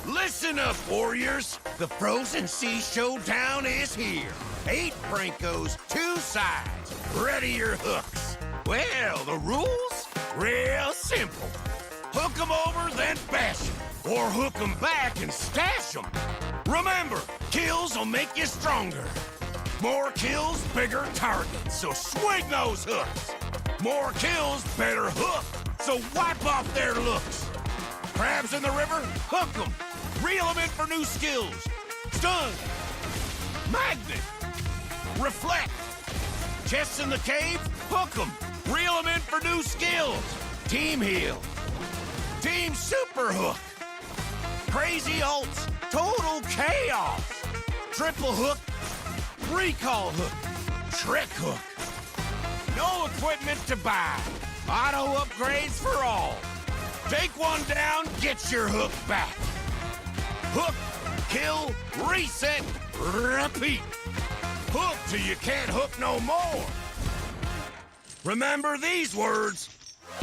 Listen up, warriors! The Frozen Sea Showdown is here. 8 Francos, 2 sides. Ready your hooks. Well, the rules? Real simple. Hook 'em over, then bash 'em. Or hook 'em back and stash 'em. Remember, kills will make you stronger. More kills, bigger targets, so swing those hooks. More kills, better hook, so wipe off their looks. Crabs in the river, hook 'em. Reel 'em in for new skills. Stun. Magnet. Reflect. Chests in the cave, hook 'em. Reel 'em in for new skills. Team heal. Team super hook. Crazy ults. Total chaos. Triple hook. Recall hook. Trick hook. No equipment to buy. Auto upgrades for all. Take one down, get your hook back. Hook, kill, reset, repeat. Hook till you can't hook no more. Remember these words.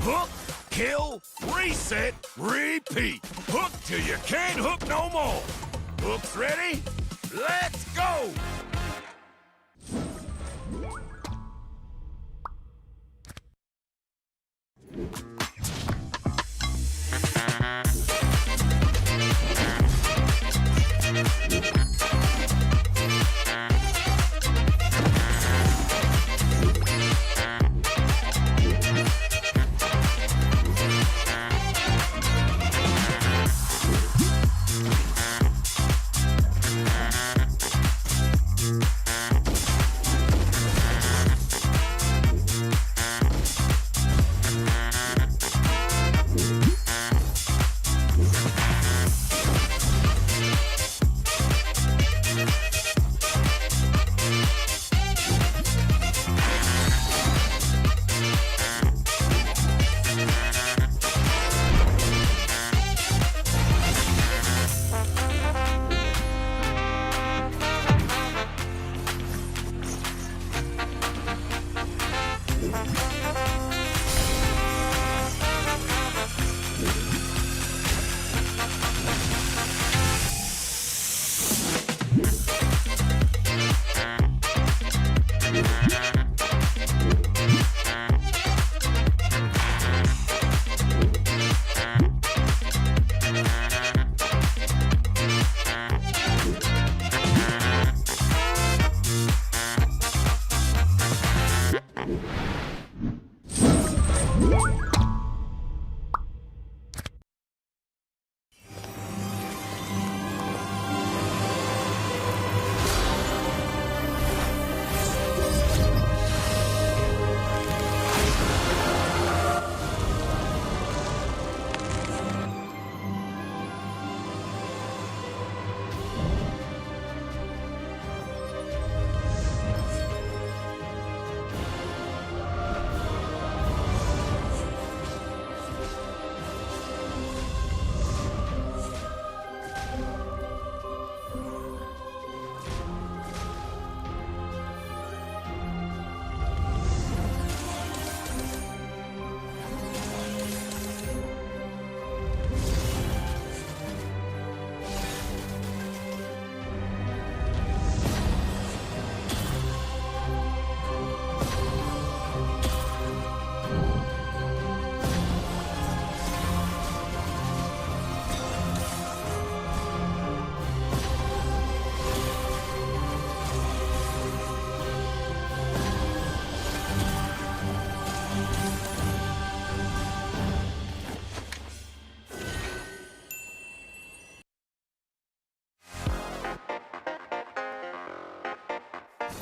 Hook, kill, reset, repeat. Hook till you can't hook no more. Hooks ready? Let's go!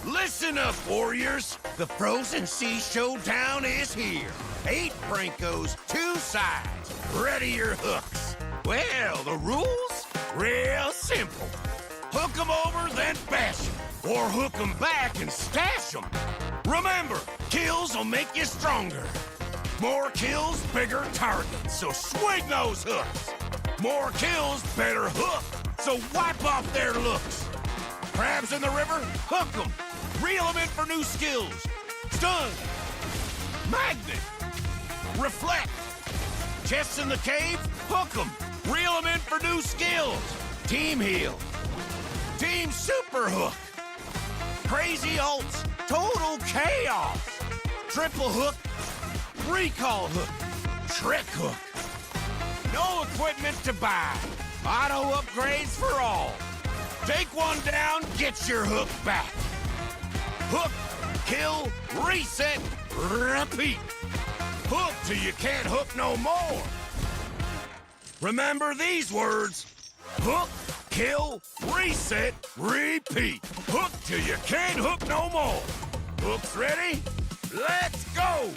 Listen up, warriors! The Frozen Sea Showdown is here. 8 Francos, 2 sides. Ready your hooks. Well, the rules? Real simple. Hook 'em over, then bash 'em. Or hook 'em back and stash 'em. Remember, kills will make you stronger. More kills, bigger targets, so swing those hooks. More kills, better hook, so wipe off their looks. Crabs in the river, hook 'em. Reel 'em in for new skills. Stun. Magnet. Reflect. Chests in the cave, hook 'em. Reel them in for new skills. Team heal. Team super hook. Crazy ults. Total chaos. Triple hook. Recall hook. Trick hook. No equipment to buy. Auto upgrades for all. Take one down, get your hook back. Hook, kill, reset, repeat. Hook till you can't hook no more. Remember these words. Hook, kill, reset, repeat. Hook till you can't hook no more. Hooks ready? Let's go!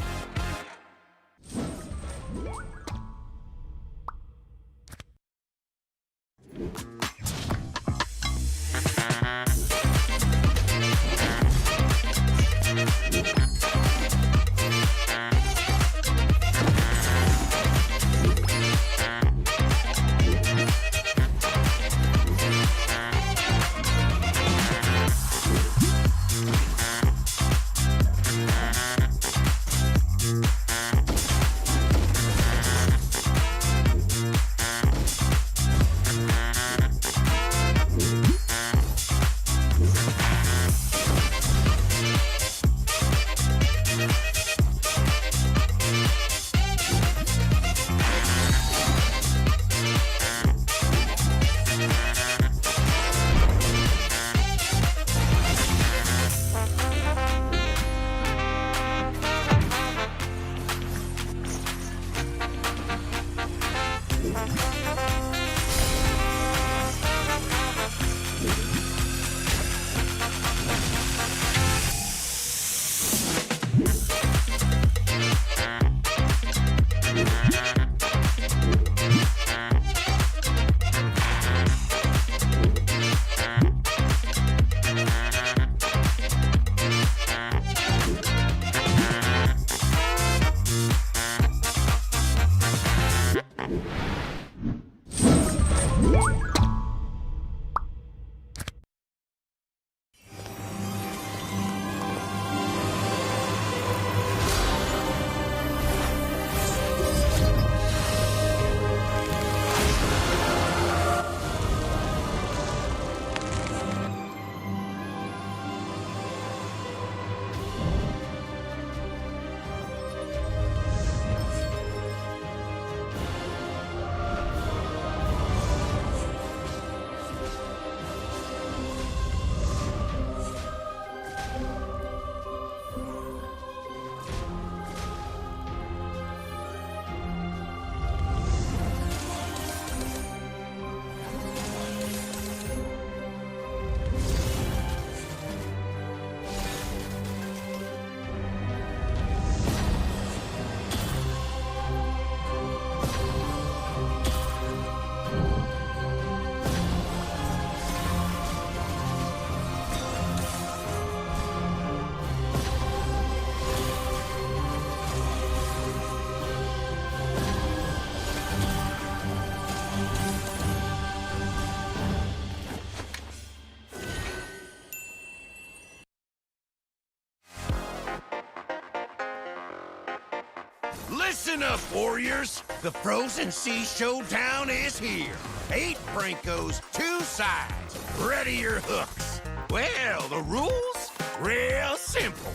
Listen up, warriors! The Frozen Sea Showdown is here. 8 Brancos, 2 sides. Ready your hooks. Well, the rules? Real simple.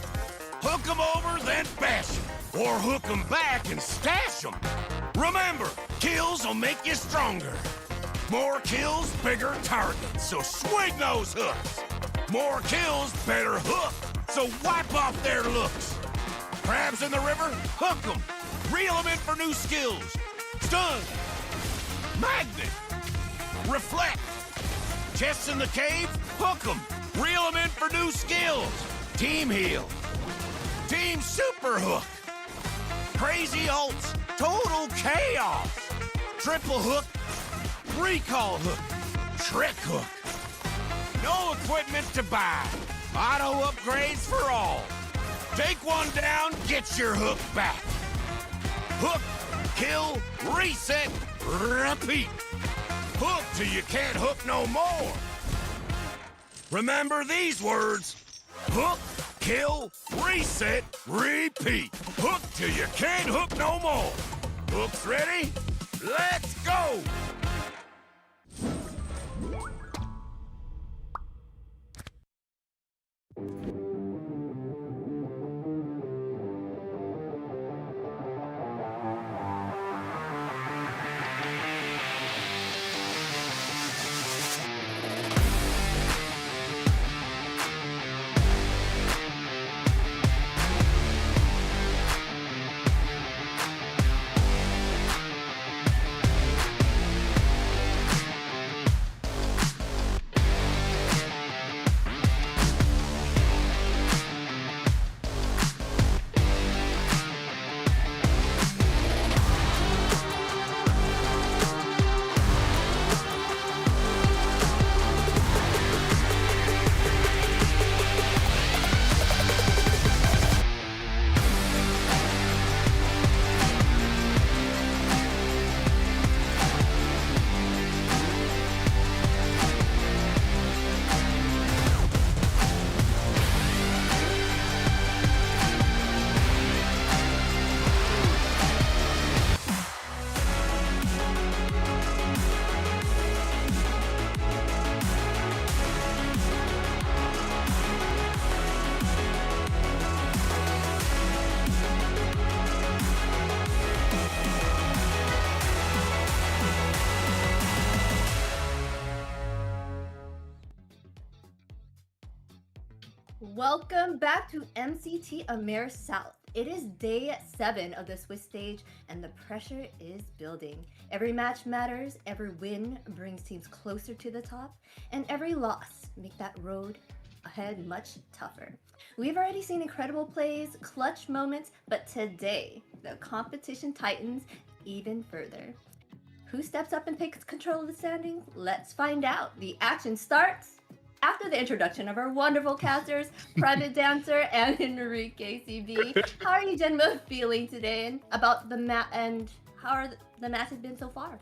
Hook 'em over, then bash 'em. Or hook 'em back and stash 'em. Remember, kills will make you stronger. More kills, bigger targets, so swing those hooks. More kills, better hook, so wipe off their looks. Crabs in the river? Hook 'em. Reel them in for new skills. Stun. Magnet. Reflect. Chests in the cave? Hook 'em. Reel them in for new skills. Team heal. Team super hook. Crazy ults. Total chaos. Triple hook. Recall hook. Trick hook. No equipment to buy. Auto upgrades for all. Take one down, get your hook back. Hook, kill, reset, repeat. Hook till you can't hook no more. Remember these words. Hook, kill, reset, repeat. Hook till you can't hook no more. Hooks ready? Let's go! Welcome back to MCT AMER South. It is day 7 of the Swiss stage and the pressure is building. Every match matters, every win brings teams closer to the top, and every loss makes that road ahead much tougher. We've already seen incredible plays, clutch moments, but today the competition tightens even further. Who steps up and takes control of the standings? Let's find out. The action starts after the introduction of our wonderful casters, Private Dancer and Enrique CB. How are you gentlemen feeling today about the match, and how are the matches been so far?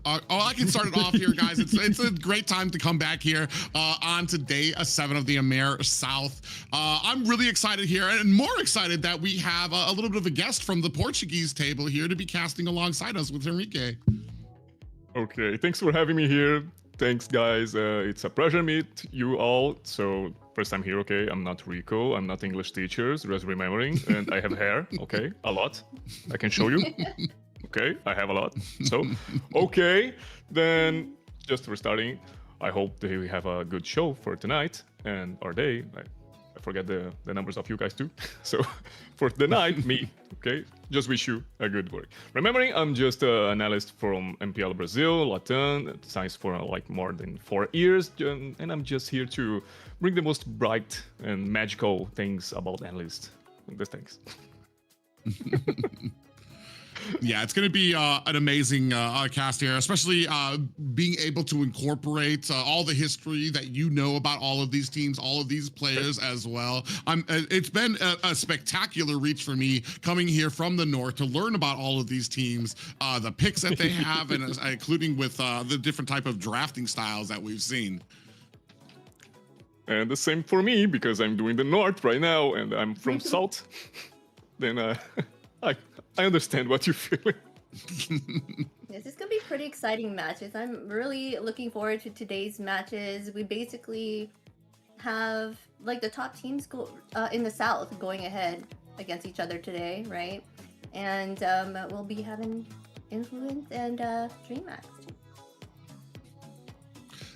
I can start it off here, guys. It's a great time to come back here on to day 7 of the AMER South. I'm really excited here, and more excited that we have a little bit of a guest from the Portuguese table here to be casting alongside us with Enrique. Okay, thanks for having me here. Thanks, guys. It's a pleasure to meet you all. So, first time here, okay? I'm not Rico. I'm not English teachers, just remembering. And I have hair, okay? A lot. I can show you. Okay, I have a lot. So, okay. Then, just for starting, I hope that we have a good show for tonight and our day. I forget the numbers of you guys too. So for the night, me, okay, just wish you a good work. Remembering, I'm just an analyst from MPL Brazil, Latam, science for like more than 4 years, and I'm just here to bring the most bright and magical things about analysts. These things. Yeah, it's going to be an amazing cast here, especially being able to incorporate all the history that you know about all of these teams, all of these players as well. It's been a spectacular reach for me coming here from the north to learn about all of these teams, the picks that they have, and including with the different type of drafting styles that we've seen. And the same for me, because I'm doing the north right now, and I'm from south. Then I understand what you're feeling. Yes, it's gonna be pretty exciting matches. I'm really looking forward to today's matches. We basically have like the top teams go in the south going ahead against each other today, right? And we'll be having Influence and Dreammax too.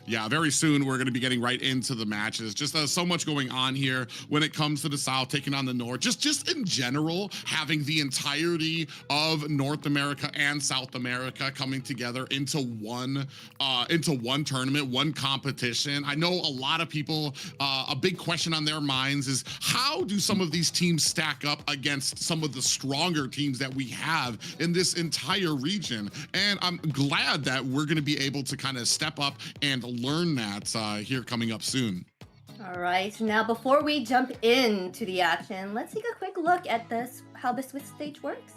Yeah, very soon we're going to be getting right into the matches. Just so much going on here when it comes to the South taking on the North. Just in general, having the entirety of North America and South America coming together into one tournament, one competition. I know a lot of people, a big question on their minds is how do some of these teams stack up against some of the stronger teams that we have in this entire region? And I'm glad that we're going to be able to kind of step up and learn that here coming up soon. All right, now before we jump into the action, let's take a quick look at how the Swiss stage works.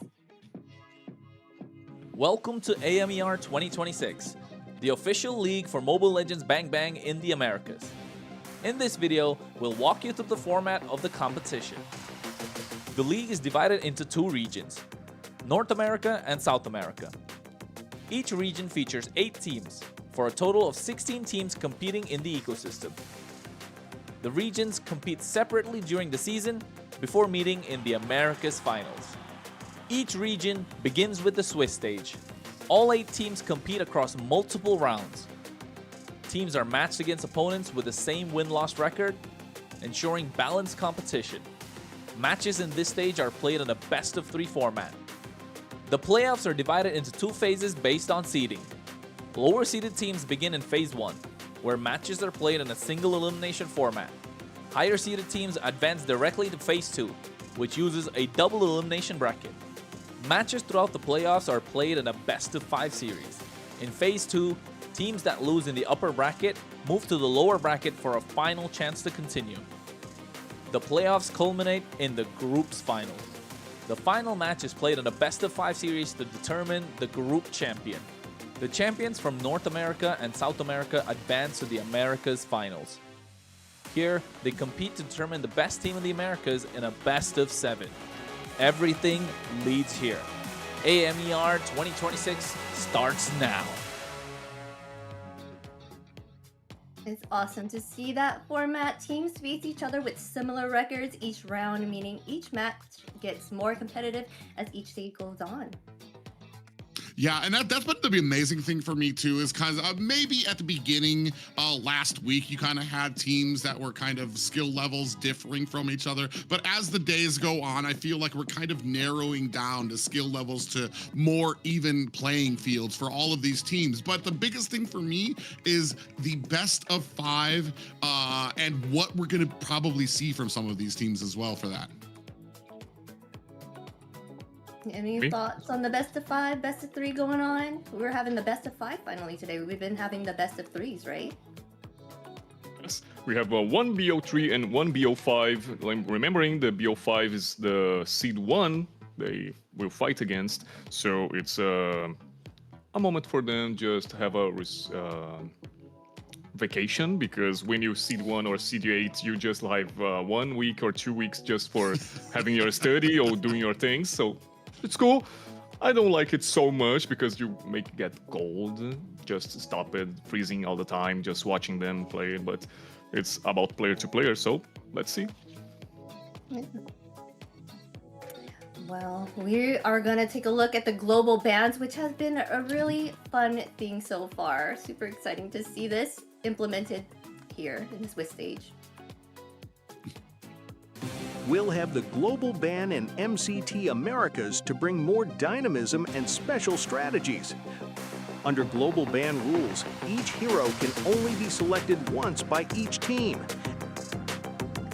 Welcome to AMER 2026, the official league for Mobile Legends Bang Bang in the Americas. In this video, we'll walk you through the format of the competition. The league is divided into 2 regions, North America and South America. Each region features 8 teams, for a total of 16 teams competing in the ecosystem. The regions compete separately during the season before meeting in the Americas Finals. Each region begins with the Swiss stage. All 8 teams compete across multiple rounds. Teams are matched against opponents with the same win-loss record, ensuring balanced competition. Matches in this stage are played in a best-of-3 format. The playoffs are divided into 2 phases based on seeding. Lower-seeded teams begin in Phase 1, where matches are played in a single elimination format. Higher-seeded teams advance directly to Phase 2, which uses a double elimination bracket. Matches throughout the playoffs are played in a best-of-5 series. In Phase 2, teams that lose in the upper bracket move to the lower bracket for a final chance to continue. The playoffs culminate in the group's finals. The final match is played in a best-of-5 series to determine the group champion. The champions from North America and South America advance to the Americas Finals. Here, they compete to determine the best team in the Americas in a best-of-7. Everything leads here. AMER 2026 starts now. It's awesome to see that format. Teams face each other with similar records each round, meaning each match gets more competitive as each day goes on. Yeah, and that's been the amazing thing for me too, is kind of maybe at the beginning last week, you kind of had teams that were kind of skill levels differing from each other. But as the days go on, I feel like we're kind of narrowing down the skill levels to more even playing fields for all of these teams. But the biggest thing for me is the best of 5 and what we're going to probably see from some of these teams as well for that. Any thoughts on the best of 5, best of 3 going on? We're having the best of 5 finally today. We've been having the best of 3s, right? Yes, we have one BO3 and one BO5. Remembering the BO5 is the seed 1 they will fight against, so it's a moment for them just to have a vacation, because when you seed 1 or seed 8, you just have 1 week or 2 weeks just for having your study or doing your things. So it's cool. I don't like it so much because you make get cold. Just stop it, freezing all the time, just watching them play. But it's about player to player, so let's see. Well, we are going to take a look at the global bans, which has been a really fun thing so far. Super exciting to see this implemented here in the Swiss stage. We'll have the global ban in MCT Americas to bring more dynamism and special strategies. Under global ban rules, each hero can only be selected once by each team.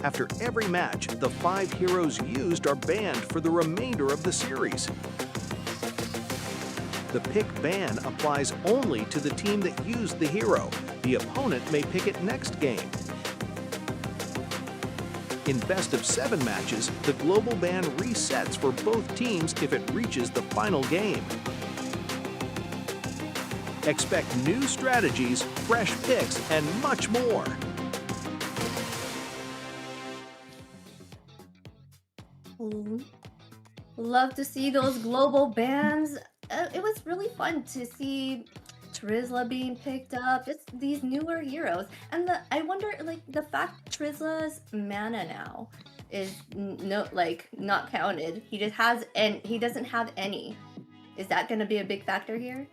After every match, the 5 heroes used are banned for the remainder of the series. The pick ban applies only to the team that used the hero. The opponent may pick it next game. In best-of-7 matches, the global ban resets for both teams if it reaches the final game. Expect new strategies, fresh picks, and much more. Love to see those global bans. It was really fun to see Trizla being picked up, just these newer heroes. And I wonder, like, the fact Trizla's mana now is not counted. He just has, and he doesn't have any. Is that going to be a big factor here?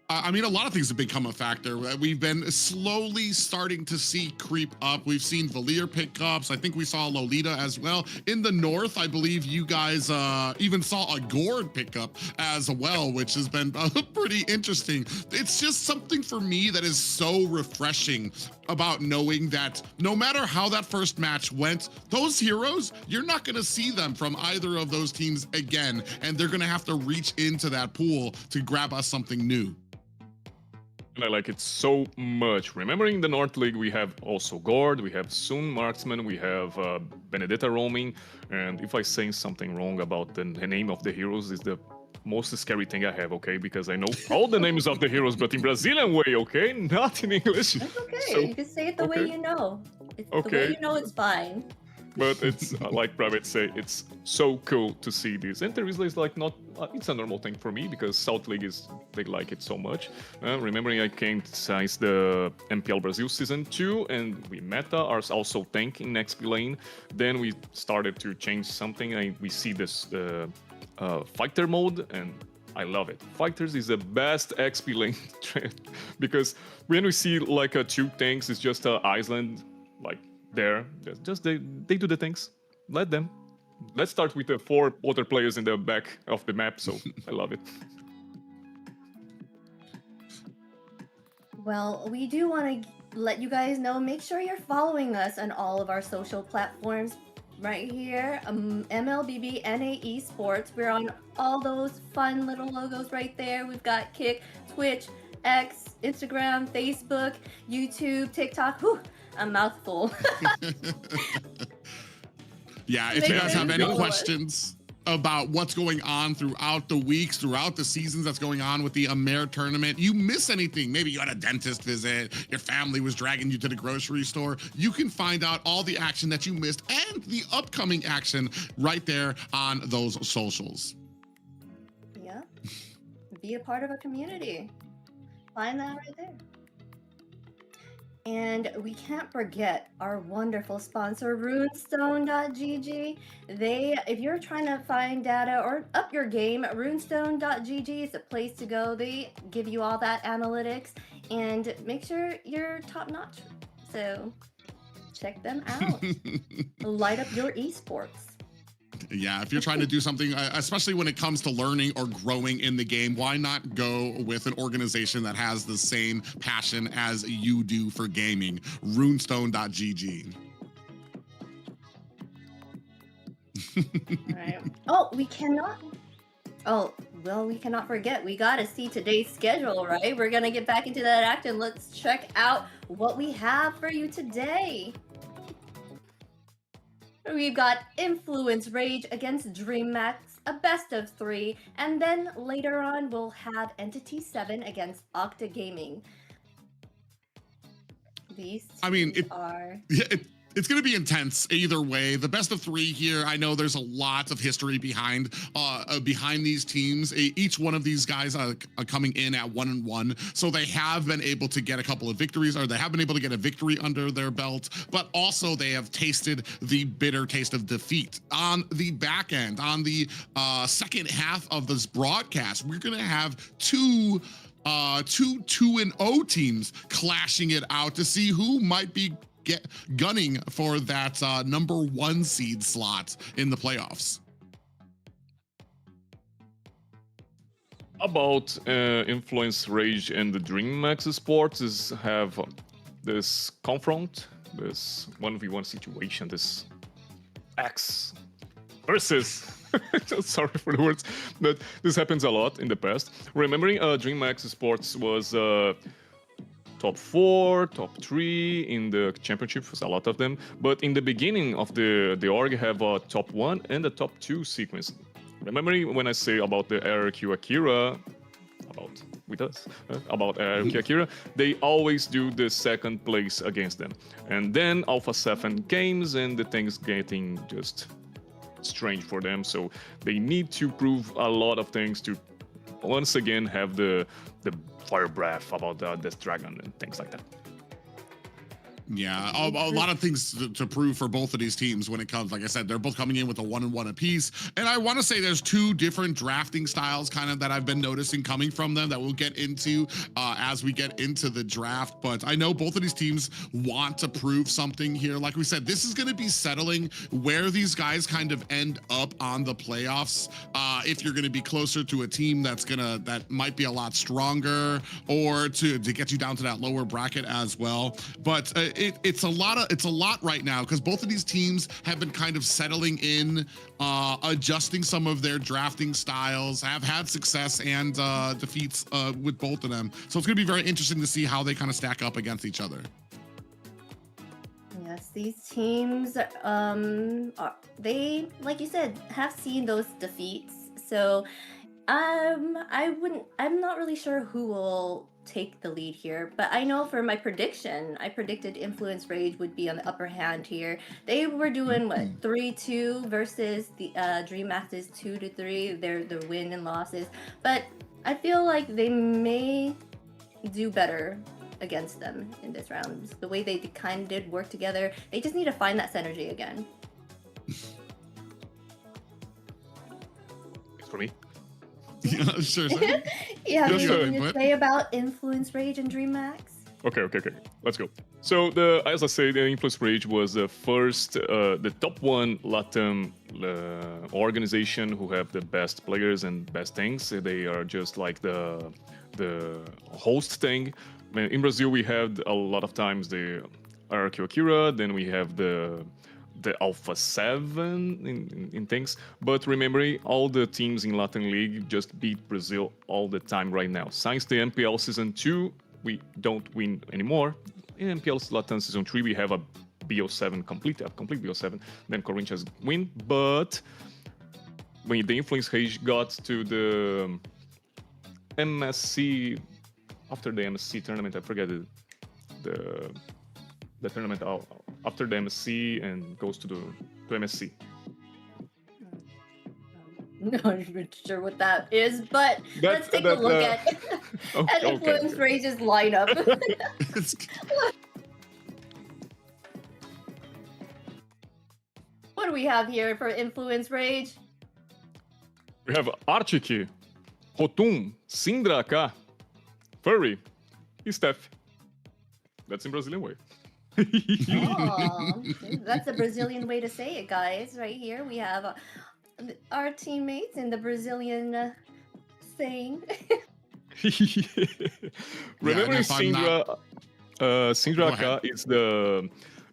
I mean, a lot of things have become a factor. We've been slowly starting to see creep up. We've seen Valir pickups. I think we saw Lolita as well. In the north, I believe you guys even saw a Gord pickup as well, which has been pretty interesting. It's just something for me that is so refreshing about knowing that no matter how that first match went, those heroes, you're not going to see them from either of those teams again, and they're going to have to reach into that pool to grab us something new. And I like it so much. Remembering the North League, we have also Gord, we have Sun Marksman, we have Benedetta roaming, and if I say something wrong about the name of the heroes, is the most scary thing I have, okay? Because I know all the names of the heroes, but in Brazilian way, okay? Not in English. That's okay. So, you can say it the way you know. The way you know it's fine. But it's like Private say, it's so cool to see this. And there is like not, it's a normal thing for me because South League they like it so much. Remembering I came since the MPL Brazil Season 2 and we meta are also tanking next lane. Then we started to change something and we see this fighter mode and I love it. Fighters is the best XP lane trend because when we see like two tanks, it's just Iceland like there. Just they do the things. Let them. Let's start with the 4 other players in the back of the map. So I love it. Well, we do want to let you guys know, make sure you're following us on all of our social platforms right here. MLBB Esports. We're on all those fun little logos right there. We've got Kick, Twitch, X, Instagram, Facebook, YouTube, TikTok. Whew, a mouthful. Yeah, if you guys have any questions about what's going on throughout the weeks, throughout the seasons that's going on with the AMER tournament, you miss anything, maybe you had a dentist visit, your family was dragging you to the grocery store, you can find out all the action that you missed and the upcoming action right there on those socials. Yeah, be a part of a community. Find that right there. And we can't forget our wonderful sponsor, runestone.gg. If you're trying to find data or up your game, runestone.gg is a place to go. They give you all that analytics and make sure you're top notch. So check them out. Light up your esports. Yeah, if you're trying to do something, especially when it comes to learning or growing in the game, why not go with an organization that has the same passion as you do for gaming? Runestone.gg. Right. Oh, we cannot. Oh, well, we cannot forget. We got to see today's schedule, right? We're going to get back into that action. Let's check out what we have for you today. We've got Influence Rage against Dreammax, a best of 3, and then later on we'll have Entity7 against Octa Gaming. These are... It's going to be intense either way. The best of 3 here, I know there's a lot of history behind these teams. Each one of these guys are coming in at 1-1, so they have been able to get a couple of victories, or they have been able to get a victory under their belt, but also they have tasted the bitter taste of defeat. On the back end, on the second half of this broadcast, we're going to have two 2-0 teams clashing it out to see who might be gunning for that #1 seed slot in the playoffs. About Influence Rage and the Dreammax Esports is have this confront, this 1v1 situation, this X versus sorry for the words, but this happens a lot in the past. Remembering Dreammax Esports was top 4, top 3 in the championship, a lot of them. But in the beginning of the org, have a top 1 and a top 2 sequence. Remembering when I say about the RQ Akira, about RQ Akira, they always do the second place against them. And then Alpha 7 games and the things getting just strange for them. So they need to prove a lot of things to once again have the fire breath about the Death Dragon and things like that. Yeah, a lot of things to prove for both of these teams when it comes, like I said, they're both coming in with a 1-1 apiece. And I want to say there's 2 different drafting styles kind of that I've been noticing coming from them that we'll get into as we get into the draft. But I know both of these teams want to prove something here. Like we said, this is going to be settling where these guys kind of end up on the playoffs. If you're going to be closer to a team that might be a lot stronger, or to get you down to that lower bracket as well. But it's a lot right now because both of these teams have been kind of settling in, adjusting some of their drafting styles, have had success and defeats with both of them. So it's going to be very interesting to see how they kind of stack up against each other. Yes, these teams, they, like you said, have seen those defeats. So I'm not really sure who will take the lead here. But I know for my prediction, I predicted Influence Rage would be on the upper hand here. They were doing what, 3-2 versus the Dreammax's 2-3. Their win and losses, but I feel like they may do better against them in this round. The way they kind of did work together, they just need to find that synergy again. For me. Yeah, sure. Yeah, Just anything your to input. say about Influence Rage and Dreammax? Okay. Let's go. So as I say, the Influence Rage was the first, the top one LATAM organization who have the best players and best things. They are just like the host thing. In Brazil, we had a lot of times the RQ Akira, then we have the Alpha 7 in things. But remembering, all the teams in Latin League just beat Brazil all the time right now. Since the MPL Season 2, we don't win anymore. In MPL Latin Season 3, we have a BO7 complete BO7. Then Corinthians win. But when the Influence Rage got to the MSC, after the MSC tournament, I forget the tournament after the MSC and goes to MSC. No, I'm not sure what that is, but let's take a that, look at okay. Influence Rage's lineup. What do we have here for Influence Rage? We have Archiki, Rotum, Syndra K, Furry, and Steph. That's in Brazilian way. Oh, that's a Brazilian way to say it, guys. Right here we have our teammates in the Brazilian saying. Remember, if I'm not- Syndra Go K is the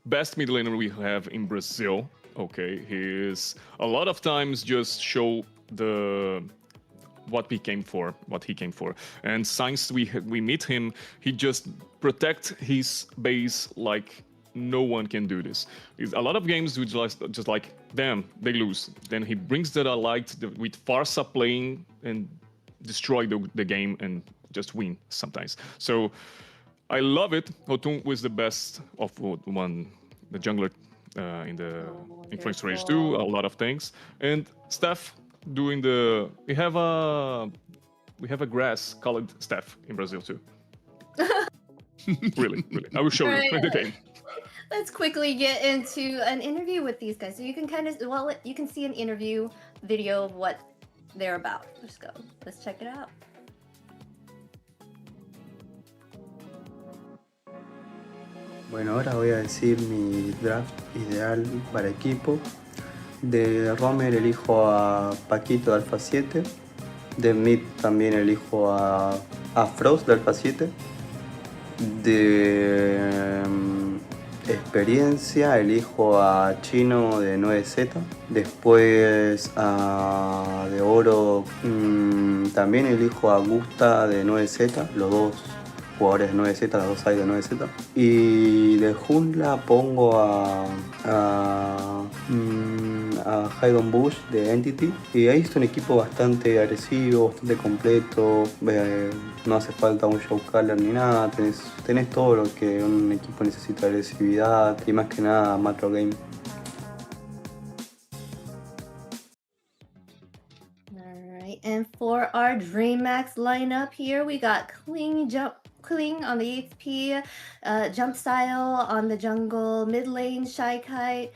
best mid laner we have in Brazil. Okay, he is a lot of times just show what he came for, and since we meet him, he just protect his base like no one can do this. It's a lot of games we just like, damn, they lose. Then he brings that light with Farsa playing and destroy the game and just win sometimes. So I love it. Rotum was the best of the jungler in the Influence Rage 2, a lot of things. And Steph doing we have a grass called Steph in Brazil too. really. I will show you in the game. Let's quickly get into an interview with these guys. So you can you can see an interview video of what they're about. Let's check it out. Bueno, ahora voy a decir mi draft ideal para equipo. De Romer elijo a Paquito de Alpha 7. De Mid también elijo a Frost de Alpha 7. De experiencia elijo a Chino de 9Z. Después de oro también elijo a Gusta de 9Z. Los dos jugadores de 9Z, las dos sides de 9Z. Y de jungla pongo a Hidden Bush de Entity. Y ahí es un equipo bastante agresivo, bastante completo. No hace falta un show caller ni nada. Tenés todo lo que un equipo necesita: agresividad y más que nada macro game. Alright, and for our Dreammax lineup here, we got Kling on the HP, Jump Style on the jungle, mid lane Shy Kite,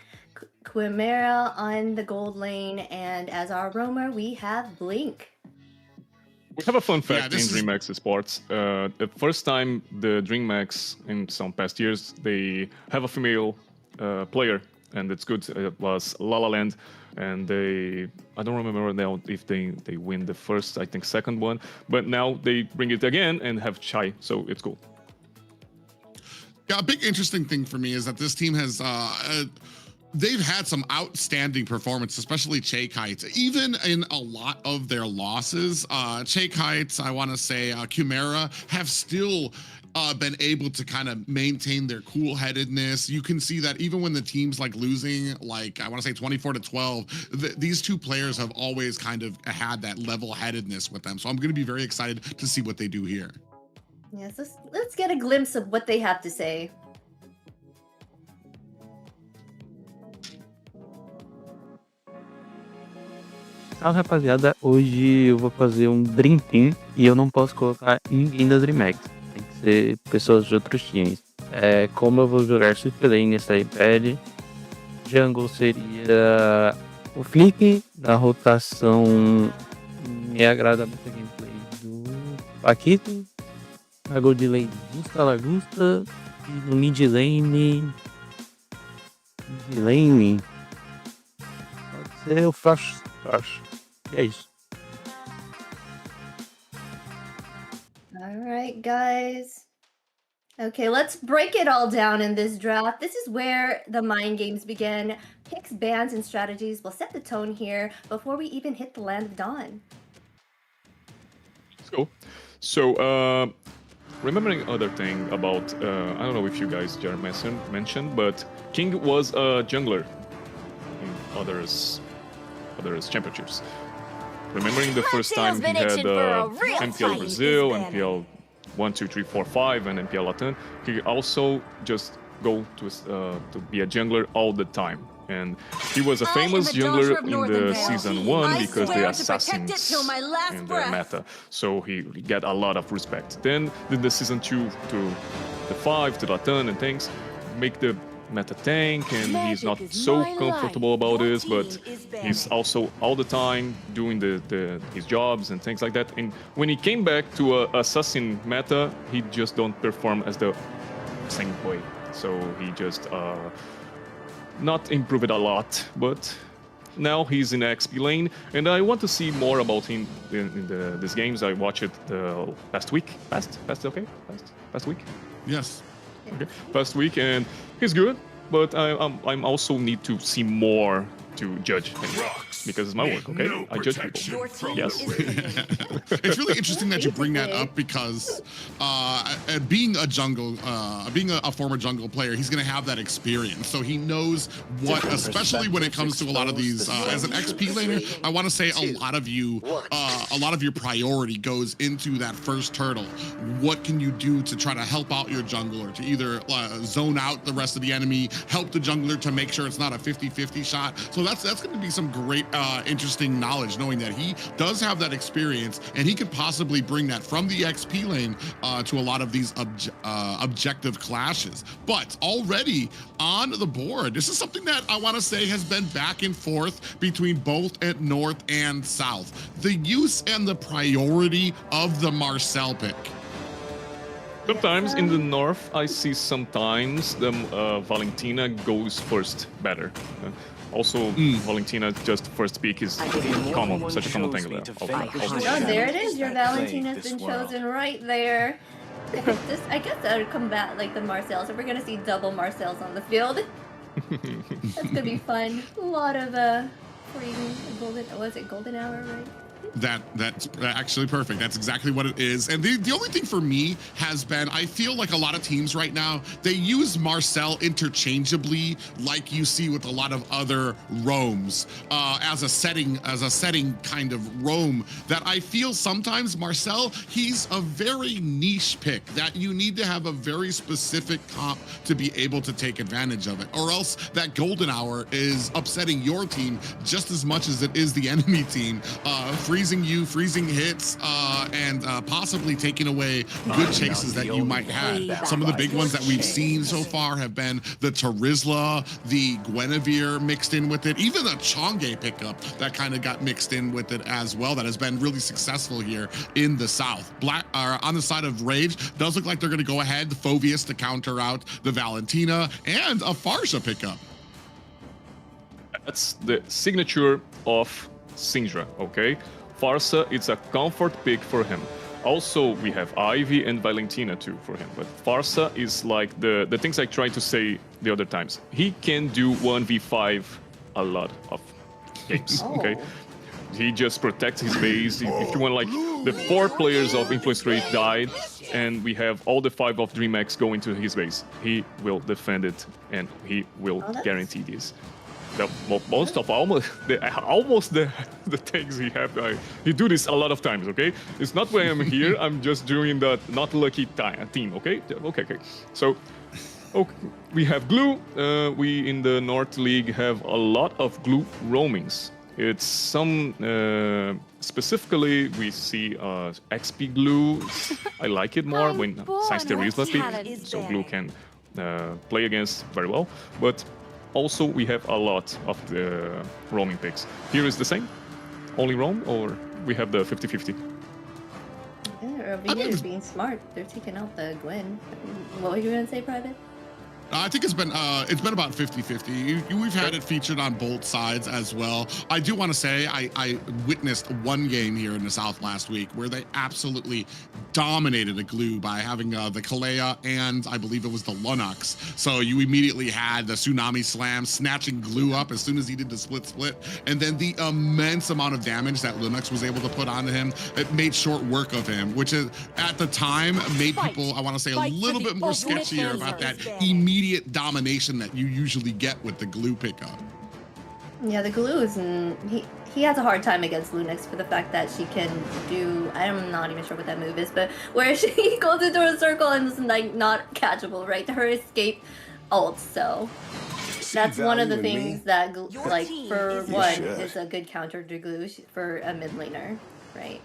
Quimera on the gold lane, and as our roamer, we have Blink. We have a fun fact in this is- Dreammax Esports. The first time the Dreammax in some past years, they have a female player, and it's good. It was La La Land, and I don't remember now if they win the first, I think second one, but now they bring it again and have Chai, so it's cool. Yeah, a big interesting thing for me is that this team has they've had some outstanding performance, especially Che Kites. Even in a lot of their losses, Che Kites, I want to say Chimera, have still been able to kind of maintain their cool-headedness. You can see that even when the team's like losing, like I want to say 24-12, these two players have always kind of had that level-headedness with them. So I'm going to be very excited to see what they do here. Yes, let's get a glimpse of what they have to say. Salve, rapaziada, hoje eu vou fazer um Dream Team e eu não posso colocar ninguém da Dreammax, tem que ser pessoas de outros times. Como eu vou jogar Swift Lane nessa iPad, Jungle seria o Flick, da rotação me agrada muito a gameplay do Paquito, na Gold Lane Gusta Lagusta e no Mid Lane pode ser o Flash. E é isso. All right, guys. Okay, let's break it all down in this draft. This is where the mind games begin. Picks, bans, and strategies will set the tone here before we even hit the land of dawn. Let's go. So, remembering other thing about, I don't know if you guys just mentioned, but King was a jungler in others championships. Remembering the first time he had MPL Brazil, MPL 1, 2, 3, 4, 5, and MPL Latin, he also just go to be a jungler all the time. And he was a famous jungler in the season 1 because the assassins in the meta. So he got a lot of respect. Then the season 2 to the 5 to Latin and things make the meta tank, and he's not so comfortable about this, but he's also all the time doing his jobs and things like that. And when he came back to assassin meta, he just don't perform as the same way. So he just not improved a lot, but now he's in XP lane, and I want to see more about him in these games. I watched it last week. Past week. Yes. Okay, past week, and he's good, but I'm also need to see more to judge him because it's my work. Okay, I judge people. Yes. It's really interesting that you bring that up because being a former jungle player, he's going to have that experience, so he knows what, especially when it comes to a lot of these. As an XP laner, I want to say a lot of your priority goes into that first turtle. What can you do to try to help out your jungler to either zone out the rest of the enemy, help the jungler to make sure it's not a 50-50 shot? So that's going to be some great, interesting knowledge, knowing that he does have that experience and he could possibly bring that from the XP lane to a lot of these objective clashes. But already on the board, this is something that I want to say has been back and forth between both at North and South. The use and the priority of the Marcel pick. Sometimes in the north, I see sometimes the Valentina goes first better. Also, Valentina just first pick is common, such a common thing there. Oh, there it is. Your Valentina's been chosen right there. I guess that would combat like the Marcels. So we're gonna see double Marcels on the field. That's gonna be fun. A lot of free golden hour, right? That's actually perfect. That's exactly what it is. And the only thing for me has been, I feel like a lot of teams right now, they use Marcel interchangeably, like you see with a lot of other roams, as a setting kind of roam, that I feel sometimes Marcel, he's a very niche pick that you need to have a very specific comp to be able to take advantage of it, or else that golden hour is upsetting your team just as much as it is the enemy team, freezing hits, and possibly taking away good chases that you might have. Some of the big ones that we've seen so far have been the Tarizla, the Guinevere mixed in with it, even a Chonge pickup that kind of got mixed in with it as well, that has been really successful here in the South. On the side of Rage, does look like they're going to go ahead, the Phoveus to counter out the Valentina, and a Farsha pickup. That's the signature of Syndra, okay? Farsa, it's a comfort pick for him. Also, we have Ivy and Valentina too for him. But Farsa is like the things I tried to say the other times. He can do 1v5 a lot of games, okay? He just protects his base. If you want, like, the 4 players of Influence Rate died, and we have all the 5 of Dreammax going to his base. He will defend it, and he will guarantee this. most of almost the things he have. He do this a lot of times. Okay, it's not when I'm here. I'm just doing that not lucky team. Okay. So. Okay, we have glue. We in the North League have a lot of glue roamings. It's some specifically we see XP glue. I like it more when Science Charisma pick, so glue can play against very well. But also we have a lot of the roaming picks. Here is the same, only roam, or we have the 50-50. Yeah, over here is being smart. They're taking out the Gwen. What were you gonna say, Private? I think it's been about 50-50. We've had it featured on both sides as well. I do want to say I witnessed one game here in the South last week where they absolutely dominated a glue by having the Kalea and I believe it was the Lunox. So you immediately had the Tsunami Slam snatching glue up as soon as he did the split, and then the immense amount of damage that Lunox was able to put onto him, it made short work of him, which is at the time made people, I want to say, a little bit more sketchier about that immediate domination that you usually get with the glue pickup. Yeah, the glue is he has a hard time against Lunox for the fact that she can do, I'm not even sure what that move is, but where she goes into a circle and is like not catchable, right? Her escape ult, so that's one of the things that like for one is a good counter to glue for a mid laner, right?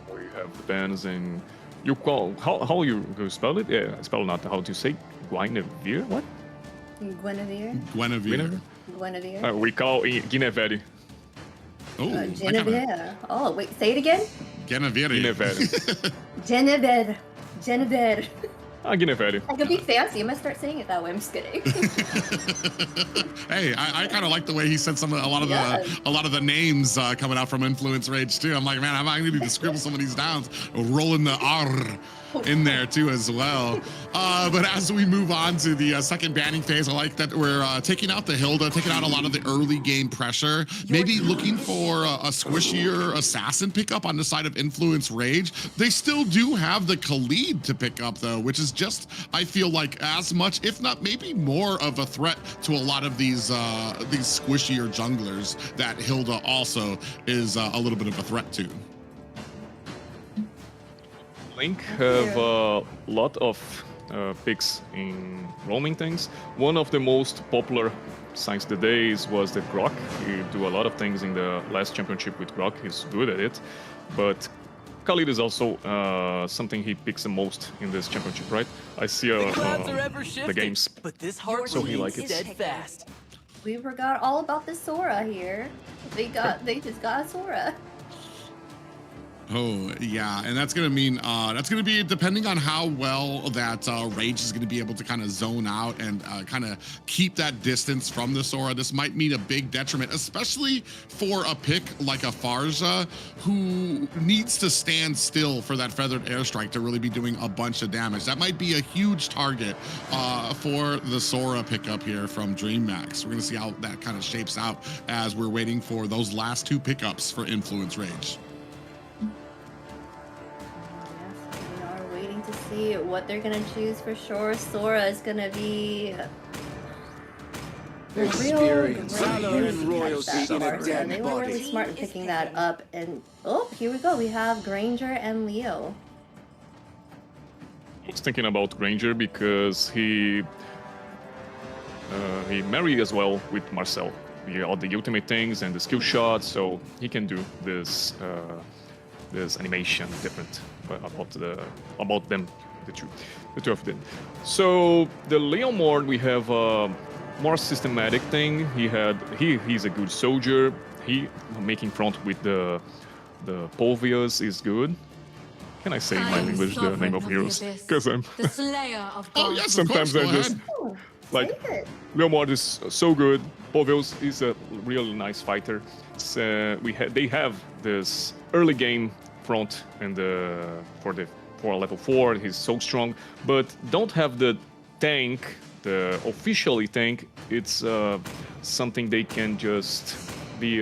Or you have the bans and you call how you spell it? Yeah, spell not how to say Guinevere. What? Guinevere. We call Guinevere. Oh, Guinevere. Oh, wait, say it again. Guinevere. Guinevere. Guinevere. I could be fancy. I'm gonna start saying it that way. I'm just kidding. Hey, I kind of like the way he said a lot of the names coming out from Influence Rage too. I'm like, man, I need to scribble some of these down, rolling the R in there too as well. But as we move on to the second banning phase, I like that we're taking out the Hilda, taking out a lot of the early game pressure, maybe looking for a squishier assassin pickup on the side of Influence Rage. They still do have the Khalid to pick up though, which is just, I feel like as much, if not maybe more of a threat to a lot of these squishier junglers that Hilda also is a little bit of a threat to. Link have a lot of picks in roaming things. One of the most popular since the days was the Grok. He do a lot of things in the last championship with Grok. He's good at it, but Khalid is also something he picks the most in this championship, right? I see the games, but this heart so he like it. Steadfast. We forgot all about the Sora here. They just got a Sora. Oh, yeah, and that's going to mean, that's going to be depending on how well that Rage is going to be able to kind of zone out and kind of keep that distance from the Sora. This might mean a big detriment, especially for a pick like a Farja, who needs to stand still for that Feathered Airstrike to really be doing a bunch of damage. That might be a huge target for the Sora pickup here from Dreammax. We're going to see how that kind of shapes out as we're waiting for those last two pickups for Influence Rage. To see what they're gonna choose for sure. Sora is gonna be Experience and royalty in a dead they were really smart in picking that up. And oh, here we go. We have Granger and Leo. I was thinking about Granger because he married as well with Marcel. All the ultimate things and the skill shots, so he can do this animation different about them, the two of them. So the Leon Mord, we have a more systematic thing. He's a good soldier. He making front with the Polvius is good. Can I say in my English the name of heroes? Because I'm the slayer of oh yes, sometimes I just like Leon Mord is so good. Polvius is a really nice fighter. They have this early game front and for level 4 he's so strong, but don't have the tank, the officially tank. It's something they can just be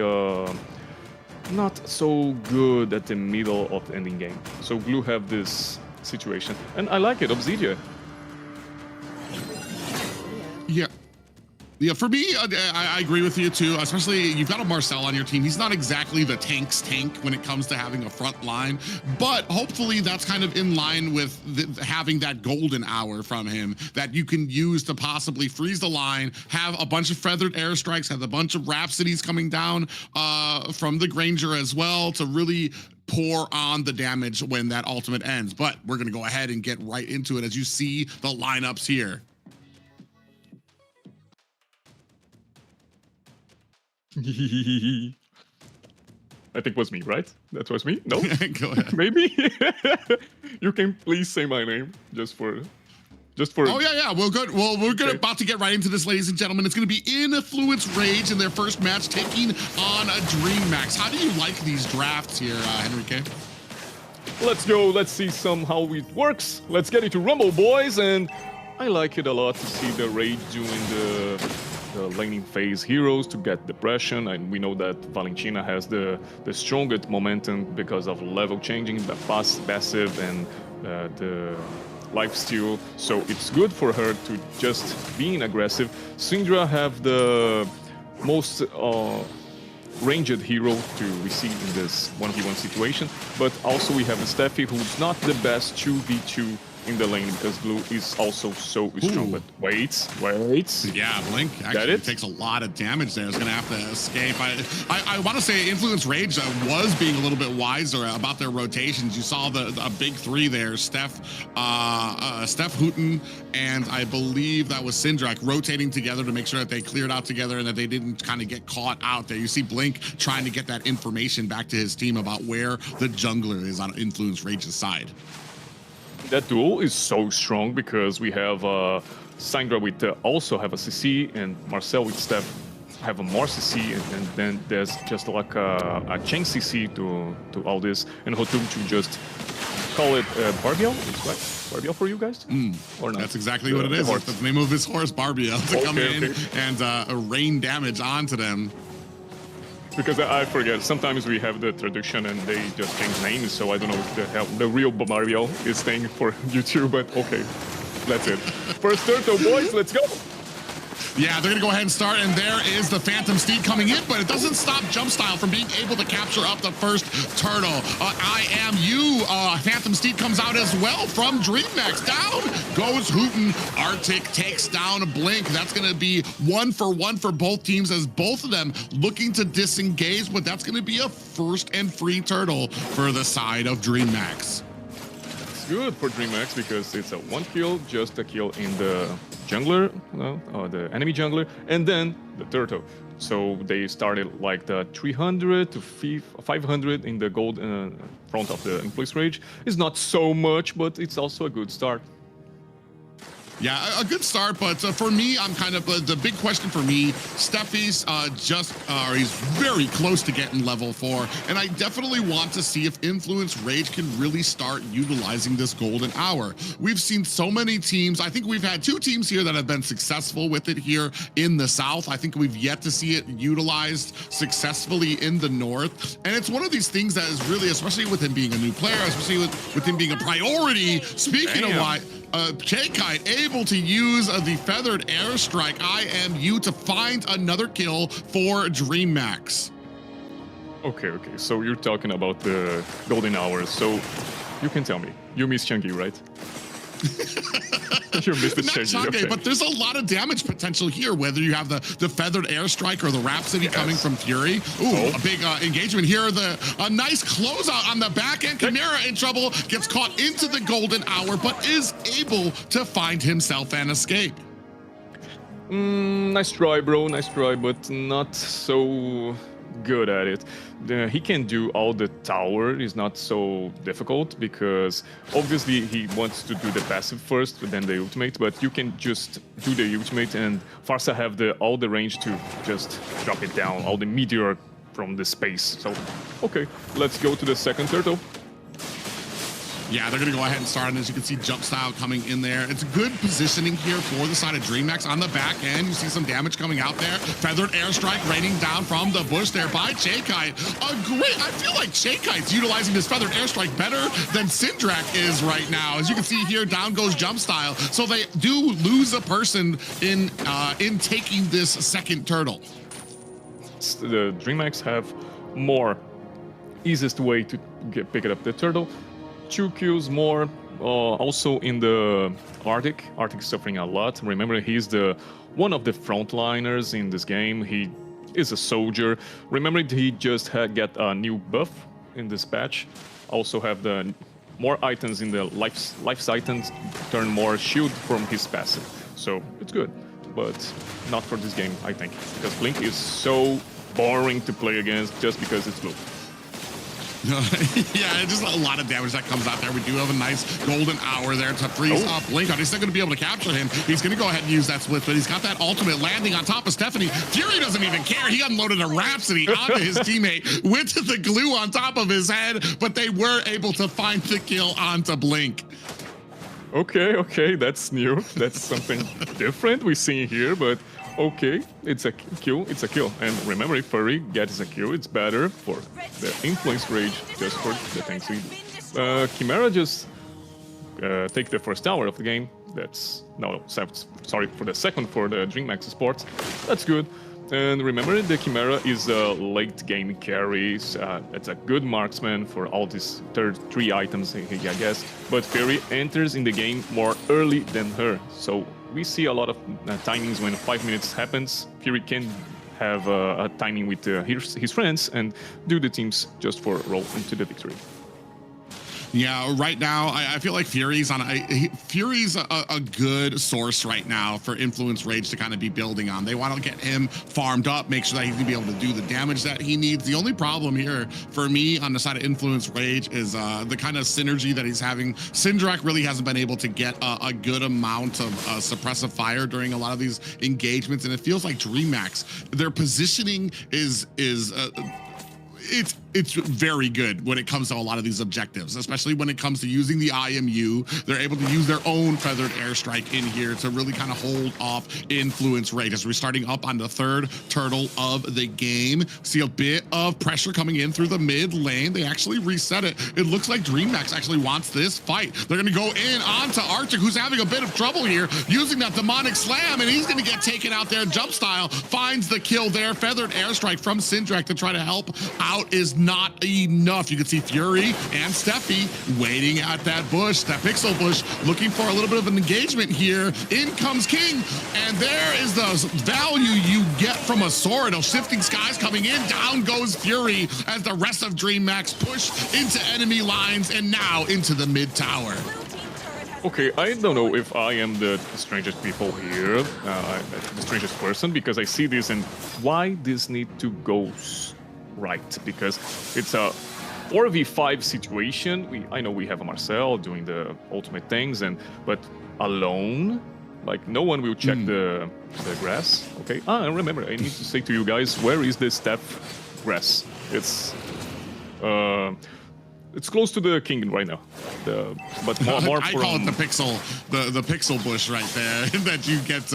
not so good at the middle of the ending game. So Blue have this situation, and I like it. Obsidia. Yeah. Yeah, for me, I agree with you too, especially you've got a Marcel on your team. He's not exactly the tank's tank when it comes to having a front line, but hopefully that's kind of in line with having that golden hour from him that you can use to possibly freeze the line, have a bunch of feathered airstrikes, have a bunch of Rhapsodies coming down from the Granger as well to really pour on the damage when that ultimate ends. But we're gonna go ahead and get right into it as you see the lineups here. I think it was me, right? That was me? No? Go ahead. Maybe? You can please say my name just for Oh yeah, we're good. Well, we're Okay. about to get right into this, ladies and gentlemen. It's going to be Influence Rage in their first match, taking on a Dreammax. How do you like these drafts here, Henrique? Let's go, let's see how it works. Let's get into Rumble, boys, and I like it a lot to see the Rage doing the laning phase heroes to get depression, and we know that Valentina has the strongest momentum because of level changing, the fast passive, and the lifesteal, so it's good for her to just being aggressive. Syndra have the most ranged hero to receive in this 1v1 situation, but also we have a Steffi who's not the best 2v2 in the lane because Blue is also so strong. But wait. Yeah, Blink actually takes a lot of damage there. It's going to have to escape. I want to say Influence Rage was being a little bit wiser about their rotations. You saw a big three there, Steph Hooten, and I believe that was Syndrak rotating together to make sure that they cleared out together and that they didn't kind of get caught out there. You see Blink trying to get that information back to his team about where the jungler is on Influence Rage's side. That duel is so strong because we have Syndra with also have a CC, and Marcel with Steph have a more CC, and then there's just like a chain CC to all this, and Hotum to just call it Barbiel. It's right, Barbiel for you guys? Or not? That's exactly what it is. That's the name of his horse, Barbiel, to come in and rain damage onto them. Because I forget, sometimes we have the tradition and they just change names, so I don't know if the real Barbiel is staying for YouTube, but okay, that's it. First turtle, boys, let's go! Yeah, they're going to go ahead and start, and there is the Phantom Steed coming in, but it doesn't stop Jumpstyle from being able to capture up the first turtle. I Am You, Phantom Steed comes out as well from Dreammax. Down goes Hooten. Arctic takes down Blink. That's going to be 1-for-1 for both teams as both of them looking to disengage, but that's going to be a first and free turtle for the side of Dreammax. It's good for Dreammax because it's a one kill, just a kill in the jungler, the enemy jungler, and then the turtle. So they started like the 300 to 500 in the gold front of the Influence Rage. It's not so much, but it's also a good start. Yeah, a good start, but for me, I'm kind of the big question for me. Steffi's he's very close to getting level 4, and I definitely want to see if Influence Rage can really start utilizing this golden hour. We've seen so many teams. I think we've had 2 teams here that have been successful with it here in the South. I think we've yet to see it utilized successfully in the North, and it's one of these things that is really, especially with him being a new player, especially with him being a priority. Speaking of why. K-Kite able to use the feathered airstrike IMU to find another kill for Dreammax. Okay, so you're talking about the golden hours, so you can tell me, you miss Changi, right? You missed the Changi, okay. But there's a lot of damage potential here, whether you have the feathered airstrike or the Rhapsody coming from Fury. Ooh, a big engagement here. A nice closeout on the back end. Chimera in trouble, gets caught into the golden hour, but is able to find himself an escape. Nice try, bro, nice try, but not so good at it. He can do all the tower, is not so difficult because obviously he wants to do the passive first, then the ultimate, but you can just do the ultimate and Farsa have all the range to just drop it down, all the meteor from the space. So, okay, let's go to the second turtle. Yeah, they're going to go ahead and start, and as you can see, jump style coming in there. It's good positioning here for the side of Dreammax. On the back end, you see some damage coming out there. Feathered airstrike raining down from the bush there by Chaykite. I feel like Chaykite's utilizing this feathered airstrike better than Syndrak is right now. As you can see here, down goes jump style. So they do lose a person in taking this second turtle. The Dreammax have more easiest way to pick it up the turtle. 2 kills more. Also in the Arctic. Arctic is suffering a lot. Remember, he's one of the frontliners in this game. He is a soldier. Remember, he just got a new buff in this patch. Also have the more items in the life items turn more shield from his passive. So it's good, but not for this game, I think, because Blink is so boring to play against just because it's blue. Yeah, just a lot of damage that comes out there. We do have a nice golden hour there to freeze up Blink. He's still going to be able to capture him. He's going to go ahead and use that split, but he's got that ultimate landing on top of Stephanie. Fury doesn't even care. He unloaded a Rhapsody onto his teammate with the glue on top of his head, but they were able to find the kill onto Blink. Okay, that's new. That's something different we see here, but okay, it's a kill, And remember, if Furry gets a kill, it's better for the influence rage, just for the things he do. Chimera just take the first tower of the game. That's, sorry, for the second for the Dreammax Esports. That's good. And remember, the Chimera is a late game carry. It's a good marksman for all these three items, I guess. But Fury enters in the game more early than her. So we see a lot of timings when 5 minutes happens. Fury can have a timing with his friends and do the teams just for roll into the victory. Yeah, right now I feel like Fury's a good source right now for Influence Rage to kind of be building on. They want to get him farmed up, make sure that he's gonna be able to do the damage that he needs. The only problem here for me on the side of Influence Rage is the kind of synergy that he's having. Syndrak really hasn't been able to get a good amount of suppressive fire during a lot of these engagements, and it feels like Dreammax, their positioning is it's very good when it comes to a lot of these objectives, especially when it comes to using the IMU. They're able to use their own feathered airstrike in here to really kind of hold off Influence Rage. As we're starting up on the third turtle of the game, see a bit of pressure coming in through the mid lane. They actually reset it. It looks like Dreammax actually wants this fight. They're going to go in onto Arctic, who's having a bit of trouble here, using that demonic slam, and he's going to get taken out there. Jump style finds the kill there. Feathered airstrike from Syndrak to try to help out is not enough. You can see Fury and Steffi waiting at that bush, that pixel bush, looking for a little bit of an engagement here. In comes King, and there is the value you get from a sword. Those shifting skies coming in, down goes Fury as the rest of Dreammax push into enemy lines and now into the mid tower. Okay, I don't know if I am the strangest people here, the strangest person, because I see this and why this need to go right, because it's a 4v5 situation. I know we have a Marcel doing the ultimate things, but alone, like no one will check the grass. Okay. I remember, I need to say to you guys, where is the Steph grass? It's close to the king right now. But more I call it the pixel bush right there that you get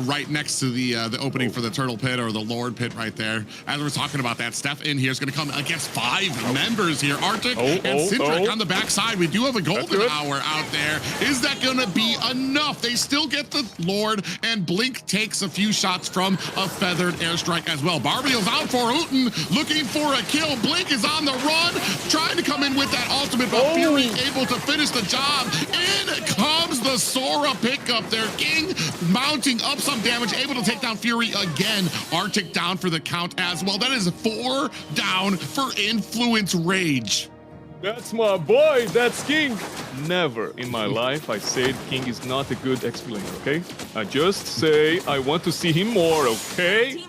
right next to the opening for the turtle pit or the lord pit right there. As we're talking about that, Steph in here is going to come against 5 members here. Arctic and Syndrak on the backside. We do have a golden hour out there. Is that going to be enough? They still get the lord, and Blink takes a few shots from a feathered airstrike as well. Barbiel's out for Uten, looking for a kill. Blink is on the run, trying to come in with that ultimate, but Fury able to finish the job. In comes the Sora pickup there. King mounting up some damage, able to take down Fury again. Arctic down for the count as well. That is 4 down for Influence Rage. That's my boy, that's King. Never in my life I said King is not a good explainer, okay? I just say I want to see him more, okay?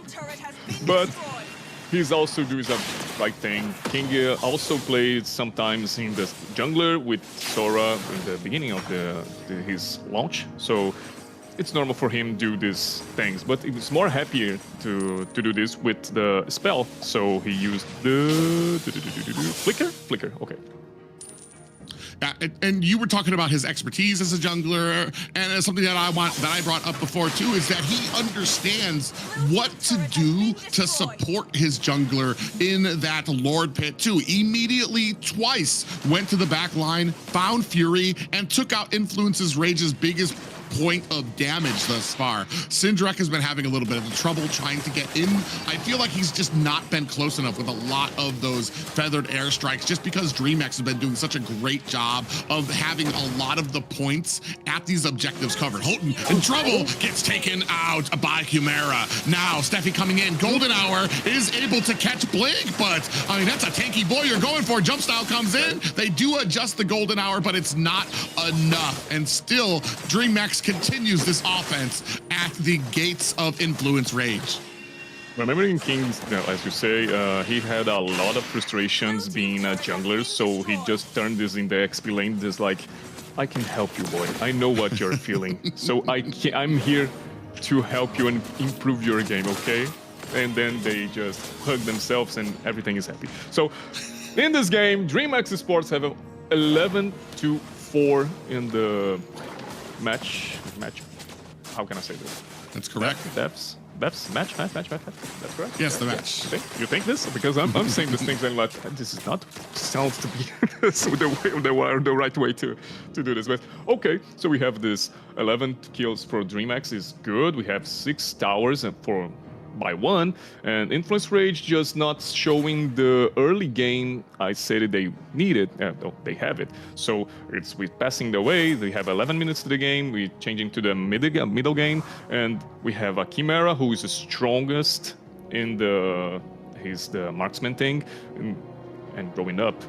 But he's also doing the right thing. King also played sometimes in the jungler with Sora in the beginning of his launch, so it's normal for him to do these things. But it was more happier to do this with the spell, so he used the flicker. Okay. And you were talking about his expertise as a jungler, and something that I brought up before too is that he understands what to do to support his jungler in that Lord pit too. Immediately, twice went to the back line, found Fury, and took out Influence's Rage's biggest point of damage thus far. Syndrek has been having a little bit of trouble trying to get in. I feel like he's just not been close enough with a lot of those feathered airstrikes, just because Dreammax has been doing such a great job of having a lot of the points at these objectives covered. Houghton in trouble, gets taken out by Chimera. Now Steffi coming in. Golden Hour is able to catch Blink, but I mean, that's a tanky boy you're going for. Jump style comes in. They do adjust the Golden Hour, but it's not enough. And still, Dreammax continues this offense at the gates of Influence Rage. Remembering King, as you say, he had a lot of frustrations being a jungler, so he just turned this in the XP lane, just like, I can help you, boy. I know what you're feeling, so I'm here to help you and improve your game, okay? And then they just hug themselves and everything is happy. So, in this game, Dreammax Esports have an 11-4 in the match. How can I say this? That's correct. Match. That's correct. Yes, the match. You think this? Because I'm saying these things and like this is not sounds to be the right way to do this. But okay, so we have this 11 kills for Dreammax is good. We have 6 towers by 1, and Influence Rage just not showing the early game I said they needed. No, they have it. So it's with passing the way. We have 11 minutes to the game. We're changing to the middle game, and we have a Chimera who is the strongest in he's the marksman thing, and growing up.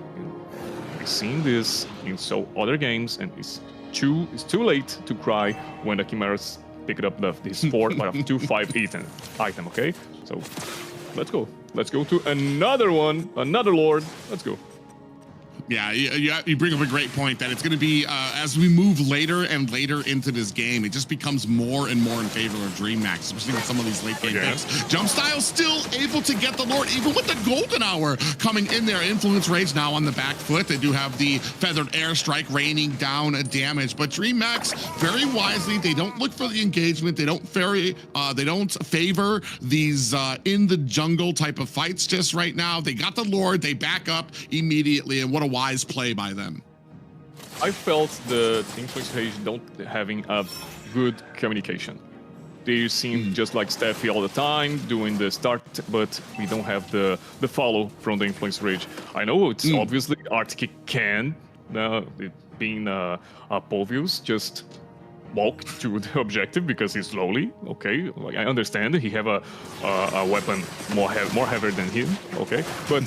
We've seen this in other games, and it's too late to cry when the Chimera's picked up this 4 out of 2-5 item, okay? So let's go. Let's go to another one, another Lord. Let's go. Yeah, you bring up a great point that it's going to be, as we move later and later into this game, it just becomes more and more in favor of Dreammax, especially with some of these late game picks. Jump Style still able to get the Lord, even with the Golden Hour coming in there. Influence Rage now on the back foot. They do have the Feathered Airstrike raining down damage, but Dreammax, very wisely, they don't look for the engagement. They don't favor these in the jungle type of fights just right now. They got the Lord, they back up immediately, and what a wise play by them. I felt the Influence Rage don't having a good communication. They seem just like Steffi all the time, doing the start, but we don't have the follow from the Influence Rage. I know it's obviously Arctic can, being Povius, just walk to the objective because he's slowly. Okay, like, I understand he have a weapon more heavier than him. Okay, but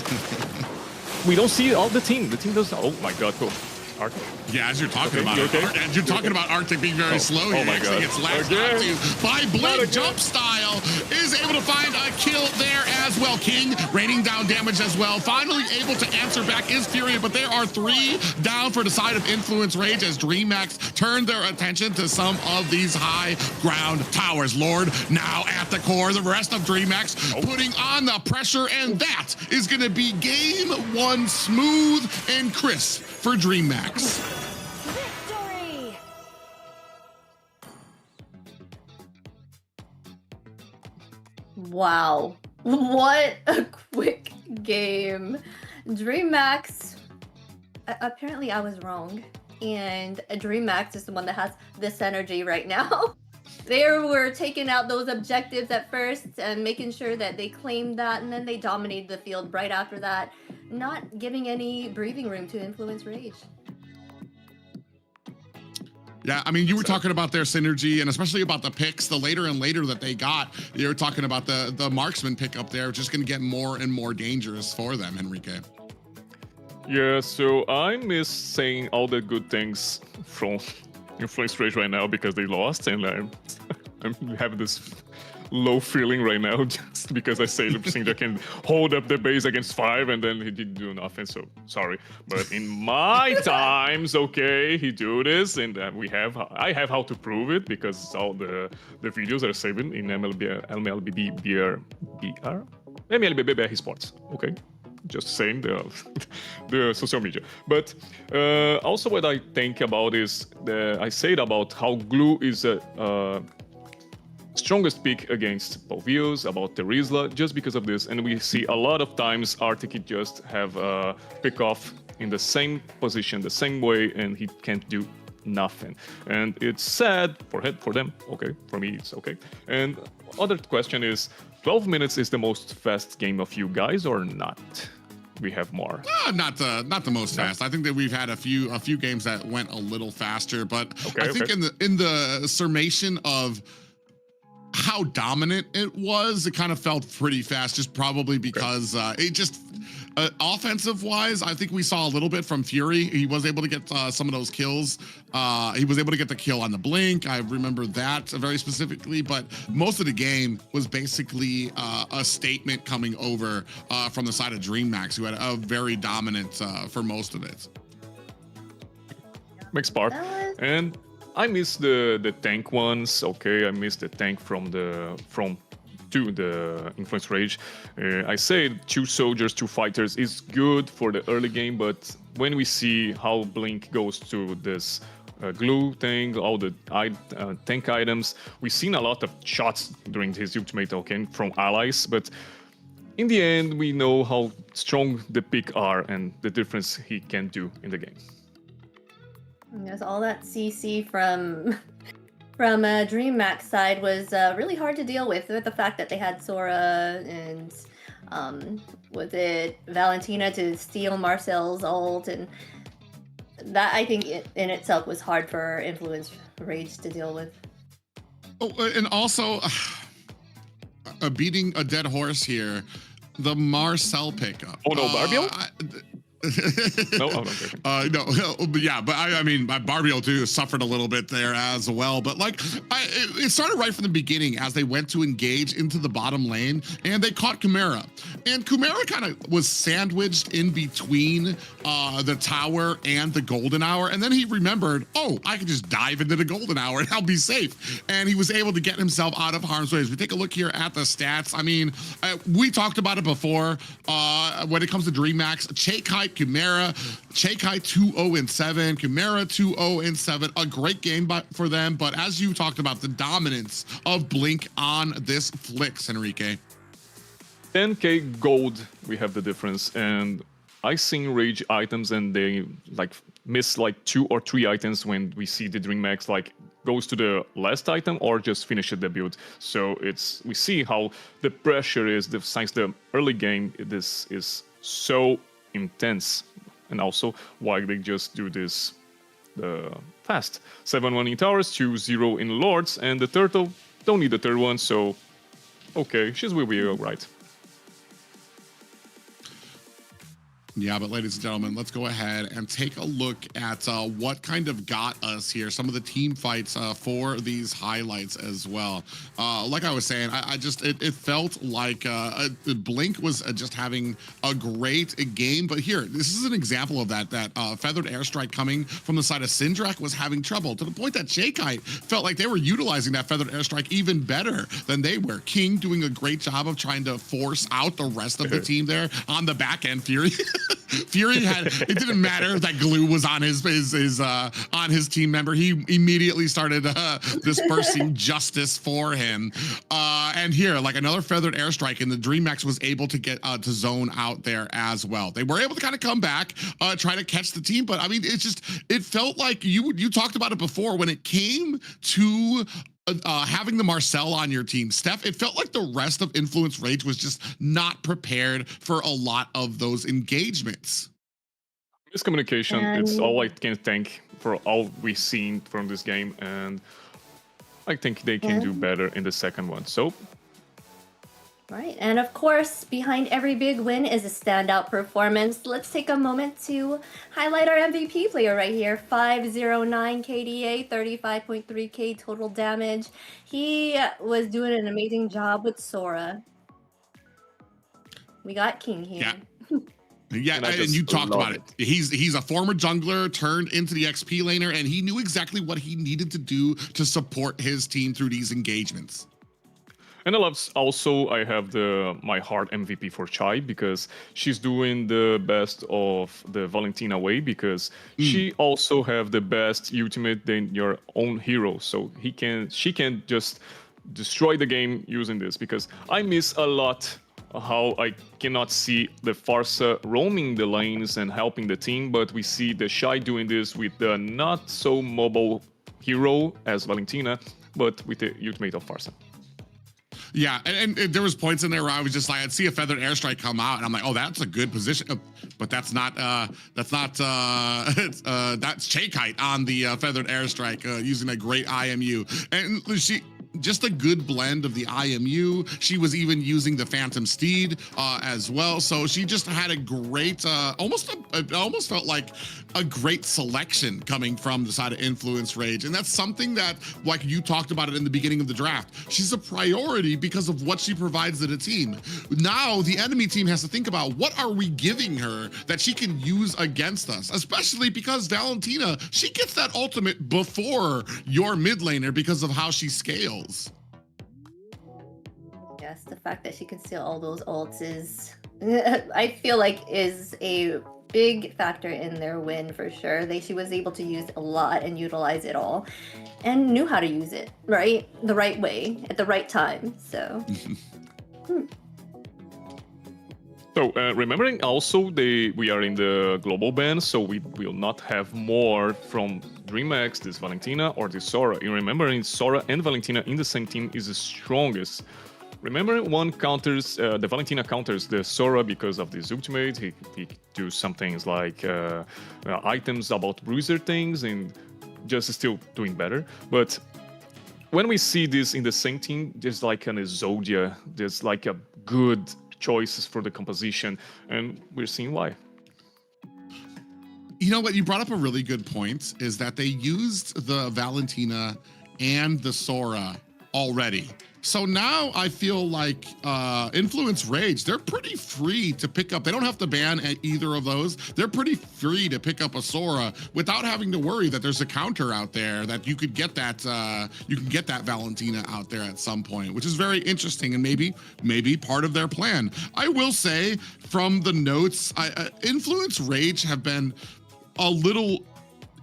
we don't see all the team. The team does. Oh my God, cool. Arctic. Yeah, as you're talking about it, as you're talking about Arctic being very slow here, my God. gets latched onto by Blink. Jump Style is able to find a kill there as well. King raining down damage as well. Finally able to answer back is Fury, but there are 3 down for the side of Influence Rage as Dreammax turned their attention to some of these high ground towers. Lord now at the core, the rest of Dreammax putting on the pressure, and that is going to be game 1 smooth and crisp for Dreammax. Victory! Wow, what a quick game. Dreammax, apparently I was wrong, and Dreammax is the one that has this energy right now. They were taking out those objectives at first and making sure that they claimed that, and then they dominated the field right after that, not giving any breathing room to Influence Rage. Yeah, I mean, you were talking about their synergy and especially about the picks, the later and later that they got. You were talking about the marksman pick up there, just going to get more and more dangerous for them, Enrique. Yeah, so I miss saying all the good things from Influence Rage right now because they lost, and I'm having this low feeling right now just because I say Lupsinga can hold up the base against 5 and then he didn't do nothing, so sorry. But in my times, okay, he do this, and I have how to prove it because all the videos are saved in MLBB Esports, okay? just saying the social media. But also what I think about is I said about how Glue is a strongest pick against Bovios, about Terizla, just because of this. And we see a lot of times Arctic just have a pick off in the same position, the same way, and he can't do nothing. And it's sad for them. Okay, for me it's okay. And other question is, 12 minutes is the most fast game of you guys or not? We have more. Not the most fast. I think that we've had a few games that went a little faster, but I think in the summation of how dominant it was, it kind of felt pretty fast, just probably because it just offensive wise, I think we saw a little bit from Fury. He was able to get some of those kills. He was able to get the kill on the Blink. I remember that very specifically, but most of the game was basically a statement coming over from the side of Dreammax, who had a very dominant for most of it. Makes part. And I miss the tank ones. Okay, I miss the tank from the Influence Rage. I said 2 soldiers, 2 fighters is good for the early game, but when we see how Blink goes to this glue thing, all the tank items, we've seen a lot of shots during his ultimate token from allies, but in the end, we know how strong the pick are and the difference he can do in the game. There's all that CC from Dreammax side was really hard to deal with the fact that they had Sora and was it Valentina to steal Marcel's ult, and that I think in itself was hard for Influence Rage to deal with. Oh, and also beating a dead horse here, the Marcel pickup. Oh no, Barbio? No, yeah, but I mean, Barbio too suffered a little bit there as well. But like, it started right from the beginning as they went to engage into the bottom lane, and they caught Chimera, and Chimera kind of was sandwiched in between the tower and the golden hour, and then he remembered, oh, I can just dive into the golden hour and I'll be safe, and he was able to get himself out of harm's way. As we take a look here at the stats, I mean, we talked about it before when it comes to Dreammax. Chaikai, Chimera, Chaikai 2-0-7, Chimera 2-0-7, a great game for them, but as you talked about, the dominance of Blink on this Flix, Enrique. 10k gold, we have the difference, and I seen Rage items and they like miss like 2 or 3 items when we see the Dreammax like goes to the last item or just finish the build. So we see how the pressure is, since the early game, this is so intense, and also why they just do this fast. 7-1 in towers, 2-0 in lords, and the turtle don't need the third one, so okay, she's will be alright. Yeah, but ladies and gentlemen, let's go ahead and take a look at what kind of got us here, some of the team fights for these highlights as well. Like I was saying, it felt like Blink was just having a great game, but here, this is an example of that feathered airstrike coming from the side of Syndrak was having trouble, to the point that Chaikai felt like they were utilizing that feathered airstrike even better than they were. King doing a great job of trying to force out the rest of the team there on the back end. Fury Fury had, it didn't matter that glue was on his team member. He immediately started dispersing justice for him. And here, like another feathered airstrike, and the Dreammax was able to get to zone out there as well. They were able to kind of come back, try to catch the team, but I mean, it felt like you talked about it before when it came to having the Marcel on your team, Steph, it felt like the rest of Influence Rage was just not prepared for a lot of those engagements. Miscommunication, it's all I can thank for all we've seen from this game, and I think they can do better in the second one. So, right, and of course, behind every big win is a standout performance. Let's take a moment to highlight our MVP player right here. 509 KDA, 35.3k total damage. He was doing an amazing job with Sora. We got King here. Yeah. Yeah, and you talked about it. He's a former jungler turned into the XP laner, and he knew exactly what he needed to do to support his team through these engagements. And I have my heart MVP for Chai because she's doing the best of the Valentina way because she also have the best ultimate than your own hero. So she can just destroy the game using this because I miss a lot how I cannot see the Farsa roaming the lanes and helping the team, but we see the Shy doing this with the not so mobile hero as Valentina, but with the ultimate of Farsa. Yeah, and there was points in there where I was just like, I'd see a feathered airstrike come out, and I'm like, oh, that's a good position, but that's Chakite on the feathered airstrike using a great IMU, and just a good blend of the IMU. She was even using the Phantom Steed as well. So she just had a great, it almost felt like a great selection coming from the side of Influence Rage. And that's something that, like you talked about it in the beginning of the draft, she's a priority because of what she provides to the team. Now the enemy team has to think about what are we giving her that she can use against us, especially because Valentina, she gets that ultimate before your mid laner because of how she scales. Yes, the fact that she can steal all those ults is, I feel like, is a big factor in their win for sure. She was able to use a lot and utilize it all, and knew how to use it the right way at the right time. So. So remembering also we are in the global ban, so we will not have more from Dreammax, this Valentina, or this Sora. And remembering Sora and Valentina in the same team is the strongest. Remember, one counters, the Valentina counters the Sora because of this ultimate. He do some things like items about bruiser things and just still doing better. But when we see this in the same team, there's like an Exodia, there's like a good choices for the composition, and we're seeing why. You know what? You brought up a really good point, is that they used the Valentina and the Sora already. So now I feel like Influence Rage, they're pretty free to pick up. They don't have to ban either of those. They're pretty free to pick up a Sora without having to worry that there's a counter out there that you could get that Valentina out there at some point, which is very interesting and maybe part of their plan. I will say from the notes, Influence Rage have been a little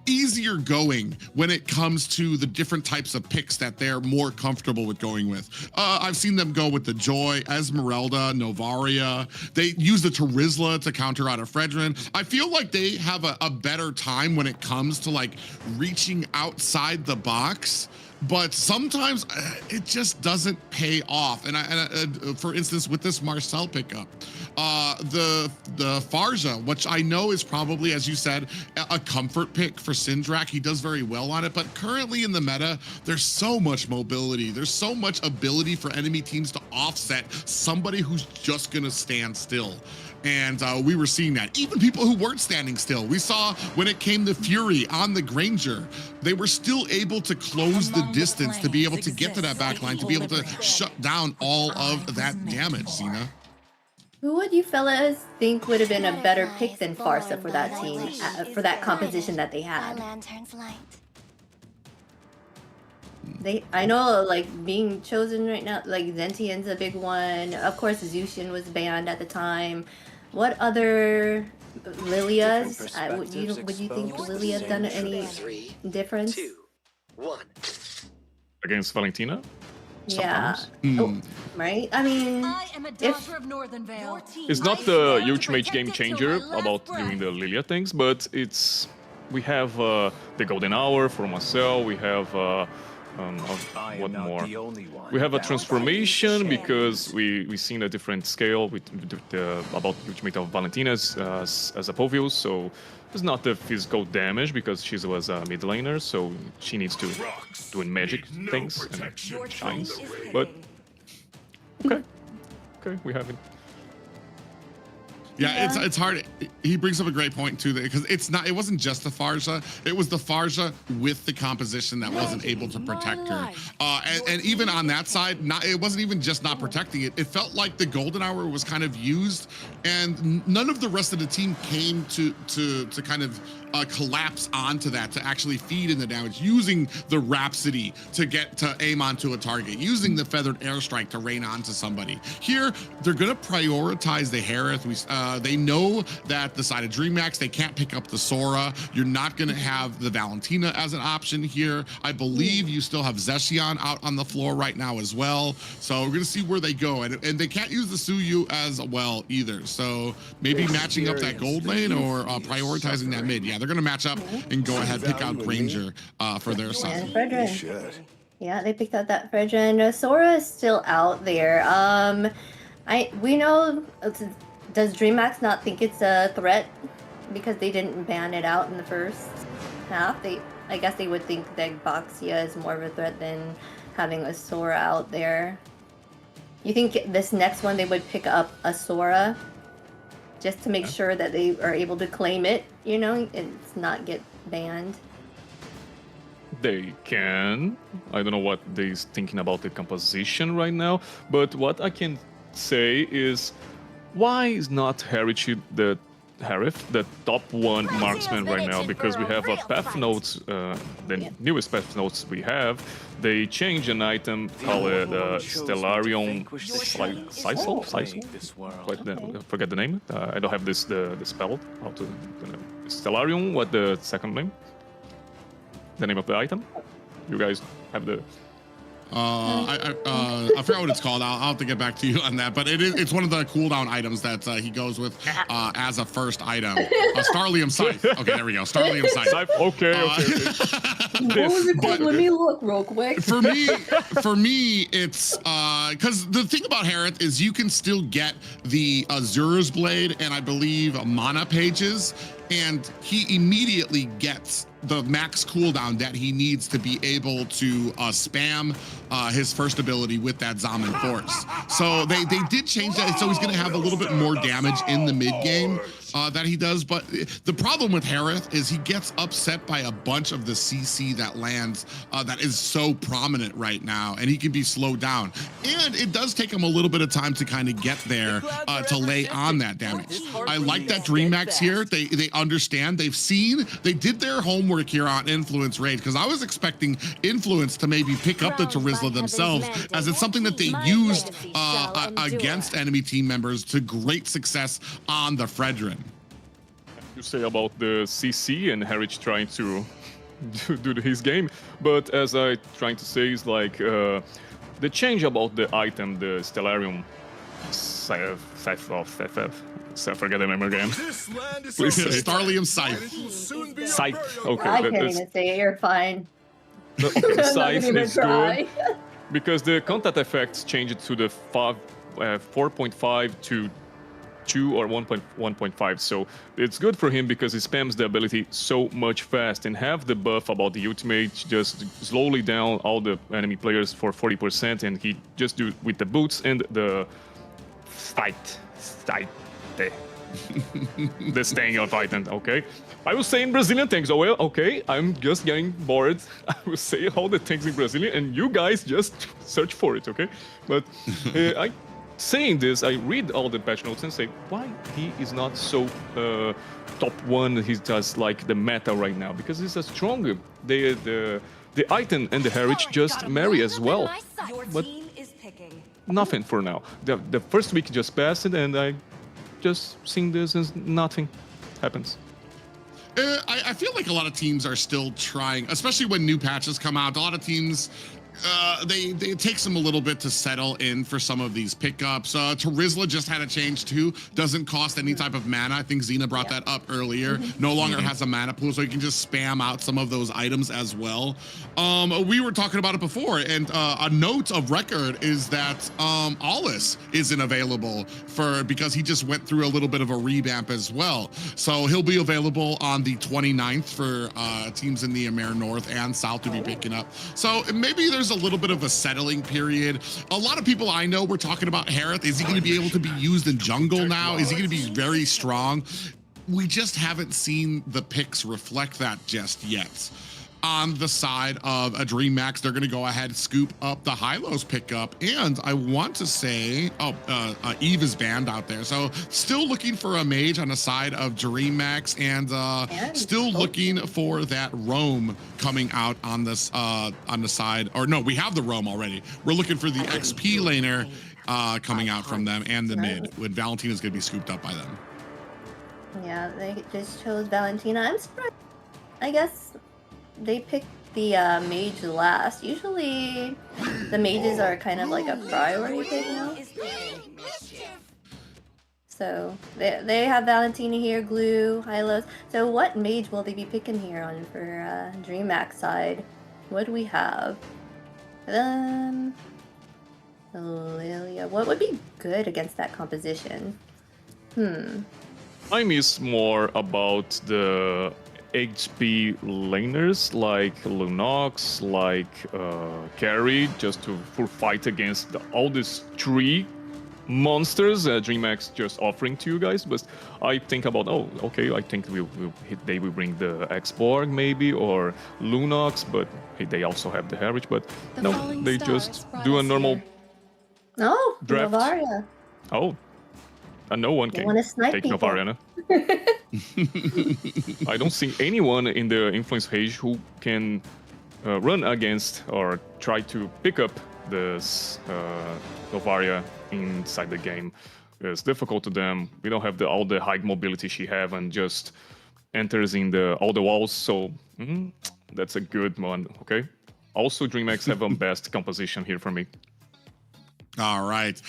easier going when it comes to the different types of picks that they're more comfortable with going with. I've seen them go with the Joy, Esmeralda, Novaria. They use the Terizla to counter out a Fredrin. I feel like they have a better time when it comes to like reaching outside the box, but sometimes it just doesn't pay off. And for instance, with this Marcel pickup, the Farja, which I know is probably, as you said, a comfort pick for Syndrak. He does very well on it, but currently in the meta, there's so much mobility. There's so much ability for enemy teams to offset somebody who's just gonna stand still. And we were seeing that. Even people who weren't standing still. We saw when it came to Fury on the Granger, they were still able to close the distance to be able to get to that backline, to be able to shut down all of that damage, Xena. Who would you fellas think would have been a better pick than Farsa for that team, for that composition that they had? I know, like, being chosen right now, like, Zentian's a big one. Of course, Zushin was banned at the time. What other Lilias? Would you think Lilia's done any difference? 2, 1. Against Valentina? Yeah. Oh, right? I mean, it's not the ultimate game changer about doing the Lilia things, but we have the Golden Hour for Marcel, we have what more? We have a transformation because we seen a different scale with about ultimate of Valentina's as a Povius, so it's not the physical damage because she was a mid laner, so she needs to doing magic things and shines. But okay, we have it. Yeah, it's hard. He brings up a great point too, because it wasn't just the Farja, it was the Farja with the composition that wasn't able to protect her. And even on that side, it wasn't even just not protecting it. It felt like the Golden Hour was kind of used, and none of the rest of the team came to kind of collapse onto that to actually feed in the damage, using the Rhapsody to get to aim onto a target, using the Feathered Airstrike to rain onto somebody. Here, they're gonna prioritize the Harith. They know that the side of Dreammax, they can't pick up the Sora. You're not gonna have the Valentina as an option here. I believe you still have Zeshion out on the floor right now as well. So we're gonna see where they go. And they can't use the Suyu as well either. So maybe matching up that gold lane or prioritizing that mid. Yeah, they're gonna match up and go ahead, pick out Granger for their side. Yeah, they picked out that Fredrin. Sora is still out there. We know, does Dreammax not think it's a threat because they didn't ban it out in the first half? I guess they would think that Boxia is more of a threat than having a Sora out there. You think this next one they would pick up a Sora just to make sure that they are able to claim it, you know, and it's not get banned? They can. I don't know what they're thinking about the composition right now, but what I can say is, why is not Harith the top one marksman right now? Because we have a path notes, the newest path notes we have. They change an item called Stellarium Sisal. I forget the name. I don't have the spell. How to Stellarium? What the second name? The name of the item? You guys have the... I forgot what it's called. I'll have to get back to you on that. But it's one of the cooldown items that he goes with as a first item. Starlium Scythe. Okay, there we go. Starlium Scythe. Okay. What was it called? Let me look real quick. For me, it's because the thing about Harith is you can still get the Azura's Blade and I believe Mana Pages, and he immediately gets the max cooldown that he needs to be able to spam his first ability with that Zaman Force. So they did change that, so he's gonna have a little bit more damage in the mid game that he does. But the problem with Harith is he gets upset by a bunch of the CC that lands that is so prominent right now, and he can be slowed down. And it does take him a little bit of time to kind of get there to lay on that damage. I like that Dreammax here. They understand, they've seen, they did their homework here on Influence Rage, because I was expecting Influence to maybe pick up the Terizla themselves, as it's something that they used against enemy team members to great success on the Fredrin. You say about the CC and Harith trying to do his game, but as I trying to say is like the change about the item, the Stellarium I forget the name again. Please say Starlium Scythe. Scythe. Okay. I can't even say it. You're fine. Okay, Scythe is good because the contact effects changed to the 4.5 to 2 or 1.5, so it's good for him because he spams the ability so much fast and have the buff about the ultimate, just slowly down all the enemy players for 40%, and he just do with the boots and the fight. The staying on Titan, okay? I will say in Brazilian things, oh well, okay, I'm just getting bored. I will say all the things in Brazilian and you guys just search for it, okay? But saying this, I read all the patch notes and say, why he is not so top one, he does like the meta right now? Because he's a stronger, the item and the Harith just marry as well. But nothing for now. The first week just passed and I just seeing this as nothing happens. I feel like a lot of teams are still trying, especially when new patches come out. A lot of teams, it takes them a little bit to settle in for some of these pickups. Terizla just had a change too. Doesn't cost any type of mana. I think Xena brought that up earlier. No longer has a mana pool, so you can just spam out some of those items as well. We were talking about it before, and a note of record is that Aulus isn't available because he just went through a little bit of a revamp as well. So he'll be available on the 29th for teams in the AMER North and South to be picking up. So maybe there's a little bit of a settling period. A lot of people I know were talking about Harith. Is he going to be able to be used in jungle now? Is he going to be very strong? We just haven't seen the picks reflect that just yet. on the side of a Dreammax, they're going to go ahead, scoop up the Hylos pickup. And I want to say, Eve is banned out there. So still looking for a mage on the side of Dreammax, and still looking for that roam coming out on this on the side. Or no, we have the roam already. We're looking for the XP laner coming out from them, and the mid, with Valentina's going to be scooped up by them. Yeah, they just chose Valentina. I'm surprised. I guess they picked the mage last. Usually the mages are kind of like a priority pick now. So they have Valentina here, Glue, Hylos. So what mage will they be picking here on for Dreammax side? What do we have? Lilia. What would be good against that composition? I miss more about the HP laners like Lunox, like Carry, just for fight against all these 3 monsters Dreammax just offering to you guys. But I think about, oh, okay, I think they will bring the X-Borg maybe, or Lunox, but they also have the Heritage. But no, they just do a normal draft. Novaria. Oh, and no one can take Novaria. I don't see anyone in the influence page who can run against or try to pick up this Novaria inside the game. It's difficult to them. We don't have all the high mobility she have, and just enters in all the walls. So that's a good one. Okay. Also, Dreammax have a best composition here for me. All right,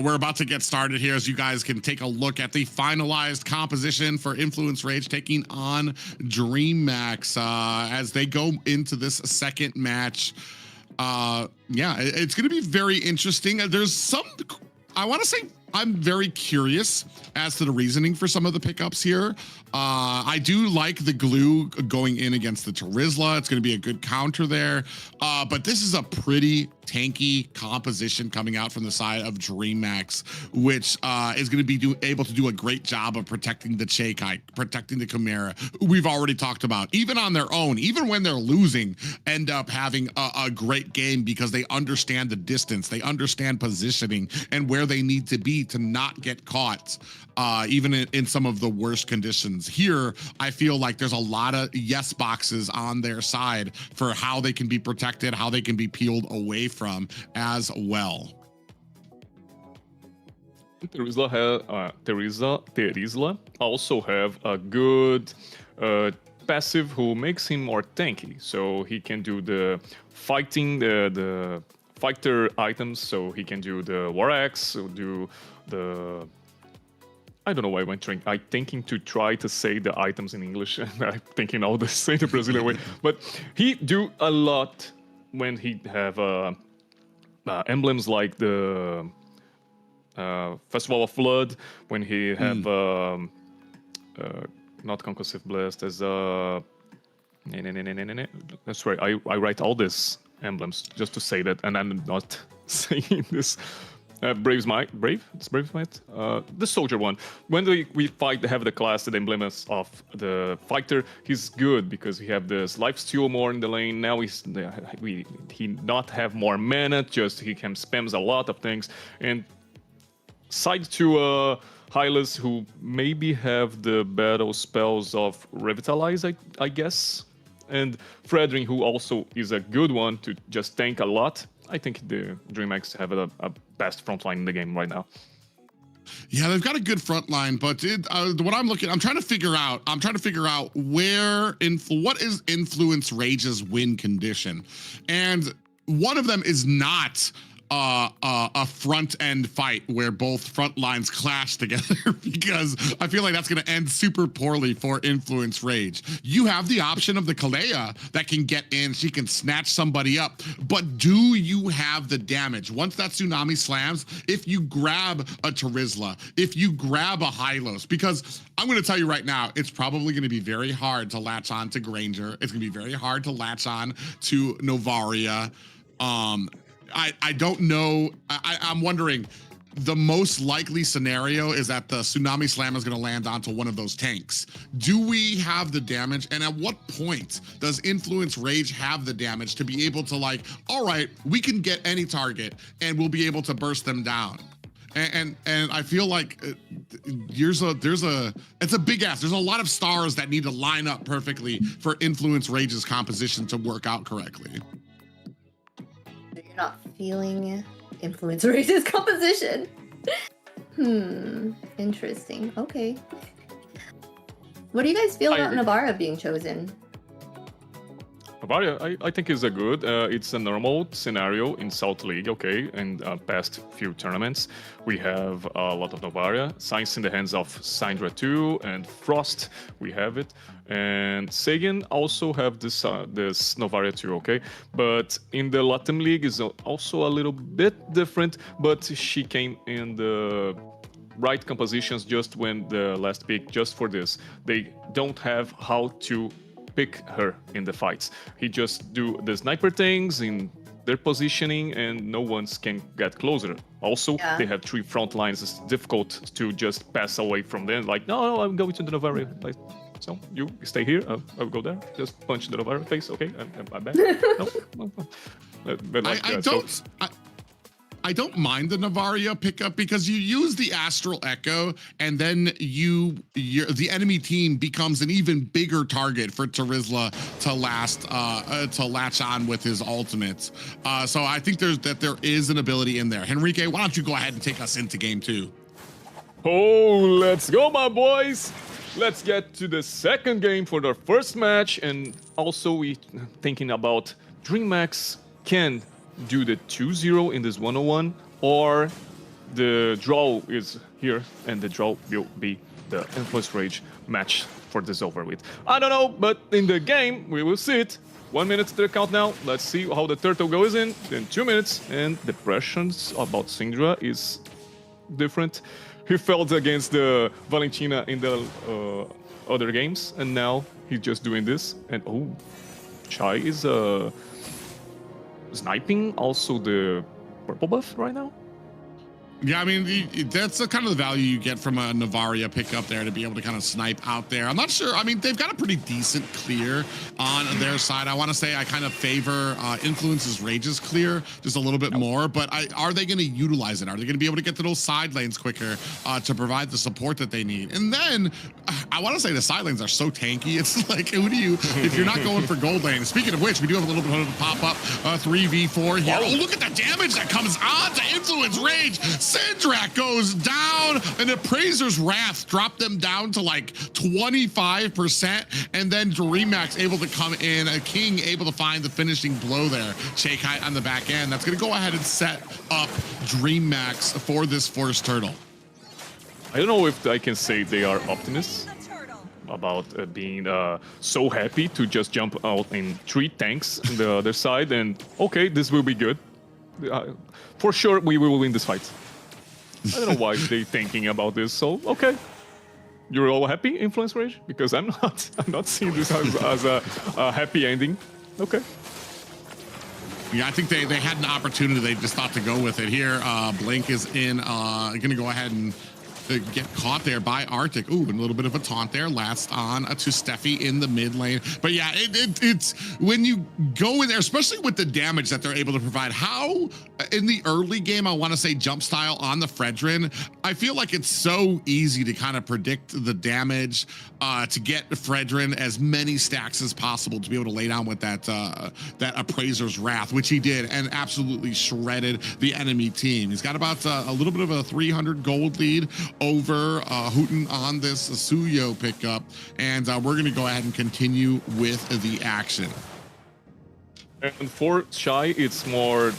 we're about to get started here, as you guys can take a look at the finalized composition for Influence Rage taking on Dreammax as they go into this second match. Yeah, it's going to be very interesting. There's some, I want to say, I'm very curious as to the reasoning for some of the pickups here. I do like the Glue going in against the Terizla. It's going to be a good counter there. But this is a pretty tanky composition coming out from the side of Dreammax, which is going to be able to do a great job of protecting the Chakai, protecting the Chimera. We've already talked about, even on their own, even when they're losing, end up having a great game because they understand the distance, they understand positioning and where they need to be to not get caught, even in some of the worst conditions. Here, I feel like there's a lot of yes boxes on their side for how they can be protected, how they can be peeled away from as well. Terizla also have a good passive who makes him more tanky, so he can do the fighting, the fighter items, so he can do the War Axe, do the... I don't know why I went thinking to try to say the items in English, and I'm thinking all the say the Brazilian way, but he do a lot when he have emblems like the Festival of Flood, when he have not Concussive Blast, as that's right, I write all these emblems just to say that, and I'm not saying this. Brave's Might, it's Brave's Might, the soldier one. When we fight, have the class, the emblems of the fighter, he's good because he have this lifesteal more in the lane. Now he not have more mana, just he can spams a lot of things. And side to Hylas, who maybe have the battle spells of Revitalize, I guess. And Fredrin, who also is a good one to just tank a lot. I think the Dreammax have a best front line in the game right now. Yeah, they've got a good front line, but what I'm trying to figure out what is Influence Rage's win condition, and one of them is not a front end fight where both front lines clash together, because I feel like that's going to end super poorly for Influence Rage. You have the option of the Kalea that can get in, she can snatch somebody up, but do you have the damage? Once that Tsunami slams, if you grab a Terizla, if you grab a Hylos, because I'm going to tell you right now, it's probably going to be very hard to latch on to Granger. It's going to be very hard to latch on to Novaria. I don't know. I'm wondering, the most likely scenario is that the Tsunami Slam is going to land onto one of those tanks. Do we have the damage? And at what point does Influence Rage have the damage to be able to like, all right, we can get any target and we'll be able to burst them down? And I feel like it's a big ask. There's a lot of stars that need to line up perfectly for Influence Rage's composition to work out correctly. You're not feeling Influence Rage's composition. Interesting. Okay. What do you guys feel about Navarra being chosen? Bavaria, I think is a good. It's a normal scenario in South League, okay. And past few tournaments, we have a lot of Navaria. Science in the hands of Syndra 2 and Frost, we have it. And Sagan also have this Navaria 2, okay. But in the Latin League is also a little bit different, but she came in the right compositions just when the last pick, just for this. They don't have how to pick her in the fights. He just do the sniper things in their positioning and no one can get closer. Also, they have 3 front lines. It's difficult to just pass away from them. Like, no, I'm going to the Navarra. Like, so you stay here. I'll go there. Just punch the Navarra face. Okay, I'm back. No. But like, I don't mind the Navaria pickup because you use the Astral Echo and then the enemy team becomes an even bigger target for Terizla to latch on with his ultimates. So I think there is an ability in there. Henrique, why don't you go ahead and take us into game 2? Oh, let's go, my boys. Let's get to the second game for the first match. And also we thinking about Dreammax can do the 2-0 in this 101, or the draw is here and the draw will be the Influence Rage match for this over with. I don't know, but in the game we will see it. 1 minute to the count now. Let's see how the turtle goes in 2 minutes. And the impressions about Syndra is different. He felt against the Valentina in the other games, and now he's just doing this. And oh, Chai is sniping also the purple buff right now. Yeah, I mean, that's kind of the value you get from a Navaria pickup there, to be able to kind of snipe out there. I'm not sure. I mean, they've got a pretty decent clear on their side. I want to say I kind of favor Influence's Rage's clear just a little bit more, but are they going to utilize it? Are they going to be able to get to those side lanes quicker to provide the support that they need? And then I want to say the side lanes are so tanky. It's like, who do you, if you're not going for gold lane? Speaking of which, we do have a little bit of a pop-up 3v4 here. Oh, look at the damage that comes on to Influence Rage. Sindrak goes down, and Appraiser's Wrath dropped them down to like 25%, and then Dreammax able to come in, a King able to find the finishing blow there. Shake Height on the back end. That's going to go ahead and set up Dreammax for this first turtle. I don't know if I can say they are optimists about being so happy to just jump out in 3 tanks on the other side, and okay, this will be good. For sure, we will win this fight. I don't know why they're thinking about this. So okay, you're all happy, Influence Rage? Because I'm not. I'm not seeing this as a happy ending. Okay. Yeah, I think they had an opportunity. They just thought to go with it here. Blink is in. Going to go ahead and get caught there by Arctic. Ooh, and a little bit of a taunt there. Last on to Steffi in the mid lane. But yeah, it's when you go in there, especially with the damage that they're able to provide. How in the early game, I want to say jump style on the Fredrin, I feel like it's so easy to kind of predict the damage to get Fredrin as many stacks as possible to be able to lay down with that Appraiser's Wrath, which he did, and absolutely shredded the enemy team. He's got about a little bit of a 300 gold lead over Hooten on this Suyo pickup, and we're going to go ahead and continue with the action. And for Chai, it's more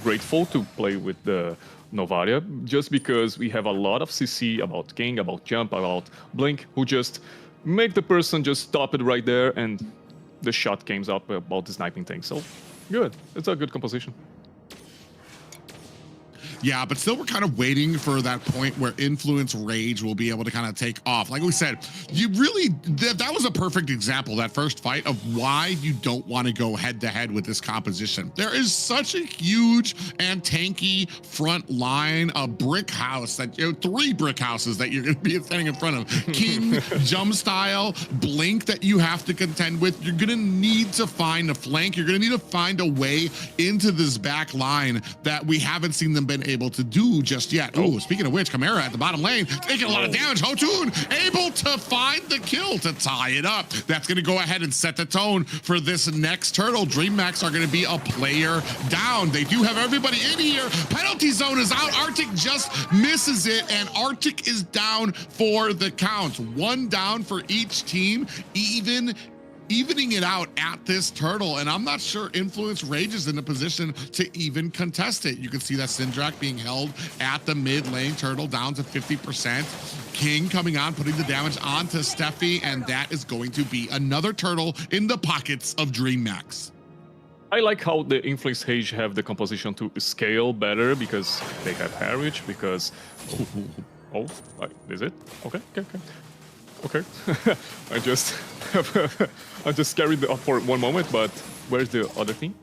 grateful to play with the Novaria, just because we have a lot of CC about King, about Jump, about Blink, who just make the person just stop it right there, and the shot comes up about the sniping thing. So good, it's a good composition. Yeah, but still we're kind of waiting for that point where Influence Rage will be able to kind of take off. Like we said, you really, that was a perfect example, that first fight, of why you don't want to go head to head with this composition. There is such a huge and tanky front line, a brick house that, 3 brick houses that you're going to be standing in front of. King, Jump Style, Blink that you have to contend with. You're going to need to find a flank. You're going to need to find a way into this back line that we haven't seen them been able to do just yet. Oh, speaking of which, Chimera at the bottom lane, taking a lot of damage. Hotun able to find the kill to tie it up. That's going to go ahead and set the tone for this next turtle. Dreammax are going to be a player down. They do have everybody in here. Penalty zone is out. Arctic just misses it, and Arctic is down for the count. 1 down for each team, evening it out at this turtle, and I'm not sure Influence Rage is in a position to even contest it. You can see that Syndrak being held at the mid lane, turtle down to 50%. King coming on, putting the damage onto Steffi, and that is going to be another turtle in the pockets of Dreammax. I like how the Influence Rage have the composition to scale better because they have Heritage, because... is it? Okay. I just carried it up for one moment, but where's the other thing?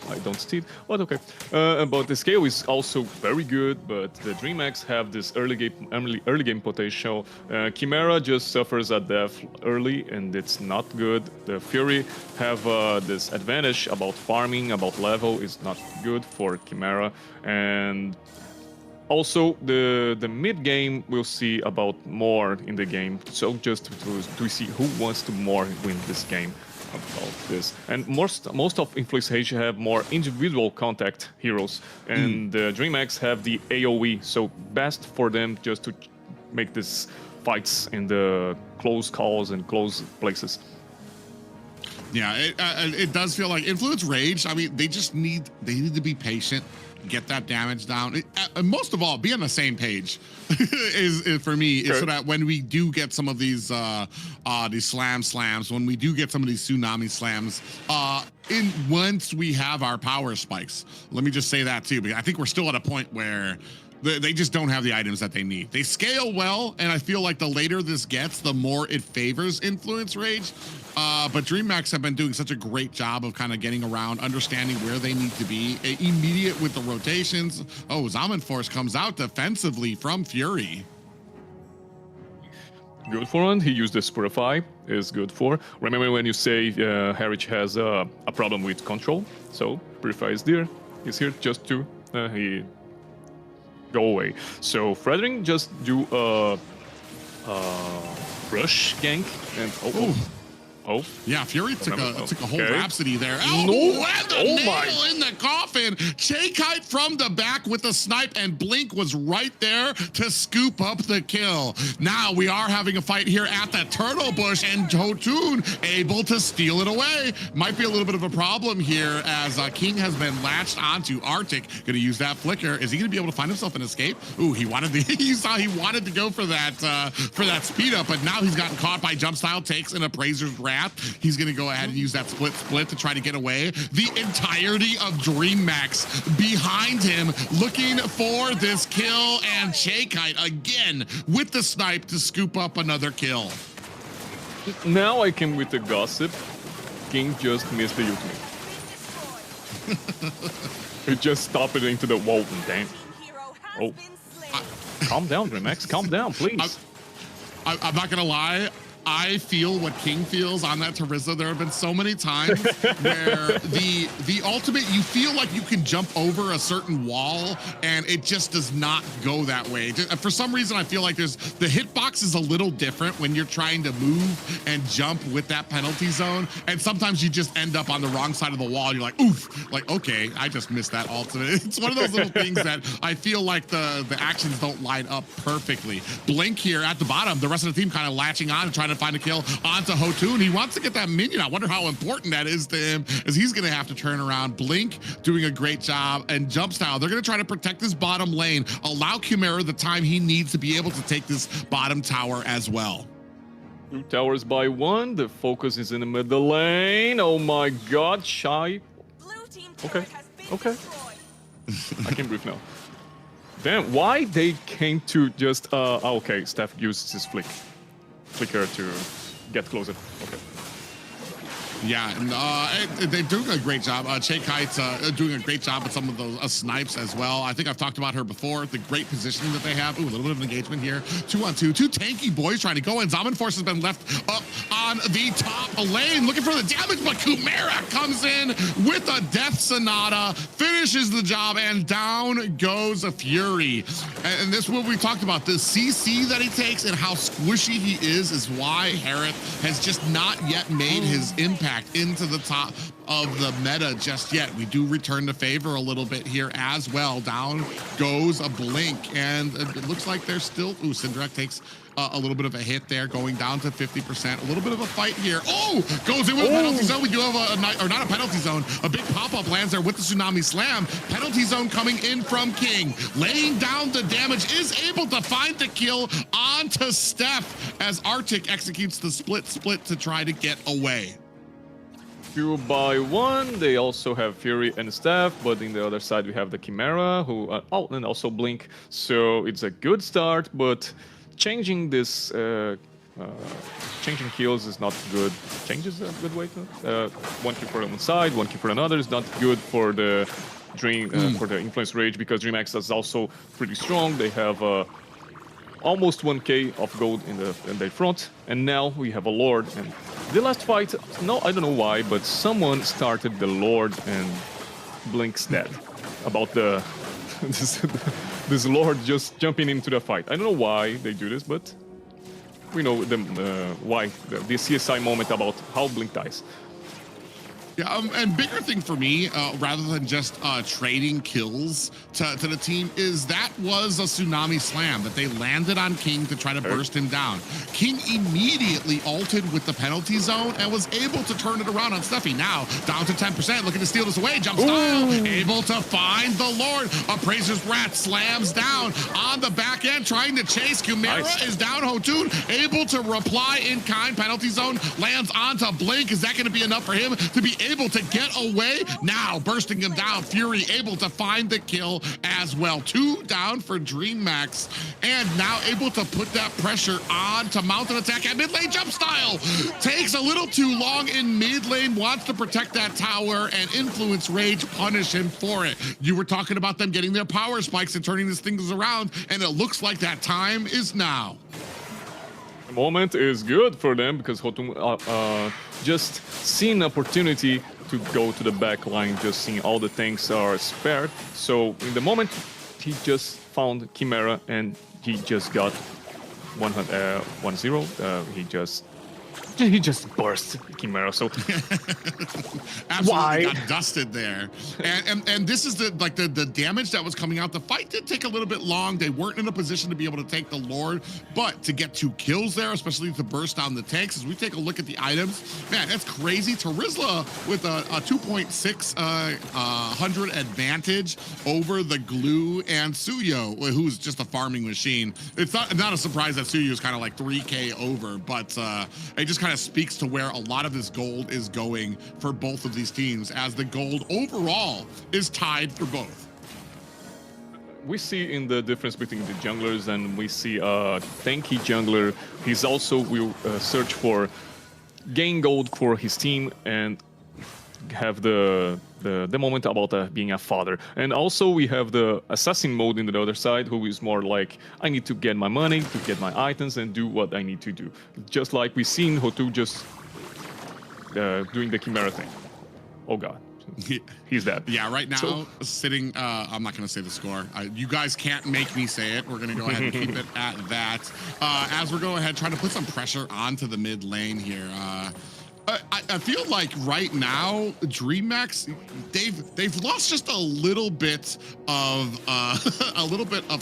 I don't see it, but okay. But the scale is also very good, but the Dreammax have this early game potential. Chimera just suffers a death early, and it's not good. The Fury have this advantage about farming, about level, is not good for Chimera, and also, the mid game we'll see about more in the game. So just to see who wants to more win this game about this. And most of Influence Rage have more individual contact heroes, and the Dreammax have the AoE. So best for them just to make these fights in the close calls and close places. Yeah, it does feel like Influence Rage. I mean, they need to be patient, get that damage down, and most of all, be on the same page. is for me, sure. So that when we do get some of these slams, when we do get some of these tsunami slams, once we have our power spikes, let me just say that too, because I think we're still at a point where they just don't have the items that they need. They scale well, and I feel like the later this gets, the more it favors Influence Rage. But Dreammax have been doing such a great job of kind of getting around, understanding where they need to be, immediate with the rotations. Oh, Zaman Force comes out defensively from Fury. Good for him. He used the Purify, is good for. Remember when you say Heritage has a problem with control, so Purify is there. He's here just to go away. So Frederick just do a rush gank and Oh. Yeah, Fury took a whole Rhapsody there. No. And the nail in the coffin. Kite from the back with the snipe, and Blink was right there to scoop up the kill. Now we are having a fight here at the Turtle Bush, and Hotun able to steal it away. Might be a little bit of a problem here as King has been latched onto Arctic. Gonna use that flicker. Is he gonna be able to find himself an escape? Ooh, he wanted to go for that speed up, but now he's gotten caught by Jump Style, takes an Appraiser's Wrath. He's going to go ahead and use that split to try to get away. The entirety of Dreammax behind him looking for this kill, and Kite again with the snipe to scoop up another kill. Now I came with the gossip. King just missed the ultimate. He just stopped it into the wall. Damn. Oh. Calm down, Dreammax. Calm down, please. I'm not going to lie. I feel what King feels on that Teresa. There have been so many times where the ultimate, you feel like you can jump over a certain wall, and it just does not go that way. For some reason, I feel like the hitbox is a little different when you're trying to move and jump with that penalty zone, and sometimes you just end up on the wrong side of the wall. You're like, oof, like, okay, I just missed that ultimate. It's one of those little things that I feel like the actions don't line up perfectly. Blink here at the bottom, the rest of the team kind of latching on and trying to find a kill onto Hotun. He wants to get that minion. I wonder how important that is to him, as he's going to have to turn around. Blink doing a great job, and Jump Style, they're going to try to protect this bottom lane, allow Chimera the time he needs to be able to take this bottom tower as well. 2 towers by 1. The focus is in the middle lane. Oh my god, Shy. Okay. I can breathe now. Damn, why they came to just okay, Steph uses his flicker to get closer. Okay. Yeah, and they're doing a great job. Che Kite's doing a great job with some of those snipes as well. I think I've talked about her before, the great positioning that they have. Ooh, a little bit of engagement here. 2-on-2, two tanky boys trying to go in. Force has been left up on the top lane, looking for the damage, but Kumera comes in with a Death Sonata, finishes the job, and down goes a Fury. And this is what we talked about. The CC that he takes and how squishy he is why Harith has just not yet made his impact into the top of the meta just yet. We do return the favor a little bit here as well. Down goes a Blink, and it looks like they're still, ooh, Syndrek takes a little bit of a hit there, going down to 50%. A little bit of a fight here. Oh, goes in with a penalty zone. We do have or not a penalty zone, a big pop-up lands there with the Tsunami Slam. Penalty zone coming in from King. Laying down the damage, is able to find the kill onto Steph as Arctic executes the split to try to get away. 2-by-1. They also have Fury and Steph, but in the other side we have the Chimera, who and also Blink. So it's a good start, but changing this, changing kills is not good. Change is a good way to. One kill for one side, one kill for another is not good for the for the Influence Rage, because Dreammax is also pretty strong. They have almost 1k of gold in their front, and now we have a Lord. And the last fight, no, I don't know why, but someone started the Lord and Blink's dead. About the this Lord just jumping into the fight. I don't know why they do this, but we know why. The CSI moment about how Blink dies. Yeah, and bigger thing for me, rather than just trading kills to the team, is that was a Tsunami Slam that they landed on King to try to burst him down. King immediately ulted with the penalty zone and was able to turn it around on Steffi. Now down to 10%, looking to steal this away. Jump style, able to find the Lord. Appraiser's Rat slams down on the back end, trying to chase. Kumera is down. Hotun able to reply in kind. Penalty zone lands onto Blink. Is that going to be enough for him to be able to get away? Now bursting him down. Fury able to find the kill as well. 2 down for Dreammax, and now able to put that pressure on to mount an attack at mid lane. Jump style takes a little too long in mid lane, wants to protect that tower, and Influence Rage punish him for it. You were talking about them getting their power spikes and turning these things around, and it looks like that time is now. The moment is good for them because Hotun just seen opportunity to go to the back line, just seeing all the tanks are spared. So in the moment, he just found Chimera and he just got 1-0. He just burst Chimera. So absolutely got dusted there. And this is the damage that was coming out. The fight did take a little bit long. They weren't in a position to be able to take the Lord, but to get 2 kills there, especially to burst down the tanks. As we take a look at the items, man, that's crazy. Tarizla with a 2.600 advantage over the Glue and Suyo, who's just a farming machine. It's not a surprise that Suyo is kind of like 3k over, but it just kind of speaks to where a lot of this gold is going for both of these teams, as the gold overall is tied for both. We see in the difference between the junglers, and we see a tanky jungler. He's also will search for gain gold for his team and have the moment about being a father. And also we have the assassin mode in the other side, who is more like, I need to get my money, to get my items, and do what I need to do. Just like we seen Hotu just doing the Chimera thing. Oh god. He's dead. Yeah, right now, sitting, I'm not going to say the score. You guys can't make me say it. We're going to go ahead and keep it at that. As we're going ahead, trying to put some pressure onto the mid lane here. I feel like right now, Dreammax, they've lost just a little bit of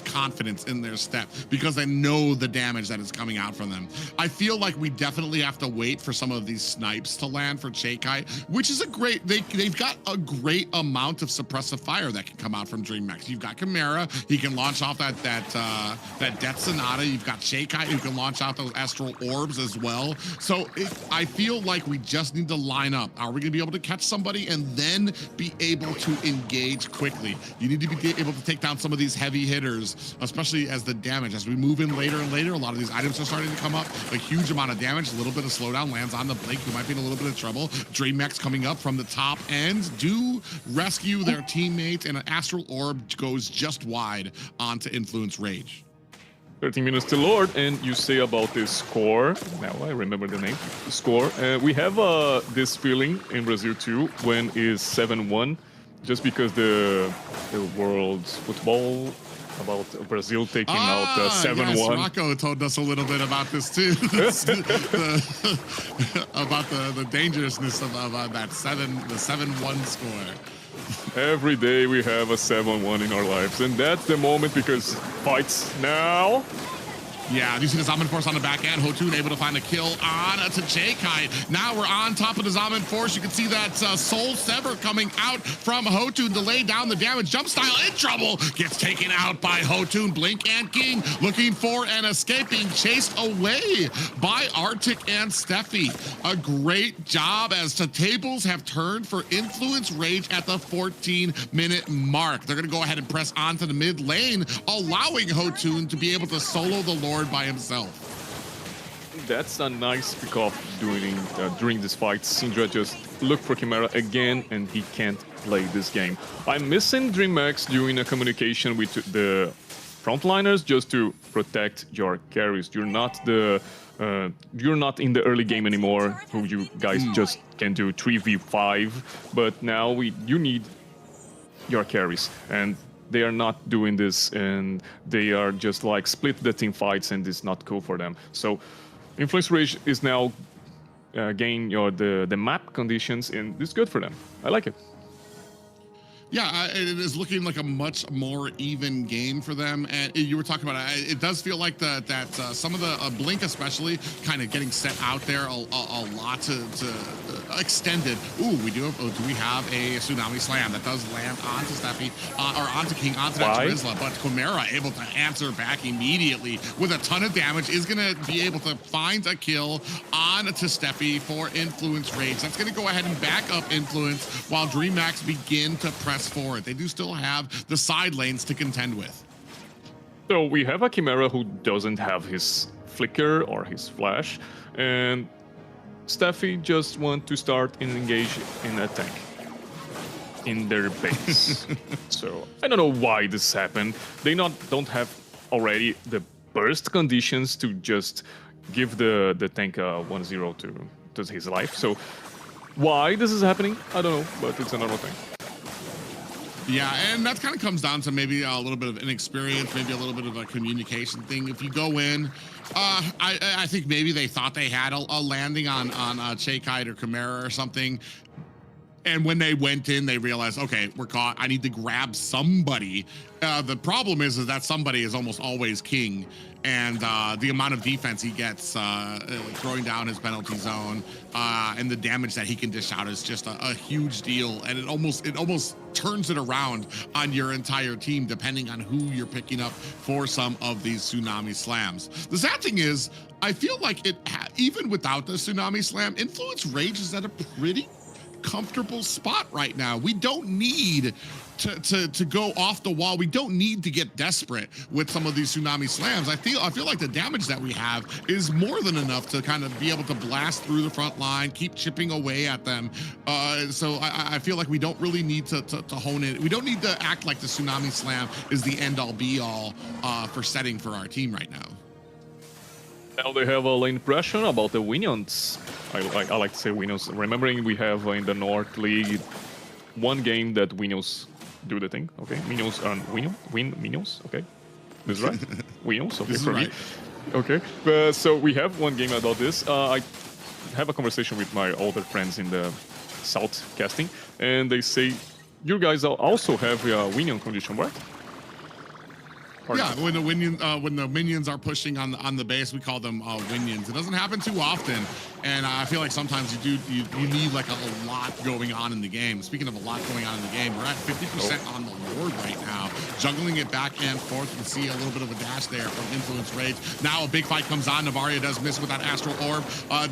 confidence in their step, because they know the damage that is coming out from them. I feel like we definitely have to wait for some of these snipes to land for Chekai, which is a great. They've got a great amount of suppressive fire that can come out from Dreammax. You've got Chimera, he can launch off that Death Sonata. You've got Chekai, who can launch out those Astral Orbs as well. So I feel like we we just need to line up. Are we gonna be able to catch somebody and then be able to engage quickly? You need to be able to take down some of these heavy hitters, especially as the damage, as we move in later and later, a lot of these items are starting to come up, a huge amount of damage, a little bit of slowdown lands on the Blink, who might be in a little bit of trouble. Dreammax coming up from the top end, do rescue their teammate, and an Astral Orb goes just wide onto Influence Rage. 13 minutes to Lord, and you say about this score, now I remember the name, score. We have this feeling in Brazil too, when it's 7-1, just because the world's football about Brazil taking out 7-1. Yes, Rocco told us a little bit about this too, about the dangerousness of that 7-1 score. Every day we have a 7-1 in our lives, and that's the moment because fights now. Yeah, you see the Zaman Force on the back end. Hotun able to find a kill on to J-Kai. Now we're on top of the Zaman Force. You can see that Soul Sever coming out from Hotun to lay down the damage. Jump Style in trouble. Gets taken out by Hotun. Blink and King looking for an escape, being chased away by Arctic and Steffi. A great job as the tables have turned for Influence Rage at the 14-minute mark. They're going to go ahead and press onto the mid lane, allowing Hotun to be able to solo the Lord by himself. That's a nice pick-off during this fight. Syndra just looked for Chimera again, and he can't play this game. I'm missing Dreammax doing a communication with the frontliners just to protect your carries. You're not in the early game anymore, who you guys just can do 3v5, but now you need your carries, and they are not doing this, and they are just like split the team fights, and it's not cool for them. So Influence Rage is now gain the map conditions, and it's good for them. I like it. Yeah, it is looking like a much more even game for them. And you were talking about it does feel like that some of the Blink especially kind of getting set out there a lot to extended. Ooh, do we have a Tsunami Slam that does land onto Steffi or onto King, onto that Charizla, but Chimera able to answer back immediately with a ton of damage, is going to be able to find a kill on to Steffi for Influence Rage. That's going to go ahead and back up Influence while Dreammax begin to press forward. They do still have the side lanes to contend with. So we have a Chimera who doesn't have his flicker or his flash, and Steffi just want to start and engage in a tank in their base. So I don't know why this happened. They don't have already the burst conditions to just give the tank 1-0 to his life. So why this is happening, I don't know, but it's a normal thing. Yeah, and that kind of comes down to maybe a little bit of inexperience, maybe a little bit of a communication thing. If you go in, I think maybe they thought they had a landing on Chaekite or Chimera or something. And when they went in, they realized, okay, we're caught. I need to grab somebody. The problem is that somebody is almost always King. And the amount of defense he gets throwing down his penalty zone and the damage that he can dish out is just a huge deal. And it almost turns it around on your entire team, depending on who you're picking up for some of these Tsunami Slams. The sad thing is, I feel like even without the Tsunami Slam, Influence Rage is at a pretty comfortable spot right now. We don't need to go off the wall. We don't need to get desperate with some of these Tsunami Slams. I feel like the damage that we have is more than enough to kind of be able to blast through the front line, keep chipping away at them. So I feel like we don't really need to hone it. We don't need to act like the Tsunami Slam is the end-all be-all for setting for our team right now. Now they have a lane pressure about the Minions. I like to say Minions. Remembering we have in the North League one game that Minions do the thing. Okay, Minions are Minions. Okay, this is right. Minions. Okay, this for is right. Me. Okay, so we have one game about this. I have a conversation with my older friends in the South casting, and they say you guys also have a Minion condition, right? Yeah, when the minions are pushing on the base, we call them winions. It doesn't happen too often, and I feel like sometimes you need like a lot going on in the game. Speaking of a lot going on in the game, we're at 50% on the Lord right now, juggling it back and forth. You can see a little bit of a dash there from Influence Rage. Now a big fight comes on. Navaria does miss with that Astral Orb.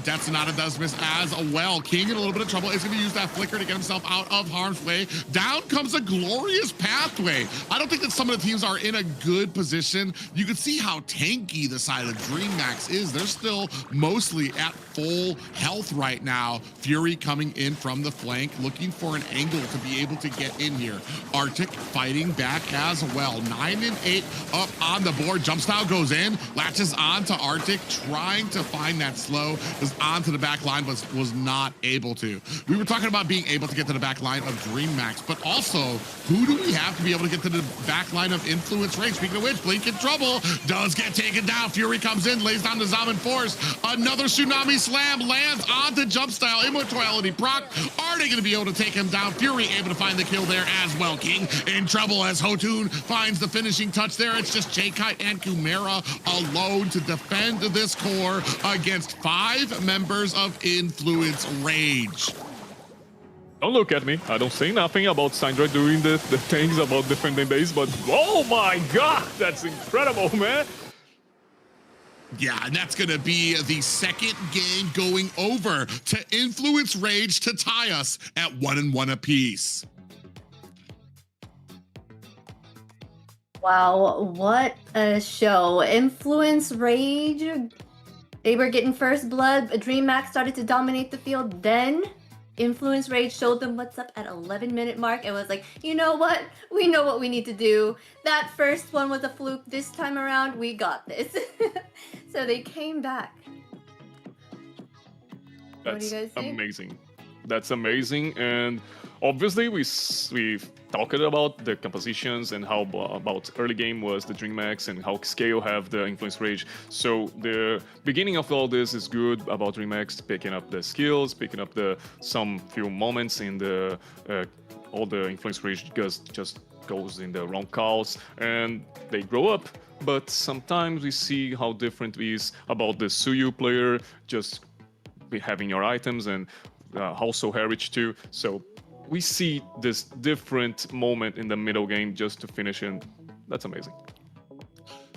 Death Sonata does miss as well. King in a little bit of trouble is going to use that Flicker to get himself out of harm's way. Down comes a glorious pathway. I don't think that some of the teams are in a good position. You can see how tanky the side of Dreammax is. They're still mostly at full health right now. Fury coming in from the flank, looking for an angle to be able to get in here. Arctic fighting back as well. 9 and 8 up on the board. Jump style goes in, latches on to Arctic, trying to find that slow, is onto the back line, but was not able to. We were talking about being able to get to the back line of Dreammax, but also, who do we have to be able to get to the back line of Influence Rage? Speaking of which, Blink in trouble, does get taken down. Fury comes in, lays down the Zaman Force. Another Tsunami Slam lands onto Jump Style. Immortality proc. Are they going to be able to take him down? Fury able to find the kill there as well. King in trouble as Hotun finds the finishing touch there. It's just J-Kite and Kumera alone to defend this core against 5 members of Influence Rage. Don't look at me. I don't say nothing about Syndra doing the things about defending base, but oh my god, that's incredible, man. Yeah, and that's going to be the second game going over to Influence Rage to tie us at 1-1 apiece. Wow, what a show. Influence Rage, they were getting first blood. Dreammax started to dominate the field. Then Influence Rage showed them what's up at 11-minute mark and was like, you know what? We know what we need to do. That first one was a fluke. This time around, we got this. So they came back. What do you guys think? Amazing. That's amazing. And obviously, we've talked about the compositions and how about early game was the Dreammax and how Scale have the Influence Rage. So the beginning of all this is good about Dreammax picking up the skills, picking up some few moments in the all the Influence Rage just goes in the wrong calls and they grow up. But sometimes we see how different it is about the Suyu player just having your items and also Heritage too. So we see this different moment in the middle game just to finish, and that's amazing.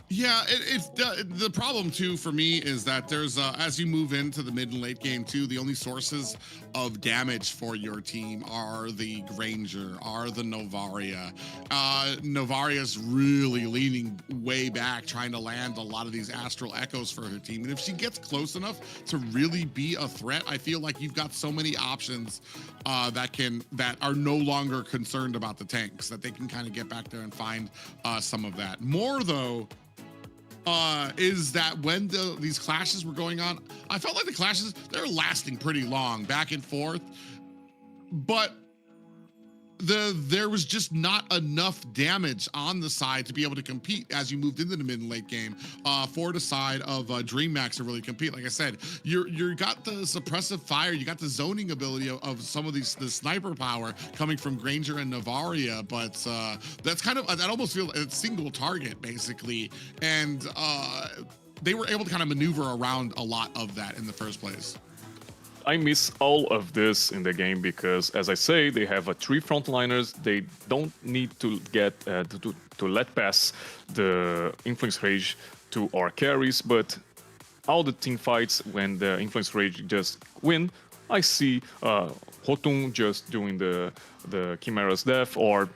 Yeah, it's the problem too for me is that there's as you move into the mid and late game too, the only sources of damage for your team are the Granger, are the Novaria. Novaria's really leaning way back, trying to land a lot of these Astral Echoes for her team. And if she gets close enough to really be a threat, I feel like you've got so many options that are no longer concerned about the tanks, that they can kind of get back there and find some of that. More though, is that when these clashes were going on, I felt like the clashes, they're lasting pretty long, back and forth, but there was just not enough damage on the side to be able to compete as you moved into the mid and late game for the side of Dreammax to really compete. Like I said, you got the suppressive fire, you got the zoning ability of some of the sniper power coming from Granger and Navaria, but that's kind of, that almost feels a single target basically, and they were able to kind of maneuver around a lot of that in the first place. I miss all of this in the game because, as I say, they have 3 frontliners. They don't need to get to let pass the Influence Rage to our carries, but all the team fights when the Influence Rage just win, I see Hotun just doing the Chimera's death, or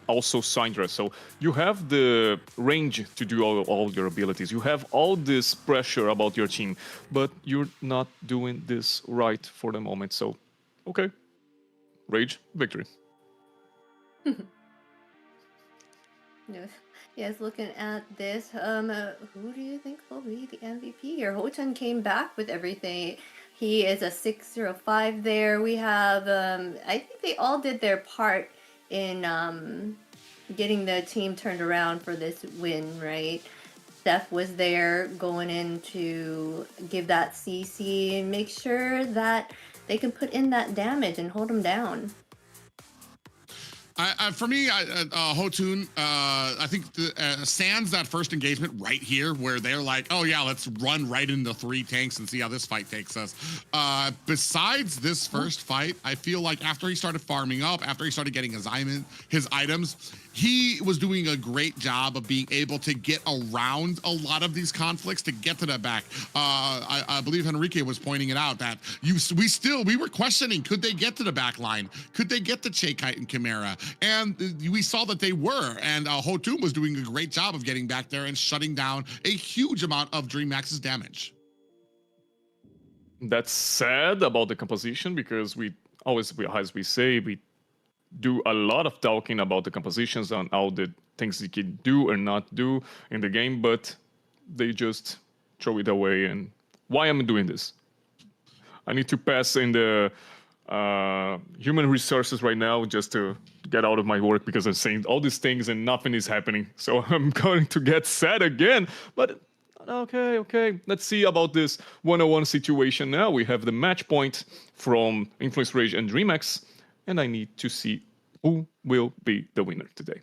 also Syndra. So you have the range to do all your abilities. You have all this pressure about your team, but you're not doing this right for the moment. So, okay. Rage, victory. Yes, looking at this, who do you think will be the MVP here? Hotun came back with everything. He is a 605 there. We have, I think they all did their part in getting the team turned around for this win, right? Steph was there going in to give that CC and make sure that they can put in that damage and hold them down. For me, Hotun, I think sans that first engagement right here, where they're like, "Oh yeah, let's run right into 3 tanks and see how this fight takes us." Besides this first fight, I feel like after he started farming up, after he started getting his items, he was doing a great job of being able to get around a lot of these conflicts to get to the back. I believe Henrique was pointing it out that we were questioning, could they get to the back line? Could they get to Chakite and Chimera? And we saw that they were, and Hotun was doing a great job of getting back there and shutting down a huge amount of Dreammax's damage. That's sad about the composition, because we always, as we say, we do a lot of talking about the compositions on all the things you can do or not do in the game, but they just throw it away. And why am I doing this? I need to pass in the human resources right now just to get out of my work, because I'm saying all these things and nothing is happening. So I'm going to get sad again. But okay. Let's see about this 101 situation now. We have the match point from Influence Rage and Dreammax, and I need to see who will be the winner today.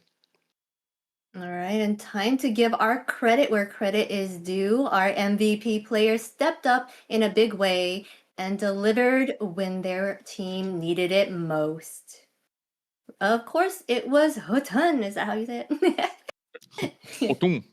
All right, and time to give our credit where credit is due. Our MVP player stepped up in a big way and delivered when their team needed it most. Of course, it was Hotun. Is that how you say it? Hotun.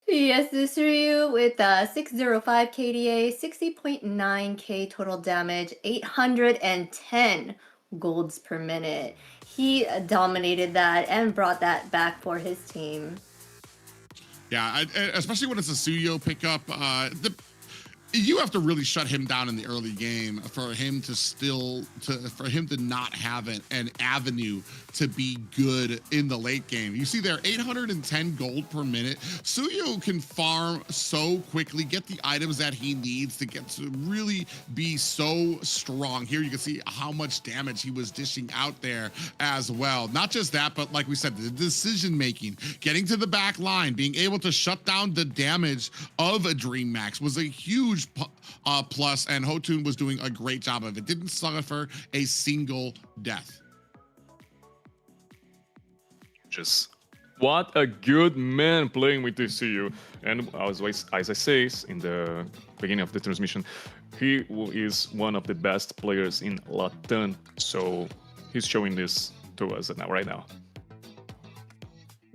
Yes, this Ryu with 605 KDA, 60.9k total damage, 810 golds per minute. He dominated that and brought that back for his team. Yeah, especially when it's a Suyo pickup. You have to really shut him down in the early game for him to not have an avenue to be good in the late game. You see there, 810 gold per minute. Suyo can farm so quickly, get the items that he needs to get to really be so strong. Here you can see how much damage he was dishing out there as well. Not just that, but like we said, the decision making, getting to the back line, being able to shut down the damage of a Dreammax was a huge plus, and Hotun was doing a great job of it. Didn't suffer a single death. Just what a good man playing with TCU. And as I say in the beginning of the transmission, he is one of the best players in Latin. So he's showing this to us right now.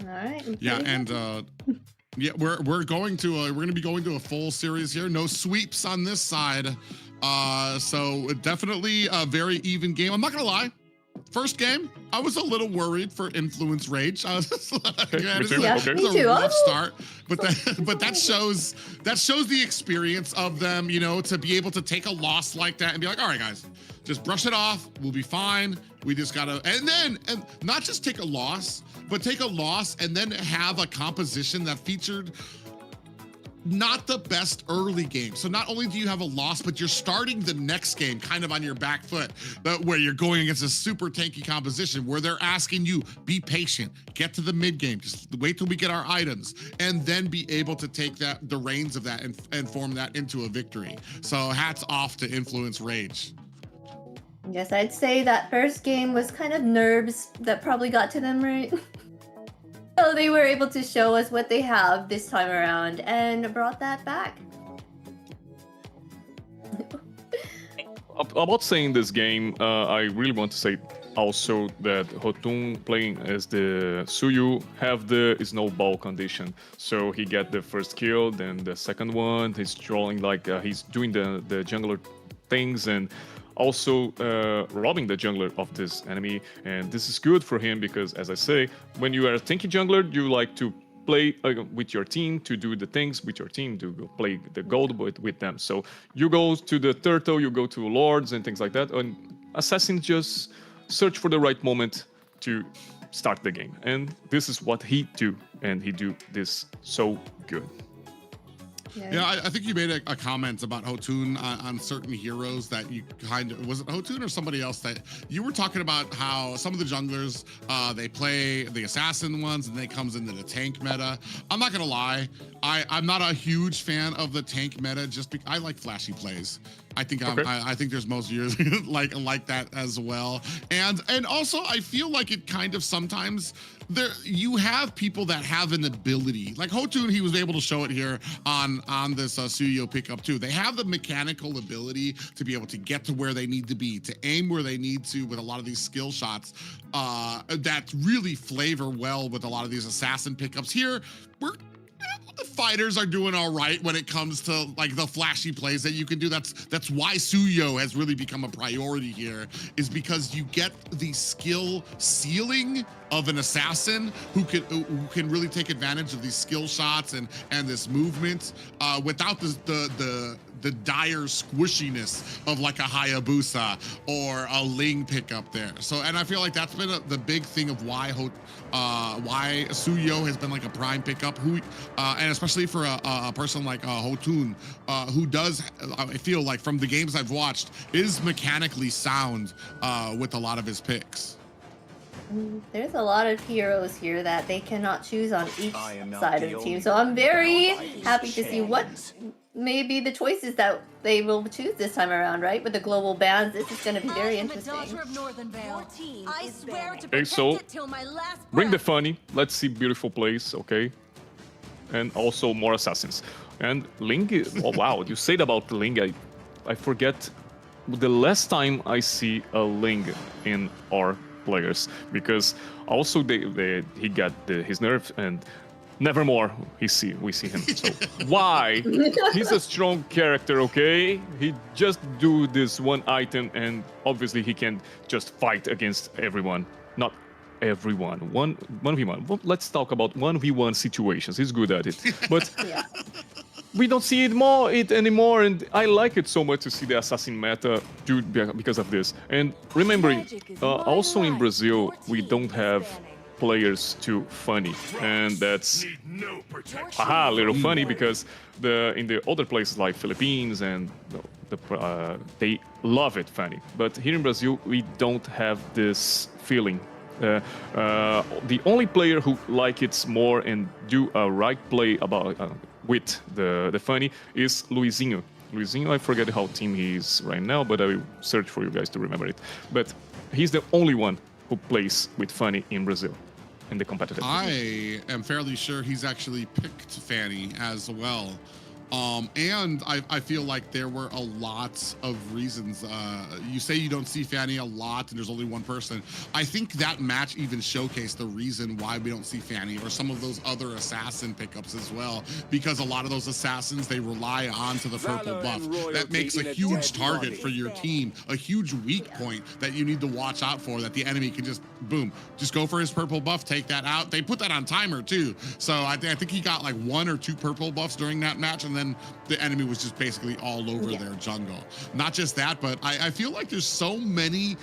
All right. Yeah, and yeah, we're going to be going to a full series here. No sweeps on this side. So definitely a very even game. I'm not gonna lie. First game, I was a little worried for Influence Rage. I was like, me too. It's a rough start, but that shows the experience of them, you know, to be able to take a loss like that and be like, all right, guys, just brush it off. We'll be fine. We just gotta, and not just take a loss, but take a loss and then have a composition that featured not the best early game. So not only do you have a loss, but you're starting the next game kind of on your back foot, where you're going against a super tanky composition where they're asking you, be patient, get to the mid game, just wait till we get our items, and then be able to take the reins of that and form that into a victory. So hats off to Influence Rage. Yes, I'd say that first game was kind of nerves that probably got to them, right? So they were able to show us what they have this time around and brought that back. About saying this game, I really want to say also that Hotun playing as the Suyu have the snowball condition. So he get the first kill, then the second one, he's trolling like he's doing the jungler things and also robbing the jungler of this enemy. And this is good for him because, as I say, when you are a tanky jungler, you like to play with your team, to do the things with your team, to go play the gold with them. So you go to the turtle, you go to lords and things like that. And assassin just search for the right moment to start the game. And this is what he do. And he do this so good. Yeah, I think you made a comment about Hotun on certain heroes that you kind of, was it Hotun or somebody else that you were talking about how some of the junglers, they play the assassin ones and they comes into the tank meta. I'm not gonna lie, I'm not a huge fan of the tank meta just because I like flashy plays. I think I think there's most years like that as well. And also I feel like it kind of sometimes you have people that have an ability like Hotun. He was able to show it here on this Suyo pickup too. They have the mechanical ability to be able to get to where they need to be, to aim where they need to with a lot of these skill shots that really flavor well with a lot of these assassin pickups here. The fighters are doing all right when it comes to like the flashy plays that you can do. That's why Suyo has really become a priority here, is because you get the skill ceiling of an assassin who can really take advantage of these skill shots and this movement without the dire squishiness of like a Hayabusa or a Ling pickup there. So, and I feel like that's been the big thing of why Suyo has been like a prime pickup, and especially for a person like Hotun, who does, I feel like from the games I've watched, is mechanically sound with a lot of his picks. There's a lot of heroes here that they cannot choose on each side of the team. So I'm very happy to see what maybe the choices that they will choose this time around, right? With the global bans, this is going to be very interesting. Okay, so bring the funny. Let's see beautiful plays, okay? And also more assassins. And Ling, oh wow, you said about Ling, I forget the last time I see a Ling in our players, because also he got his nerf and nevermore we see him. So why? He's a strong character, okay? He just do this one item and obviously he can just fight against everyone. Not everyone. 1v1. Well, let's talk about 1v1 situations. He's good at it. But we don't see it anymore, and I like it so much to see the assassin meta because of this. And remembering, also in Brazil, we don't have players too funny, and that's a little funny because in the other places like Philippines and they love it funny, but here in Brazil we don't have this feeling. The only player who like it more and do a right play about with the funny is Luizinho. Luizinho, I forget how team he is right now, but I will search for you guys to remember it. But he's the only one who plays with funny in Brazil in the competitive. I am fairly sure he's actually picked Fanny as well. And I feel like there were a lot of reasons. You say you don't see Fanny a lot and there's only one person. I think that match even showcased the reason why we don't see Fanny or some of those other assassin pickups as well, because a lot of those assassins, they rely on to the purple buff. That makes a huge target for your team, a huge weak point that you need to watch out for, that the enemy can just, boom, just go for his purple buff, take that out. They put that on timer too. So I think he got like 1 or 2 purple buffs during that match, and then the enemy was just basically all over their jungle. Not just that, but I feel like there's so many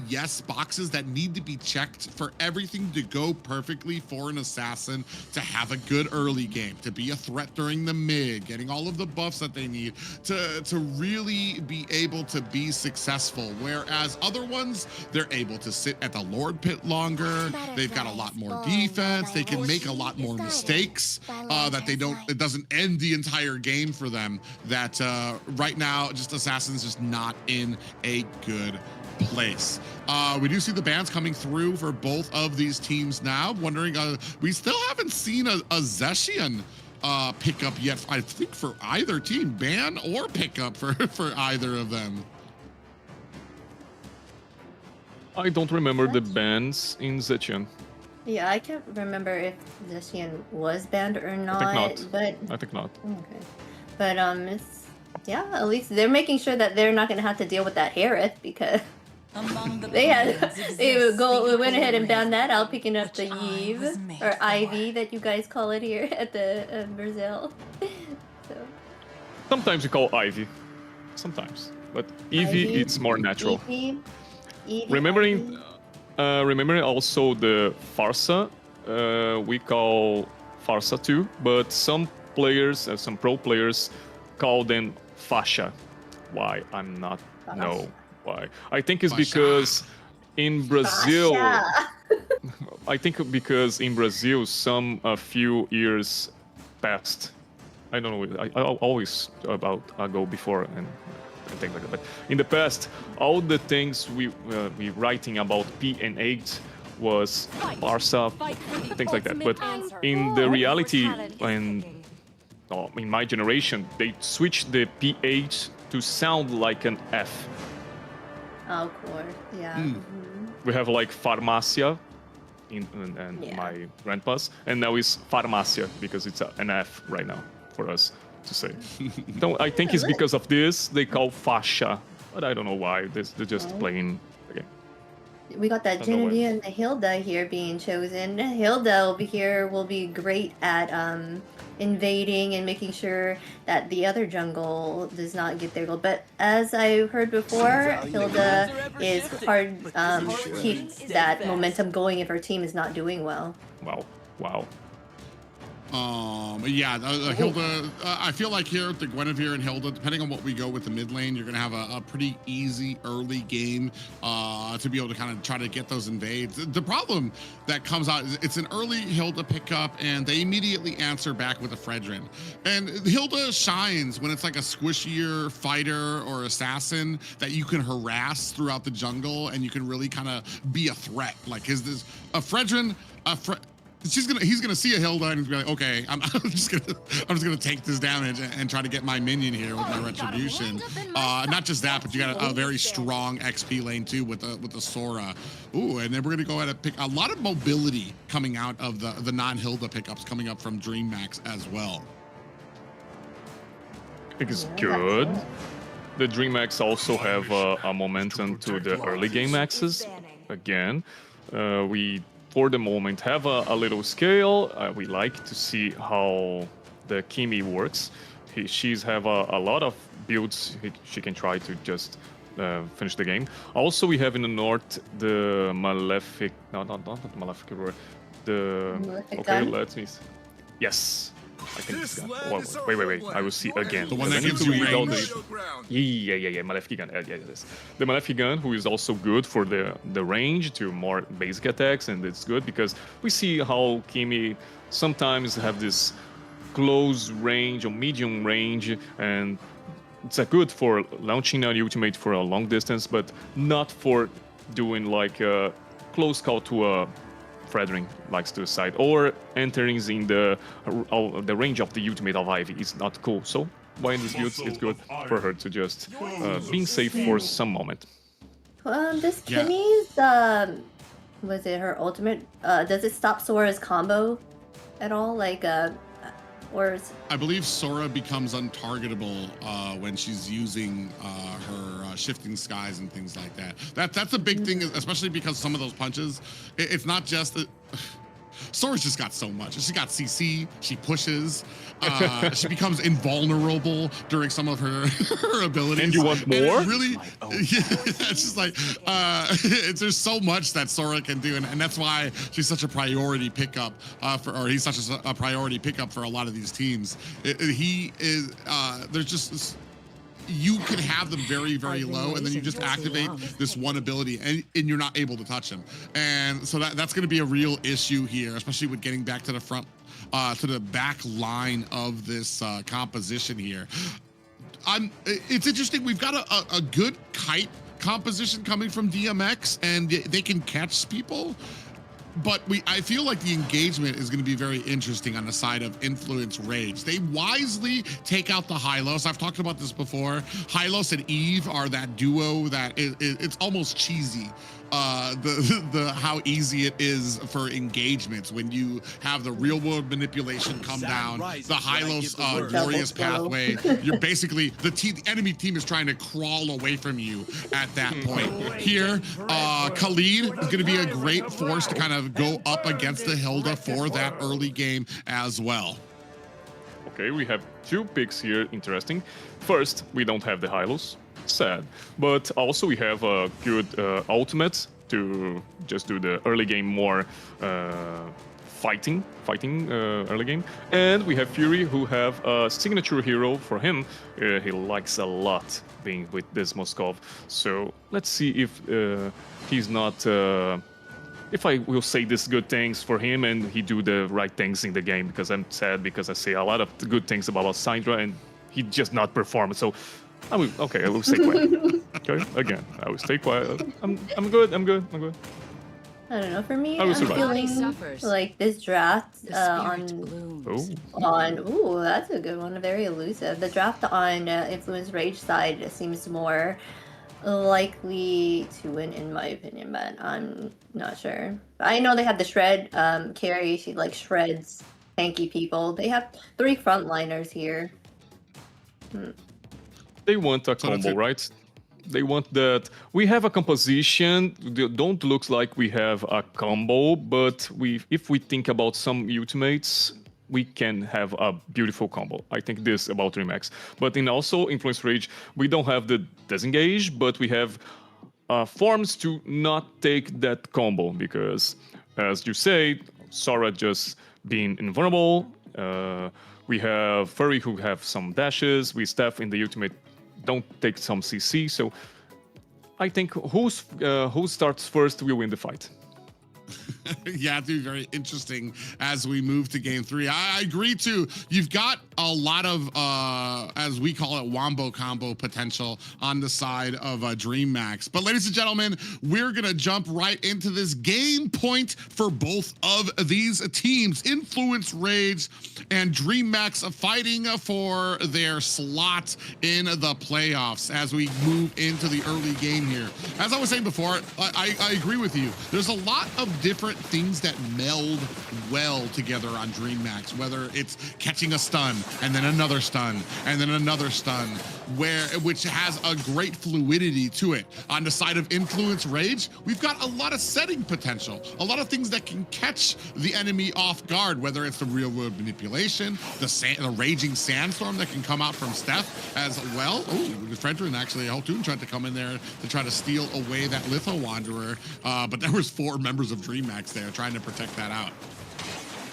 yes boxes that need to be checked for everything to go perfectly for an assassin to have a good early game, to be a threat during the mid, getting all of the buffs that they need to really be able to be successful. Whereas other ones, they're able to sit at the Lord Pit longer. They've got a lot more defense. They can make a lot more mistakes that it doesn't end the entire game for them. That right now, just Assassin's just not in a good place. We do see the bans coming through for both of these teams now. Wondering, we still haven't seen a Zeshian pickup yet, I think, for either team, ban or pickup for either of them. I don't remember the bans in Zetian. Yeah, I can't remember if Zeshian was banned or not. I think not. But I think not. Okay. But it's, yeah, at least they're making sure that they're not going to have to deal with that Harith, because they went ahead and banned that out, picking up the Eve or Ivy that you guys call it here at the Brazil. So Sometimes you call Ivy, sometimes, but Eevee it's more natural. Eevee, Remembering also the Farsa, we call Farsa too, but some players, some pro players, call them faixa. Why? I'm not know why. I think it's because in Brazil, I think because in Brazil, a few years past. I don't know. I always go before and things like that. But in the past, all the things we writing about P&H was Barca, things like that. But in the reality, in my generation, they switched the PH to sound like an F. Oh, of course, yeah. We have like farmácia in my grandpa's, and now it's farmácia because it's an F right now for us to say. So I think it's because of this they call faixa, but I don't know why. They're just playing the game. We got that Genevieve and the Hilda here being chosen. Hilda over here will be great at invading and making sure that the other jungle does not get their goal. But as I heard before, Hilda is hard keep that momentum going if her team is not doing well. Wow. Hilda, I feel like here, the Guinevere and Hilda, depending on what we go with the mid lane, you're going to have a pretty easy early game to be able to kind of try to get those invades. The problem that comes out is it's an early Hilda pickup, and they immediately answer back with a Fredrin. And Hilda shines when it's like a squishier fighter or assassin that you can harass throughout the jungle, and you can really kind of be a threat. Like, is this a Fredrin? He's gonna see a Hilda and he's gonna be like, okay, I'm just gonna take this damage and try to get my minion here with my retribution. Not just that, but you got a very strong XP lane too with the Sora. Ooh, and then we're gonna go ahead and pick a lot of mobility coming out of the non-Hilda pickups coming up from Dreammax as well. I think it's good. The Dreammax also have a momentum to the early game axes. Again, we for the moment have a little scale. We like to see how the Kimi works. She's have a lot of builds she can try to just finish the game. Also, we have in the north the Malefic. No, not the Malefic Roar. The okay, let me. Yes. I think it's gun. Wait. I will see again. The one that gives you range. Yeah. Malefic gun. Yeah, this. The Malefic gun, who is also good for the range to more basic attacks, and it's good because we see how Kimi sometimes have this close range or medium range, and it's good for launching an ultimate for a long distance, but not for doing like a close call to a Fredrin likes to side or entering in the range of the ultimate of Ivy is not cool. So why in this build it's good for her to just being safe for some moment. This Kimmy's was it her ultimate? Does it stop Sora's combo at all? Like or is... I believe Sora becomes untargetable when she's using her shifting skies and things like that. That's a big thing, especially because some of those punches, it's not just Sora's just got so much. She got CC, she pushes, she becomes invulnerable during some of her abilities. And you want more? And really, it's just like, there's so much that Sora can do, and that's why she's such a priority pickup, he's such a priority pickup for a lot of these teams. He is, there's just, you can have them very, very low, and then you just activate this one ability, and you're not able to touch him. And so that's going to be a real issue here, especially with getting back to the front, to the back line of this composition here. It's interesting. We've got a good kite composition coming from DMX, and they can catch people. But I feel like the engagement is going to be very interesting on the side of Influence Rage. They wisely take out the Hylos. I've talked about this before. Hylos and Eve are that duo that it's almost cheesy. How easy it is for engagements when you have the real world manipulation come down, the Hylos glorious pathway. You're basically the enemy team is trying to crawl away from you at that point. Here, Khalid is going to be a great force to kind of go up against the Hilda for that early game as well. Okay, we have two picks here. Interesting. First, we don't have the Hylos. Sad, but also we have a good ultimate to just do the early game more fighting early game. And we have Fury, who have a signature hero for him. He likes a lot being with this Moskov. So let's see if he's not... if I will say these good things for him and he do the right things in the game, because I'm sad because I say a lot of good things about Syndra and he just not perform. So I will stay quiet. Okay, again, I will stay quiet. I'm good. I don't know. For me, I will I'm survive. feeling like this draft on ooh, that's a good one. Very elusive. The draft on Influence Rage side seems more likely to win, in my opinion, but I'm not sure. I know they have the shred carry. She like shreds tanky people. They have 3 frontliners here. They want a combo, right? They want that. We have a composition. Don't look like we have a combo, but if we think about some ultimates, we can have a beautiful combo. I think this about Dreammax. But in also Influence Rage, we don't have the disengage, but we have forms to not take that combo because, as you say, Sora just being invulnerable. We have Furry who have some dashes. We Steph in the ultimate don't take some CC. So I think who starts first will win the fight. Yeah, it'll be very interesting as we move to game 3. I agree too. You've got a lot of, as we call it, wombo combo potential on the side of Dreammax. But ladies and gentlemen, we're going to jump right into this game point for both of these teams. Influence Rage and Dreammax fighting for their slot in the playoffs as we move into the early game here. As I was saying before, I agree with you. There's a lot of different things that meld well together on Dreammax, whether it's catching a stun and then another stun and then another stun, which has a great fluidity to it. On the side of Influence Rage, we've got a lot of setting potential, a lot of things that can catch the enemy off guard, whether it's the real world manipulation, the raging sandstorm that can come out from Steph as well. Oh, Fredrin and actually Hultoon tried to come in there to try to steal away that Litho Wanderer, but there was 4 members of Dreammax there trying to protect that out.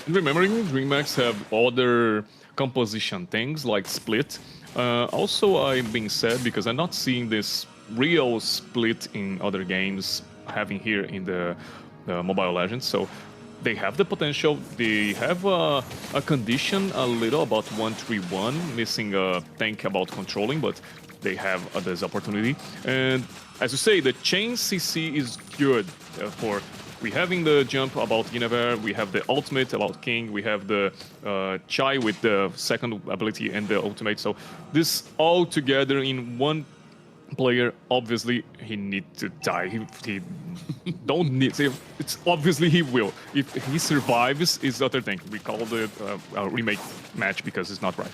And remembering, Dreammax have other composition things like split. Also, I'm being sad because I'm not seeing this real split in other games having here in the Mobile Legends. So they have the potential. They have a condition a little about 1-3-1, missing a tank about controlling, but they have this opportunity. And as you say, the chain CC is good for... We having the jump about Guinevere, we have the ultimate about King, we have the Chai with the second ability and the ultimate. So this all together in one player, obviously he need to die. He don't need. It's obviously he will. If he survives, is the other thing. We call it a remake match because it's not right.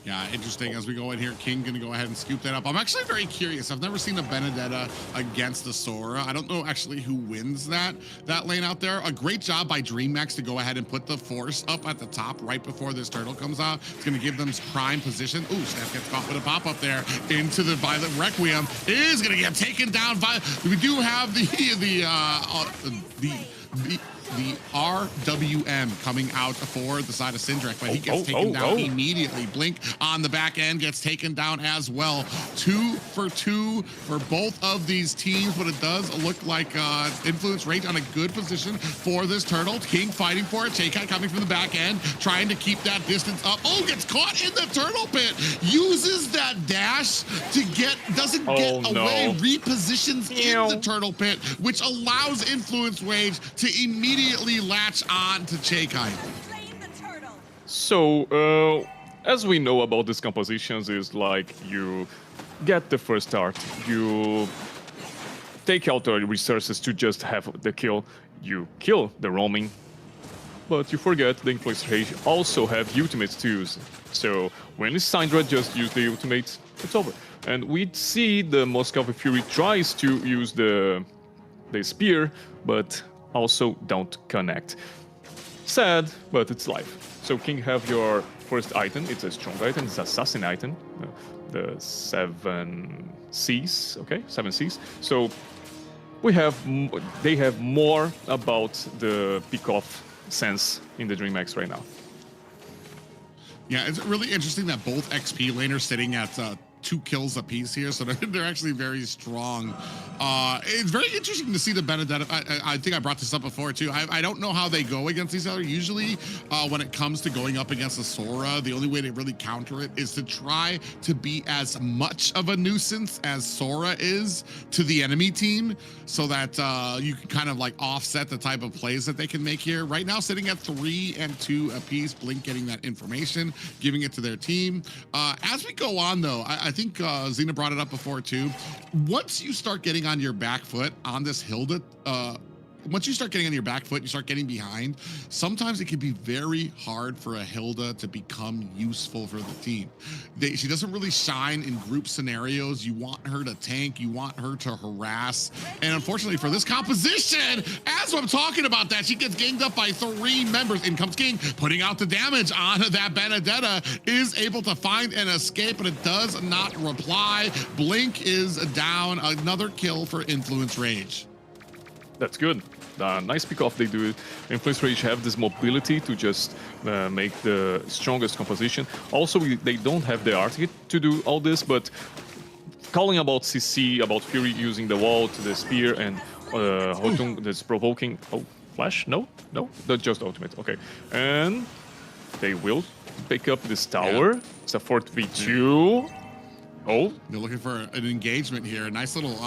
Yeah, interesting. As we go in here, King going to go ahead and scoop that up. I'm actually very curious. I've never seen a Benedetta against the Sora. I don't know actually who wins that lane out there. A great job by Dreammax to go ahead and put the force up at the top right before this turtle comes out. It's going to give them prime position. Ooh, Steph gets caught with a pop-up there into the Violet Requiem. Is going to get taken down. We do have the RWM coming out for the side of Syndrek, but he gets taken down immediately. Blink on the back end gets taken down as well. 2 for 2 for both of these teams, but it does look like Influence Rage on a good position for this turtle. King fighting for it. J-Cat coming from the back end, trying to keep that distance up. Oh, gets caught in the turtle pit. Uses that dash to doesn't get away, repositions in the turtle pit, which allows Influence Rage to immediately latch on to Chaikai. So, as we know about these compositions, is like you get the first start, you take out the resources to just have the kill, you kill the roaming, but you forget the Influence Rage also have ultimates to use. So when Syndra just use the ultimates, it's over. And we see the Moscow Fury tries to use the spear, but also don't connect. Sad, but it's life. So King have your first item. It's a strong item. It's assassin item. The 7 Cs. Okay, 7 Cs. So they have more about the pick-off sense in the Dreammax right now. Yeah, it's really interesting that both XP laners sitting at 2 kills apiece here, so they're actually very strong. It's very interesting to see the Benedetta. I think I brought this up before too. I don't know how they go against each other. Usually, when it comes to going up against a Sora, the only way to really counter it is to try to be as much of a nuisance as Sora is to the enemy team, so that you can kind of like offset the type of plays that they can make here. Right now, sitting at 3 and 2 apiece, Blink getting that information, giving it to their team. As we go on, though, I think Xena brought it up before too. Once you start getting on your back foot on this Hilda, once you start getting on your back foot, you start getting behind, sometimes it can be very hard for a Hilda to become useful for the team. She doesn't really shine in group scenarios. You want her to tank, you want her to harass. And unfortunately for this composition, as I'm talking about that, she gets ganged up by 3 members. In comes King, putting out the damage on that Benedetta, is able to find an escape, but it does not reply. Blink is down, another kill for Influence Rage. That's good. Nice pick off they do. Influence Rage have this mobility to just make the strongest composition. Also, they don't have the arctic to do all this, but calling about CC, about Fury using the wall to the spear, and Hotung that's provoking. Oh, flash? No, that's just ultimate. Okay, and they will pick up this tower. Yeah. It's a 4v2. Oh, they're looking for an engagement here. A nice little,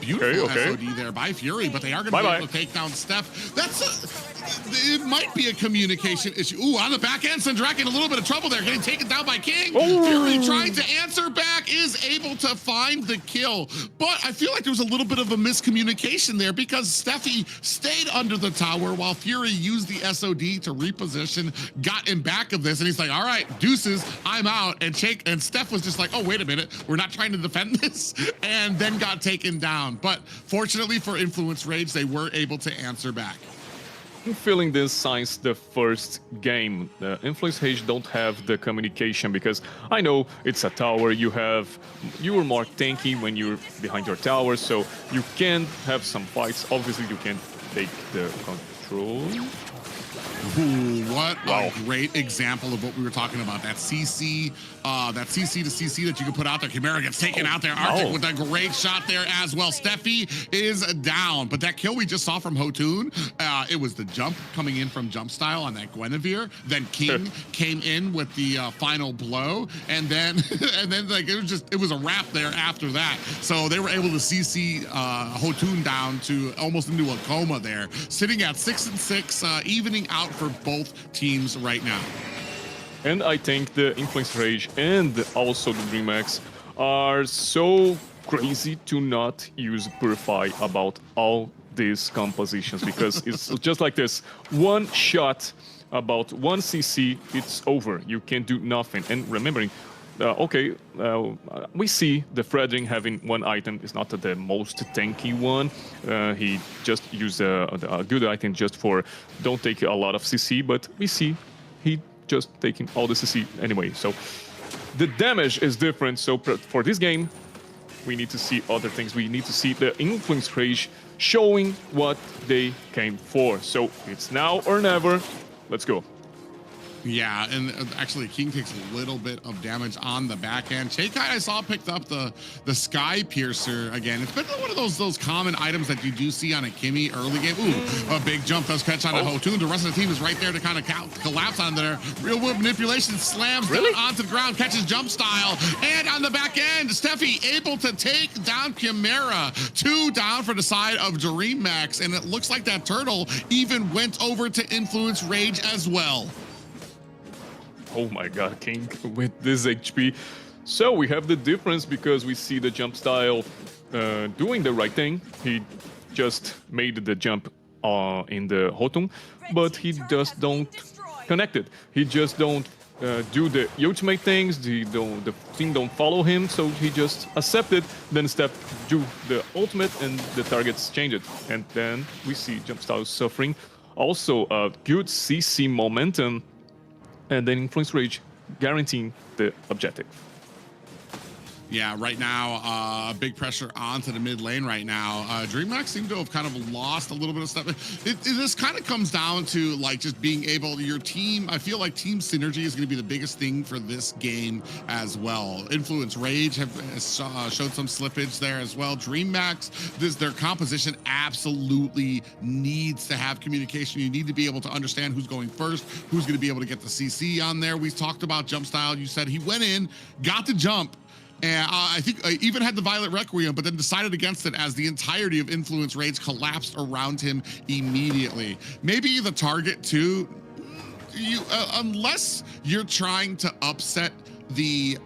beautiful SOD there by Fury, but they are going to be able to take down Steph. It might be a communication issue. Ooh, on the back end, Sandrak in a little bit of trouble there, getting taken down by King. Oh. Fury trying to answer back, is able to find the kill. But I feel like there was a little bit of a miscommunication there, because Steffi stayed under the tower while Fury used the SOD to reposition, got in back of this, and he's like, all right, deuces, I'm out. And Steph was just like, oh, wait a minute, we're not trying to defend this, and then got taken down. But fortunately for Influence Rage, they were able to answer back. I'm feeling this since the first game. Influence Rage don't have the communication, because I know it's a tower. You were more tanky when you're behind your tower, so you can have some fights. Obviously, you can take the control. Ooh, what a great example of what we were talking about. That CC to CC that you can put out there. Chimera gets taken out there. Arctic with a great shot there as well. Steffi is down. But that kill we just saw from Hotoon, it was the jump coming in from jump style on that Guinevere. Then King came in with the final blow. And then like it was a wrap there after that. So they were able to CC Hotoon down to almost into a coma there. Sitting at 6 and 6, evening out for both teams right now. And I think the Influence Rage and also the Dreammax are so crazy to not use Purify about all these compositions, because it's just like this. One shot, about 1 CC, it's over. You can do nothing. And remembering, we see the Fredring having 1 item. It's not the most tanky one. He just used a good item just for don't take a lot of CC, but we see he just taking all the CC anyway. So the damage is different. So for this game, we need to see other things. We need to see the Influence Rage showing what they came for. So it's now or never. Let's go. Yeah, and actually King takes a little bit of damage on the back end. Chaikai, I saw, picked up the Sky Piercer again. It's been one of those common items that you do see on a Kimmy early game. Ooh, a big jump does catch on a Hotoon. The rest of the team is right there to kind of collapse on there. Real Wood manipulation, slams down onto the ground, catches jump style. And on the back end, Steffi able to take down Chimera. 2 down for the side of Dreammax. And it looks like that turtle even went over to Influence Rage as well. Oh my god, King with this HP. So we have the difference, because we see the jump style doing the right thing. He just made the jump in the Hotung, but he just don't connect it. He just don't do the ultimate things. The team don't follow him, so he just accepted, then do the ultimate, and the targets change it. And then we see jump style suffering. Also a good CC momentum, and then Influence Rage guaranteeing the objective. Yeah, right now, big pressure onto the mid lane right now. Dreammax seem to have kind of lost a little bit of stuff. This kind of comes down to like just being able, your team, I feel like team synergy is going to be the biggest thing for this game as well. Influence Rage have showed some slippage there as well. Dreammax, their composition absolutely needs to have communication. You need to be able to understand who's going first, who's going to be able to get the CC on there. We talked about jump style. You said he went in, got the jump, and I think I even had the Violet Requiem, but then decided against it as the entirety of Influence Rage collapsed around him immediately. Maybe the target too, unless you're trying to upset the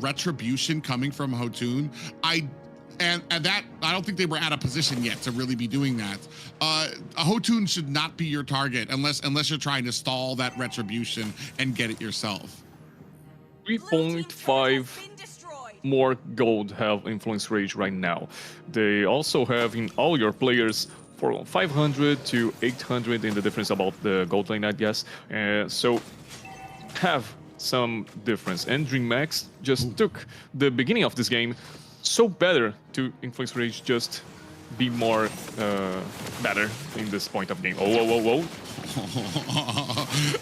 retribution coming from Hotun, and that I don't think they were at a position yet to really be doing that. Hotun should not be your target unless you're trying to stall that retribution and get it yourself. 3.5 more gold have Influence Rage right now. They also have in all your players for 500 to 800 in the difference about the gold lane, I guess. So have some difference. And Dreammax just took the beginning of this game so better to Influence Rage just be more better in this point of game. Oh.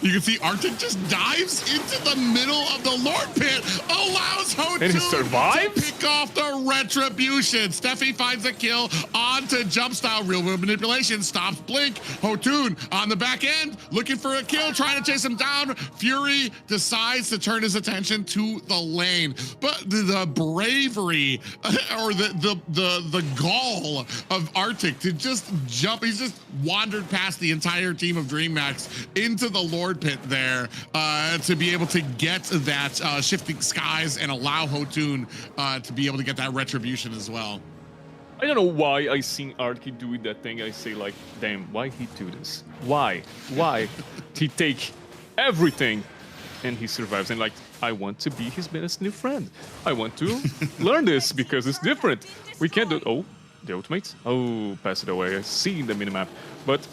You can see Arctic just dives into the middle of the Lord Pit, allows Hotun and he survives? to pick off the retribution. Steffi finds a kill onto jump style. Real world manipulation stops Blink. Hotun on the back end looking for a kill, trying to chase him down. Fury decides to turn his attention to the lane, but the bravery or the gall of Arctic to just jump, he's just wandered past the entire team of Dreammax into the Lord Pit there to be able to get that shifting skies and allow Hotun to be able to get that retribution as well. I don't know why I seen Arctic do that thing. I say like, damn, why he do this? Why he take everything and he survives? And like, I want to be his best new friend. I want to learn this because it's different. We can't do. Oh, the ultimate. Oh, pass it away. I see in the minimap, but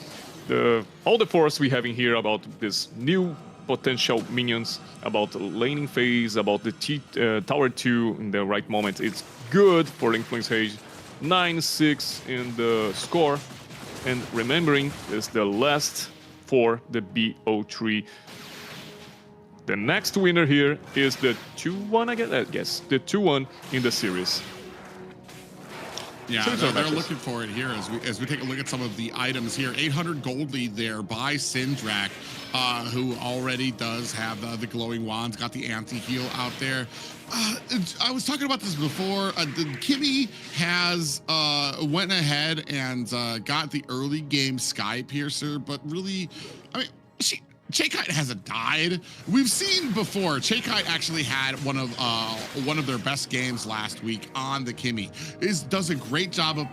all the force we have in here about this new potential minions, about the laning phase, about the tower 2 in the right moment. It's good for Influence Rage. 9-6 in the score, and remembering is the last for the BO3. The next winner here is the 2-1, I guess, the 2-1 in the series. Yeah, they're looking for it here as we take a look at some of the items here. 800 gold lead there by Syndrak, who already does have the glowing wands, got the anti-heal out there. I was talking about this before. Kimmy has went ahead and got the early game Sky Piercer, but really, I mean, Chaekite hasn't died. We've seen before, Chaekite actually had one of their best games last week on the Kimmy. Does a great job of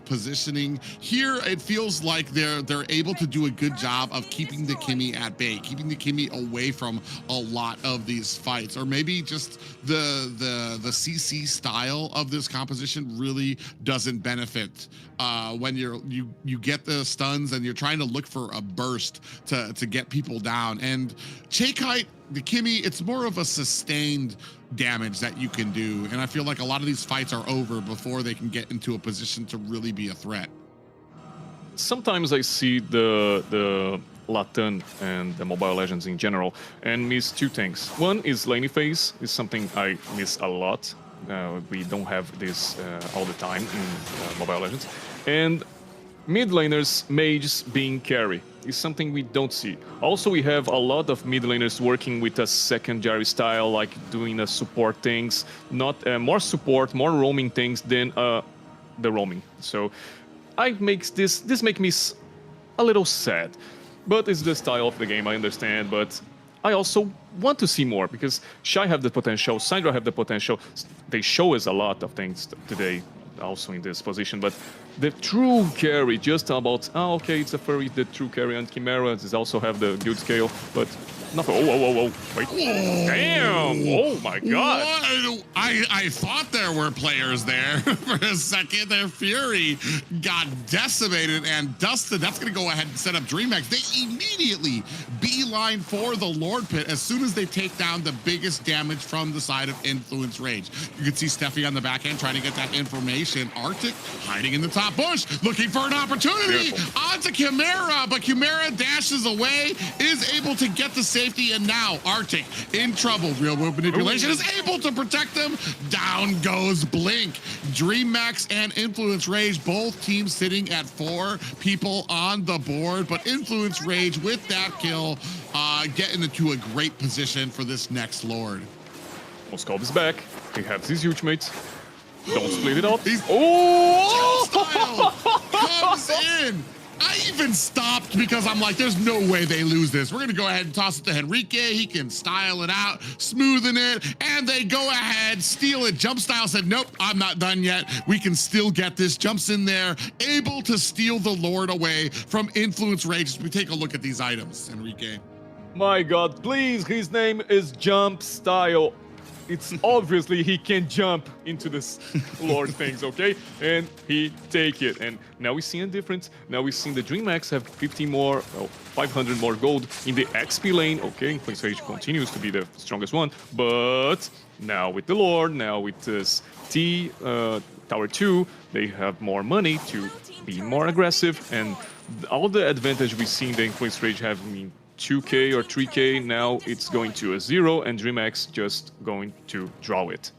positioning. Here, it feels like they're able to do a good job of keeping the Kimmy at bay, keeping the Kimmy away from a lot of these fights, or maybe just the CC style of this composition really doesn't benefit when you get the stuns and you're trying to look for a burst to get people down. And Chaekite, the Kimmy, it's more of a sustained damage that you can do, and I feel like a lot of these fights are over before they can get into a position to really be a threat. Sometimes I see the Latin and the Mobile Legends in general and miss two things. One is laning phase, is something I miss a lot. We don't have this all the time in Mobile Legends. And mid laners, mages being carry is something we don't see. Also, we have a lot of mid laners working with a secondary style, like doing support things, not more support, more roaming things than the roaming. So this make me a little sad. But it's the style of the game, I understand, but I also want to see more, because Shy have the potential, Syndra have the potential. They show us a lot of things today, also in this position, but the true carry, just about, okay, it's a furry, the true carry, and Chimera does also have the guild scale, but Nothing. Whoa. Wait. Damn. Oh my god. What? I thought there were players there for a second. Their Fury got decimated and dusted. That's going to go ahead and set up Dreammax. They immediately beeline for the Lord Pit as soon as they take down the biggest damage from the side of Influence Rage. You can see Steffi on the back end trying to get that information. Arctic hiding in the top bush, looking for an opportunity. Beautiful. Onto Chimera, but Chimera dashes away, is able to get the safety, and now Arctic in trouble. Real world manipulation is able to protect them. Down goes Blink. Dreammax and Influence Rage, both teams sitting at 4 people on the board, but Influence Rage with that kill, getting into a great position for this next Lord. Moskov is back. He has his huge mates. Don't split it up. He's style comes in. I even stopped because I'm like, there's no way they lose this. We're going to go ahead and toss it to Henrique. He can style it out, smoothing it, and they go ahead, steal it. Jump Style said, nope, I'm not done yet. We can still get this. Jumps in there, able to steal the Lord away from Influence Rage. As we take a look at these items, Henrique. My god, please, his name is Jump Style. It's obviously he can jump into this Lord things, okay? And he take it. And now we see a difference. Now we see the Dreammax have 500 more gold in the XP lane. Okay, Influence Rage continues to be the strongest one. But now with the Lord, now with this Tower 2, they have more money to be more aggressive. And all the advantage we see in the Influence Rage have, 2k or 3k, now it's going to a 0, and Dreammax just going to draw it.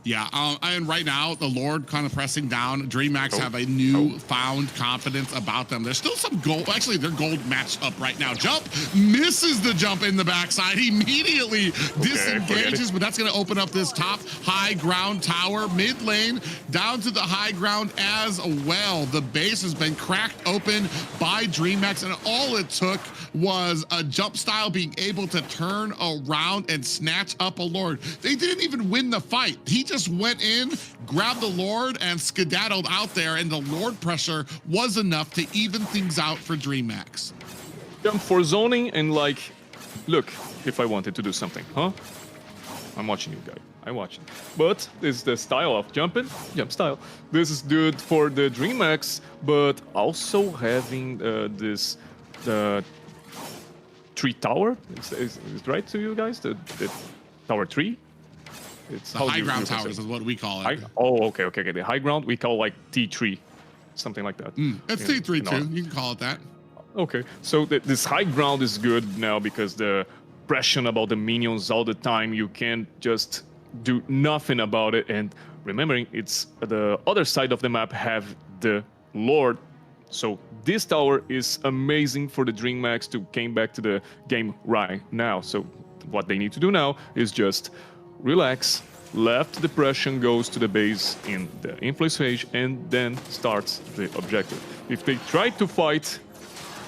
Yeah, and right now, the Lord kind of pressing down. Dreammax have a new-found confidence about them. There's still some gold. Actually, their gold matched up right now. Jump misses the jump in the backside. Immediately disengages, but that's going to open up this top high ground tower. Mid lane down to the high ground as well. The base has been cracked open by Dreammax, and all it took was a Jump Style being able to turn around and snatch up a Lord. They didn't even win the fight. He just went in, grabbed the Lord, and skedaddled out there, and the Lord pressure was enough to even things out for Dreammax. Jump for zoning and like, look, if I wanted to do something, huh? I'm watching you, guy. I'm watching. But this is the style of jumping, jump style. This is good for the Dreammax, but also having this 3 tower. Is it right to you guys? The tower 3? It's the high ground towers is what we call it. Okay. The high ground we call like T3, something like that. It's T3 too. You can call it that. Okay, so this high ground is good now because the pressure about the minions all the time, you can't just do nothing about it. And remembering, it's the other side of the map have the Lord. So this tower is amazing for the Dreammax to came back to the game right now. So what they need to do now is just relax, left depression goes to the base in the Influence Rage, and then starts the objective. If they try to fight,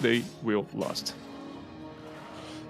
they will lose.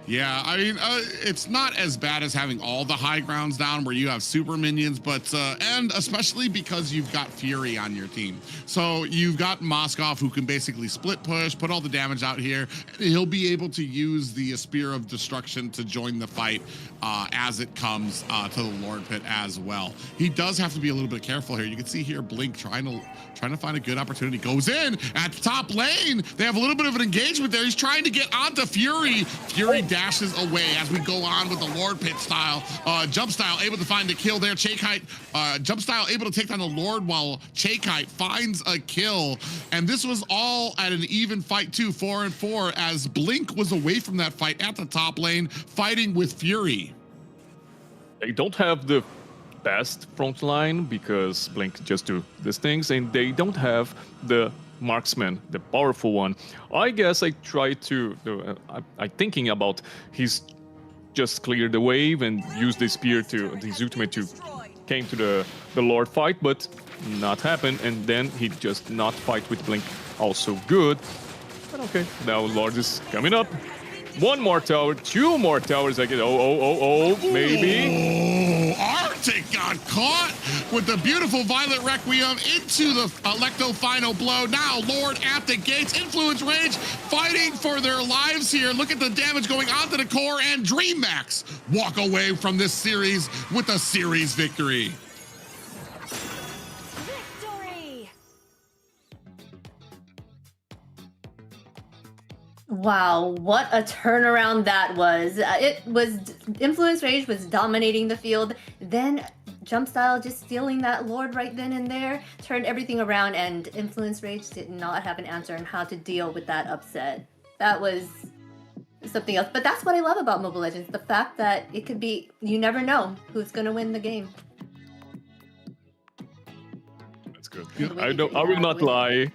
Yeah, I mean, it's not as bad as having all the high grounds down where you have super minions, but, and especially because you've got Fury on your team. So you've got Moskov who can basically split push, put all the damage out here, and he'll be able to use the Spear of Destruction to join the fight as it comes to the Lord Pit as well. He does have to be a little bit careful here. You can see here Blink trying to find a good opportunity. Goes in at the top lane. They have a little bit of an engagement there. He's trying to get onto Fury. Fury dashes away as we go on with the Lord Pit style. Jump Style able to find a kill there. Jump Style able to take down the Lord while Chakite finds a kill. And this was all at an even fight too, 4-4, as Blink was away from that fight at the top lane, fighting with Fury. They don't have the best front line because Blink just do these things, and they don't have the marksman, the powerful one. I guess I try to I'm thinking about he's just clear the wave and use the spear to his ultimate to came to the Lord fight, but not happen, and then he just not fight with Blink also good. But okay, now Lord is coming up. One more tower, two more towers. I get maybe. Oh, Arctic got caught with the beautiful Violet Requiem into the Electo final blow. Now Lord at the gates, Influence Rage fighting for their lives here. Look at the damage going onto the core, and Dreammax walk away from this series with a series victory. Wow, what a turnaround that was. Influence Rage was dominating the field, then Jumpstyle just stealing that Lord right then and there, turned everything around, and Influence Rage did not have an answer on how to deal with that upset. That was something else. But that's what I love about Mobile Legends, the fact that it could be, you never know who's going to win the game. That's good. I will not lie.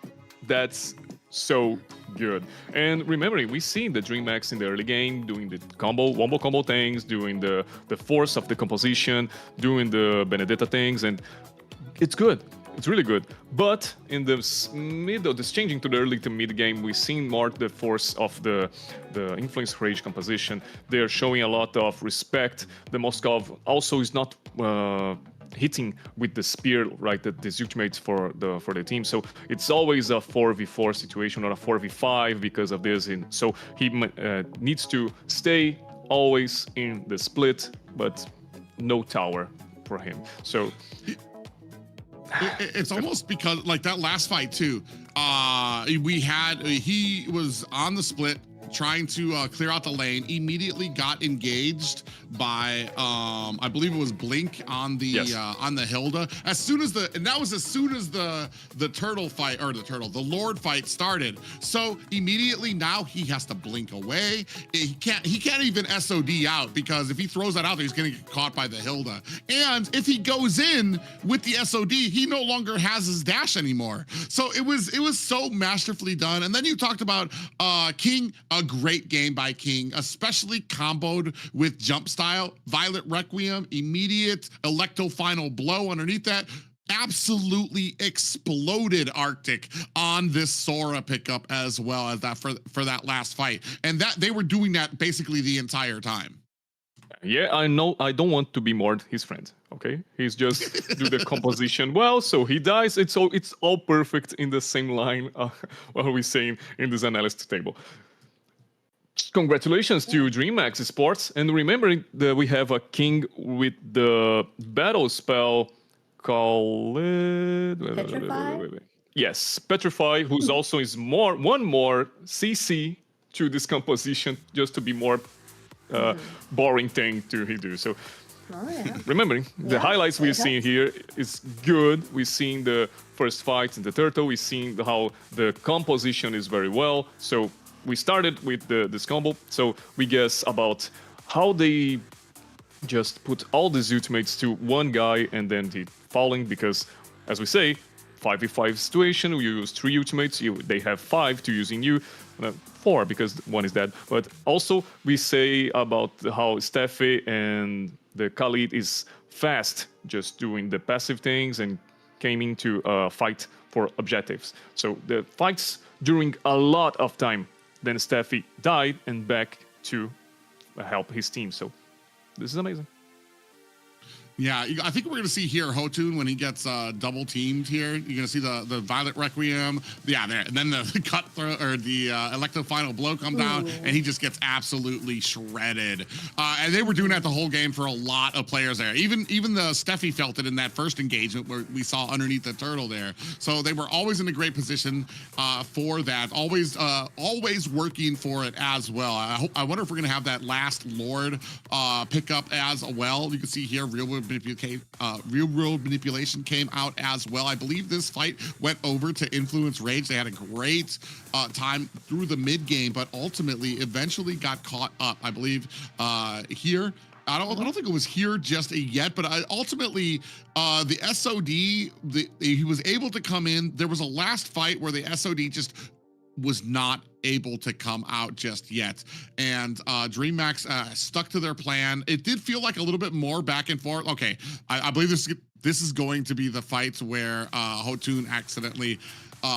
That's so good. And remembering, we seen the Dreammax in the early game doing the wombo combo things, doing the force of the composition, doing the Benedetta things, and it's good. It's really good. But in the middle, this changing to the early to mid game, we seen more the force of the Influence Rage composition. They're showing a lot of respect. The Moskov also is not hitting with the spear, right? This ultimates for the team. So it's always a 4v4 situation or a 4v5 because of this. And so he needs to stay always in the split, but no tower for him. So it's almost because like that last fight too. He was on the split trying to clear out the lane, immediately got engaged by I believe it was Blink on the Hilda. As soon as the turtle fight, or the Lord fight started. So immediately now he has to blink away. He can't even SOD out, because if he throws that out there, he's gonna get caught by the Hilda. And if he goes in with the SOD, he no longer has his dash anymore. So it was so masterfully done. And then you talked about King, a great game by King, especially comboed with jump style, Violet Requiem, immediate Electo final blow underneath that. Absolutely exploded Arctic on this Sora pickup as well as that for that last fight. And that they were doing that basically the entire time. Yeah, I know. I don't want to be more his friend. Okay, he's just do the composition well, so he dies. It's all perfect in the same line. What are we saying in this analysis table? Congratulations to Dreammax Esports, and remembering that we have a King with the battle spell called Petrify? Yes, Petrify, who's also is one more CC to this composition, just to be more boring thing to do. So remembering the highlights we're seeing here is good. We've seen the first fight in the turtle. We've seen how the composition is very well. So we started with this combo. So we guess about how they just put all these ultimates to one guy and then the falling, because as we say, 5v5 situation, you use 3 ultimates, they have 5 to using you, 4 because one is dead. But also we say about how Steffi and the Khalid is fast, just doing the passive things and came into fight for objectives. So the fights during a lot of time. Then Steffi died and back to help his team. So this is amazing. Yeah, I think we're going to see here Hotun when he gets double teamed here. You're going to see the Violet Requiem. Yeah, there. And then the cutthroat or the Electro Final Blow come down, and he just gets absolutely shredded. And they were doing that the whole game for a lot of players there. Even the Steffi felt it in that first engagement where we saw underneath the turtle there. So they were always in a great position for that. Always working for it as well. I wonder if we're going to have that last Lord pickup as well. You can see here real world manipulation came out as well. I believe this fight went over to Influence Rage. They had a great time through the mid game, but ultimately eventually got caught up. I believe here. I don't think it was here just yet, but ultimately the SOD, he was able to come in. There was a last fight where the SOD just was not able to come out just yet, and Dreammax stuck to their plan. It did feel like a little bit more back and forth. Okay, I believe this is going to be the fights where Hotun accidentally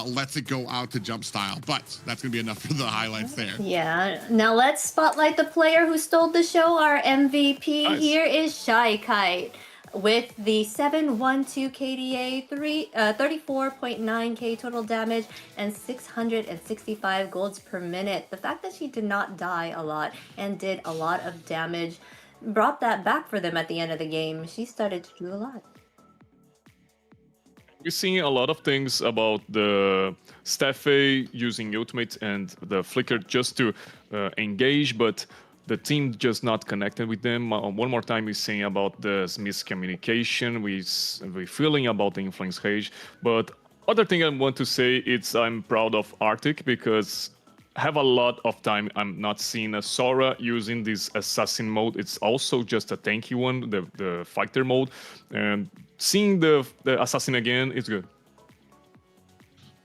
lets it go out to jump style. But that's going to be enough for the highlights there. Yeah. Now let's spotlight the player who stole the show. Our MVP Nice. here is Shy Kite with the 712 KDA, 34.9k total damage, and 665 golds per minute. The fact that she did not die a lot and did a lot of damage brought that back for them at the end of the game. She started to do a lot. We're seeing a lot of things about the Steffe using ultimate and the flicker just to engage, but the team just not connected with them. One more time, we're saying about the miscommunication. We're feeling about the influence rage. But other thing I want to say is I'm proud of Arctic because have a lot of time I'm not seeing a Sora using this assassin mode. It's also just a tanky one, the fighter mode, and seeing the assassin again is good.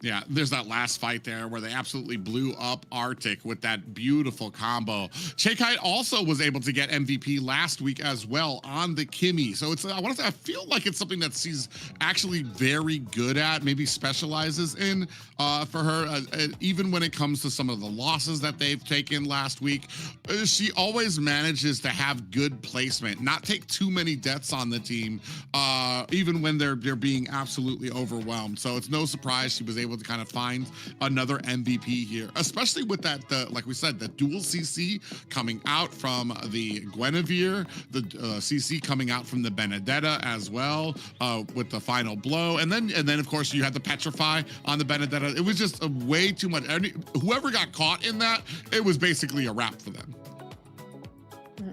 Yeah, there's that last fight there where they absolutely blew up Arctic with that beautiful combo. Kite also was able to get MVP last week as well on the Kimmy. So it's I feel like it's something that she's actually very good at, maybe specializes in for her. Even when it comes to some of the losses that they've taken last week, she always manages to have good placement, not take too many deaths on the team, even when they're being absolutely overwhelmed. So it's no surprise she was able to kind of find another MVP here, especially with that, like we said, the dual CC coming out from the Guinevere, the CC coming out from the Benedetta as well, with the final blow, and then of course you had the Petrify on the Benedetta. It was just way too much. Whoever got caught in that, it was basically a wrap for them.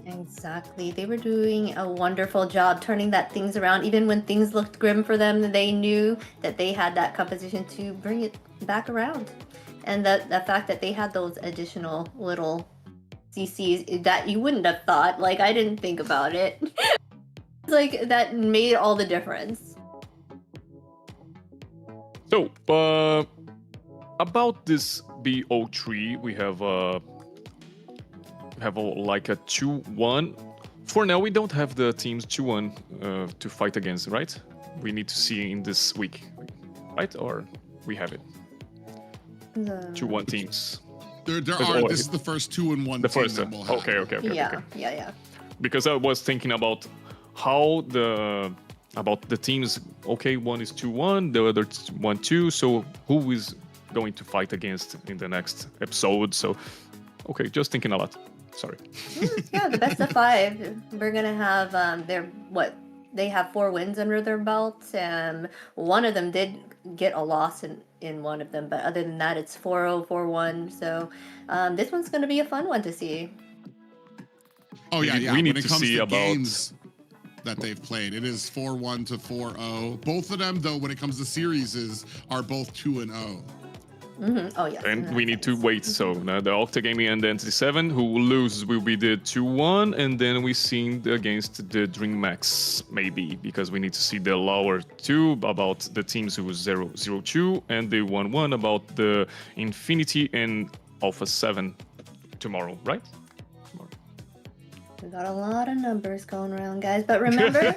Exactly. They were doing a wonderful job turning that things around. Even when things looked grim for them, they knew that they had that composition to bring it back around. And the fact that they had those additional little CCs that you wouldn't have thought, like I didn't think about it. Like that made all the difference. So, about this BO3, we have like a 2-1. For now, we don't have the teams 2-1 to fight against, right? We need to see in this week, right? Or we have it? 2-1 teams. There are. This is the first 2-1. The first. That we'll have. Okay. Yeah. Because I was thinking about how about the teams. Okay, one is 2-1, the other 1-2. So who is going to fight against in the next episode? So, okay, just thinking a lot. Sorry. Yeah, the best of 5. We're gonna have they have 4 wins under their belts, and one of them did get a loss in one of them, but other than that, it's 4-0, 4-1. So this one's gonna be a fun one to see. Oh yeah. We need when it to comes see to about games that they've played, it is 4-1 to 4-0. Both of them, though, when it comes to series, are both 2-0. Oh yeah. And we need to wait. So the Octa Gaming and the Entity7, who will lose will be the 2-1, and then we see against the Dreammax, maybe, because we need to see the lower 2 about the teams who was 0-0-2, and the 1-1 about the Infinity and Alpha 7 tomorrow, right? We got a lot of numbers going around, guys. But remember,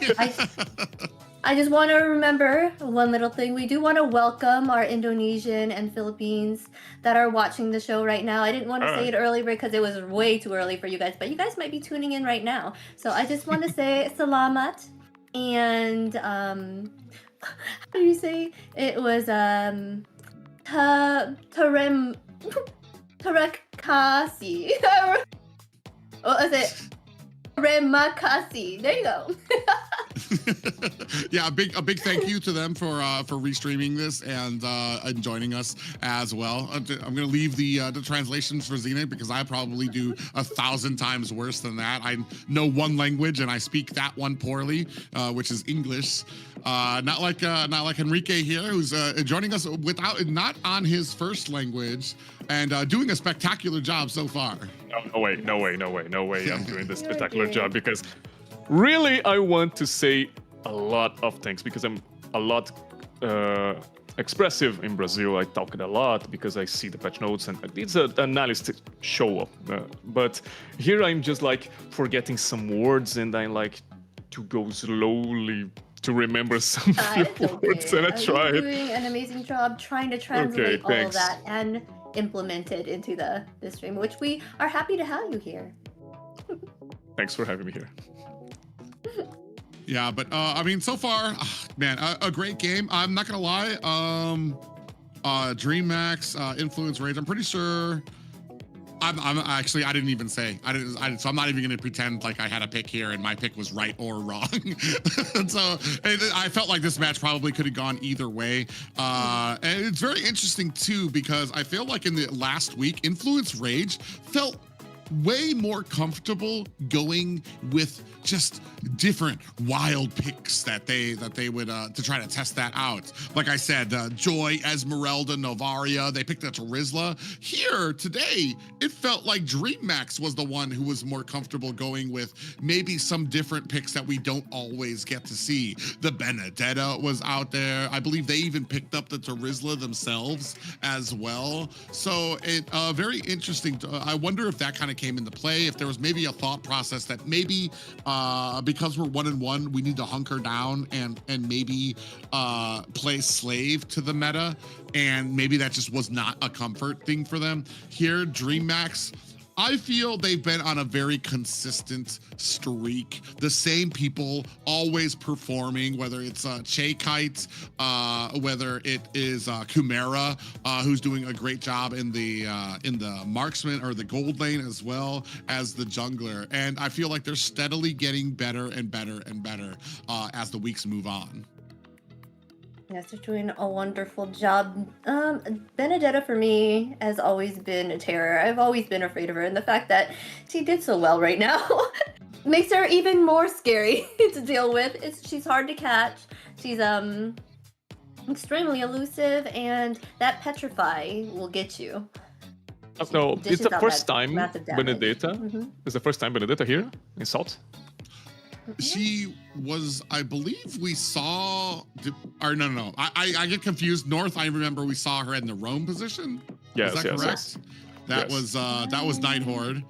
I just want to remember one little thing. We do want to welcome our Indonesian and Philippines that are watching the show right now. I didn't want to say it earlier because it was way too early for you guys, but you guys might be tuning in right now. So I just want to say salamat, and how do you say it? Was tarekasi. What was it? Terima kasih. There you go. Yeah, a big thank you to them for restreaming this and joining us as well. I'm gonna leave the translations for Xena because I probably do 1,000 times worse than that. I know one language and I speak that one poorly, which is English. Not like Enrique here, who's joining us not on his first language and doing a spectacular job so far. No way. I'm doing this spectacular job because really I want to say a lot of things because I'm a lot expressive in Brazil. I talk it a lot because I see the patch notes and it's an analyst show up. But here I'm just like forgetting some words and I like to go slowly to remember some few words, and I You're tried. doing an amazing job trying to translate all of thanks. that and implement it into the stream, which we are happy to have you here. Thanks for having me here. Yeah, but I mean, so far, man, a great game. I'm not gonna lie. Dreammax, Influence Rage. I'm pretty sure. I'm actually, I didn't even say. So I'm not even gonna pretend like I had a pick here and my pick was right or wrong. So I felt like this match probably could have gone either way. And it's very interesting too, because I feel like in the last week, Influence Rage felt way more comfortable going with just different wild picks that they would to try to test that out. Like I said, Joy, Esmeralda, Novaria, they picked a Terizla. Here today, it felt like Dreammax was the one who was more comfortable going with maybe some different picks that we don't always get to see. The Benedetta was out there. I believe they even picked up the Terizla themselves as well. So it very interesting. I wonder if that kind of came into play, if there was maybe a thought process that maybe because we're 1-1, we need to hunker down and maybe play slave to the meta, and maybe that just was not a comfort thing for them. Here, Dreammax, I feel they've been on a very consistent streak. The same people always performing, whether it's Che Kite, whether it is Kumera, who's doing a great job in the marksman or the gold lane, as well as the jungler. And I feel like they're steadily getting better and better and better as the weeks move on. Yes, they're doing a wonderful job. Benedetta for me has always been a terror. I've always been afraid of her, and the fact that she did so well right now makes her even more scary to deal with. She's hard to catch. She's extremely elusive, and that petrify will get you. No, it's Dishes the out first that time massive damage. Benedetta. It's the first time Benedetta here in Salt. She was, I believe we saw, or no. I get confused. North, I remember we saw her in the roam position. Yes, is that correct? yes. That Yes. was Night Horde.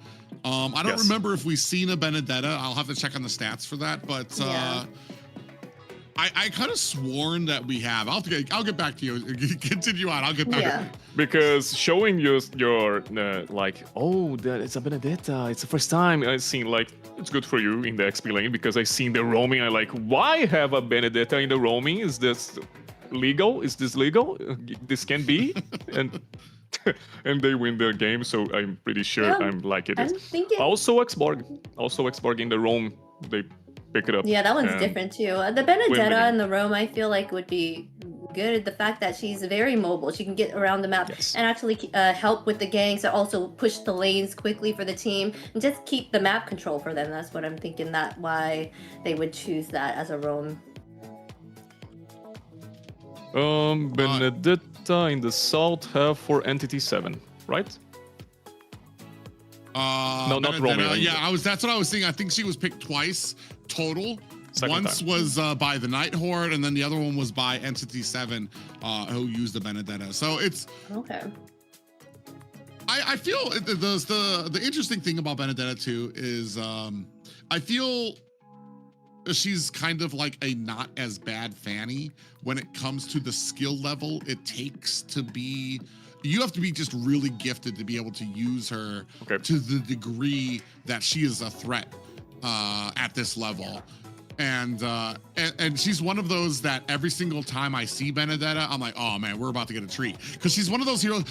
I don't remember if we've seen a Benedetta. I'll have to check on the stats for that, but Yeah. I kind of sworn that we have. I'll get back to you. Continue on. I'll get back. Yeah. Because showing your like, oh, that it's a Benedetta. It's the first time I've seen, like, it's good for you in the XP lane, because I seen the roaming. I like, why have a Benedetta in the roaming? Is this legal? Is this legal? This can be, and and they win the game. So I'm pretty sure Yeah, I'm like it I'm is. thinking. Also Xborg in the roam, they pick it up. Yeah, that one's and different too. The Benedetta winning. and the Rome, I feel like would be good. The fact that she's very mobile, she can get around the map Yes. and actually help with the ganks, and also push the lanes quickly for the team, and just keep the map control for them. That's what I'm thinking. That why they would choose that as a Rome. Benedetta in the south have for Entity7, right? No, not Benedetta, roaming. Yeah, that's what I was saying. I think she was picked twice total. Second Once time. was by the Night Horde, and then the other one was by Entity7, who used the Benedetta. So it's, Okay. I feel the interesting thing about Benedetta too is I feel she's kind of like a not as bad Fanny when it comes to the skill level it takes to be. You have to be just really gifted to be able to use her to the degree that she is a threat at this level. And she's one of those that every single time I see Benedetta, I'm like, oh man, we're about to get a treat. Because she's one of those heroes.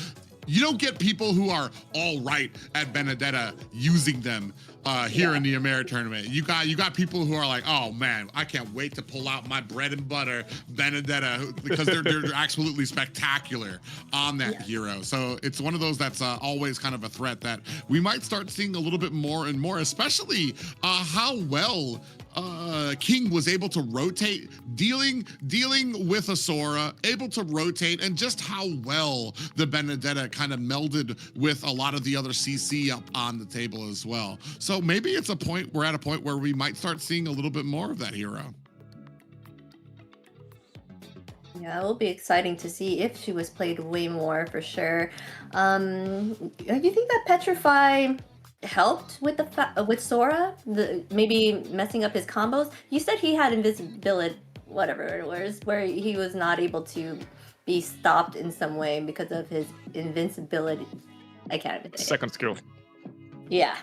You don't get people who are all right at Benedetta using them here in the AMER tournament. You got people who are like, oh man, I can't wait to pull out my bread and butter Benedetta, because they're absolutely spectacular on that hero. So it's one of those that's always kind of a threat that we might start seeing a little bit more and more, especially how well King was able to rotate, dealing with Asura, able to rotate, and just how well the Benedetta kind of melded with a lot of the other CC up on the table as well. So maybe it's we're at a point where we might start seeing a little bit more of that hero. Yeah, it will be exciting to see if she was played way more for sure. You think that Petrify helped with with Sora, maybe messing up his combos? You said he had whatever it was, where he was not able to be stopped in some way because of his invincibility. I can't even think. Second skill. Yeah.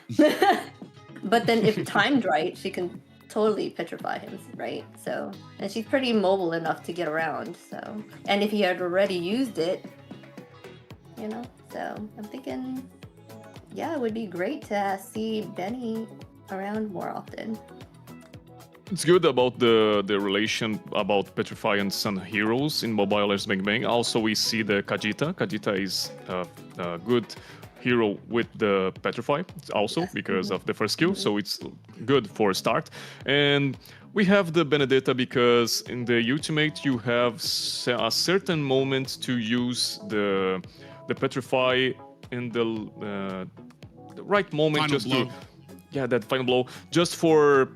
But then if timed right, she can totally petrify him, right? So, and she's pretty mobile enough to get around, so. And if he had already used it, you know, so I'm thinking, yeah, it would be great to see Benny around more often. It's good about the relation about Petrify and Sun heroes in Mobile Legends Bang Bang. Also, we see the Kajita. Kajita is a good hero with the Petrify also because of the first skill, so it's good for a start. And we have the Benedetta because in the ultimate you have a certain moment to use the Petrify in the right moment, Final just blow. to that final blow, just for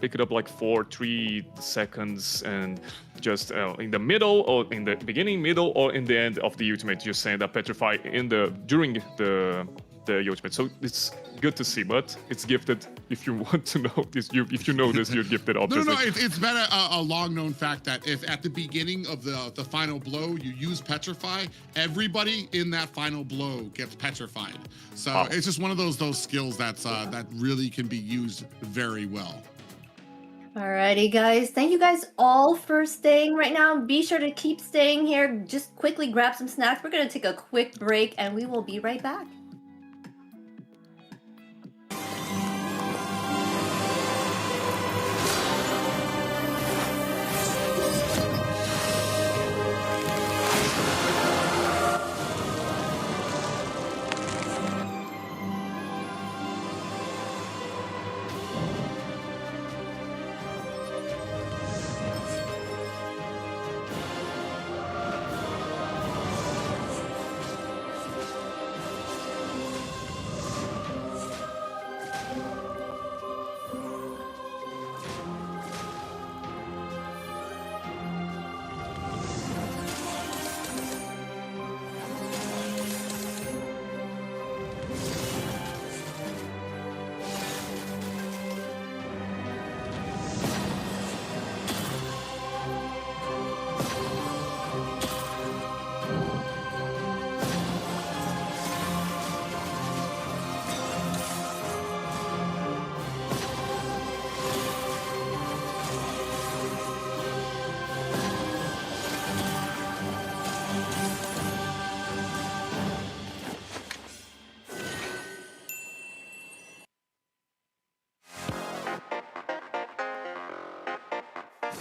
pick it up like for 3 seconds and just in the middle or in the beginning, middle, or in the end of the ultimate, just saying that Petrify during the ultimate. So it's good to see, but it's gifted. If you want to know this, if you know this, you're gifted. Obviously. No, it's been a long-known fact that if at the beginning of the final blow you use Petrify, everybody in that final blow gets petrified. So Wow. it's just one of those skills that's that really can be used very well. Alrighty, guys. Thank you guys all for staying right now. Be sure to keep staying here. Just quickly grab some snacks. We're going to take a quick break, and we will be right back.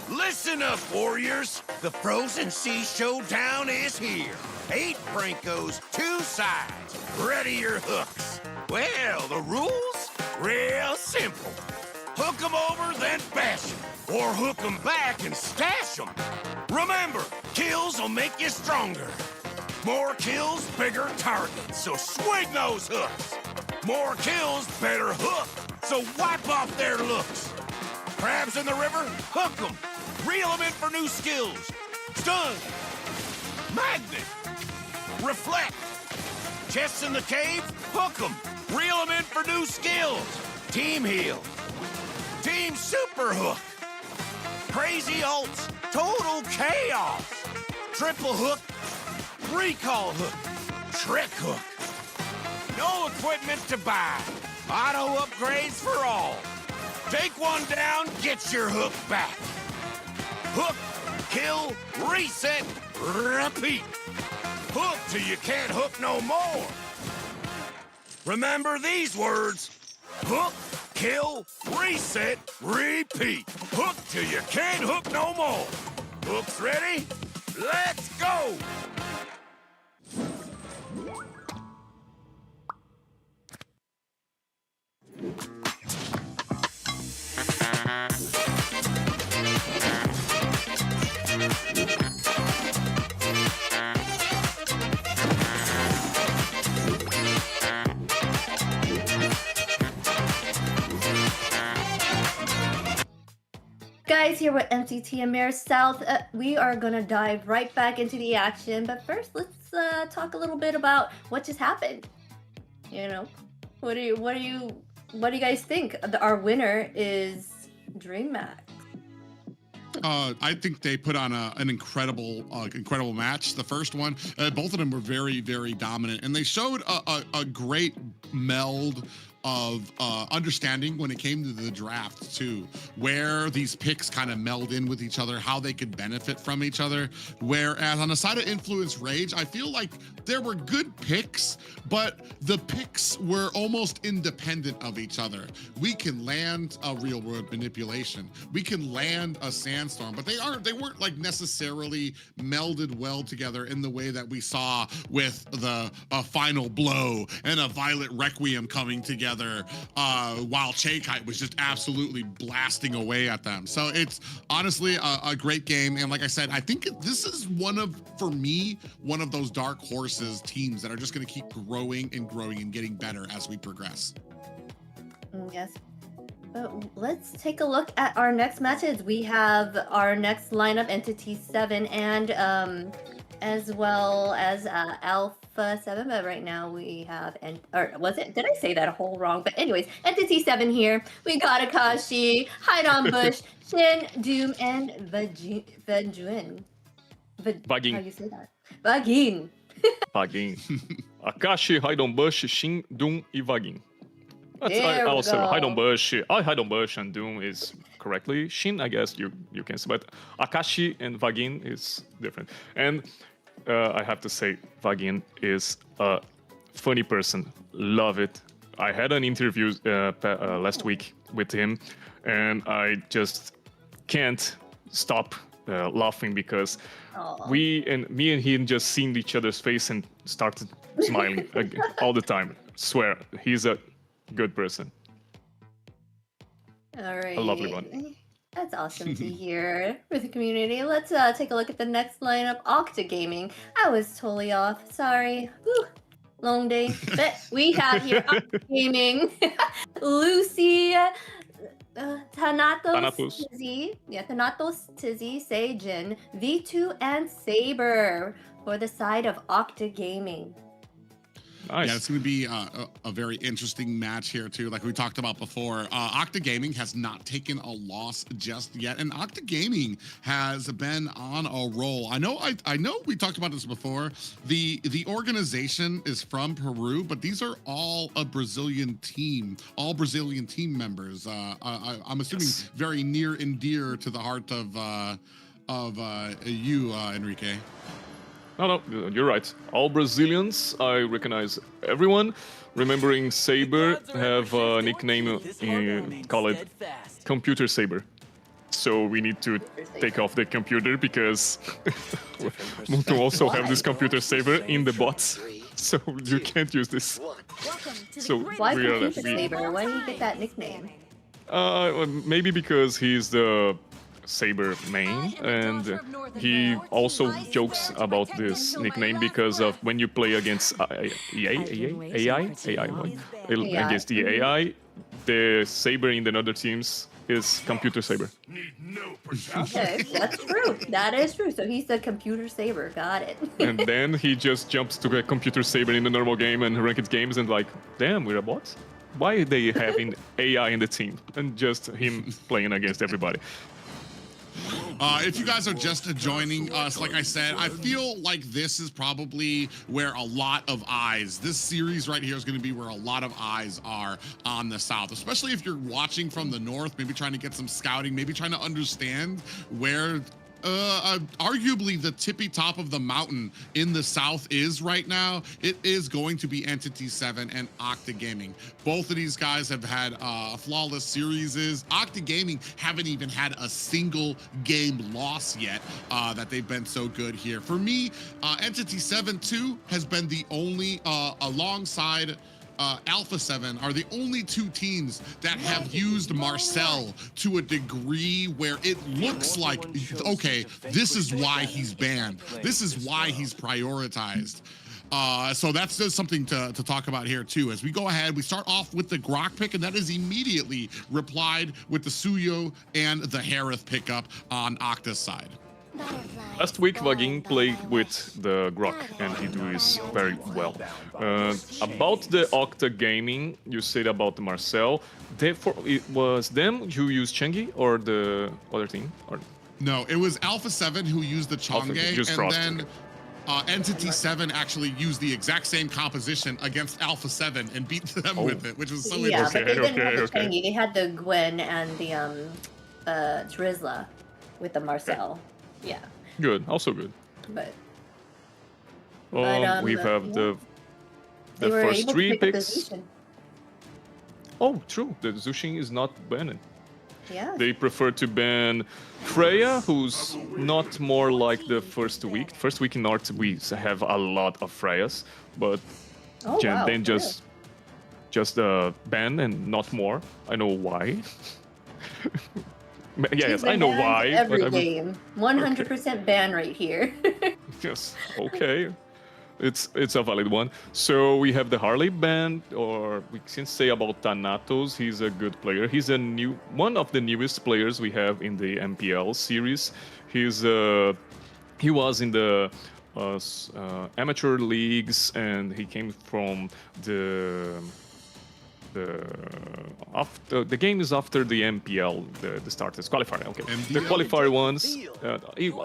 Listen up, warriors! The Frozen Sea Showdown is here. 8 Brancos, 2 sides. Ready your hooks. Well, the rules? Real simple. Hook 'em over, then bash 'em. Or hook 'em back and stash 'em. Remember, kills will make you stronger. More kills, bigger targets, so swing those hooks. More kills, better hook, so wipe off their looks. Crabs in the river, hook 'em. Reel 'em in for new skills. Stun. Magnet. Reflect. Chests in the cave, hook 'em. Reel 'em in for new skills. Team heal. Team super hook. Crazy ults, total chaos. Triple hook. Recall hook. Trick hook. No equipment to buy. Auto upgrades for all. Take one down, get your hook back. Hook, kill, reset, repeat. Hook till you can't hook no more. Remember these words. Hook, kill, reset, repeat. Hook till you can't hook no more. Hooks ready? Let's go! Guys, here with MCT AMER South, we are gonna dive right back into the action. But first, let's talk a little bit about what just happened. You know, what do you guys think? Our winner is Dreammax. I think they put on an incredible match. The first one, both of them were very, very dominant, and they showed a great meld of understanding when it came to the draft too, where these picks kind of meld in with each other, how they could benefit from each other. Whereas on the side of Influence Rage, I feel like there were good picks, but the picks were almost independent of each other. We can land a real world manipulation, we can land a sandstorm, but they weren't like necessarily melded well together in the way that we saw with the Final Blow and a Violet Requiem coming together, while Chaekite was just absolutely blasting away at them. So it's honestly a great game, and like I said, I think this is for me, one of those dark horses teams that are just going to keep growing and getting better as we progress. Yes. But let's take a look at our next matches. We have our next lineup, Entity7 and as well as Alpha 7, but right now we have, or was it, did I say that whole wrong? But anyways, Entity7 here. We got Akashi, Hide Bush, Shin, Doom, and Vagin. Vagin. How you say that? Vagin. Vagin. Akashi, Hide Bush, Shin, Doom e Vagin. There we Also, go. Hide Bush and Doom is correctly. Shin, I guess you can say, but Akashi and Vagin is different. And I have to say, Vagin is a funny person. Love it. I had an interview last week with him, and I just can't stop laughing because me and him just seen each other's face and started smiling all the time. Swear, he's a good person. All right. A lovely one. That's awesome to hear for the community. Let's take a look at the next lineup, Octa Gaming. I was totally off. Sorry. Whew. Long day. But we have here Octa Gaming, Lucy, Thanatos Tizzy, Tizzy, Seijin, V2, and Saber for the side of Octa Gaming. Nice. Yeah, it's going to be a very interesting match here too. Like we talked about before, Octa Gaming has not taken a loss just yet, and Octa Gaming has been on a roll. I know we talked about this before. The organization is from Peru, but these are all a Brazilian team, all Brazilian team members. I'm assuming very near and dear to the heart of you, Enrique. No, you're right. All Brazilians, I recognize everyone. Remembering Saber have a nickname called Computer Saber. So we need to take off the computer because to also have this Computer Saber in the bots. So you can't use this. So Why Computer Saber? Why did you get that nickname? Maybe because he's the Saber main, and he also jokes about this nickname because of when you play against AI, against the AI, the Saber in the other teams is Computer Saber. Okay, that's true. That is true. So he's the Computer Saber. Got it. And then he just jumps to a Computer Saber in the normal game and ranked games and like, damn, we're a bot? Why are they having AI in the team and just him playing against everybody? If you guys are just joining us, like I said, I feel like this is probably where a lot of eyes, this series right here is going to be where a lot of eyes are on the South, especially if you're watching from the North, maybe trying to get some scouting, maybe trying to understand where arguably the tippy top of the mountain in the South is right now. It is going to be Entity7 and Octa Gaming. Both of these guys have had flawless series. Octa Gaming haven't even had a single game loss yet that they've been so good here. For me, Entity7 too has been the only, alongside Alpha 7 are the only two teams that have used Marcel to a degree where it looks like, okay, this is why he's banned. This is why he's prioritized. So that's just something to talk about here too. As we go ahead, we start off with the Grok pick, and that is immediately replied with the Suyo and the Harith pickup on Octa's side. Last week, Vagin played with the Grok, and he does very well. About the Octa Gaming, you said about the Marcel. Therefore, it was them who used Chengi or the other team? Or No, it was Alpha 7 who used the Alpha Chang'e, used and Frost, then Entity 7 actually used the exact same composition against Alpha 7 and beat them with it, which was so Yeah, interesting. but they didn't have the okay. Changi. They had the Gwen and the Drizzla with the Marcel. Yeah, Good, also good. but We have the they were first able to three pick up the picks. Zushin. Oh, true. The Zushin is not banned. Yeah. They prefer to ban Freya, who's not more like the first week. First week in North, we have a lot of Freyas, but Oh, wow. then just ban and not more. I know why. Yes, I know why. Every but I mean, game, 100% ban rate here. yes, okay. It's a valid one. So we have the Harley band, or we can say about Thanatos. He's a good player. He's one of the newest players we have in the MPL series. He was in the amateur leagues, and he came from the game is after the MPL, the starters qualifier. Okay, the qualifier ones.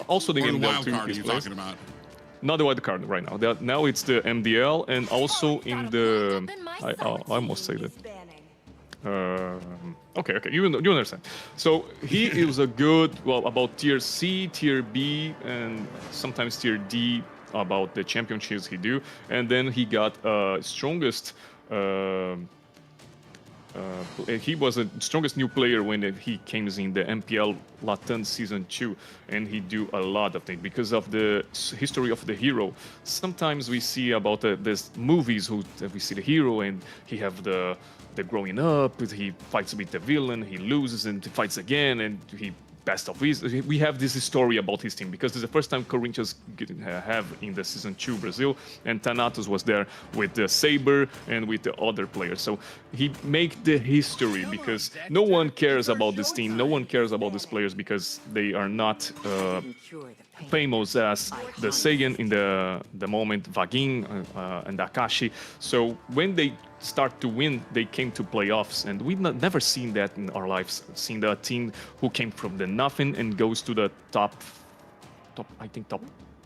Also the Or the MPL wild too. card you're talking about. Not the wild card right now. Now it's the MDL, and also in the. I almost say that. Okay, you understand. So he is a good, about tier C, tier B, and sometimes tier D about the championships he do, and then he got strongest. He was the strongest new player when he came in the MPL Latin Season 2, and he do a lot of things because of the history of the hero. Sometimes we see about these movies we see the hero and he have the growing up, he fights with the villain, he loses and he fights again, and he best of we have this story about his team because it's the first time Corinthians have in the Season 2 Brazil, and Thanatos was there with the Saber and with the other players. So he make the history because no one cares about this team, no one cares about these players because they are not famous as the Seigen in the moment, Vagin and Akashi. So when they start to win, they came to playoffs, and we've never seen that in our lives. Seen the team who came from the nothing and goes to the top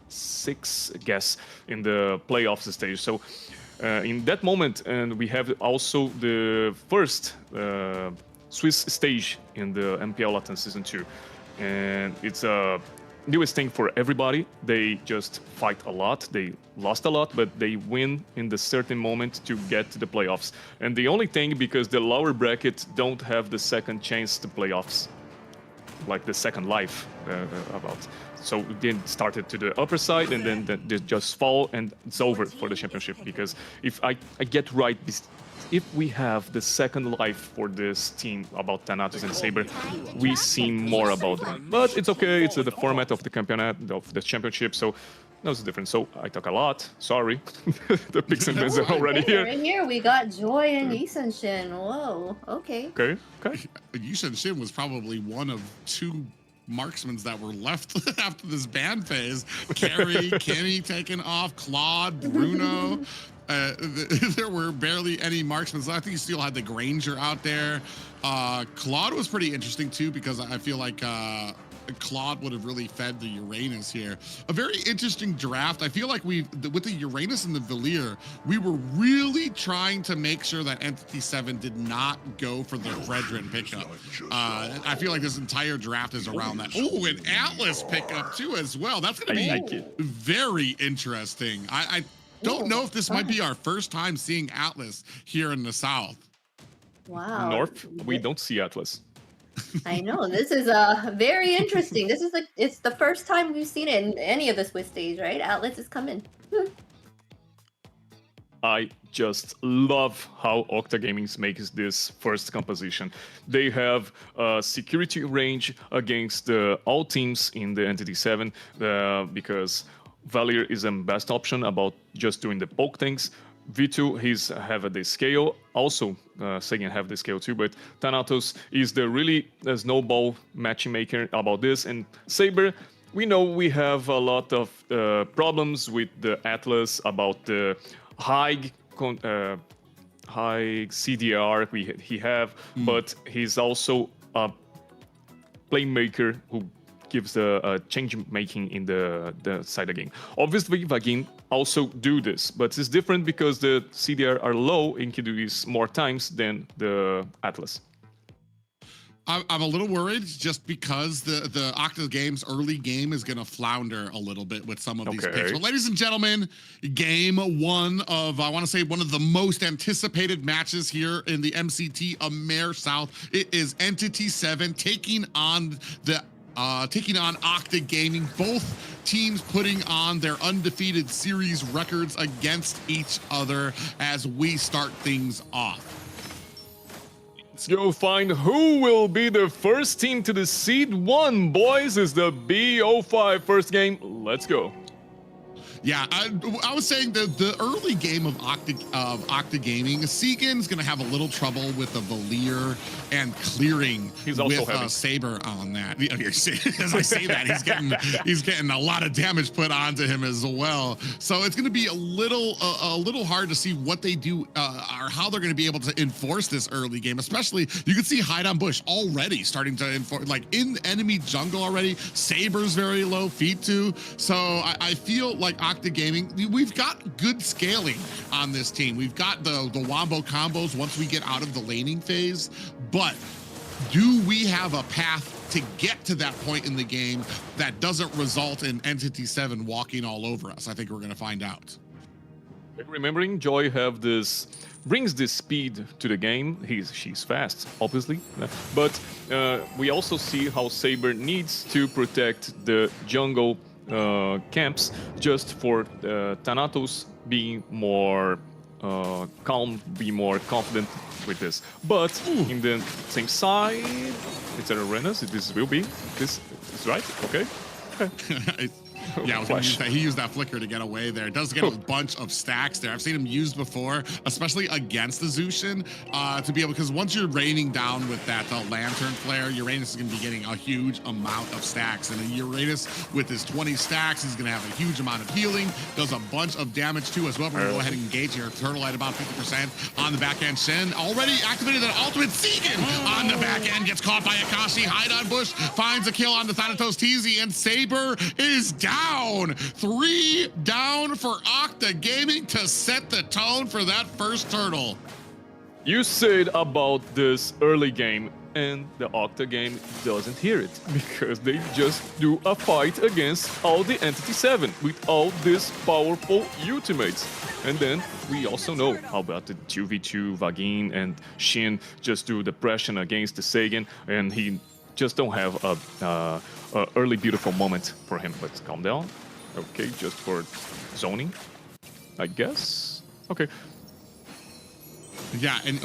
6, I guess, in the playoffs stage. So in that moment, and we have also the first Swiss stage in the MPL Latin Season 2, and it's a newest thing for everybody. They just fight a lot. They lost a lot, but they win in the certain moment to get to the playoffs. And the only thing, because the lower bracket don't have the second chance to playoffs, like the second life about. So then started to the upper side, and then they just fall, and it's over for the championship. Because if I get right, if we have the second life for this team about Thanatos and Saber, we see more about them. But it's okay, it's the format of the campeonato, of the championship, so that's different. So I talk a lot, sorry. The picks and bins are already here. Right here, we got Joy and Yisenshin. Whoa, okay. Okay. Yushin Shin was probably one of 2 marksmen that were left after this ban phase. Carrie, Kenny taken off, Claude, Bruno. There were barely any marksmen. I think you still had the Granger out there. Claude was pretty interesting too, because I feel like Claude would have really fed the Uranus here. A very interesting draft. I feel like with the Uranus and the Valier, we were really trying to make sure that Entity 7 did not go for the Fredrin pickup. I feel like this entire draft is around that. Oh, an Atlas pickup too as well. That's going to be very interesting. I don't know if this might be our first time seeing Atlas here in the South. Wow. North, we don't see Atlas. I know, this is very interesting. This is it's the first time we've seen it in any of the Swiss stage, right? Atlas is coming. I just love how Octa Gaming makes this first composition. They have a security range against all teams in the Entity 7 because Valier is the best option about just doing the poke things. V2, have the scale. Also, Seigen have the scale too, but Thanatos is the really snowball matchmaker about this. And Saber, we know we have a lot of problems with the Atlas about the high CDR he have, but he's also a playmaker who gives a change making in the side of the game. Obviously, Vagin also do this, but it's different because the CDR are low and can do this more times than the Atlas. I'm a little worried just because the Octa Games early game is going to flounder a little bit with some of these picks. But ladies and gentlemen, game one of, I want to say, one of the most anticipated matches here in the MCT AMER South. It is Entity7 taking on Octa Gaming. Both teams putting on their undefeated series records against each other as we start things off. Let's go find who will be the first team to the Seed 1, boys. Is the BO5 first game. Let's go. Yeah, I was saying the early game of Octa Gaming, Segan's going to have a little trouble with the Valier and clearing with Saber on that. As I say that, he's getting a lot of damage put onto him as well. So it's going to be a little hard to see what they do or how they're going to be able to enforce this early game. Especially, you can see Hide on Bush already starting to enforce, like in enemy jungle already. Saber's very low, feet too. So I feel like Octa Gaming, we've got good scaling on this team. We've got the wombo combos once we get out of the laning phase, but do we have a path to get to that point in the game that doesn't result in Entity7 walking all over us? I think we're going to find out. Remembering Joy brings this speed to the game. She's fast, obviously, but we also see how Saber needs to protect the jungle camps just for Thanatos being more calm, be more confident with this. But in the same side, it's an arenas. This will be this is right. Okay. Yeah, I was gonna use that. He used that flicker to get away there. It does get a bunch of stacks there. I've seen him used before, especially against the Zushin, to be able, because once you're raining down with that lantern flare, Uranus is gonna be getting a huge amount of stacks. And Uranus with his 20 stacks, he's gonna have a huge amount of healing, does a bunch of damage too as well. We're gonna go ahead and engage here. Turtle at about 50% on the back end. Shen already activated that ultimate. Segan on the back end gets caught by Akashi. Hide on Bush finds a kill on the Thanatos TZ, and Saber is down. 3 down for Octa Gaming to set the tone for that first turtle. You said about this early game, and the Octa game doesn't hear it because they just do a fight against all the Entity7 with all these powerful ultimates. And then we also know how about the 2v2 Vagin and Shin just do the pressure against the Sagan, and he just don't have a early beautiful moment for him. But calm down. Okay, just for zoning, I guess. Okay. Yeah, and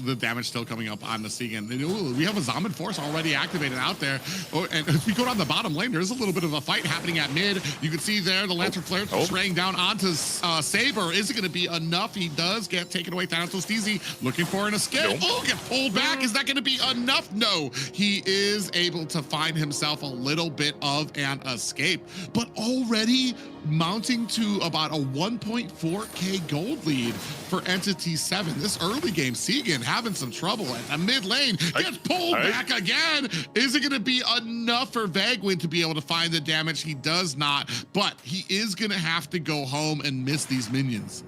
the damage still coming up on the Segan. We have a Zombie Force already activated out there. And if we go down the bottom lane, there's a little bit of a fight happening at mid. You can see there the Lantern Flare spraying down onto Saber. Is it going to be enough? He does get taken away. Thanatos TZ looking for an escape. Oh, get pulled back. Is that going to be enough? No. He is able to find himself a little bit of an escape. But already mounting to about a 1.4k gold lead for Entity7. This early game, Segan having some trouble at the mid lane, gets pulled back again. Is it going to be enough for Vagwin to be able to find the damage? He does not, but he is going to have to go home and miss these minions.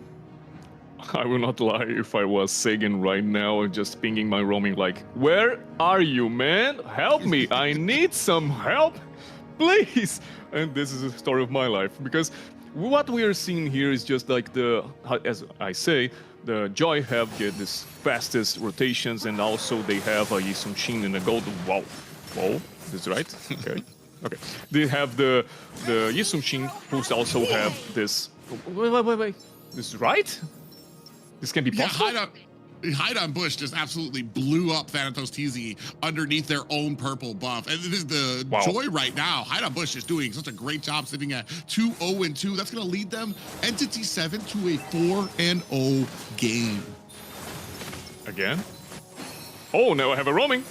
I will not lie, if I was Sagan right now, just pinging my roaming like, where are you, man? Help me, I need some help, please. And this is the story of my life, because what we are seeing here is just like as I say, the Joy have this fastest rotations, and also they have a Yisung Shin and a gold. Wow, this is right. Okay, okay. They have the Yisung Shin, who also have this. Wait. This is right. This can be possible. Yeah, Hide on Bush just absolutely blew up Thanatos TZ underneath their own purple buff. And this is the joy right now. Hide on Bush is doing such a great job sitting at 2-0-2. That's going to lead them, Entity7, to a 4-0 game. Again? Oh, now I have a roaming.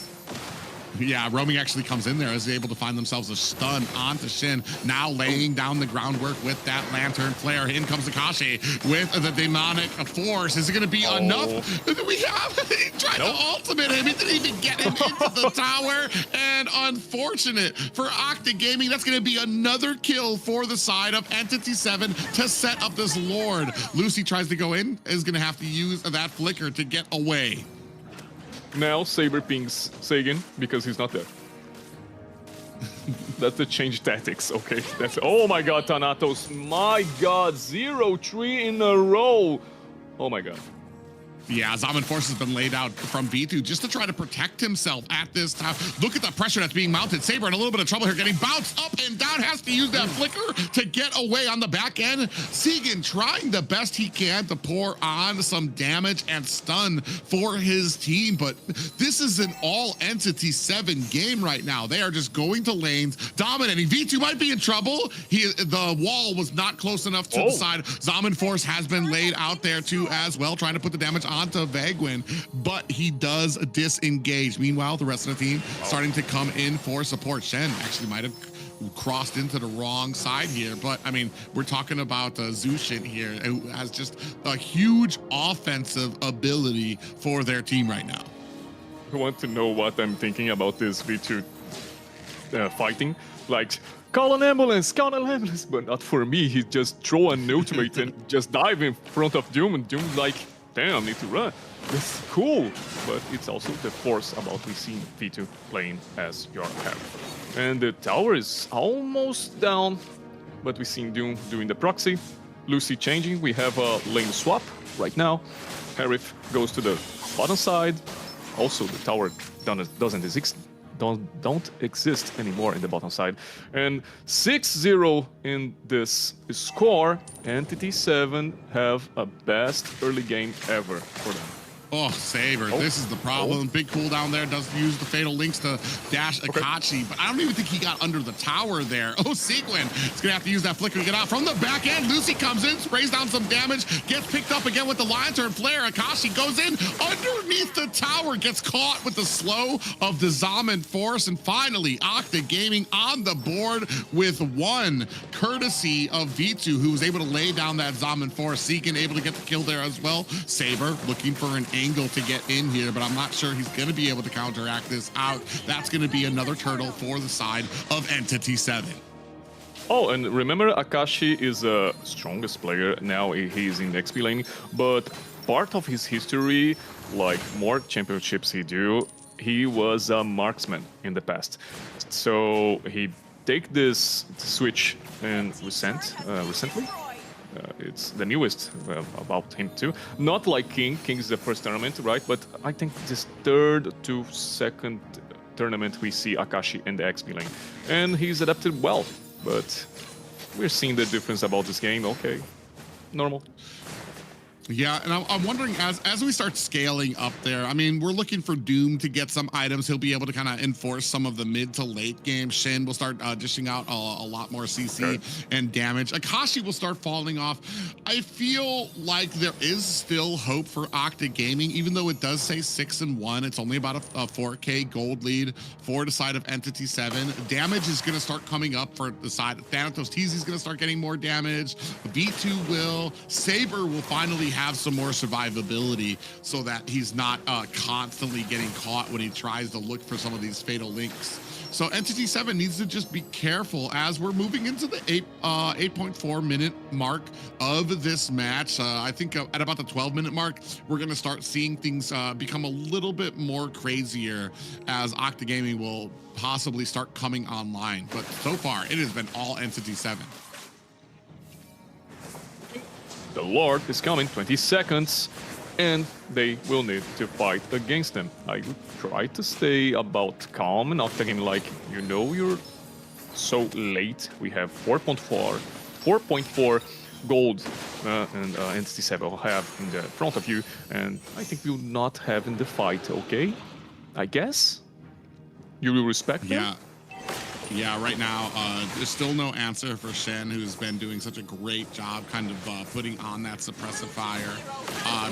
Yeah, roaming actually comes in there, is able to find themselves a stun onto Shin. Now laying down the groundwork with that lantern flare. In comes Akashi with the demonic force. Is it going to be enough? We have he tried to ultimate him. He didn't even get him into the tower. And unfortunate for Octa Gaming, that's going to be another kill for the side of Entity7 to set up this Lord. Lucy tries to go in, is going to have to use that flicker to get away. Now Saber pings Sagan because he's not there. That's the change tactics, okay? That's oh my god, Thanatos. My god, 0-3 in a row. Oh my god. Yeah, Zaman Force has been laid out from V2 just to try to protect himself at this time. Look at the pressure that's being mounted. Saber in a little bit of trouble here, getting bounced up and down, has to use that flicker to get away on the back end. Segan trying the best he can to pour on some damage and stun for his team, but this is an all Entity7 game right now. They are just going to lanes, dominating. V2 might be in trouble. The wall was not close enough to the side. Zaman Force has been laid out there too as well, trying to put the damage onto Vagwin, but he does disengage. Meanwhile, the rest of the team starting to come in for support. Shen actually might have crossed into the wrong side here, but I mean, we're talking about Zushin here, who has just a huge offensive ability for their team right now. I want to know what I'm thinking about this V2 fighting. Like, call an ambulance, but not for me. He just throw an ultimate and just dive in front of Doom, and Doom like, damn, need to run. That's cool, but it's also the force about we see V2 playing as your Harif. And the tower is almost down, but we see Doom doing the proxy. Lucy changing, we have a lane swap right now. Harif goes to the bottom side. Also, the tower doesn't exist anymore in the bottom side. And 6-0 in this score. Entity7 have a best early game ever for them. Oh, Saber, this is the problem. Big cooldown there, does use the Fatal Links to dash Akachi, but I don't even think he got under the tower there. Oh, Sequin is going to have to use that flicker to get out. From the back end, Lucy comes in, sprays down some damage, gets picked up again with the lantern flare. Akashi goes in underneath the tower, gets caught with the slow of the Zaman Force, and finally, Octa Gaming on the board with one, courtesy of V2, who was able to lay down that Zaman Force. Seekin able to get the kill there as well. Saber looking for an angle to get in here, but I'm not sure he's going to be able to counteract this out. That's going to be another turtle for the side of Entity7. Oh, and remember, Akashi is the strongest player. Now he's in XP lane, but part of his history, like more championships he was a marksman in the past. So he take this switch and recently. It's the newest about him too. Not like King. King is the first tournament, right? But I think this third to second tournament we see Akashi in the XP lane. And he's adapted well, but we're seeing the difference about this game. Okay, normal. Yeah, and I'm wondering, as we start scaling up there, I mean, we're looking for Doom to get some items. He'll be able to kind of enforce some of the mid to late game. Shin will start dishing out a lot more CC and damage. Akashi will start falling off. I feel like there is still hope for Octa Gaming, even though it does say 6-1. It's only about a 4K gold lead for the side of Entity7. Damage is going to start coming up for the side. Thanatos TZ is going to start getting more damage. V2 will. Saber will finally have some more survivability so that he's not constantly getting caught when he tries to look for some of these fatal links. So Entity7 needs to just be careful as we're moving into the 8.4 minute mark of this match. I think at about the 12-minute mark, we're going to start seeing things become a little bit more crazier as Octa Gaming will possibly start coming online. But so far, it has been all Entity7. The Lord is coming, 20 seconds, and they will need to fight against them. I would try to stay about calm and not taking like, you know, you're so late. We have 4.4 gold and Entity7 will have in the front of you, and I think we will not have in the fight, okay? I guess? You will respect them? Yeah. Yeah, right now, there's still no answer for Shen, who's been doing such a great job kind of putting on that suppressive fire,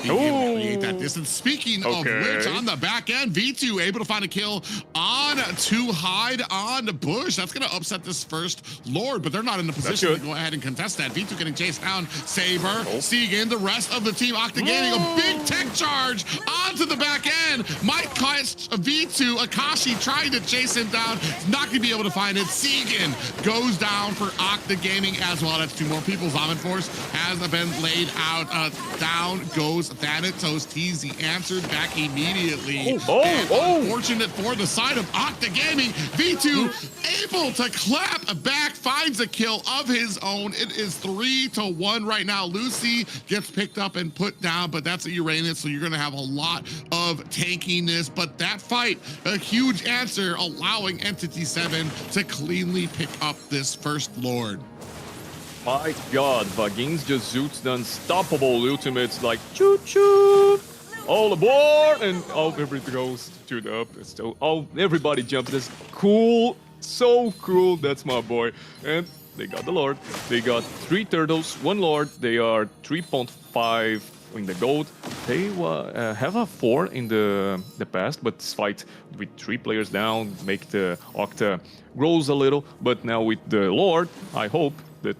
being able to create that distance. Speaking of which, on the back end, V2 able to find a kill on to hide on Bush. That's going to upset this first Lord, but they're not in the position to go ahead and contest that. V2 getting chased down. Saber, Segan, the rest of the team, Octa Gaming, a big tech charge onto the back end. Might catch V2. Akashi trying to chase him down. Not going to be able to find it. Segan goes down for Octa Gaming as well. That's two more people. Zaman Force has been laid out. Down goes Thanatos. TZ answered back immediately. Unfortunate for the side of Octa Gaming. V2 able to clap back, finds a kill of his own. It is 3-1 right now. Lucy gets picked up and put down, but that's a Uranus, so you're going to have a lot of tankiness. But that fight, a huge answer, allowing Entity7 to cleanly pick up this first Lord. My God, Vagin's just zoots the unstoppable ultimates like choo-choo, all aboard, and everybody goes to the up. So everybody jumps. That's cool, so cool. That's my boy. And they got the Lord. They got 3 turtles, 1 Lord. They are 3.5 in the gold. They have a 4 in the past, but this fight with 3 players down make the Octa grows a little. But now with the Lord, I hope the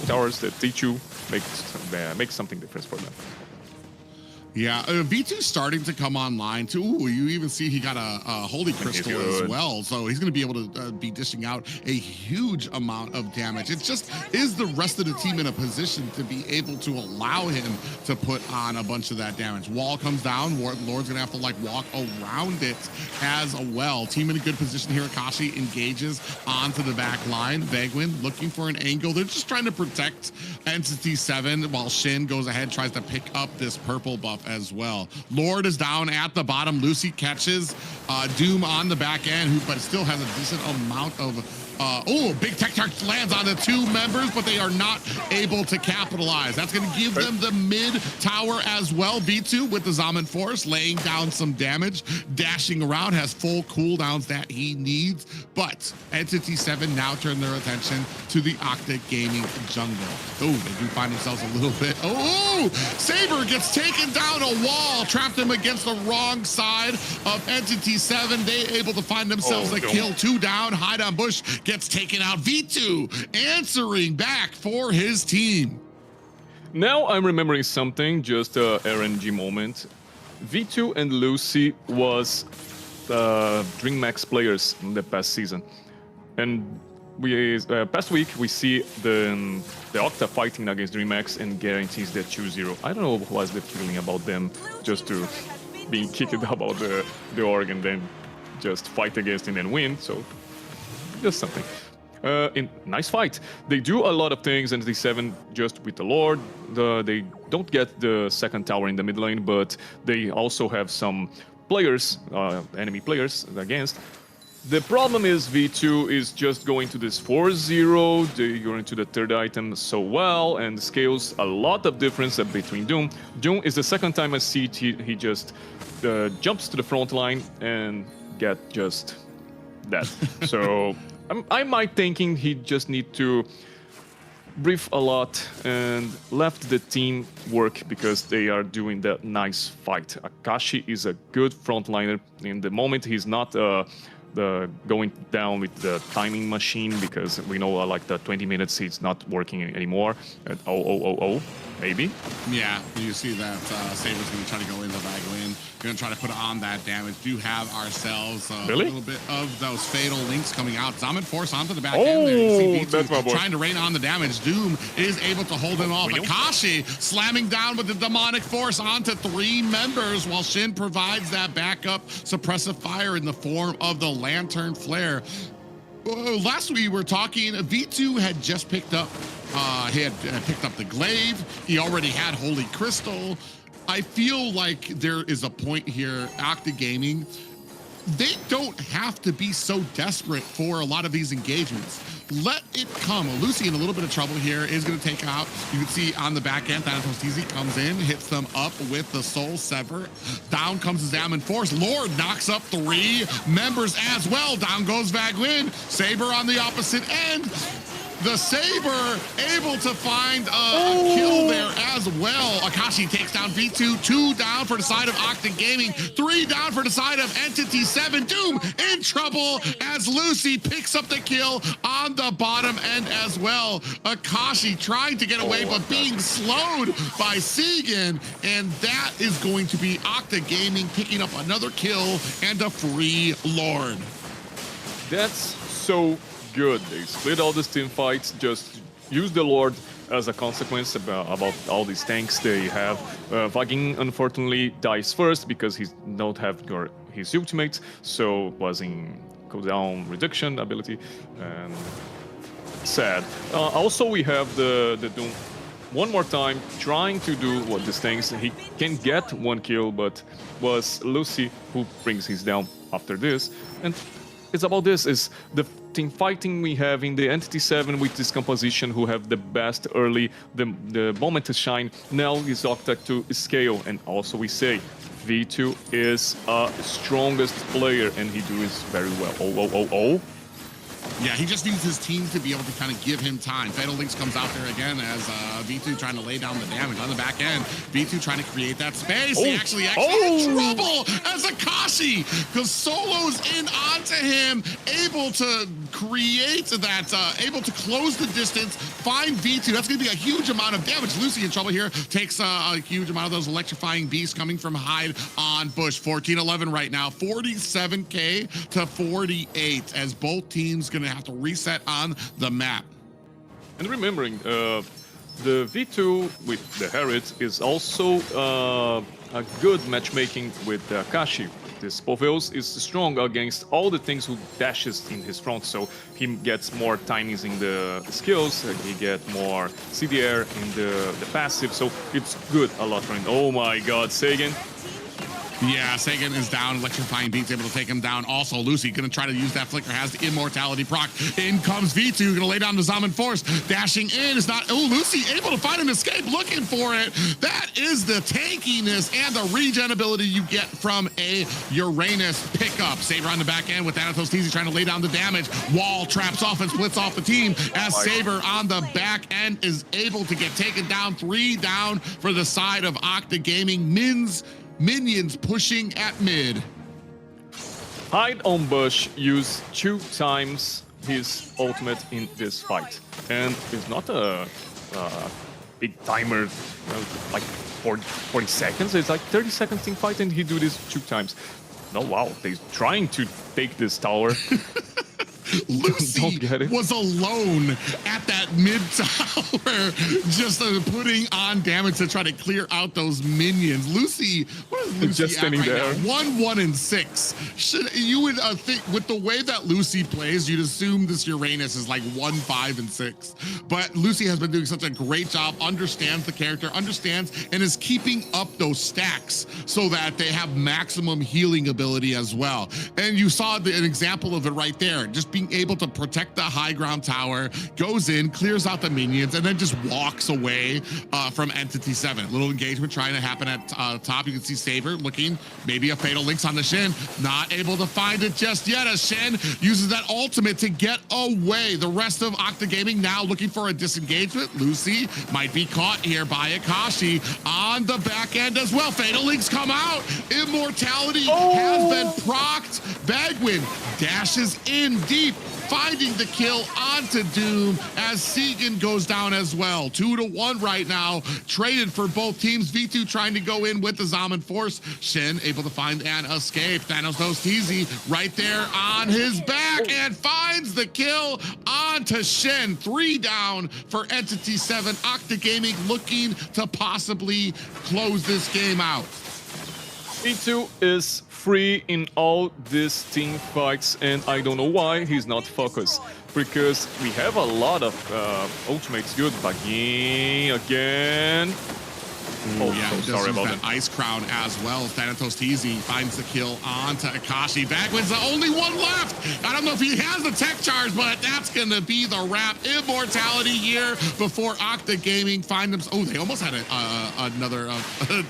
towers, the T2 makes something different for them. Yeah, V2 starting to come online too. Ooh, you even see he got a holy crystal as well, so he's going to be able to be dishing out a huge amount of damage. It just is the rest of the team in a position to be able to allow him to put on a bunch of that damage. Wall comes down, Lord's going to have to like walk around it as well. Team in a good position here. Akashi engages onto the back line. Vegwin looking for an angle. They're just trying to protect Entity7 while Shin goes ahead, tries to pick up this purple buff as well. Lord is down at the bottom. Lucy catches Doom on the back end, but still has a decent amount of big tech charge lands on the 2 members, but they are not able to capitalize. That's going to give them the mid tower as well. V2 with the Zaman Force laying down some damage, dashing around, has full cooldowns that he needs, but Entity7 now turn their attention to the Octa Gaming jungle. Oh, they do find themselves a little bit. Saber gets taken down a wall, trapped him against the wrong side of Entity7. They able to find themselves a kill. 2 down. Hide on Bush gets taken out. V2 answering back for his team. Now I'm remembering something, just a RNG moment. V2 and Lucy was Dreammax players in the past season. And past week we see the Octa fighting against Dreammax and guarantees the 2-0. I don't know what was the feeling about them just to being kicked about the org and then just fight against him and win. So just something. Nice fight. They do a lot of things, and Entity7 just with the Lord. They don't get the second tower in the mid lane, but they also have some players, enemy players against. The problem is V2 is just going to this 4-0, they're going to the third item so well, and scales a lot of difference between Doom. Doom is the second time I see he just jumps to the front line and get just that. So I might thinking he just need to brief a lot and left the team work because they are doing that nice fight. Akashi is a good frontliner. In the moment he's not going down with the timing machine, because we know like the 20 minutes it's not working anymore at 0-0-0-0 maybe. Yeah, you see that Saber's going to try to go into Vagwin, going to try to put on that damage. Do have ourselves a little bit of those fatal links coming out. Zaman Force onto the back end there. You see V2 trying to rain on the damage. Doom is able to hold him off. Akashi slamming down with the demonic force onto 3 members, while Shin provides that backup suppressive fire in the form of the Lantern Flare. Last we were talking, V2 had just picked up he had picked up the glaive. He already had Holy Crystal. I feel like there is a point here, Octa Gaming, they don't have to be so desperate for a lot of these engagements. Let it come. Lucy in a little bit of trouble here is going to take out. You can see on the back end, Thanatos comes in, hits them up with the Soul Sever. Down comes the Zaman Force. Lord knocks up 3 members as well. Down goes Vagwin. Saber on the opposite end. The Saber able to find a kill there as well. Akashi takes down V2, 2 down for the side of Octa Gaming, 3 down for the side of Entity7. Doom in trouble as Lucy picks up the kill on the bottom end as well. Akashi trying to get away, but being slowed by Segan, and that is going to be Octa Gaming picking up another kill and a free Lord. That's so good. They split all these team fights, just use the Lord as a consequence about all these tanks they have. Vagin unfortunately dies first because he don't have his ultimate, so was in cooldown reduction ability, and sad. Also we have the Doom one more time trying to do what these things. He can get 1 kill, but was Lucy who brings his down after this. And it's about this, is the team fighting we have in the Entity7 with this composition who have the best early, the moment to shine. Now is Octa to scale, and also we say V2 is a strongest player and he does very well. Yeah, he just needs his team to be able to kind of give him time. Fatal Links comes out there again as V2 trying to lay down the damage on the back end. V2 trying to create that space. He actually in trouble as Akashi, because Solo's in onto him, able to create that, able to close the distance, find V2. That's going to be a huge amount of damage. Lucy in trouble here, takes a huge amount of those electrifying beasts coming from Hyde on Bush. 14-11 right now, 47k to 48 as both teams going to have to reset on the map. And remembering, the V2 with the Harriet is also a good matchmaking with Akashi. This Povels is strong against all the things who dashes in his front, so he gets more timings in the skills, he gets more CDR in the passive, so it's good a lot for him. Oh my god, Sagan. Yeah, Sagan is down. Electrifying Beats able to take him down. Also, Lucy going to try to use that Flicker. Has the Immortality proc. In comes V2. Going to lay down the Zaman Force. Dashing in is not... Oh, Lucy able to find an escape. Looking for it. That is the tankiness and the regen ability you get from a Uranus pickup. Saber on the back end with Thanatos trying to lay down the damage. Wall traps off and splits off the team as Saber on the back end is able to get taken down. 3 down for the side of Octa Gaming. Minions pushing at mid. Hyde on Bush used 2 times his ultimate in this fight. And it's not a big timer, like 40 seconds. It's like 30 seconds in fight and he do this 2 times. No, wow, they're trying to take this tower. Lucy was alone at that mid tower, just putting on damage to try to clear out those minions. Lucy, what is Lucy just standing right there? Now? 1-1-6. You would think with the way that Lucy plays, you'd assume this Uranus is like 1-5-6. But Lucy has been doing such a great job, understands the character, understands, and is keeping up those stacks so that they have maximum healing ability as well. And you saw an example of it right there. Just being able to protect the high ground tower, goes in, clears out the minions, and then just walks away from Entity7. Little engagement trying to happen at top. You can see Saber looking, maybe a Fatal Links on the Shin. Not able to find it just yet as Shin uses that ultimate to get away. The rest of Octa Gaming now looking for a disengagement. Lucy might be caught here by Akashi on the back end as well. Fatal Links come out. Immortality has been procced. Bagwin dashes in deep, finding the kill onto Doom as Segan goes down as well. 2-1 right now, traded for both teams. V2 trying to go in with the Zaman Force. Shin able to find an escape. Thanos knows TZ right there on his back and finds the kill onto Shin. 3 down for Entity7. Octa Gaming looking to possibly close this game out. V2 is free in all these team fights, and I don't know why he's not focused, because we have a lot of ultimates. Good, Bagin again. Oh, Yeah, so he does sorry use about that that. Ice Crown as well. Thanatos TZ finds the kill onto Akashi. Bagwin's the only one left. I don't know if he has the tech charge, but that's going to be the wrap. Immortality here before Octa Gaming find them. Oh, they almost had another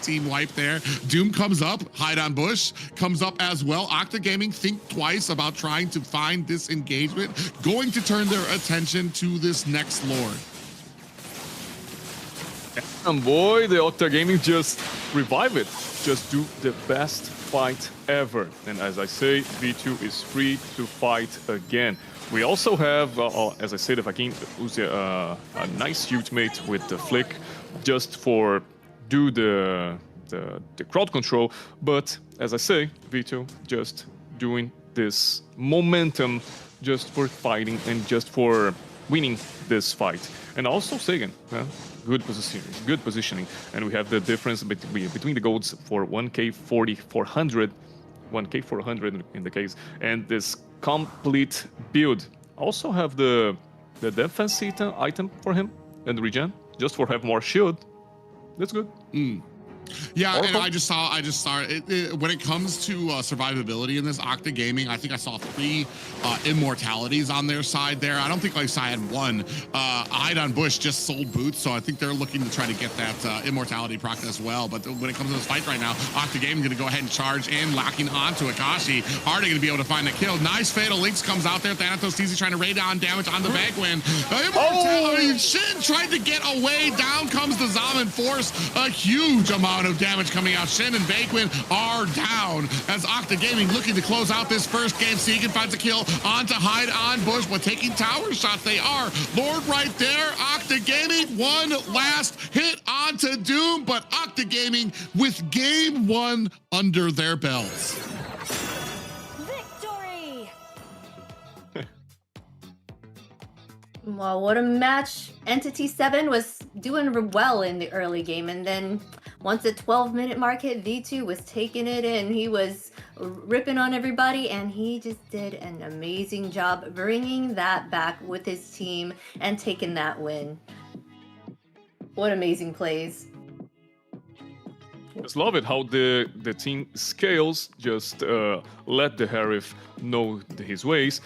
team wipe there. Doom comes up. Hide on Bush comes up as well. Octa Gaming think twice about trying to find this engagement, going to turn their attention to this next Lord. And boy, the Octa Gaming just revive it. Just do the best fight ever. And as I say, V2 is free to fight again. We also have, as I said, if I can use a nice ultimate with the flick, just for do the crowd control. But as I say, V2 just doing this momentum just for fighting and just for winning this fight. And also Sagan, good positioning. And we have the difference between the golds for 1k 400, 1k 400 in the case, and this complete build. Also have the defense item for him and regen, just for have more shield. That's good. Yeah, Oracle? and I just saw it, when it comes to survivability in this Octa Gaming, I think I saw 3 immortalities on their side there. I don't think I saw had one. Idon Bush just sold boots, so I think they're looking to try to get that immortality proc as well. But when it comes to this fight right now, Octa Gaming going to go ahead and charge in, locking onto Akashi. Are they going to be able to find the kill? Nice Fatal Links comes out there. Thanatos TZ trying to raid on damage on the Bagwin. Immortality, Shin tried to get away. Down comes the Zaman Force. A huge amount of damage coming out. Shin and Bagwin are down as Octa Gaming looking to close out this first game. Segan finds a kill onto Hide on Bush, but taking tower shots they are. Lord right there. Octa Gaming, one last hit onto Doom, but Octa Gaming with game 1 under their belts. Victory! Well, what a match. Entity7 was doing well in the early game, and then once the 12-minute mark hit, V2 was taking it in. He was ripping on everybody, and he just did an amazing job bringing that back with his team and taking that win. What amazing plays. Just love it how the team scales, just let the Harif know his ways.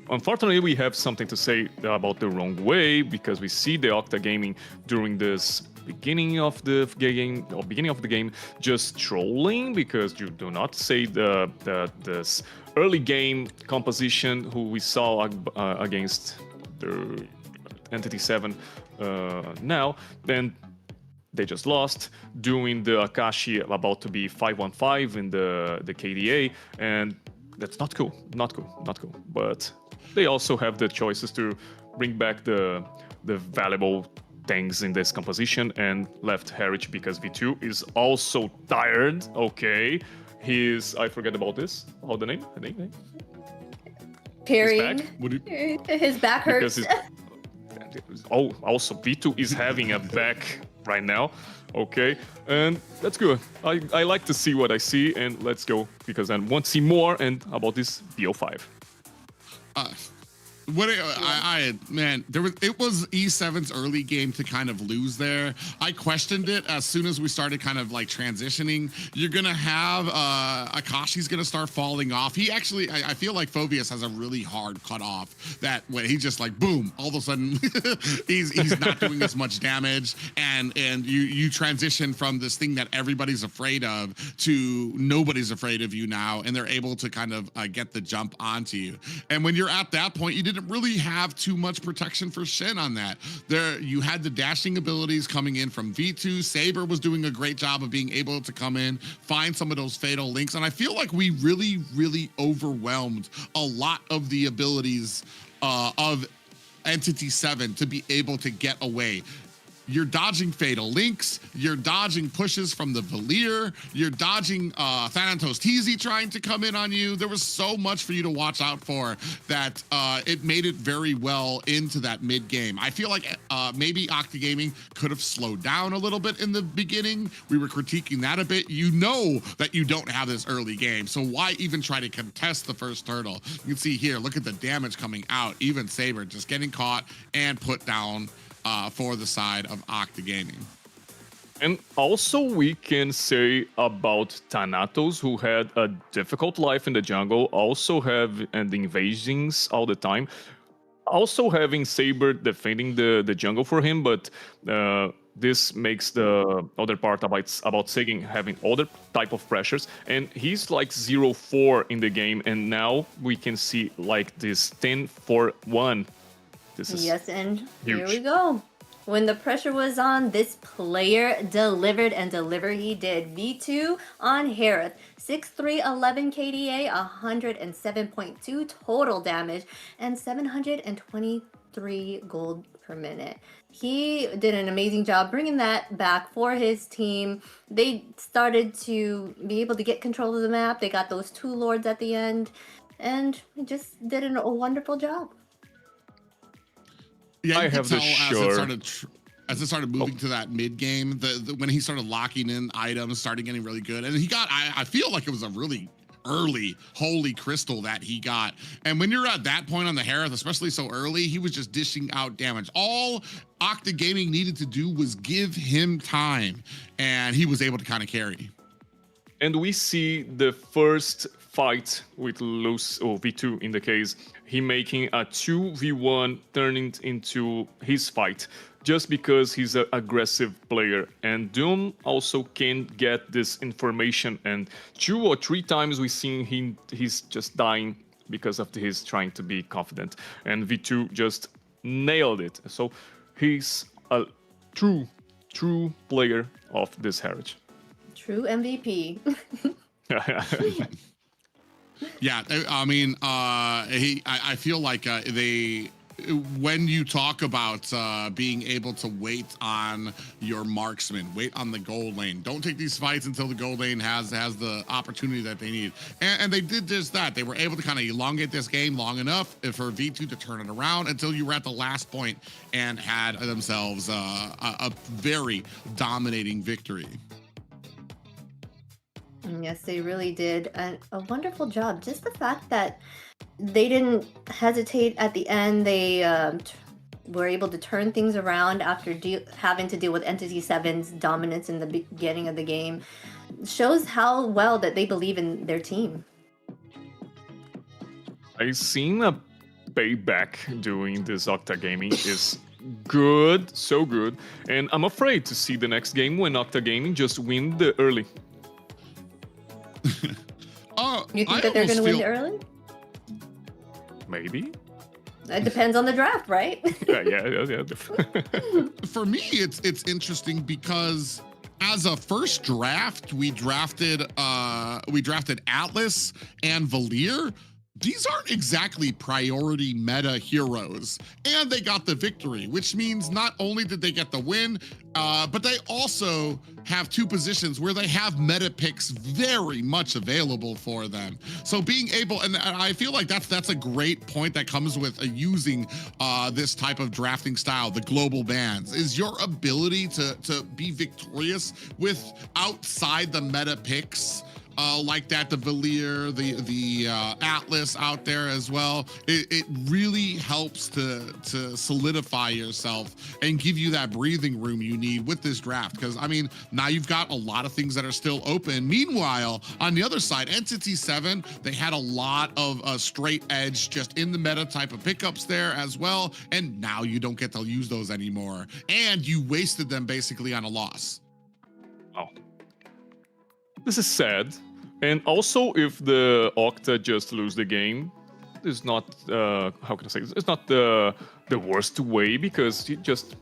Unfortunately, we have something to say about the wrong way, because we see the Octa Gaming during this beginning of the game just trolling, because you do not say this early game composition who we saw against the Entity7 now. Then they just lost, doing the Akashi about to be 5-1-5 in the KDA, and that's not cool, not cool. But they also have the choices to bring back the valuable things in this composition and left Heritage, because V2 is also tired. Okay, I forget about this. How the name? Parrying. His back hurts. Also V2 is having a back right now. Okay, and that's good. I like to see what I see, and let's go, because I want to see more and about this BO5. Man, it was E7's early game to kind of lose there. I questioned it as soon as we started kind of like transitioning. You're gonna have Akashi's gonna start falling off. He actually, I feel like Phobius has a really hard cutoff that when he just like boom, all of a sudden he's not doing as much damage, and you transition from this thing that everybody's afraid of to nobody's afraid of you now, and they're able to kind of get the jump onto you. And when you're at that point, you didn't really have too much protection for Shen on that. You had the dashing abilities coming in from V2. Saber was doing a great job of being able to come in, find some of those fatal links, and I feel like we really overwhelmed a lot of the abilities of Entity7 to be able to get away. You're dodging fatal links, you're dodging pushes from the Valir, you're dodging Thanatos TZ trying to come in on you. There was so much for you to watch out for that it made it very well into that mid game. I feel like maybe Octa Gaming could have slowed down a little bit in the beginning. We were critiquing that a bit. You know that you don't have this early game, so why even try to contest the first turtle? You can see here, look at the damage coming out. Even Saber just getting caught and put down for the side of Octa Gaming. And also we can say about Thanatos, who had a difficult life in the jungle, also have and invasions all the time. Also having Saber defending the jungle for him, but this makes the other part about Sigyn having other type of pressures, and he's like 0-4 in the game, and now we can see like this 10-4-1. This is yes, and huge. Here we go. When the pressure was on, this player delivered, and deliver he did. V2 on Harith, 6'3", 11 KDA, 107.2 total damage, and 723 gold per minute. He did an amazing job bringing that back for his team. They started to be able to get control of the map. They got those 2 lords at the end, and he just did a wonderful job. Yeah, I you have could this tell sure. as it started moving to that mid game, when he started locking in items, started getting really good, and he got. I feel like it was a really early holy crystal that he got. And when you're at that point on the Harith, especially so early, he was just dishing out damage. All Octa Gaming needed to do was give him time, and he was able to kind of carry. And we see the first fight with Luz, or V2 in the case, he making a 2v1 turning into his fight, just because he's an aggressive player. And Doom also can get this information, and 2 or 3 times we've seen he's just dying because of his trying to be confident. And V2 just nailed it. So he's a true player of this heritage. True MVP. Yeah, I mean, I feel like when you talk about being able to wait on your marksman, wait on the gold lane, don't take these fights until the gold lane has the opportunity that they need. And they did just that. They were able to kind of elongate this game long enough for V2 to turn it around until you were at the last point and had themselves a very dominating victory. Yes, they really did a wonderful job. Just the fact that they didn't hesitate at the end. They were able to turn things around after having to deal with Entity7's dominance in the beginning of the game. Shows how well that they believe in their team. I've seen a payback doing this Octa Gaming is good, so good. And I'm afraid to see the next game when Octa Gaming just win the early. You think that they're going to win early? Maybe. It depends on the draft, right? Yeah. For me, it's interesting because as a first draft, we drafted Atlas and Valier. These aren't exactly priority meta heroes, and they got the victory, which means not only did they get the win, but they also have 2 positions where they have meta picks very much available for them. So being able, and I feel like that's a great point that comes with using this type of drafting style, the global bans, is your ability to be victorious with outside the meta picks. Like that, the Valier, the Atlas out there as well. It really helps to solidify yourself and give you that breathing room you need with this draft. Because, I mean, now you've got a lot of things that are still open. Meanwhile, on the other side, Entity7, they had a lot of straight edge, just in the meta type of pickups there as well. And now you don't get to use those anymore. And you wasted them basically on a loss. Oh. This is sad. And also, if the Octa just lose the game, it's not, how can I say, it's not the worst way, because you just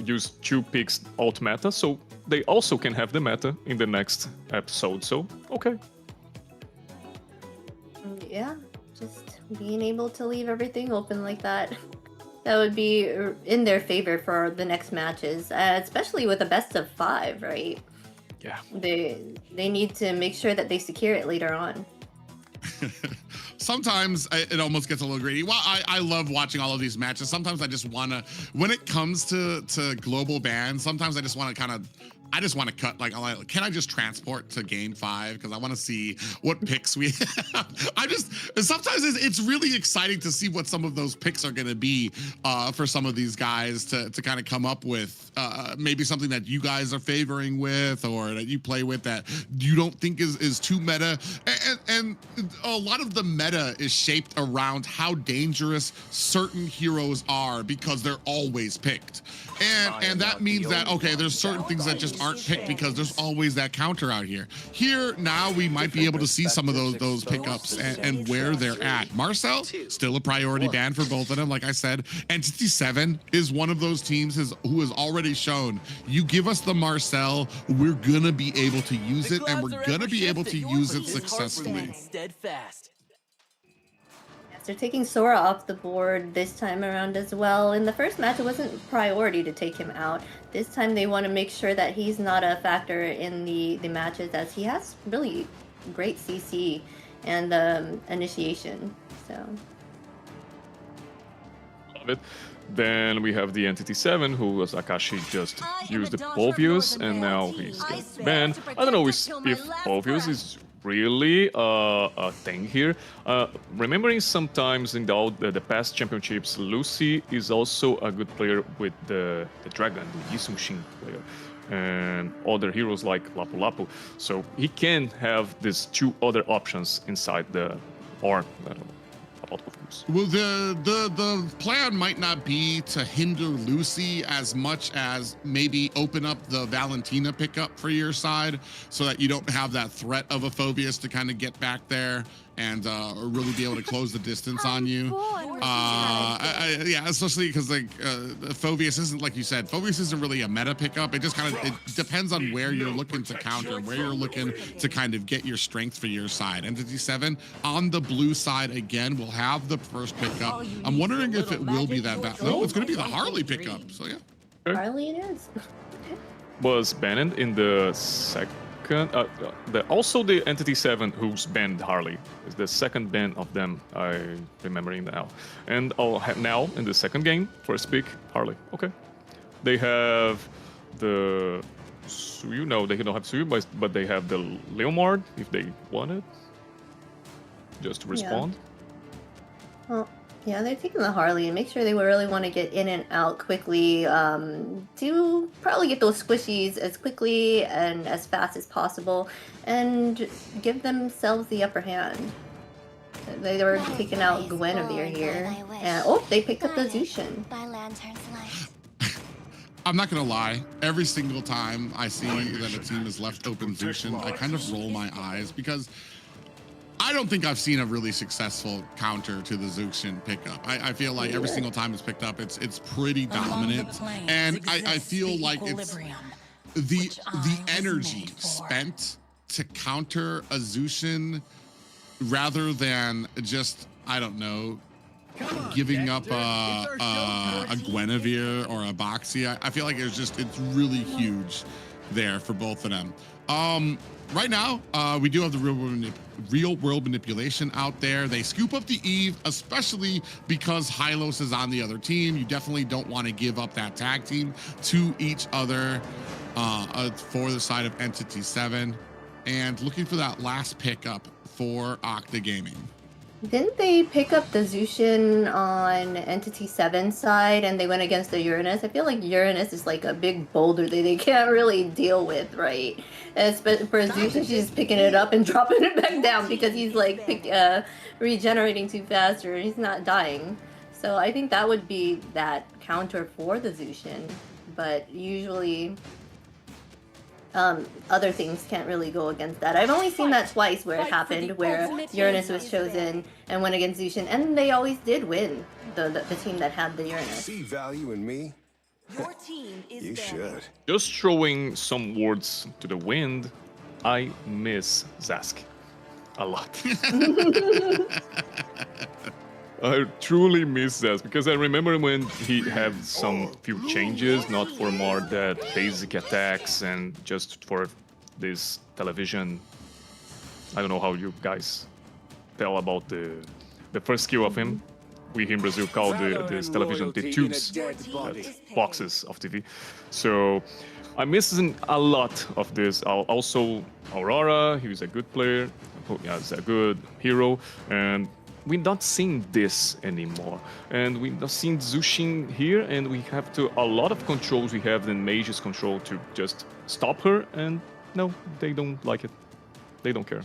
use 2 picks alt meta, so they also can have the meta in the next episode, so okay. Yeah, just being able to leave everything open like that. That would be in their favor for the next matches, especially with a best of 5, right? Yeah. They need to make sure that they secure it later on. Sometimes it almost gets a little greedy. Well, I love watching all of these matches. Sometimes I just want to, when it comes to global bans, sometimes I just want to kind of I just want to cut, like, can I just transport to game 5? Because I want to see what picks we have. Sometimes it's really exciting to see what some of those picks are going to be for some of these guys to kind of come up with maybe something that you guys are favoring with or that you play with that you don't think is too meta. And a lot of the meta is shaped around how dangerous certain heroes are because they're always picked. And that means that, okay, there's certain things that just aren't picked because there's always that counter out here. Here, now we might be able to see some of those pickups and where they're at. Marcel, still a priority ban for both of them, like I said. Entity7 is one of those teams who has already shown, you give us the Marcel, we're gonna be able to use it, and we're gonna be able to use it successfully. Steadfast. They're taking Sora off the board this time around as well. In the first match, it wasn't a priority to take him out. This time, they want to make sure that he's not a factor in the matches, as he has really great CC and initiation. So. Love it. Then we have the Entity7, who was Akashi just used the Volvius, and now he's getting banned. I don't know if Volvius is really a thing here. Remembering sometimes in the past championships, Lucy is also a good player with the Dragon, the Yisungshin player, and other heroes like Lapu Lapu. So he can have these two other options inside the or well, the plan might not be to hinder Lucy as much as maybe open up the Valentina pickup for your side so that you don't have that threat of a Phobius to kind of get back there and really be able to close the distance on you. Yeah, especially because like Phobius isn't, like you said, Phobius isn't really a meta pickup. It just kind of, it depends on where you're looking to counter, where you're looking to kind of get your strength for your side. Entity7 on the blue side again will have the first pickup. I'm wondering if it will be that bad. No, it's going to be the Harley pickup. So yeah. Harley it is. Was banned in the second. Also the Entity7 who's banned Harley is the second ban of them. I remembering now. And I'll have now in the second game first pick Harley. Okay. They have the Suyu. No, they don't have Suyu, but they have the Leomord if they want it. Just to respond. Yeah. Well, yeah, they're taking the Harley and make sure they really want to get in and out quickly to probably get those squishies as quickly and as fast as possible and give themselves the upper hand. They were taking out Guinevere here. And, oh, they picked up the Zushin. I'm not gonna lie, every single time I see that a team has left open Zushin, I kind of roll my eyes because I don't think I've seen a really successful counter to the Zushin pickup. I feel like every single time it's picked up, it's pretty dominant, and I feel like it's the energy spent to counter a Zushin rather than just, I don't know, giving up a Guinevere or a Boxy. I feel like it's really huge there for both of them. Right now, we do have the real world manipulation out there. They scoop up the Eve, especially because Hylos is on the other team. You definitely don't want to give up that tag team to each other for the side of Entity7. And looking for that last pickup for Octa Gaming. Didn't they pick up the Zushin on Entity7 side and they went against the Uranus? I feel like Uranus is like a big boulder that they can't really deal with, right? For Zushin, she's just picking it up and dropping it back down because he's like regenerating too fast or he's not dying. So I think that would be that counter for the Zushin. But usually other things can't really go against that. I've only seen that twice where it happened, where Uranus was chosen and went against Zushin, and they always did win, the team that had the Uranus. See value in me? Your team is You should. Just throwing some words to the wind, I miss Zask a lot. I truly miss Zask because I remember when he had some few changes, not for more that basic attacks and just for this television. I don't know how you guys tell about the first skill of him. we here in Brazil call this television the tubes, boxes of TV. So I'm missing a lot of this. Also, Aurora, he was a good player, he's a good hero, and we're not seeing this anymore. And we're not seeing Zushin here, and we have a lot of controls we have in Mage's control to just stop her, and no, they don't like it. They don't care.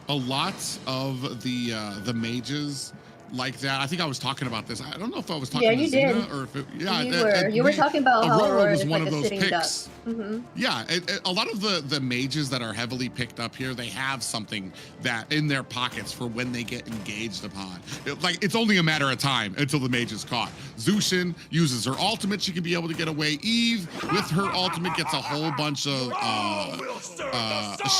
A lot of the mages like that. I think I was talking about this. I don't know if I was talking to Zena or if you were talking about how Aurora was is one like of those sitting duck. picks. Yeah, a lot of the mages that are heavily picked up here, they have something that in their pockets for when they get engaged upon. It's only a matter of time until the mage is caught. Zushin uses her ultimate; she can be able to get away. Eve with her ultimate gets a whole bunch of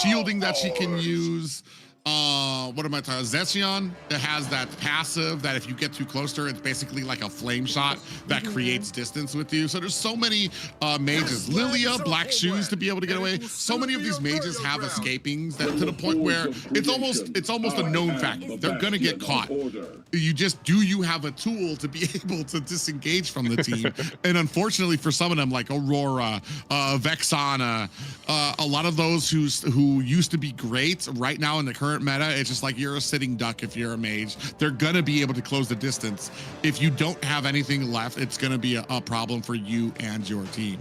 shielding that she can use. What am I talking? Zesion that has that passive that if you get too close to her, it's basically like a flame shot that creates distance with you. So there's so many mages. Lilia, black shoes to be able to get away. So many of these mages have escapings that to the point where it's almost a known fact. They're gonna get caught. Do you have a tool to be able to disengage from the team? And unfortunately for some of them, like Aurora, Vexana, a lot of those who used to be great right now in the current meta, it's just like you're a sitting duck if you're a mage. They're gonna be able to close the distance. If you don't have anything left, it's gonna be a problem for you and your team.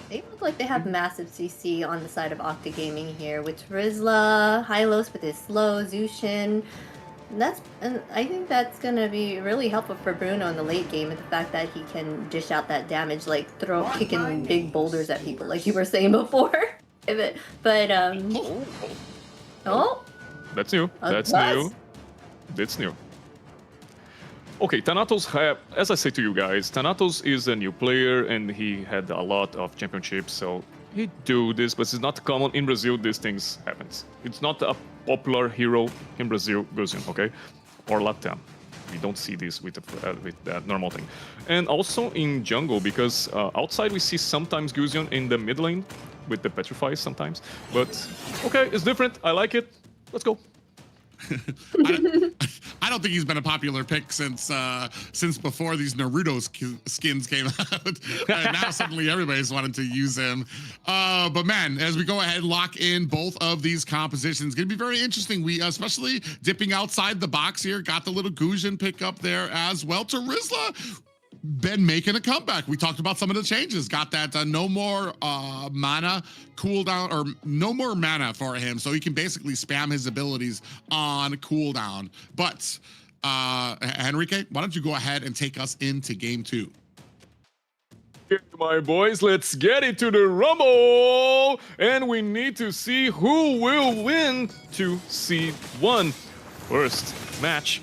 They look like they have massive CC on the side of Octa Gaming here with Rizla, Hylos with his slow, Zushin. And I think that's gonna be really helpful for Bruno in the late game, with the fact that he can dish out that damage, like kicking big boulders at people, like you were saying before. Oh, that's new. That's new. That's new. Okay, Thanatos as I say to you guys, Thanatos is a new player and he had a lot of championships, so he do this, but it's not common in Brazil. These things happens. It's not a popular hero in Brazil, Gusion, okay, or Latam. We don't see this with that normal thing. And also in jungle, because outside we see sometimes Gusion in the mid lane with the Petrify sometimes, but okay, it's different. I like it. Let's go. I don't think he's been a popular pick since before these Naruto skins came out. And now suddenly everybody's wanting to use him. But man, as we go ahead and lock in both of these compositions, gonna be very interesting. We especially dipping outside the box here, got the little Gusion pick up there as well. Terizla been making a comeback. We talked about some of the changes. Got that no more mana cooldown, or no more mana for him, so he can basically spam his abilities on cooldown. But Henrique, why don't you go ahead and take us into game 2? Okay, my boys, let's get into the Rumble! And we need to see who will win to seed 1. First match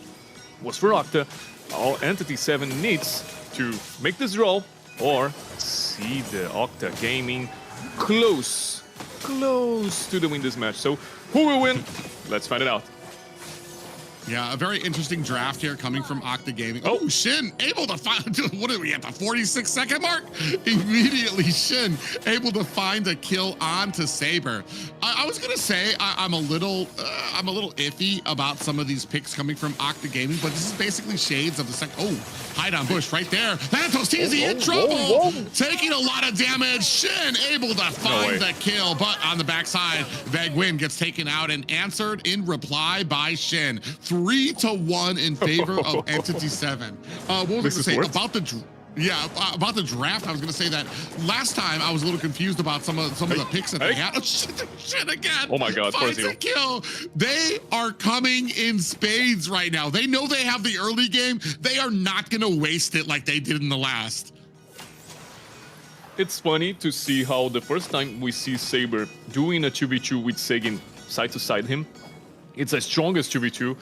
was for Octa. All Entity7 needs to make this draw or see the Octa Gaming close to the win this match. So who will win? Let's find it out. Yeah, a very interesting draft here coming from Octa Gaming. Oh, Shin able to find, what are we at, the 46-second mark? Immediately, Shin able to find a kill onto Saber. I was gonna say I'm a little iffy about some of these picks coming from Octa Gaming, but this is basically shades of the second. Oh, hide on bush right there. Thanatos TZ in trouble, taking a lot of damage. Shin able to find the kill, but on the backside, Vegwin gets taken out and answered in reply by Shin. 3-1 in favor of Entity7. What was I going to say about the draft? I was going to say that last time I was a little confused about some of the picks that they had. Oh, shit again. Oh my God, finds a kill. They are coming in spades right now. They know they have the early game. They are not going to waste it like they did in the last. It's funny to see how the first time we see Saber doing a 2v2 with Segin side to side him, it's the strongest 2v2,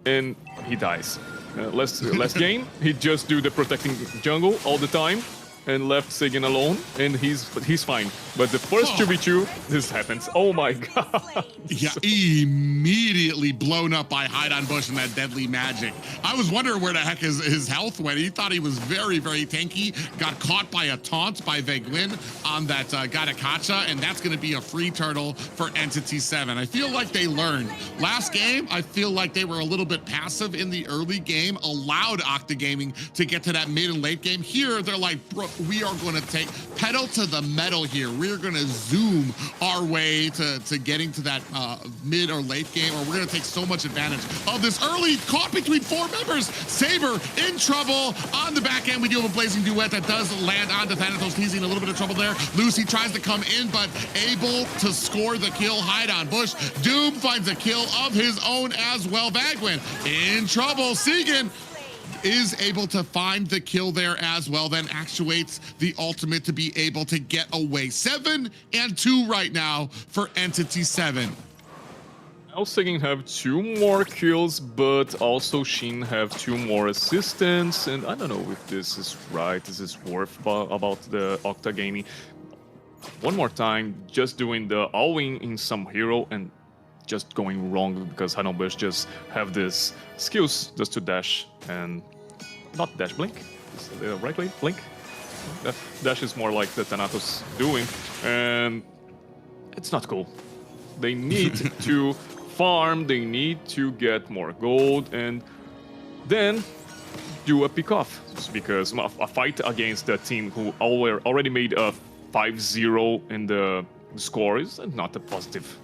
and he dies. Last game, he just do the protecting jungle all the time, and left Sigyn alone, and he's fine. But the first 2v2, this happens. Oh my god. Yeah, immediately blown up by Hide on Bush and that deadly magic. I was wondering where the heck his health went. He thought he was very, very tanky. Got caught by a taunt by Veglin on that Gatakacha, and that's going to be a free turtle for Entity7. I feel like they learned. Last game, I feel like they were a little bit passive in the early game, allowed Octa Gaming to get to that mid and late game. Here, they're like, bro, we are going to take pedal to the metal here. We're going to zoom our way to getting to that mid or late game, or we're going to take so much advantage of this early caught between 4 members. Saber in trouble on the back end. We do have a blazing duet that does land onto Thanatos. He's in a little bit of trouble there. Lucy tries to come in, but able to score the kill. Hide on Bush. Doom finds a kill of his own as well. Vagwin in trouble. Sigyn is able to find the kill there as well, then actuates the ultimate to be able to get away. 7 and 2 right now for Entity7. Now Sigyn have 2 more kills, but also Shin have 2 more assistants, and I don't know if this is right, this is worth about the Octa Gaming. One more time, just doing the all-in in some hero and just going wrong because Hanobush just have this skills just to dash and not dash, blink. Is the right way? Blink. Dash is more like the Thanatos doing, and it's not cool. They need to farm, they need to get more gold, and then do a pick off because a fight against a team who already made a 5-0 in the score is not a positive.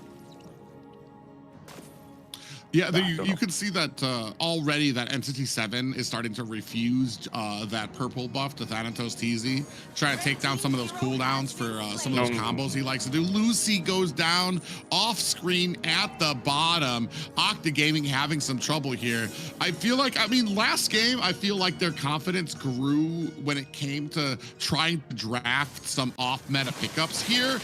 Yeah, you could see that already that Entity7 is starting to refuse that purple buff to Thanatos TZ, try to take down some of those cooldowns for some of those combos he likes to do. Lucy goes down off screen at the bottom. Octa Gaming having some trouble here. I feel like, I mean, last game, I feel like their confidence grew when it came to trying to draft some off-meta pickups here.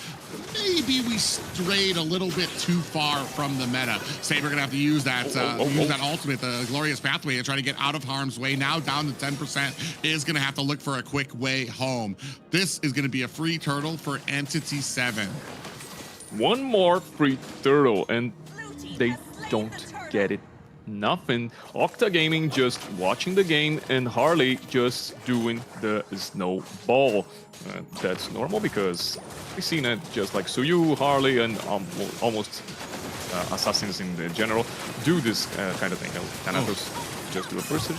Maybe we strayed a little bit too far from the meta. Saber gonna have to use that that ultimate, the glorious pathway, and try to get out of harm's way. Now down to 10%, is gonna have to look for a quick way home. This is gonna be a free turtle for Entity7. One more free turtle, and they don't get it. Nothing. Octa Gaming just watching the game, and Harley just doing the snowball. That's normal because we've seen it just like Suyu, Harley, and almost assassins in the general do this kind of thing. Thanatos just do a first.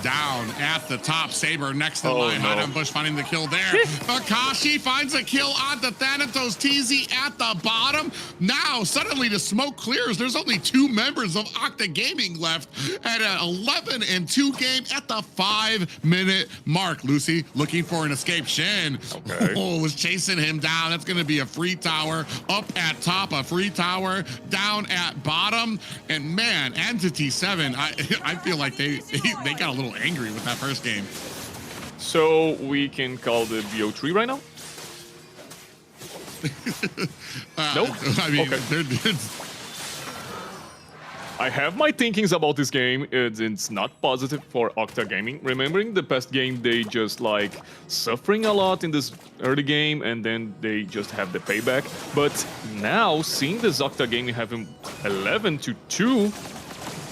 Down at the top. Saber next to line. Hide on Bush finding the kill there. Akashi finds a kill on the Thanatos TZ at the bottom. Now, suddenly the smoke clears. There's only 2 members of Octa Gaming left at an 11 and 2 game at the 5-minute mark. Lucy looking for an escape. Shin was chasing him down. That's going to be a free tower. Up at top, a free tower. Down at bottom. And man, Entity7, I feel like they got a little angry with that first game. So we can call the BO3 right now? Nope. I mean, I have my thinkings about this game. It's not positive for Octa Gaming. Remembering the past game, they just like suffering a lot in this early game, and then they just have the payback. But now, seeing this Octa Gaming having 11-2,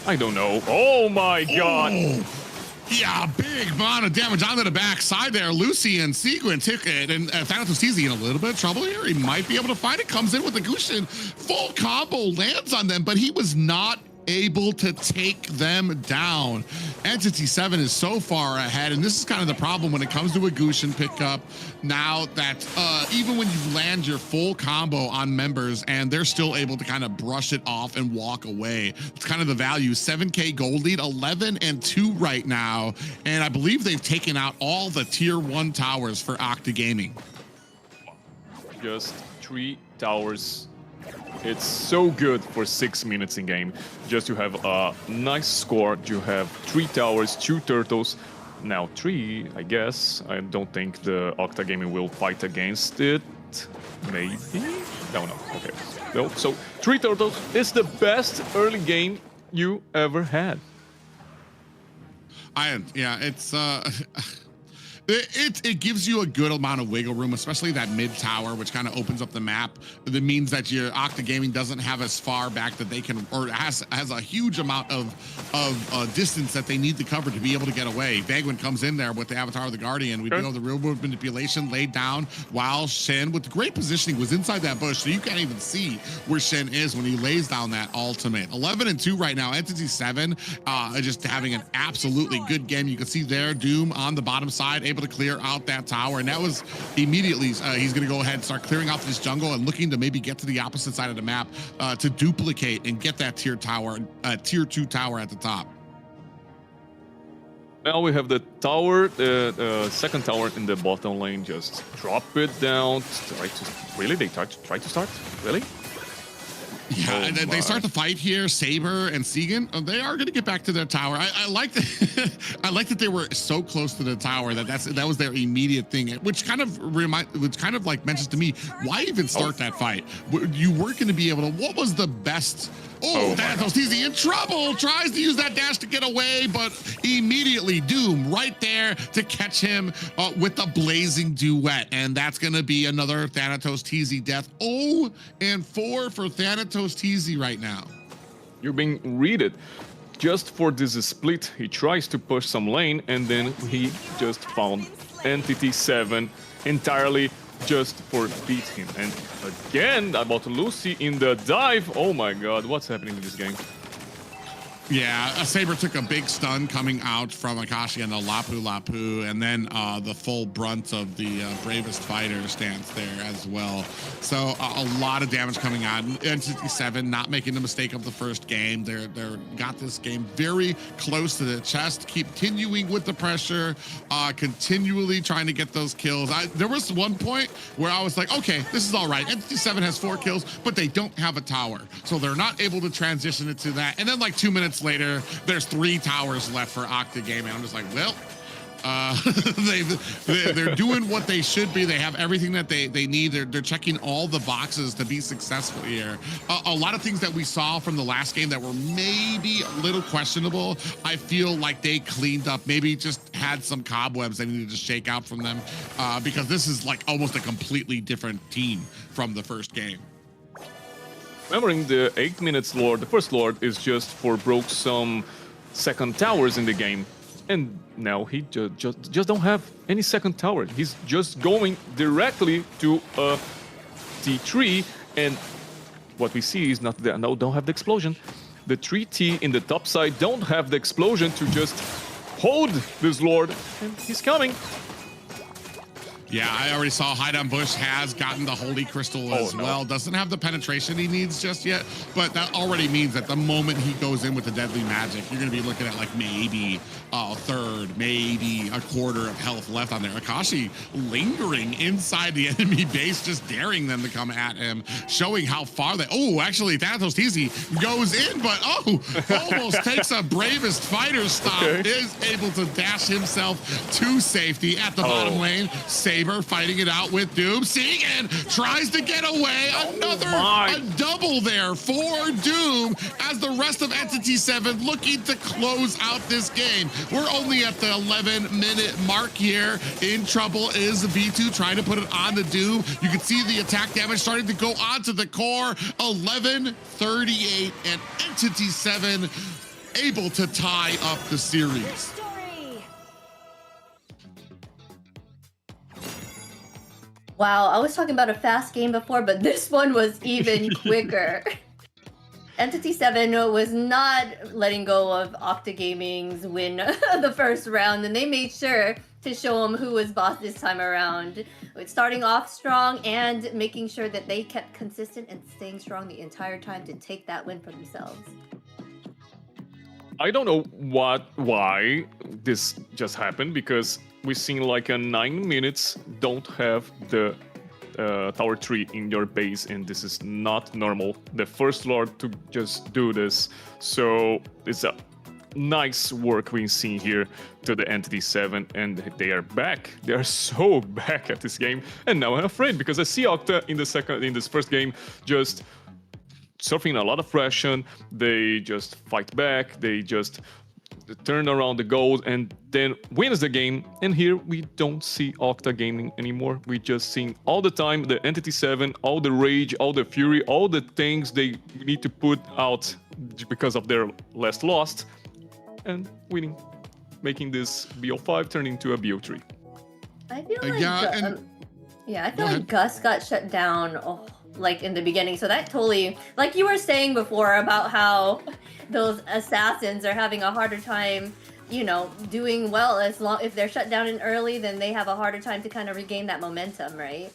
I don't know. Oh my god! Yeah, big amount of damage onto the backside there. Lucy and Sigyn took it, and Thanatos TZ in a little bit of trouble here. He might be able to find it. Comes in with the Gushin. Full combo lands on them, but he was not able to take them down. Entity7 is so far ahead, and this is kind of the problem when it comes to a Gushin pickup. Now that even when you land your full combo on members and they're still able to kind of brush it off and walk away, it's kind of the value. 7K gold lead, 11 and 2 right now, and I believe they've taken out all the tier 1 towers for Octa Gaming. Just 3 towers. It's so good for 6 minutes in game just to have a nice score. You have 3 towers, 2 turtles. Now 3, I guess. I don't think the Octa Gaming will fight against it. Maybe? No. Okay. No. So 3 turtles is the best early game you ever had. Yeah, it's It gives you a good amount of wiggle room, especially that mid tower, which kind of opens up the map. That means that your Octa Gaming doesn't have as far back that they can, or has a huge amount of distance that they need to cover to be able to get away. Vagwin comes in there with the Avatar of the Guardian. We know the real world manipulation laid down while Shen, with great positioning, was inside that bush, so you can't even see where Shen is when he lays down that ultimate. 11-2 right now. Entity7 just having an absolutely good game. You can see there Doom on the bottom side, able to clear out that tower, and that was immediately he's going to go ahead and start clearing out this jungle and looking to maybe get to the opposite side of the map to duplicate and get that tier 2 tower at the top. Now we have the tower, the second tower in the bottom lane. Just drop it down. They try to start? Really? Yeah, and then they start the fight here. Saber and Segan, they are going to get back to their tower. I like that. I like that they were so close to the tower that was their immediate thing, which kind of like mentions to me, why even start that fight? You weren't going to be able to. What was the best? Oh, Thanatos in trouble. Tries to use that dash to get away, but immediately Doom right there to catch him with the blazing duet, and that's going to be another Thanatos TZ death. 0-4 for Thanatos TZ right now. You're being readed. Just for this split, he tries to push some lane, and then he just found Entity7 entirely just for beat him. And again, about Lucy in the dive. Oh my god, what's happening in this game? Yeah, Saber took a big stun coming out from Akashi and the Lapu, and then the full brunt of the Bravest Fighter stance there as well. So a lot of damage coming out. Entity7 not making the mistake of the first game. They're got this game very close to the chest, continuing with the pressure, continually trying to get those kills. There was one point where I was like, okay, this is all right. Entity7 has 4 kills, but they don't have a tower, so they're not able to transition it to that. And then like 2 minutes later, there's 3 towers left for Octa Gaming. I'm just like, well, they're doing what they should be. They have everything that they need. They're checking all the boxes to be successful here. A lot of things that we saw from the last game that were maybe a little questionable, I feel like they cleaned up, maybe just had some cobwebs they needed to shake out from them, because this is like almost a completely different team from the first game. Remembering the 8 minutes Lord, the first Lord is just for broke some second towers in the game. And now he just don't have any second tower. He's just going directly to a T3, and what we see is not there. No, don't have the explosion. The 3T in the top side don't have the explosion to just hold this Lord, and he's coming. Yeah, I already saw Hideout Bush has gotten the Holy Crystal as well. Doesn't have the penetration he needs just yet, but that already means that the moment he goes in with the Deadly Magic, you're going to be looking at like maybe a third, maybe a quarter of health left on there. Akashi lingering inside the enemy base, just daring them to come at him, showing how far they... Oh, actually, Thanatos TZ goes in, but almost takes a Bravest Fighter stop, is able to dash himself to safety at the bottom lane. Saber fighting it out with Doom. Segan tries to get away. A double there for Doom as the rest of Entity7 looking to close out this game. We're only at the 11-minute mark here. In trouble is the V2 trying to put it on the Doom. You can see the attack damage starting to go onto the core. 11-38 and Entity7 able to tie up the series. Wow, I was talking about a fast game before, but this one was even quicker. Entity7 was not letting go of Octa Gaming's win the first round, and they made sure to show them who was boss this time around. With starting off strong and making sure that they kept consistent and staying strong the entire time to take that win for themselves. I don't know why this just happened, because we've seen like a 9 minutes don't have the tower 3 in your base, and this is not normal. The first Lord to just do this, so it's a nice work we've seen here to the Entity7, and they are back. They are so back at this game, and now I'm afraid because I see Octa in this first game just surfing a lot of pressure. They just fight back. They just turn around the goal and then wins the game. And here we don't see Octa Gaming anymore. We just seeing all the time the Entity7, all the rage, all the fury, all the things they need to put out because of their last loss, and winning, making this BO5 turn into a BO3. I feel like I feel ahead. like Gus got shut down like in the beginning, so that totally, like you were saying before about how those assassins are having a harder time, you know, doing well as long if they're shut down in early, then they have a harder time to kind of regain that momentum, right?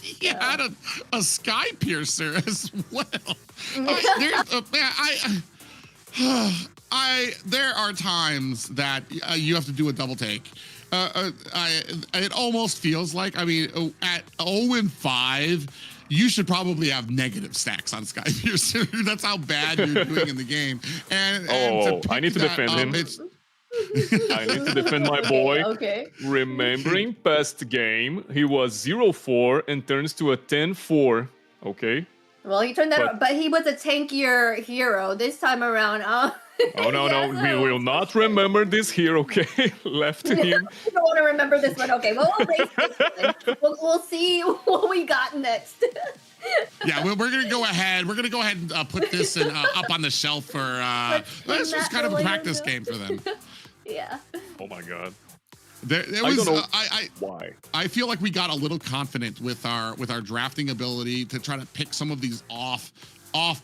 He had a sky piercer as well. There are times that you have to do a double take. It almost feels like, I mean, at 0-5, you should probably have negative stacks on Sky Piercer. That's how bad you're doing in the game. And I need to defend him. I need to defend my boy. Okay. Remembering past game, he was 0-4 and turns to a 10-4. Okay. Well, he turned that, but he was a tankier hero this time around. Oh no, Yeah, we will not remember this here, okay? Left to him. You don't want to remember this one, okay? Well, we'll see what we got next. Yeah, we're gonna go ahead. We're gonna go ahead and put this up on the shelf for. This was kind of a practice game for them. Yeah. Oh my god. There I was. don't know Why? I feel like we got a little confident with our drafting ability to try to pick some of these off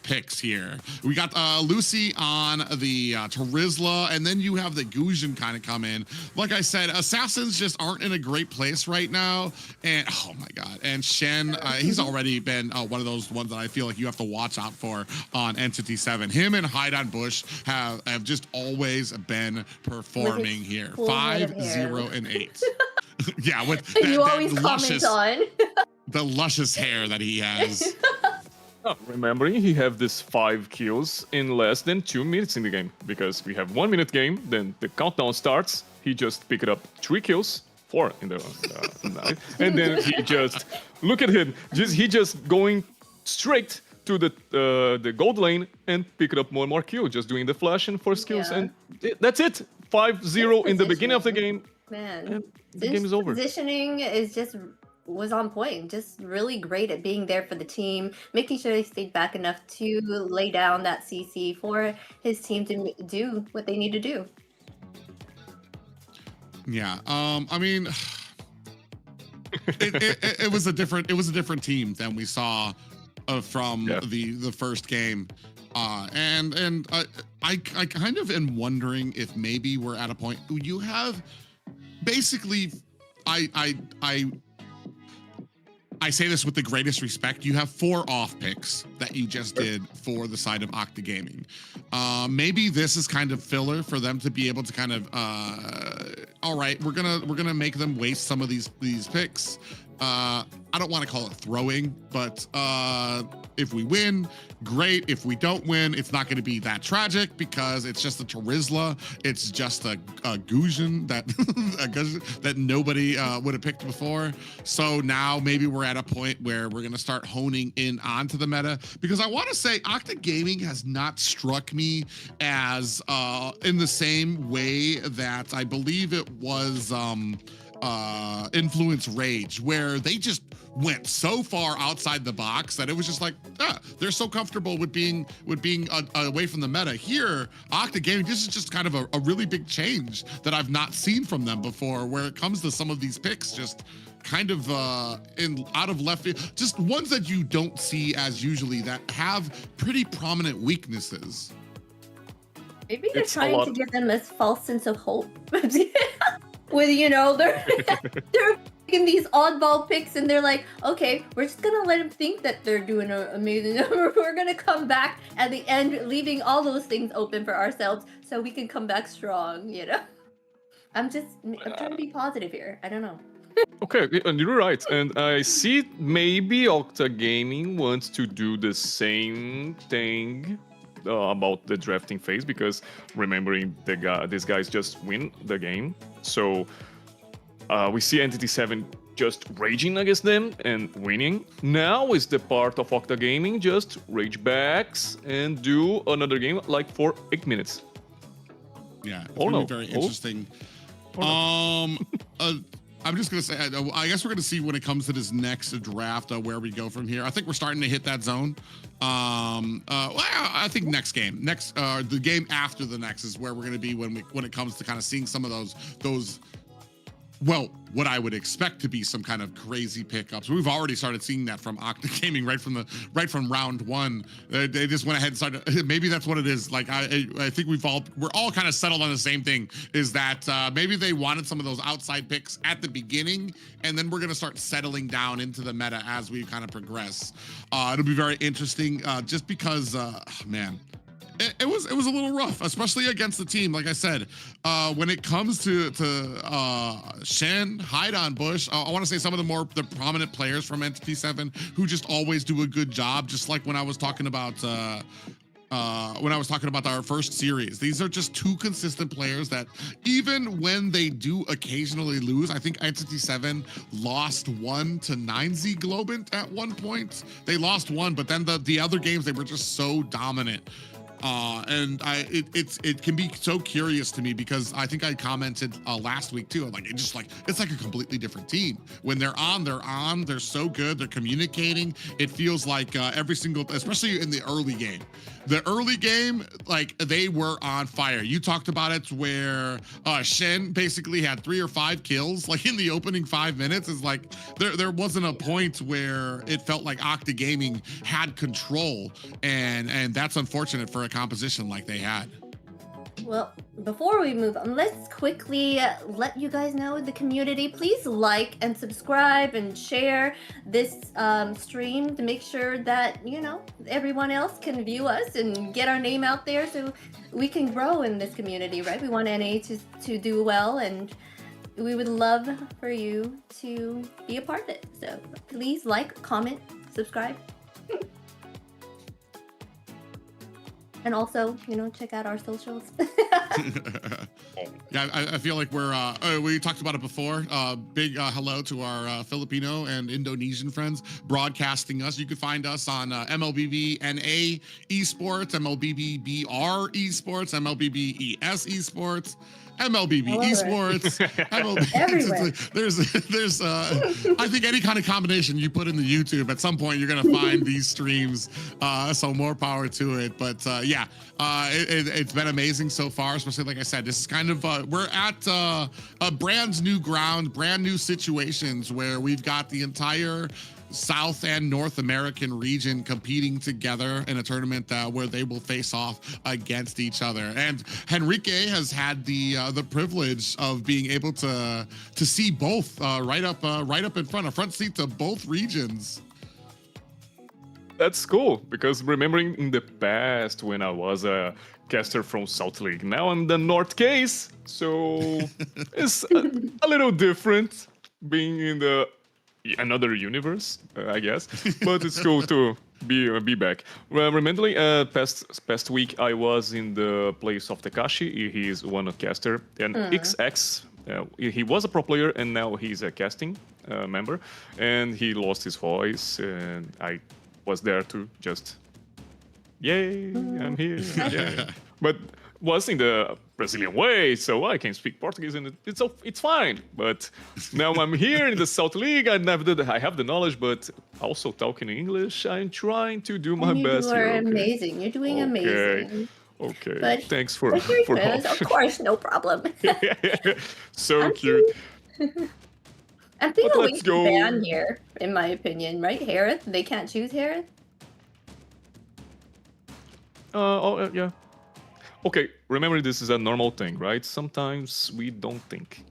picks here. We got Lucy on the Terizla, and then you have the Guzhin kind of come in. Like I said, assassins just aren't in a great place right now. And oh my god, and Shen, he's already been one of those ones that I feel like you have to watch out for on Entity7. Him and Hide on Bush have just always been performing here. 5, 0, and 8. Yeah, with that, you always luscious, comment on the luscious hair that he has. Remembering he have this 5 kills in less than 2 minutes in the game, because we have 1 minute game, then the countdown starts, he just picked up 3 kills, 4 in the night, and then he just, look at him, he just going straight to the gold lane and picked up one more kill, just doing the flash and 4 skills, and that's it, 5-0 in the beginning of the game. Man, the game is over. Positioning was on point, just really great at being there for the team, making sure they stayed back enough to lay down that CC for his team to do what they need to do. Yeah, I mean, it was a different team than we saw from the first game, and I kind of am wondering if maybe we're at a point you have basically I say this with the greatest respect. You have 4 off picks that you just did for the side of Octa Gaming. Maybe this is kind of filler for them to be able to kind of, all right, we're gonna make them waste some of these picks. I don't want to call it throwing, but if we win, great. If we don't win, it's not going to be that tragic because it's just a Terizla. It's just a Guzhin that nobody would have picked before. So now maybe we're at a point where we're going to start honing in onto the meta, because I want to say Octa Gaming has not struck me as in the same way that I believe it was Influence Rage, where they just went so far outside the box that it was just like, they're so comfortable with being away from the meta. Here, Octa Gaming, this is just kind of a really big change that I've not seen from them before, where it comes to some of these picks, just kind of out of left field, just ones that you don't see as usually, that have pretty prominent weaknesses. Maybe they're trying to give them a false sense of hope. With, you know, they're making these oddball picks and they're like, okay, we're just gonna let them think that they're doing an amazing number. We're gonna come back at the end, leaving all those things open for ourselves so we can come back strong, you know? I'm trying to be positive here. I don't know. Okay, and you're right. And I see maybe Octa Gaming wants to do the same thing about the drafting phase, because remembering these guys just win the game. So we see Entity7 just raging against them and winning. Now is the part of Octa Gaming just rage backs and do another game like for 8 minutes. Yeah, it's Oh, gonna no. be very Oh. interesting. Oh, I'm just gonna say, I guess we're gonna see when it comes to this next draft where we go from here. I think we're starting to hit that zone. Well, I think next game, the game after the next is where we're gonna be when it comes to kind of seeing some of those. Well, what I would expect to be some kind of crazy pickups. We've already started seeing that from Octa Gaming right from round one. They just went ahead and started. Maybe that's what it is. Like I think we're all kind of settled on the same thing. Is that maybe they wanted some of those outside picks at the beginning, and then we're gonna start settling down into the meta as we kind of progress. It'll be very interesting, just because, man. It was a little rough, especially against the team. Like I said, when it comes to Shen, Haidon, Bush, I want to say some of the prominent players from Entity7 who just always do a good job. Just like when I was talking about our first series, these are just two consistent players that even when they do occasionally lose, I think Entity7 lost 1 to 9Z Globant at one point. They lost one, but then the other games they were just so dominant. And it can be so curious to me because I think I commented last week too. Like it's like a completely different team. When they're on. They're so good. They're communicating. It feels like every single, especially in the early game. The early game, like they were on fire. You talked about it where Shen basically had 3 or 5 kills. Like in the opening 5 minutes, is like there wasn't a point where it felt like Octa Gaming had control, and that's unfortunate for a composition like they had. Well, before we move on, let's quickly let you guys know, the community, please like and subscribe and share this stream to make sure that, you know, everyone else can view us and get our name out there so we can grow in this community, right? We want NA to do well, and we would love for you to be a part of it. So please like, comment, subscribe. And also, you know, check out our socials. Yeah, I feel like we talked about it before. Big hello to our Filipino and Indonesian friends broadcasting us. You can find us on MLBB NA Esports, MLBB BR Esports, MLBB ES Esports, MLBB Esports, Everywhere. There's I think any kind of combination you put in the YouTube, at some point you're gonna find these streams. So more power to it. But yeah, it's been amazing so far. Especially like I said, this is kind of we're at a brand new ground, brand new situations where we've got the entire South and North American region competing together in a tournament where they will face off against each other. And Henrique has had the privilege of being able to see both right up in front, a front seat to both regions. That's cool, because remembering in the past when I was a caster from South League, now I'm the North Case, so it's a little different being in another universe, I guess. But it's cool to be back. Well, remembering past week I was in the place of Takashi. He is one caster, and XX. He was a pro player, and now he's a casting member, and he lost his voice, and I was there to just, yay, I'm here. Yeah. But was in the Brazilian way, so I can speak Portuguese, and it's fine. But now I'm here in the South League. I have the knowledge, but also talking English. I'm trying to do my best. You are here, okay? amazing. You're doing amazing. Okay. But Thanks for all. Of course, no problem. So cute. I'm thinking But we let's should go. ban here, in my opinion, right? Harith, they can't choose Harith. Yeah. Okay, remember this is a normal thing, right? Sometimes we don't think.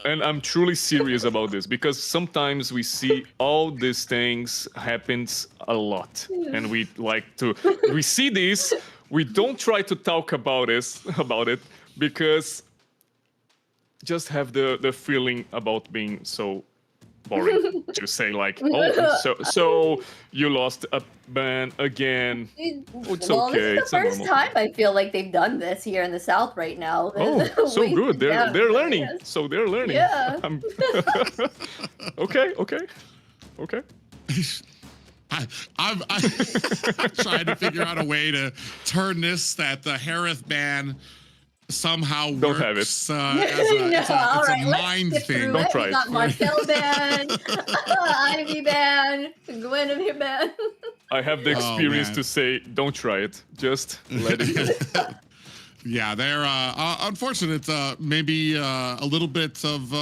And I'm truly serious about this, because sometimes we see all these things happens a lot, and we see this, we don't try to talk about it, because just have the feeling about being so boring to say like, oh, so you lost a ban again. It's Well, okay. this is the first time I feel like they've done this here in the South right now. Oh, so good. They're learning. Yes. So they're learning. Yeah. Okay. I'm trying to figure out a way to turn this, that the Harith ban somehow Don't works. have it. It's No, all a right, let's mind skip thing. through Don't it. try We it. got Marcel ban, Ivy ban, Guinevere ban. I have the Oh, experience man. to say, don't try it. Just let it go. Yeah, they're unfortunate. Maybe a little bit of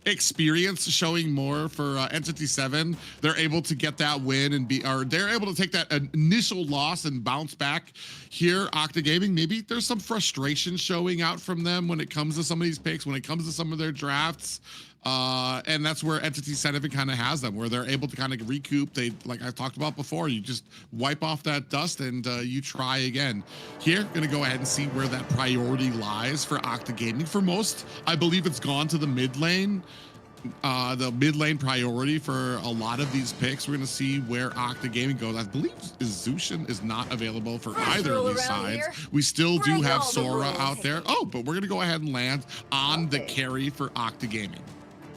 experience showing more for Entity7. They're able to get that win and they're able to take that initial loss and bounce back. Here, Octa Gaming, maybe there's some frustration showing out from them when it comes to some of these picks, when it comes to some of their drafts. And that's where Entity7 kind of has them, where they're able to kind of recoup. They, like I talked about before, you just wipe off that dust and you try again. Here, gonna go ahead and see where that priority lies for Octa Gaming. For most, I believe it's gone to the mid lane. The mid lane priority for a lot of these picks. We're gonna see where Octa Gaming goes. I believe Zushin is not available for either of these sides. We still do have Sora out there. Oh, but we're gonna go ahead and land on the carry for Octa Gaming.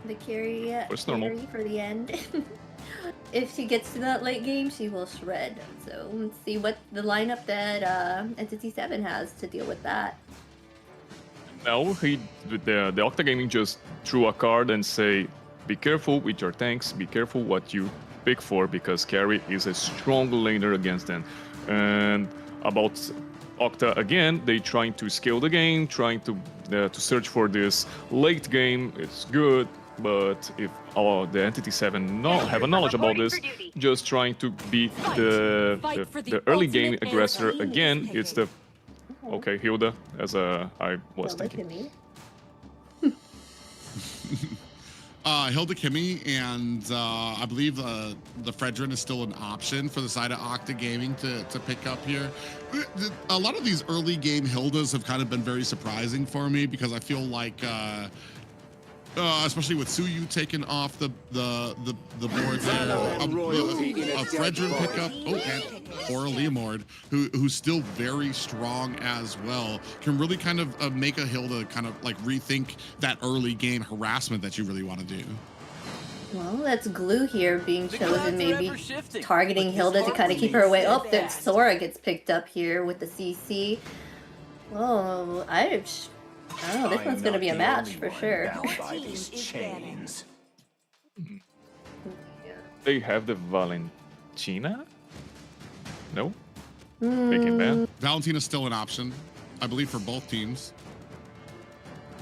The carry, It's normal. carry for the end. If she gets to that late game, she will shred. So let's see what the lineup that Entity7 has to deal with that. Now the Octa Gaming just threw a card and say, be careful with your tanks, be careful what you pick for, because carry is a strong laner against them. And about Octa again, they trying to scale the game, trying to search for this late game. It's good, but if the Entity7 have a knowledge about this, just trying to be the early game aggressor again, it's the okay, Hilda, as I was Hilda thinking. Kimmy. Hilda Kimmy and I believe the Fredrin is still an option for the side of Octa Gaming to pick up here. A lot of these early game Hildas have kind of been very surprising for me because I feel like especially with Suyu taking off the board there, a Fredrin pickup, and or a Leomord, who's still very strong as well, can really kind of make a Hilda kind of like rethink that early game harassment that you really want to do. Well, that's Glue here being The chosen, clouds are maybe ever shifting, targeting but this Hilda to heart kind of keep her remains away. Oh, then steadfast. Sora gets picked up here with the CC. Oh, oh, this one's gonna be a match for sure. They have the Valentina? No? They can ban? Valentina's still an option, I believe, for both teams.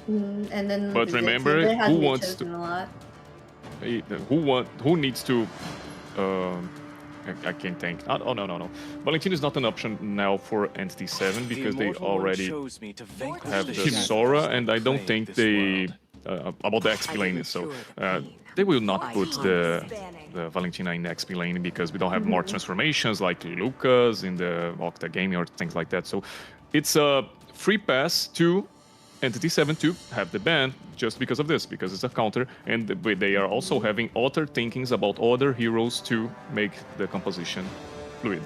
And then But remember, Hilda hasn't who been wants chosen a lot. Who needs to I can't think. Oh, no. Valentina is not an option now for Entity7 because they already have the Sora, and I don't think they about the XP lane. So they will not put the Valentina in XP lane because we don't have more transformations like Lucas in the Octa Gaming or things like that. So it's a free pass to Entity7 to have the ban just because of this, because it's a counter, and they are also having other thinkings about other heroes to make the composition fluid.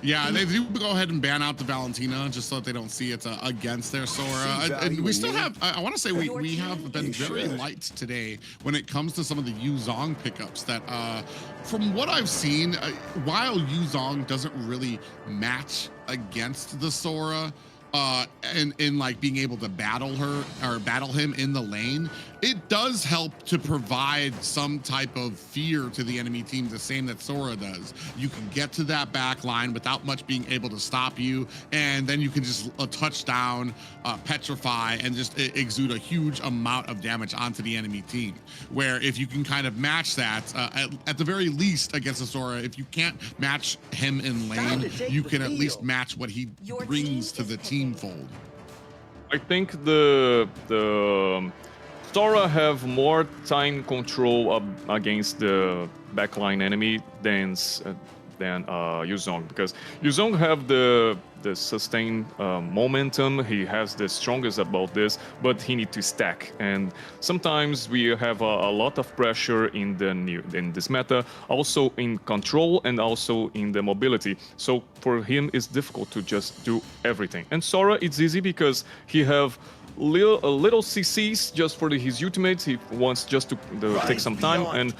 Yeah, they do go ahead and ban out the Valentina just so that they don't see it's against their Sora. And we still have, I want to say we have been very light today when it comes to some of the Yuzong pickups that, from what I've seen, while Yuzong doesn't really match against the Sora, and in like being able to battle her or battle him in the lane, it does help to provide some type of fear to the enemy team, the same that Sora does. You can get to that back line without much being able to stop you, and then you can just touch down, petrify, and just exude a huge amount of damage onto the enemy team. Where if you can kind of match that, at the very least against a Sora, if you can't match him in lane, you can at least match what he brings to the team fold. I think the Sora have more time control against the backline enemy than Yuzong, because Yuzong have the sustained momentum. He has the strongest about this, but he need to stack, and sometimes we have a lot of pressure in this meta, also in control and also in the mobility. So for him, it's difficult to just do everything. And Sora, it's easy because he have little CCs just for his ultimates. He wants just to take some time and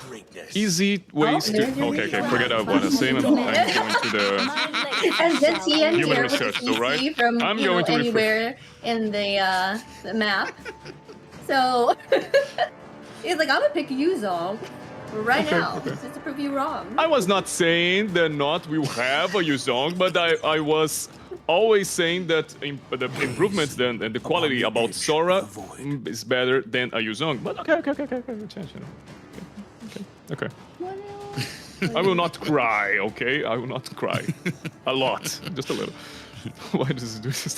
easy ways to. Okay, forget about what I say. I'm going to the And then TN human here with the research, so, right? CC from I'm going to anywhere in the map. So he's like, I'm gonna pick Yuzong right now, just to prove you wrong. I was not saying that not we will have a Yuzong, but I was always saying that the improvements and the quality about Sora is better than a Yuzong. But okay. I will not cry, okay? I will not cry. A lot, just a little. Why does it do this?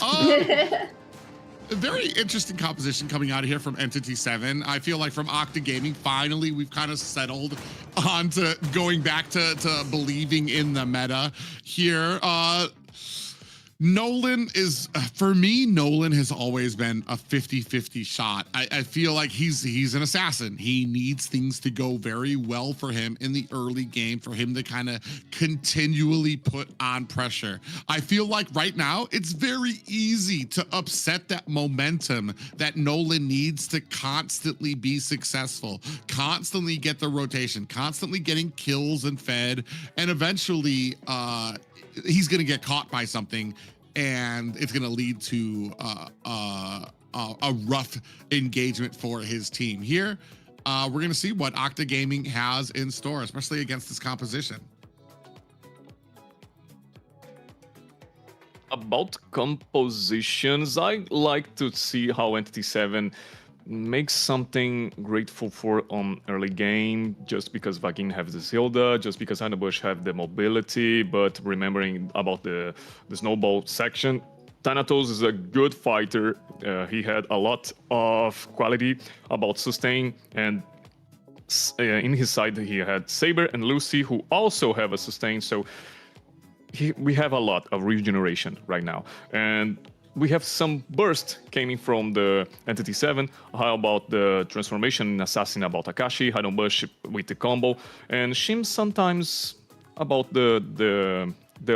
A very interesting composition coming out of here from Entity7. I feel like from Octa Gaming, finally, we've kind of settled on to going back to believing in the meta here. Nolan is, for me, Nolan has always been a 50-50 shot. I feel like he's an assassin. He needs things to go very well for him in the early game for him to kind of continually put on pressure. I feel like right now it's very easy to upset that momentum that Nolan needs to constantly be successful, constantly get the rotation, constantly getting kills and fed, and eventually he's going to get caught by something, and it's going to lead to a rough engagement for his team. Here, we're going to see what Octa Gaming has in store, especially against this composition. About compositions, I like to see how Entity7 makes something grateful for on early game, just because Vagin has the Hilda, just because Hanabush have the mobility, but remembering about the snowball section, Thanatos is a good fighter. He had a lot of quality about sustain, and in his side he had Saber and Lucy, who also have a sustain, so we have a lot of regeneration right now. And we have some burst coming from the Entity7. How about the transformation in Assassin about Akashi, Hanabush with the combo, and Shim sometimes about the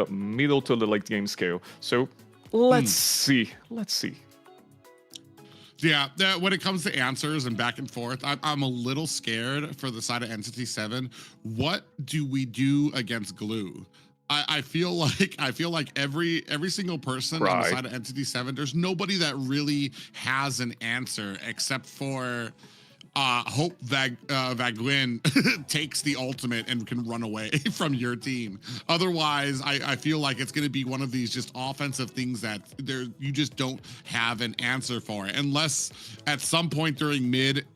middle to the late game scale. So let's see. Yeah, when it comes to answers and back and forth, I'm a little scared for the side of Entity7. What do we do against Glue? I feel like every single person on the side of Entity7, there's nobody that really has an answer except for hope Vaglin takes the ultimate and can run away from your team. Otherwise, I feel like it's going to be one of these just offensive things that you just don't have an answer for, unless at some point during mid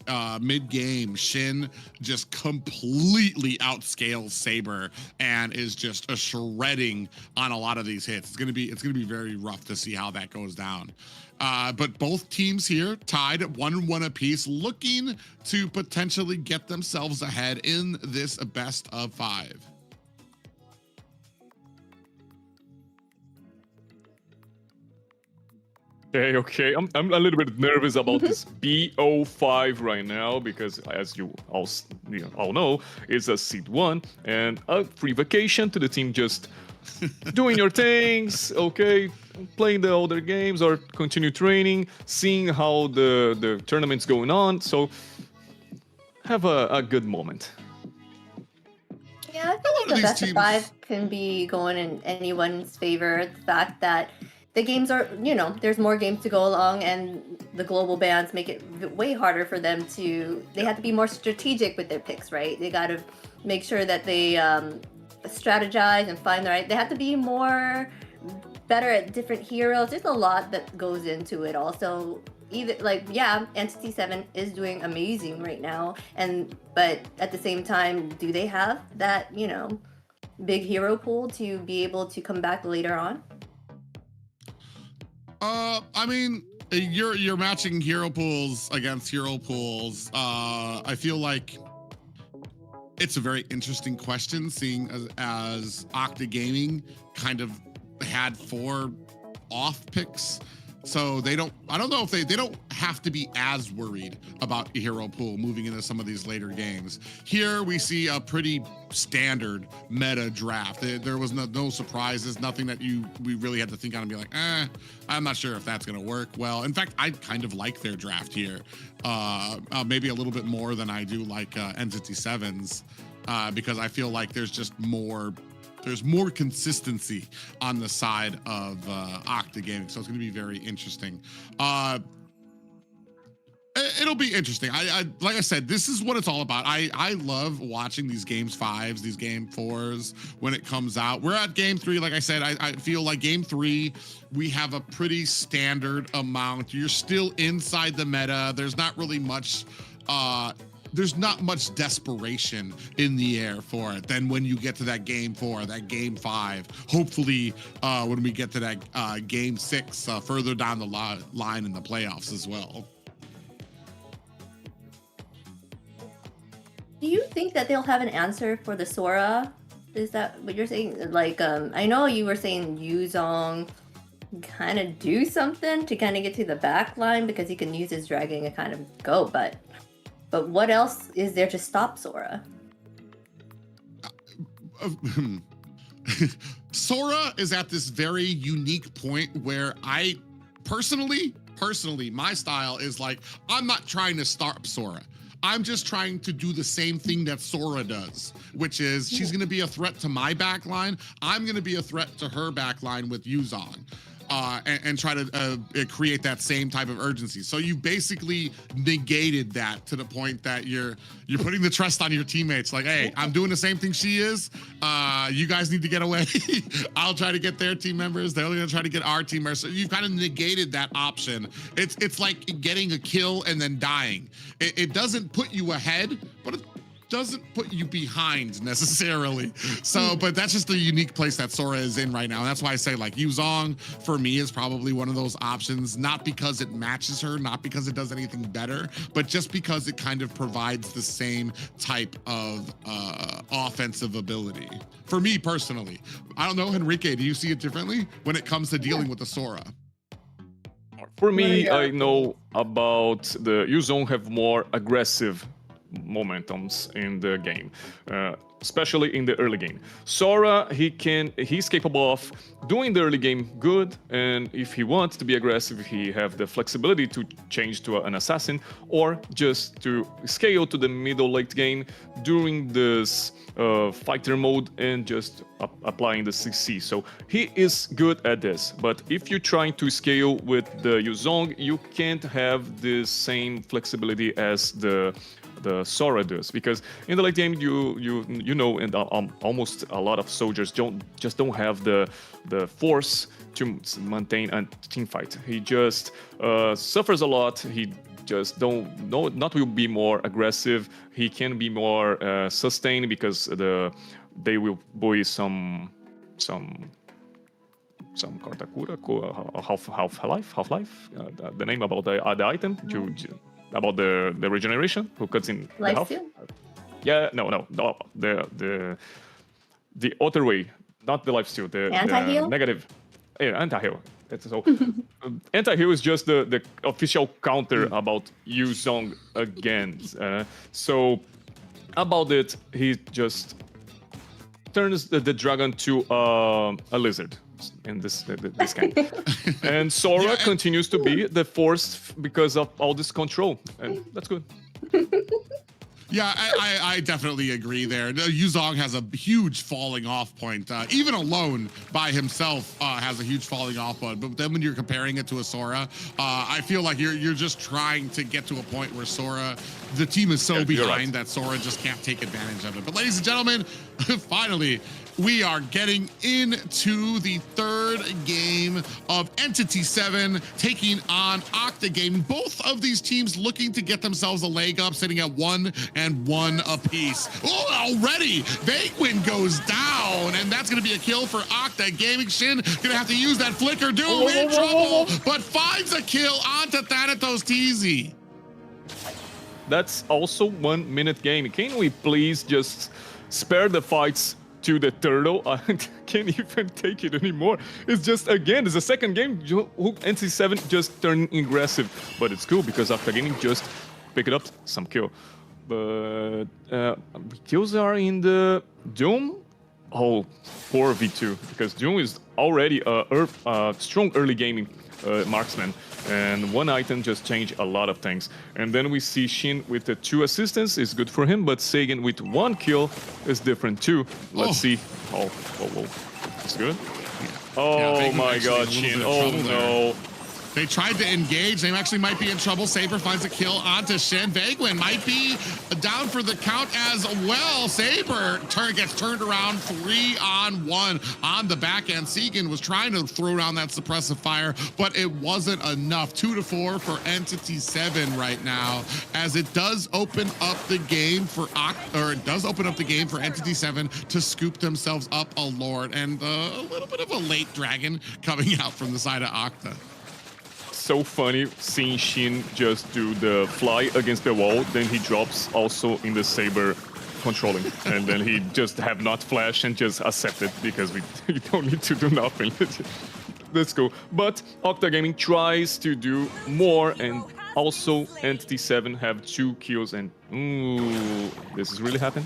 game, Shin just completely outscales Saber and is just a shredding on a lot of these hits. It's gonna be very rough to see how that goes down. But both teams here tied at 1-1 apiece, looking to potentially get themselves ahead in this best of 5. Okay. I'm a little bit nervous about this BO5 right now, because as you all know, it's a seed 1 and a free vacation to the team, just doing your things, okay, playing the older games or continue training, seeing how the tournament's going on. So have a good moment. Yeah, I feel like the best of 5 can be going in anyone's favor. The fact that the games are, there's more games to go along, and the global bans make it way harder for them they have to be more strategic with their picks, right? They got to make sure that they strategize and find they have to be better at different heroes. There's a lot that goes into it also. Entity7 is doing amazing right now, but at the same time, do they have that, big hero pool to be able to come back later on? I mean, you're matching hero pools against hero pools. I feel like it's a very interesting question, seeing as Octa Gaming kind of had 4 off picks So I don't know if they don't have to be as worried about a hero pool moving into some of these later games. Here we see a pretty standard meta draft. There was no surprises, nothing that we really had to think on and be like, I'm not sure if that's gonna work well. In fact, I kind of like their draft here, maybe a little bit more than I do like Entity7's, because I feel like there's more consistency on the side of Octa Gaming, so it's going to be very interesting. It'll be interesting. Like I said, this is what it's all about. I love watching these games 5s, these game 4s when it comes out. We're at game 3. Like I said, I feel like game 3, we have a pretty standard amount. You're still inside the meta. There's not really much there's not much desperation in the air for it. Then when you get to that game 4, that game 5, hopefully when we get to that game 6 further down the line in the playoffs as well. Do you think that they'll have an answer for the Sora? Is that what you're saying? Like, I know you were saying Yuzong kind of do something to kind of get to the back line because he can use his dragon and kind of go, but what else is there to stop Sora? Sora is at this very unique point where I personally, my style is like, I'm not trying to stop Sora. I'm just trying to do the same thing that Sora does, which is she's going to be a threat to my backline. I'm going to be a threat to her backline with Yuzong. And try to create that same type of urgency. So you basically negated that to the point that you're putting the trust on your teammates. Like, hey, I'm doing the same thing she is. You guys need to get away. I'll try to get their team members. They're only gonna try to get our team members. So you've kind of negated that option. It's like getting a kill and then dying. It doesn't put you ahead, but it doesn't put you behind necessarily. So, but that's just the unique place that Sora is in right now. And that's why I say like Yuzong for me is probably one of those options, not because it matches her, not because it does anything better, but just because it kind of provides the same type of offensive ability. For me personally, I don't know, Henrique, do you see it differently when it comes to dealing with the Sora? For me, I know about the Yuzong have more aggressive momentums in the game, especially in the early game. Sora, he's capable of doing the early game good, and if he wants to be aggressive, he have the flexibility to change to an assassin or just to scale to the middle late game during this fighter mode and just applying the CC. So he is good at this, but if you're trying to scale with the Yuzong, you can't have the same flexibility as the Sora does, because in the late game you know, and almost a lot of soldiers don't have the force to maintain a team fight. He just suffers a lot. He just not will be more aggressive. He can be more sustained because they will buy some Katakura, half-life, the name about the item about the regeneration who cuts in the health. Yeah, no, the other way, not the lifesteal, the anti-heal? Negative. Yeah, anti-heal. So anti-heal is just the official counter about Yuzong again. So about it, he just turns the dragon to a lizard in this game. And Sora continues to be the force because of all this control, and that's good. Yeah, I definitely agree there. Yuzong has a huge falling off point. Even alone by himself has a huge falling off point. But then when you're comparing it to a Sora, I feel like you're just trying to get to a point where Sora, the team is so behind that Sora just can't take advantage of it. But ladies and gentlemen, finally, we are getting into the third game of Entity7 taking on Octa Gaming. Both of these teams looking to get themselves a leg up, sitting at 1-1 apiece. Oh, already Vaguewin goes down, and that's going to be a kill for Octa Gaming. Shin going to have to use that flicker. Doom in trouble, but finds a kill onto Thanatos TZ. That's also 1 minute game. Can we please just spare the fights to the turtle. I can't even take it anymore. It's just, again, it's the second game. Entity7 just turned aggressive. But it's cool because Octa Gaming just picked up some kill. But kills are in the Doom. Oh, poor V2, because Doom is already a strong early gaming marksman, and one item just changed a lot of things. And then we see Shin with the 2 assistants is good for him, but Sagan with 1 kill is different too. Let's see. Oh, that's good. Oh my God, Shin. Oh no. They tried to engage. They actually might be in trouble. Saber finds a kill onto Shin. Vaguin might be down for the count as well. Saber gets turned around 3-on-1 on the back end. Segan was trying to throw down that suppressive fire, but it wasn't enough. 2-4 for Entity7 right now, as it does open up the game for Entity7 to scoop themselves up a Lord and a little bit of a late dragon coming out from the side of Octa. So funny seeing Shin just do the fly against the wall, then he drops also in the Saber controlling, and then he just have not flash and just accept it because we don't need to do nothing. Let's go. But Octa Gaming tries to do more, and also Entity7 have 2 kills, and ooh, this is really happening.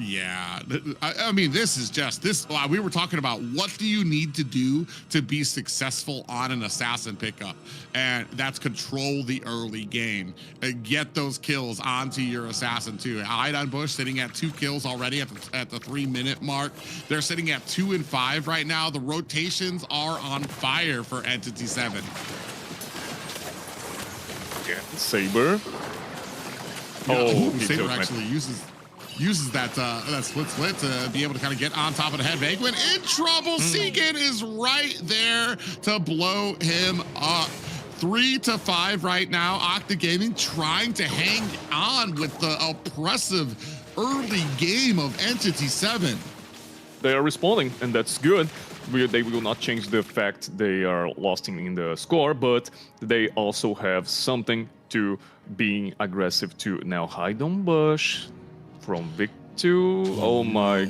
Yeah, I mean, this is just this. We were talking about what do you need to do to be successful on an assassin pickup, and that's control the early game. Get those kills onto your assassin too. Iron Bush sitting at 2 kills already at the 3-minute mark. They're sitting at 2 and 5 right now. The rotations are on fire for Entity7. Again, Saber. Saber actually uses that split to be able to kind of get on top of the head. Vaguin in trouble. Segan is right there to blow him up. 3-5 right now. Octa Gaming trying to hang on with the oppressive early game of Entity7. They are responding, and that's good. They will not change the fact they are lost in the score, but they also have something to being aggressive to now. Hide on Bush from Vic2. Oh my.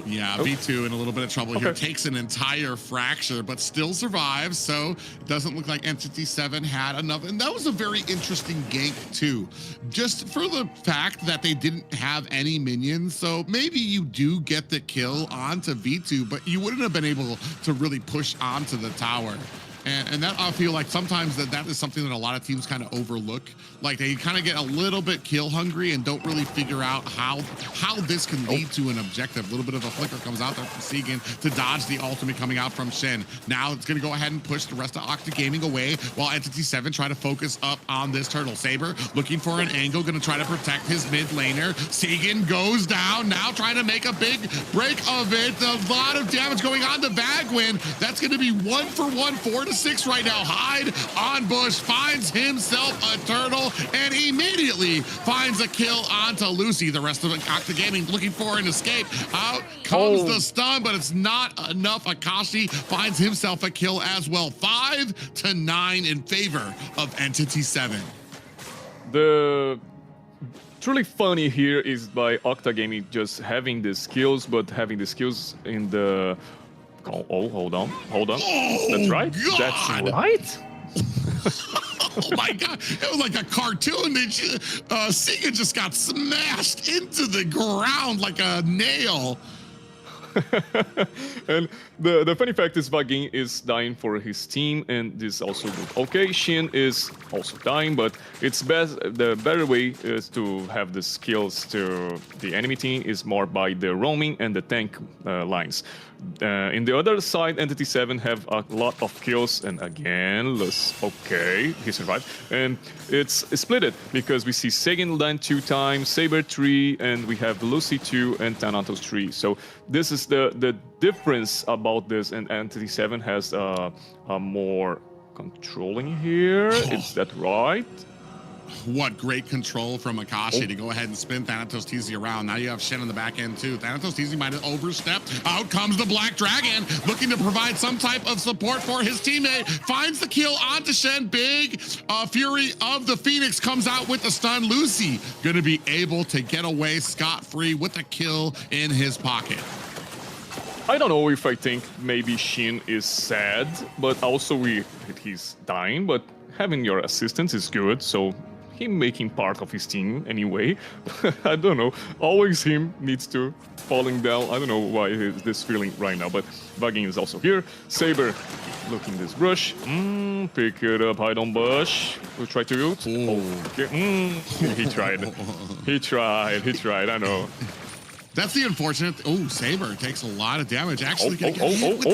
Yeah, V2 in a little bit of trouble here. Takes an entire fracture, but still survives. So it doesn't look like Entity7 had enough. And that was a very interesting gank too. Just for the fact that they didn't have any minions. So maybe you do get the kill onto V2, but you wouldn't have been able to really push onto the tower. And that, I feel like sometimes that is something that a lot of teams kind of overlook. Like they kind of get a little bit kill hungry and don't really figure out how this can lead to an objective. A little bit of a flicker comes out there from Segan to dodge the ultimate coming out from Shin. Now it's going to go ahead and push the rest of Octa Gaming away while Entity7 try to focus up on this turtle. Saber looking for an angle, going to try to protect his mid laner. Segan goes down, now trying to make a big break of it. A lot of damage going on to Vaguin. That's going to be 1-for-1, 4-6 right now. Hide on Bush, finds himself a turtle, and immediately finds a kill onto Lucy. The rest of Octa Gaming looking for an escape. Out comes the stun, but it's not enough. Akashi finds himself a kill as well. 5-9 in favor of Entity7. The truly funny here is by Octa Gaming just having the skills, but having the skills in the... Oh, hold on. Oh, that's right. God. That's right. Oh my God! It was like a cartoon. Segan just got smashed into the ground like a nail. And the funny fact is Vagin is dying for his team, and this is also good. Okay, Shin is also dying, but it's best. The better way is to have the skills to the enemy team is more by the roaming and the tank lines. In the other side, Entity7 have a lot of kills, and again, okay, he survived. And it's split because we see Sagan land 2 times, Saber 3, and we have Lucy 2 and Thanatos 3. So this is the difference about this, and Entity7 has a more controlling here. Is that right? What great control from Akashi to go ahead and spin Thanatos TZ around. Now you have Shen on the back end too. Thanatos TZ might have overstepped. Out comes the Black Dragon, looking to provide some type of support for his teammate. Finds the kill onto Shen. Big Fury of the Phoenix comes out with the stun. Lucy gonna be able to get away scot-free with the kill in his pocket. I don't know if I think maybe Shin is sad, but also he's dying, but having your assistance is good, so him making part of his team anyway. I don't know. Always him needs to falling down. I don't know why he's this feeling right now, but Bugging is also here. Saber looking this brush. Pick it up, hide on bush. We'll try to ult. Okay. He tried. He tried. I know. That's the unfortunate. Oh, Saber takes a lot of damage. Actually, with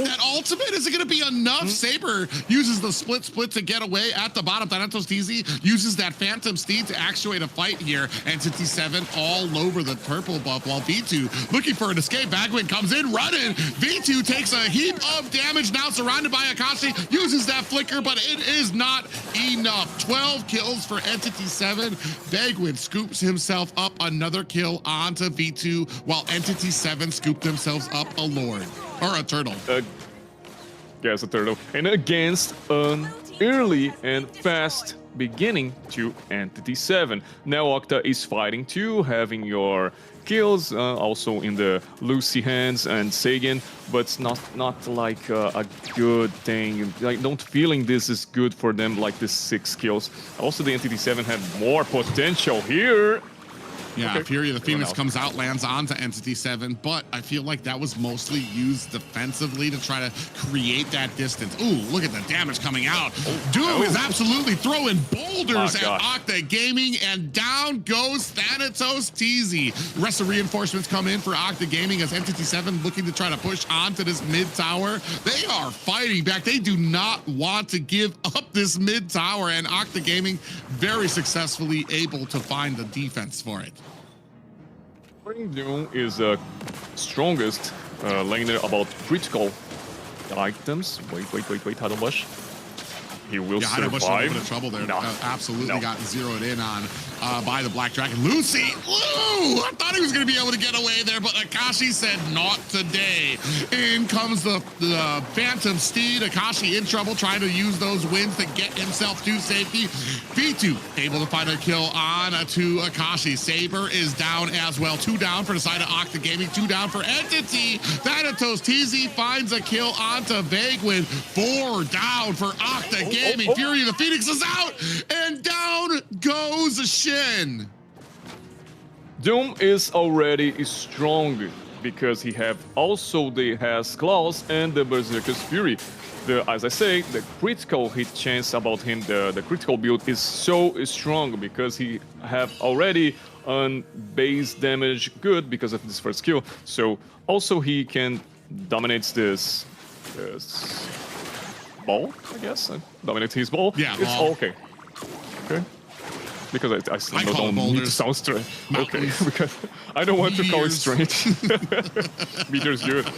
that ultimate, is it going to be enough? Saber uses the split to get away at the bottom. Thanatos TZ uses that Phantom Steed to actuate a fight here. Entity7 all over the purple buff, while V2 looking for an escape. Bagwin comes in running. V2 takes a heap of damage, now surrounded by Akashi. Uses that flicker, but it is not enough. 12 kills for Entity7. Bagwin scoops himself up another kill onto V2, while Entity7 scoop themselves up a lord, or a turtle. Yes, a turtle. And against an early and fast beginning to Entity7. Now Octa is fighting too, having your kills also in the Lucy hands and Sagan, but it's not like a good thing. Like, don't feeling this is good for them, like this 6 kills. Also, the Entity7 had more potential here. Yeah, okay. Fury of the Phoenix comes out, lands onto Entity7, but I feel like that was mostly used defensively to try to create that distance. Ooh, look at the damage coming out. Doom is absolutely throwing boulders at Octa Gaming, and down goes Thanatos TZ. The rest of reinforcements come in for Octa Gaming as Entity7 looking to try to push onto this mid tower. They are fighting back. They do not want to give up this mid tower, and Octa Gaming very successfully able to find the defense for it. Doom is strongest laner about critical items. Wait, Hado Bush. He will survive. Bush a little bit of trouble there. Absolutely got zeroed in on by the Black Dragon. Lucy! Woo! I thought he was going to be able to get away there, but Akashi said not today. In comes the Phantom Steed. Akashi in trouble, trying to use those wins to get himself to safety. V2 able to find a kill on to Akashi. Saber is down as well. 2 down for the side of Octa Gaming. 2 down for Entity. Thanatos TZ finds a kill onto Bagwin. 4 down for Octa Gaming. Fury of the Phoenix is out, and down goes Shen. Doom is already strong because he has claws and the Berserker's Fury. As I say, the critical hit chance about him, the critical build is so strong because he have already on base damage good because of this first kill. So also he can dominate this ball, I guess. Dominate his ball. Yeah, it's all okay. Okay. Because I still don't need to sound strange. Okay, because I don't want to call it strange. Meteor's good.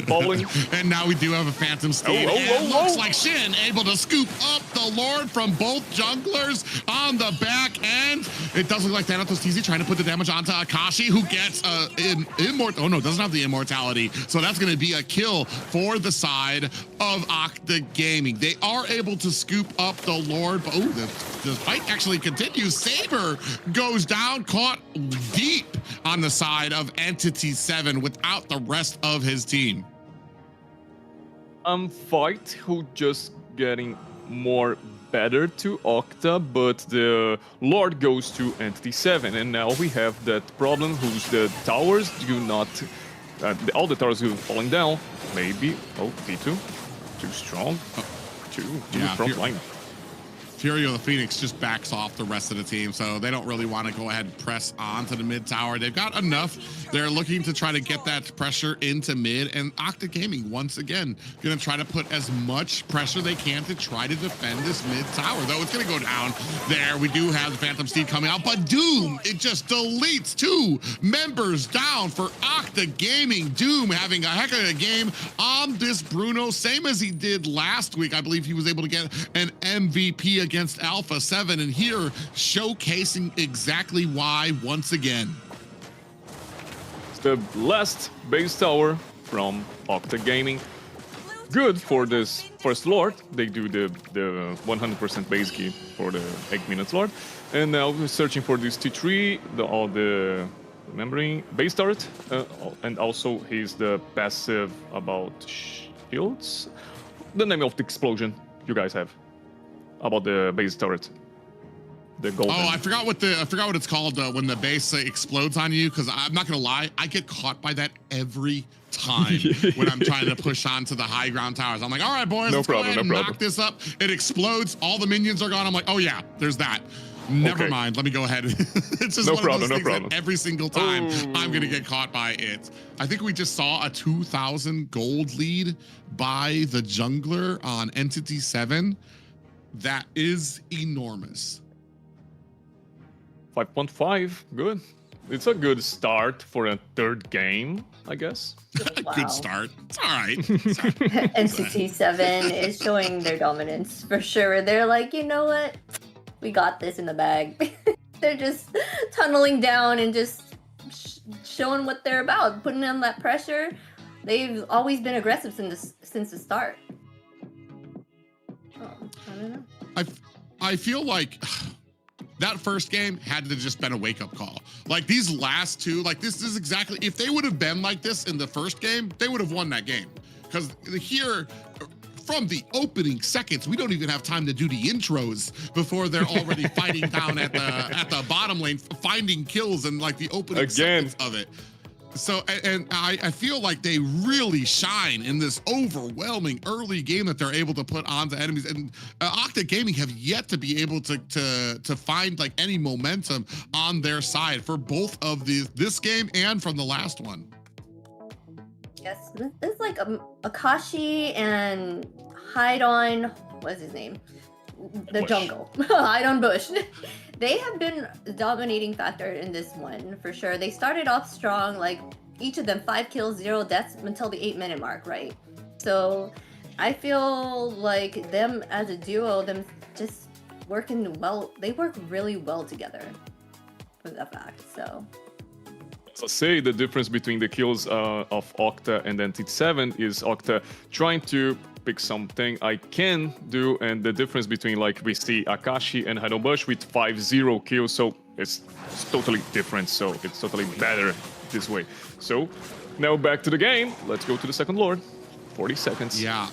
Falling. And now we do have a Phantom Steed. Looks like Shin able to scoop up the Lord from both junglers on the back end. It does look like Thanatos TZ trying to put the damage onto Akashi, who gets oh no, doesn't have the immortality. So that's going to be a kill for the side of Octa Gaming. They are able to scoop up the Lord, but the fight actually continues. Saber goes down, caught deep on the side of Entity7 without the rest of his team. Fight who just getting more better to Octa, but the Lord goes to Entity7, and now we have that problem whose the towers do not, all the towers are falling down. Maybe, V2, too strong, too front line. Fury of the Phoenix just backs off the rest of the team, so they don't really want to go ahead and press onto the mid tower. They've got enough. They're looking to try to get that pressure into mid, and Octa Gaming, once again, going to try to put as much pressure they can to try to defend this mid tower, though it's going to go down there. We do have the Phantom Steed coming out, but Doom, it just deletes 2 members down for Octa Gaming. Doom having a heck of a game on this Bruno, same as he did last week. I believe he was able to get an MVP against Alpha 7, and here showcasing exactly why once again. It's the last base tower from Octa Gaming. Good for this first Lord. They do the 100% base key for the 8 minutes Lord. And now we're searching for this T3, all the remembering base turret, and also he's the passive about shields. The name of the explosion you guys have about the base turret. The golden. Oh, I forgot what it's called when the base explodes on you. Because I'm not gonna lie, I get caught by that every time when I'm trying to push onto the high ground towers. I'm like, all right, boys, let's go ahead and knock this up. It explodes. All the minions are gone. I'm like, oh yeah, there's that. Never mind. Let me go ahead. It's just one of those things that every single time I'm gonna get caught by it. I think we just saw a 2,000 gold lead by the jungler on Entity7. That is enormous. 5.5, good. It's a good start for a third game, I guess. Wow. Good start. It's all right. NCT7 is showing their dominance for sure. They're like, you know what? We got this in the bag. They're just tunneling down and just showing what they're about, putting on that pressure. They've always been aggressive since the start. I don't know. I feel like that first game had to just been a wake-up call. Like these last two, like this is exactly, if they would have been like this in the first game, they would have won that game. Because here, from the opening seconds, we don't even have time to do the intros before they're already fighting down at the bottom lane, finding kills and like the opening seconds of it. So, and I feel like they really shine in this overwhelming early game that they're able to put onto enemies. And Octa Gaming have yet to be able to find like any momentum on their side for both of this game and from the last one. Yes, this is like Akashi and Hide on, what's his name? The Bush. jungle. Hide on Bush. They have been a dominating factor in this one for sure. They started off strong, like each of them 5 kills, 0 deaths until the 8-minute mark, right? So I feel like them as a duo, them just working well. They work really well together for that fact. So. So say the difference between the kills of Octa and Entity7 is Octa trying to pick something I can do, and the difference between, like, we see Akashi and Bush with 5-0 kills, so it's totally different, so it's totally better this way. So now back to the game. Let's go to the second Lord. 40 seconds. Yeah.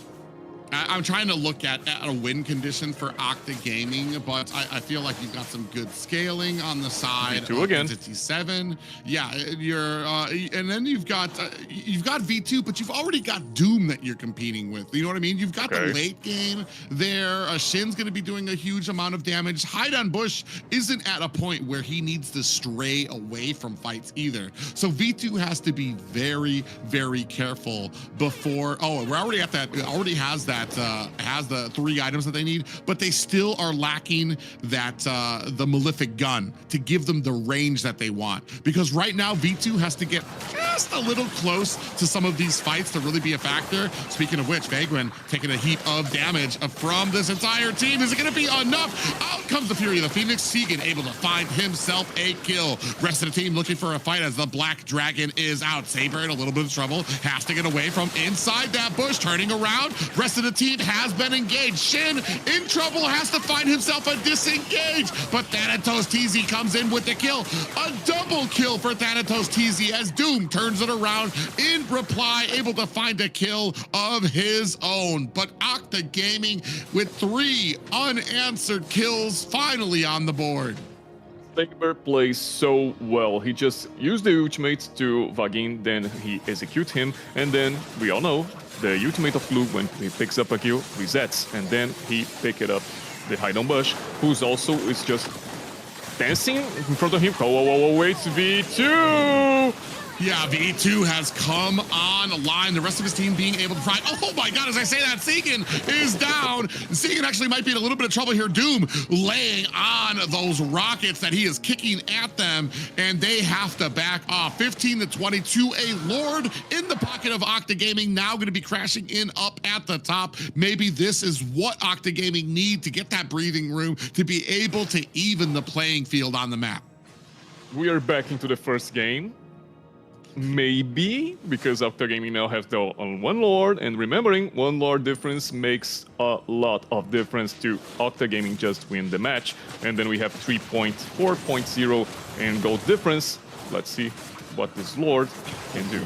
I'm trying to look at a win condition for Octa Gaming, but I feel like you've got some good scaling on the side of Entity7. Yeah, and then you've got V2, but you've already got Doom that you're competing with. You know what I mean? You've got the late game there. Shin's going to be doing a huge amount of damage. Hide on Bush isn't at a point where he needs to stray away from fights either. So V2 has to be very, very careful before. Oh, we're already at that. It already has that. Has the 3 items that they need, but they still are lacking that the Malefic gun to give them the range that they want. Because right now V2 has to get just a little close to some of these fights to really be a factor. Speaking of which, Vagrant taking a heap of damage from this entire team. Is it going to be enough? Out comes the Fury of the Phoenix. Segan able to find himself a kill. Rest of the team looking for a fight as the Black Dragon is out. Saber in a little bit of trouble. Has to get away from inside that bush. Turning around. Rest of the team has been engaged. Shin in trouble, has to find himself a disengage, but Thanatos TZ comes in with the kill. A double kill for Thanatos TZ as Doom turns it around in reply, able to find a kill of his own. But Octa Gaming with 3 unanswered kills finally on the board. Saber plays so well. He just used the ultimate to Vagin, then he executes him, and then we all know the ultimate of Blue, when he picks up a kill, resets, and then he pick it up the Hide on Bush, who's also is just dancing in front of him. Oh, wait, V2! Yeah, V2 has come online. The rest of his team being able to try. Oh my God, as I say that, Segan is down. Segan actually might be in a little bit of trouble here. Doom laying on those rockets that he is kicking at them, and they have to back off. 15 to 22, a Lord in the pocket of Octa Gaming, now going to be crashing in up at the top. Maybe this is what Octa Gaming need to get that breathing room to be able to even the playing field on the map. We are back into the first game. Maybe, because Octa Gaming now has the on one Lord, and remembering, one Lord difference makes a lot of difference to Octa Gaming just win the match. And then we have 3.4.0 in gold difference. Let's see what this Lord can do.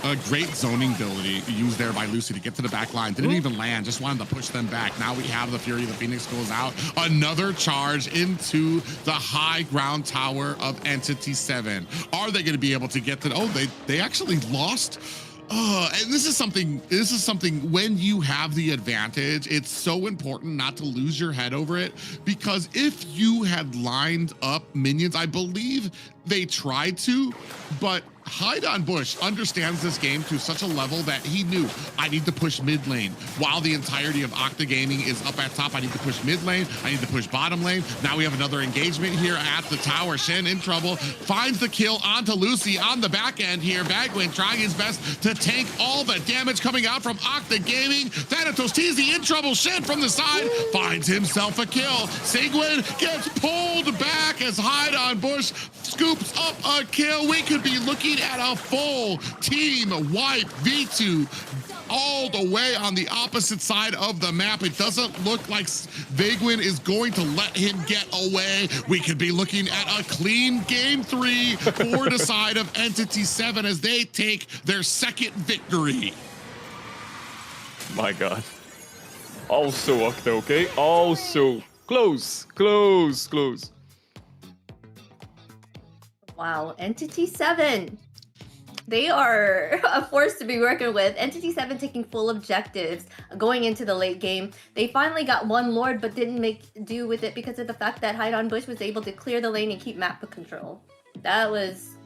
A great zoning ability used there by Lucy to get to the back line. Didn't even land, just wanted to push them back. Now we have the Fury, the Phoenix goes out. Another charge into the high ground tower of Entity7. Are they going to be able to get to, oh, they actually lost. And this is something when you have the advantage, it's so important not to lose your head over it, because if you had lined up minions, I believe they tried to, but Hide on Bush understands this game to such a level that he knew, I need to push mid lane. While the entirety of Octa Gaming is up at top, I need to push mid lane, I need to push bottom lane. Now we have another engagement here at the tower. Shen in trouble, finds the kill onto Lucy on the back end here. Bagwin trying his best to tank all the damage coming out from Octa Gaming. Thanatos Teasy in trouble, Shen from the side finds himself a kill. Sigwin gets pulled back as Hide on Bush scoops up a kill. We could be looking at a full team wipe. V2 all the way on the opposite side of the map. It doesn't look like Bagwin is going to let him get away. We could be looking at a clean game 3 for the side of Entity7 as they take their second victory. My God. Also Octa, okay? Also close. Wow, Entity7. They are a force to be working with. Entity7 taking full objectives going into the late game. They finally got one Lord, but didn't make do with it because of the fact that Hide on Bush was able to clear the lane and keep map control. That was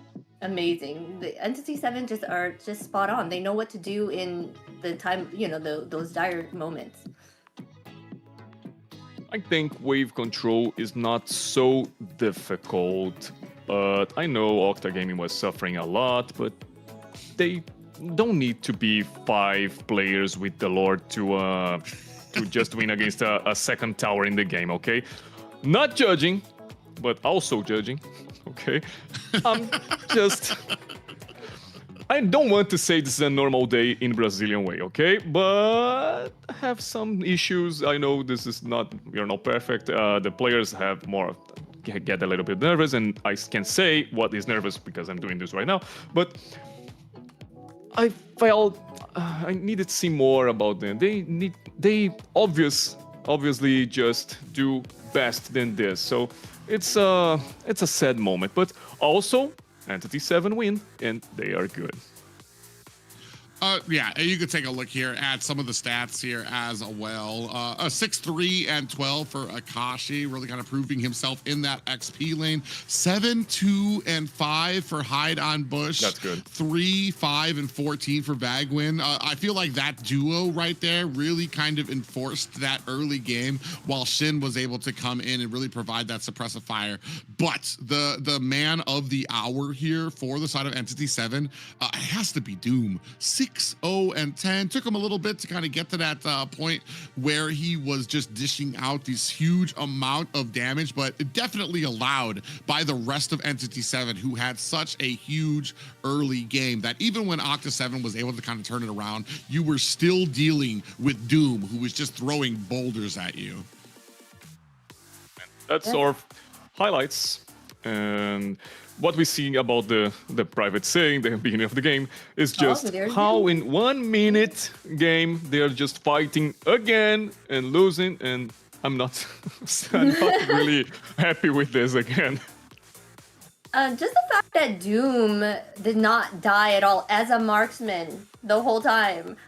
amazing. The Entity7 are just spot on. They know what to do in the time, those dire moments. I think wave control is not so difficult, but I know Octa Gaming was suffering a lot, but they don't need to be 5 players with the Lord to just win against a second tower in the game, okay? Not judging, but also judging, okay? I don't want to say this is a normal day in Brazilian way, okay? But I have some issues. I know this is not, we're not perfect. The players have get a little bit nervous, and I can say what is nervous because I'm doing this right now. But I felt I needed to see more about them. They obviously just do best than this. So it's a sad moment, but also Entity7 win, and they are good. Yeah, you could take a look here at some of the stats here as well. 6-3 and 12 for Akashi, really kind of proving himself in that XP lane. 7-2 and 5 for Hide on Bush. That's good. 3, 5, and 14 for Bagwin. I feel like that duo right there really kind of enforced that early game, while Shin was able to come in and really provide that suppressive fire. But the man of the hour here for the side of Entity7, it has to be Doom. 6-0 and 10. Took him a little bit to kind of get to that point where he was just dishing out this huge amount of damage, but definitely allowed by the rest of Entity7, who had such a huge early game that even when Octa7 was able to kind of turn it around, you were still dealing with Doom, who was just throwing boulders at you. That's our highlights. And what we see about the private saying, the beginning of the game, is just how in 1 minute game they are just fighting again and losing, and I'm not really happy with this again. Just the fact that Doom did not die at all as a marksman the whole time,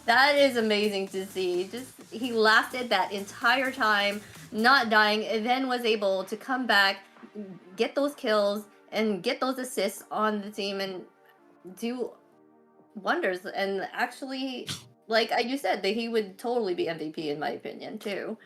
that is amazing to see. Just he lasted that entire time, not dying, and then was able to come back, get those kills, and get those assists on the team and do wonders. And actually, like you said, that he would totally be MVP in my opinion too.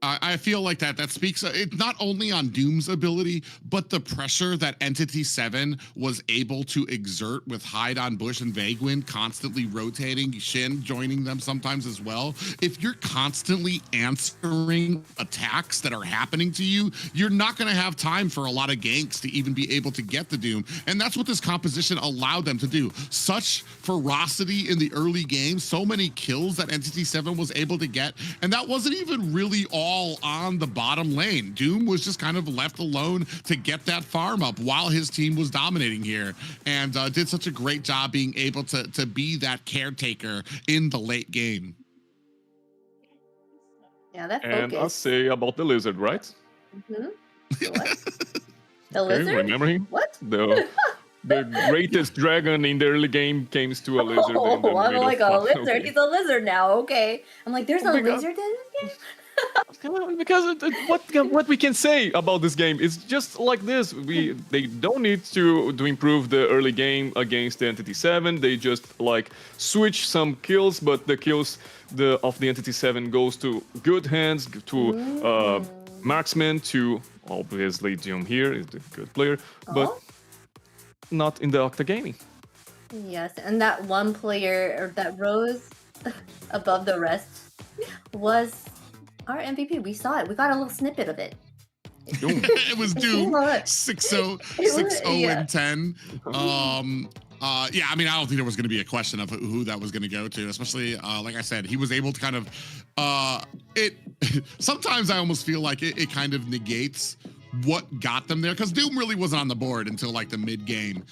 I feel like that speaks it not only on Doom's ability, but the pressure that Entity7 was able to exert with Hyde on Bush and Vaguin constantly rotating, Shin joining them sometimes as well. If you're constantly answering attacks that are happening to you, you're not going to have time for a lot of ganks to even be able to get the Doom. And that's what this composition allowed them to do. Such ferocity in the early game, so many kills that Entity7 was able to get. And that wasn't even really all on the bottom lane. Doom was just kind of left alone to get that farm up while his team was dominating here, and did such a great job being able to be that caretaker in the late game. Yeah, that And focus. I'll say about the lizard, right? Mm-hmm. The lizard? Remembering What? The greatest dragon in the early game came to a lizard. Oh, in the I'm middle like of a fight. lizard. Okay. He's a lizard now. Okay. I'm like, there's a lizard in this game? Because what we can say about this game is just like this. They don't need to improve the early game against the Entity7. They just like switch some kills, but the kills of the Entity7 goes to good hands, to marksman, to obviously Doom here is the good player, but not in the Octa Gaming. Yes, and that one player or that rose above the rest was our MVP. We saw it. We got a little snippet of it. Doom. It was Doom 6-0, 6-0 Yeah. and 10. Yeah, I mean, I don't think there was going to be a question of who that was going to go to, especially like I said, he was able to kind of sometimes I almost feel like it kind of negates what got them there, because Doom really wasn't on the board until like the mid game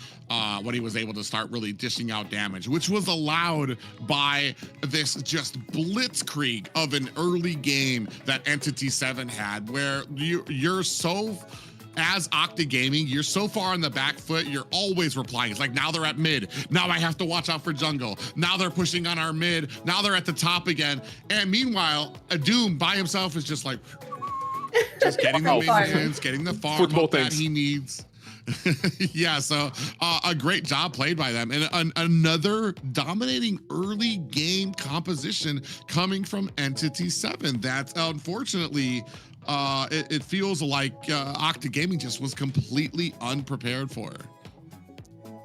when he was able to start really dishing out damage, which was allowed by this just blitzkrieg of an early game that Entity7 had, where you're so, as Octa Gaming, you're so far on the back foot, you're always replying. It's like, now they're at mid. Now I have to watch out for jungle. Now they're pushing on our mid. Now they're at the top again. And meanwhile, a Doom by himself is just like, just getting the minions, getting the farm that he needs. Yeah, so a great job played by them. And another dominating early game composition coming from Entity7 that unfortunately it feels like Octa Gaming just was completely unprepared for.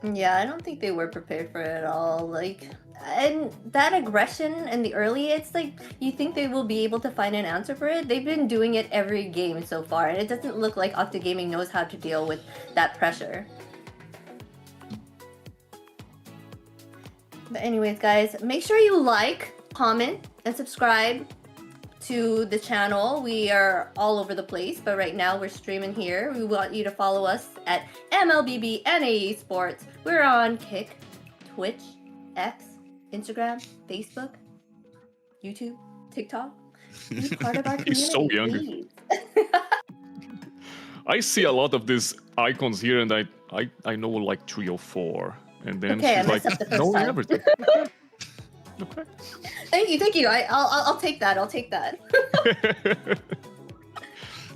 Yeah, I don't think they were prepared for it at all. Like, and that aggression in the early, it's like you think they will be able to find an answer for it. They've been doing it every game so far, and it doesn't look like Octa Gaming knows how to deal with that pressure. But anyways, guys, make sure you like, comment, and subscribe to the channel. We are all over the place, but right now we're streaming here. We want you to follow us at MLBB Esports. We're on Kick, Twitch, X, Instagram, Facebook, YouTube, TikTok. Be part of our community. He's so young. Please. I see a lot of these icons here, and I know like 3 or 4, and then Okay, she's I like, messed up the first no, time. everything. Okay. Thank you. I'll take that. I'll take that.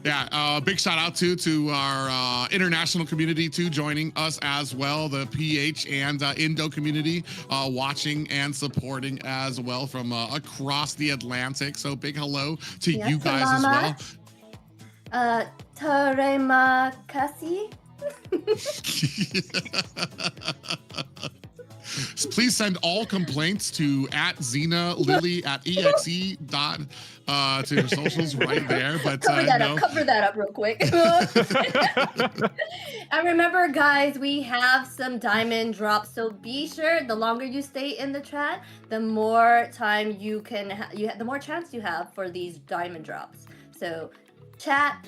Yeah, big shout out to our international community too, joining us as well, the PH and Indo community, watching and supporting as well from across the Atlantic. So big hello to you guys as well. Terima kasih. Please send all complaints to @ZenaLily @exe dot to your socials right there. But cover that up real quick. And remember, guys, we have some diamond drops, so be sure the longer you stay in the chat, the more time you can the more chance you have for these diamond drops. So chat,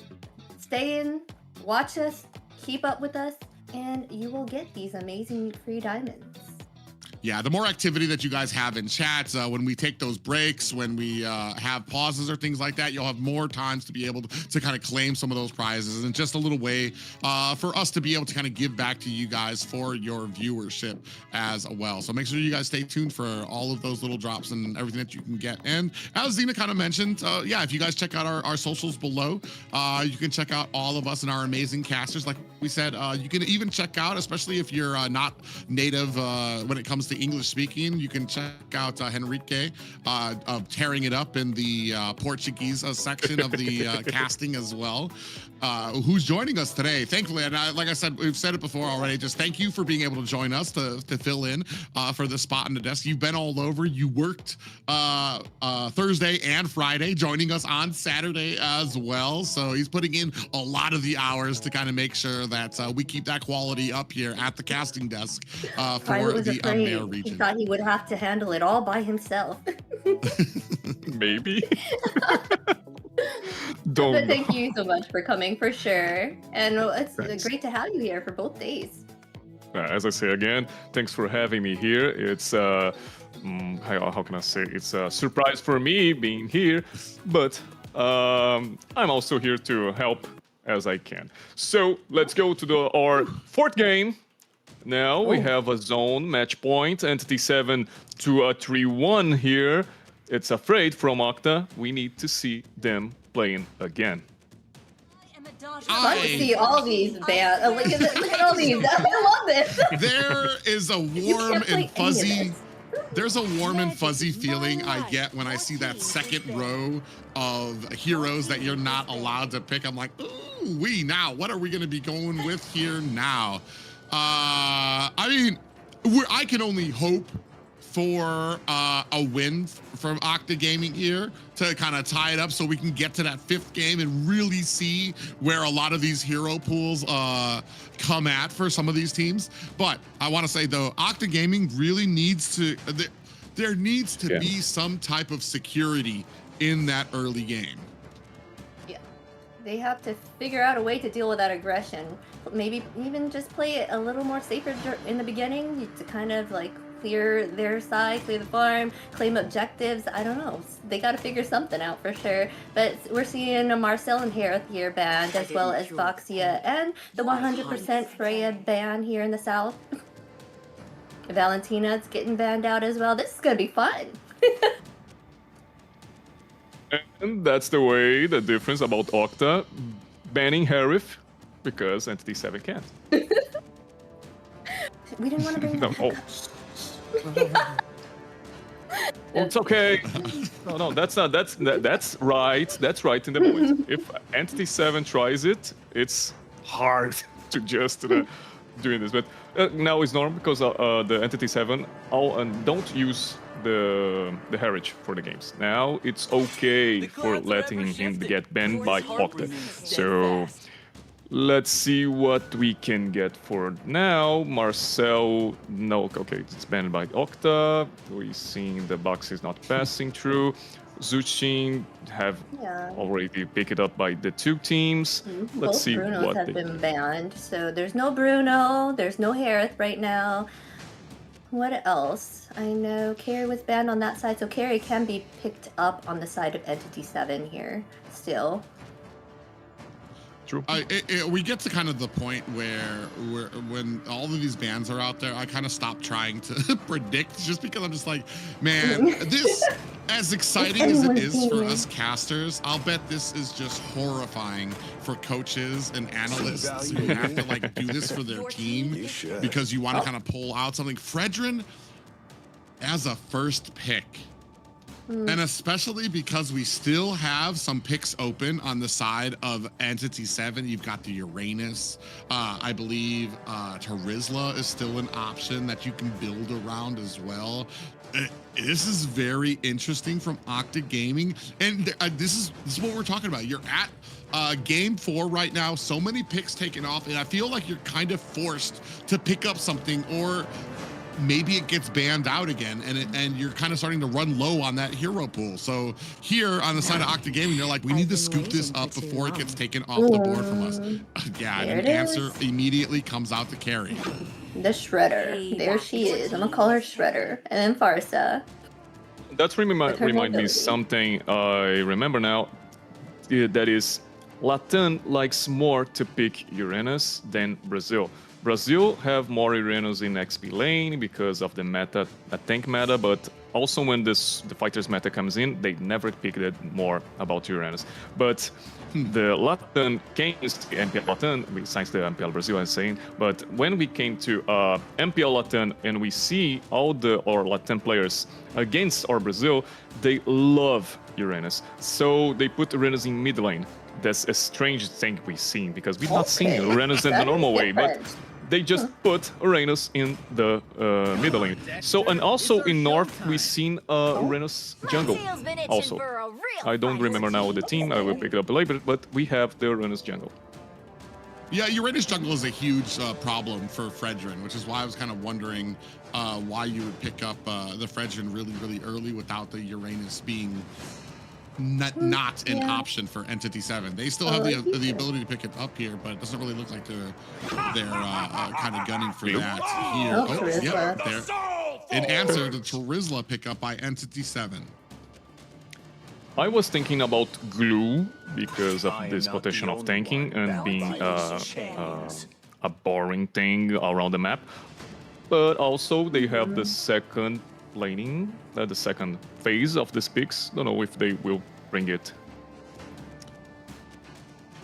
stay in, watch us, keep up with us, and you will get these amazing free diamonds. Yeah, the more activity that you guys have in chats, when we take those breaks, when we have pauses or things like that, you'll have more times to be able to kind of claim some of those prizes, and just a little way for us to be able to kind of give back to you guys for your viewership as well. So make sure you guys stay tuned for all of those little drops and everything that you can get. And as Zena kind of mentioned, yeah, if you guys check out our socials below, you can check out all of us and our amazing casters. Like we said, you can even check out, especially if you're not native when it comes to English speaking, you can check out Henrique of tearing it up in the Portuguese section of the casting as well, who's joining us today. Thankfully, and like I said, we've said it before already, just thank you for being able to join us to fill in for the spot in the desk. You've been all over. You worked Thursday and Friday, joining us on Saturday as well. So he's putting in a lot of the hours to kind of make sure that we keep that quality up here at the casting desk for the AMER region. He thought he would have to handle it all by himself. Maybe. But thank you so much for coming, for sure. And it's great to have you here for both days. As I say again, thanks for having me here. It's how can I say? It's a surprise for me being here, but I'm also here to help as I can. So let's go to our fourth game. Now we have a zone match point, Entity7 to a 3-1 here. It's afraid from Octa. We need to see them playing again. I see all these bands. Look at all these. I love this. There is a warm and fuzzy. There's a warm and fuzzy feeling I get when I see that second row of heroes that you're not allowed to pick. I'm like, ooh, now what are we going to be going with here now? I mean, I can only hope for a win from Octa Gaming here to kind of tie it up so we can get to that fifth game and really see where a lot of these hero pools come at for some of these teams. But I want to say, though, Octa Gaming really needs to, there needs to be some type of security in that early game. Yeah, they have to figure out a way to deal with that aggression. Maybe even just play it a little more safer in the beginning to kind of like clear their side, clear the farm, claim objectives. I don't know. They got to figure something out for sure. But we're seeing a Marcel and Harith here banned, as well as Foxia and the 100% Freya ban here in the south. Valentina's getting banned out as well. This is going to be fun. And that's the way, the difference about Octa banning Harith because Entity7 can't. We didn't want to bring No, it's okay. No, that's not. That's right. That's right in the point. If Entity7 tries it, it's hard to just doing this. But now it's normal because the Entity7 don't use the heritage for the games. Now it's okay for letting him get banned by Octa. So let's see what we can get for now. Marcel, no, okay, it's banned by Octa. We're seeing the box is not passing through. Zuchin have already picked it up by the two teams. Let's see Brunos what have been banned. So there's no Bruno, there's no Harith right now. What else? I know Carrie was banned on that side, so Carrie can be picked up on the side of Entity7 here still. True. We get to kind of the point where when all of these bans are out there, I kind of stop trying to predict, just because I'm just like, man, this, as exciting as it is for us casters, I'll bet this is just horrifying for coaches and analysts who have to like do this for their team because you want to kind of pull out something. Fredrin as a first pick. And especially because we still have some picks open on the side of Entity7. You've got the Uranus. I believe Terizla is still an option that you can build around as well. This is very interesting from Octa Gaming. And this is what we're talking about. You're at game 4 right now. So many picks taken off. And I feel like you're kind of forced to pick up something, or maybe it gets banned out again, and you're kind of starting to run low on that hero pool. So here on the side of Octa Gaming, they're like, we need to scoop this up before it gets taken off the board from us. Yeah, and an answer immediately comes out to carry. The Shredder. There she is. I'm gonna call her Shredder. And then Farsa. That's With her remind me mobility. something I remember now. That is, Latin likes more to pick Uranus than Brazil. Brazil have more Uranus in XP lane because of the meta, the tank meta, but also when the fighters meta comes in, they never picked it more about Uranus. But the Latin gains the MPL Latin, besides the MPL Brazil, I'm saying, but when we came to MPL Latin and we see all our Latin players against our Brazil, they love Uranus. So they put Uranus in mid lane. That's a strange thing we've seen because we've not seen Uranus in the That is normal way, but different. they just put Uranus in the middle lane. So, and also in North, we've seen Uranus jungle also. I don't remember now the team, I will pick it up later, but we have the Uranus jungle. Yeah, Uranus jungle is a huge problem for Fredrin, which is why I was kind of wondering why you would pick up the Fredrin really early without the Uranus being not an option for Entity7. They still have the ability to pick it up here, but it doesn't really look like they're kind of gunning for that here. Oh, yeah, there. In answer to Terizla pickup by Entity7. I was thinking about glue because of this potential of tanking and being a boring thing around the map. But also they have the second laning, the second phase of this picks. Don't know if they will bring it.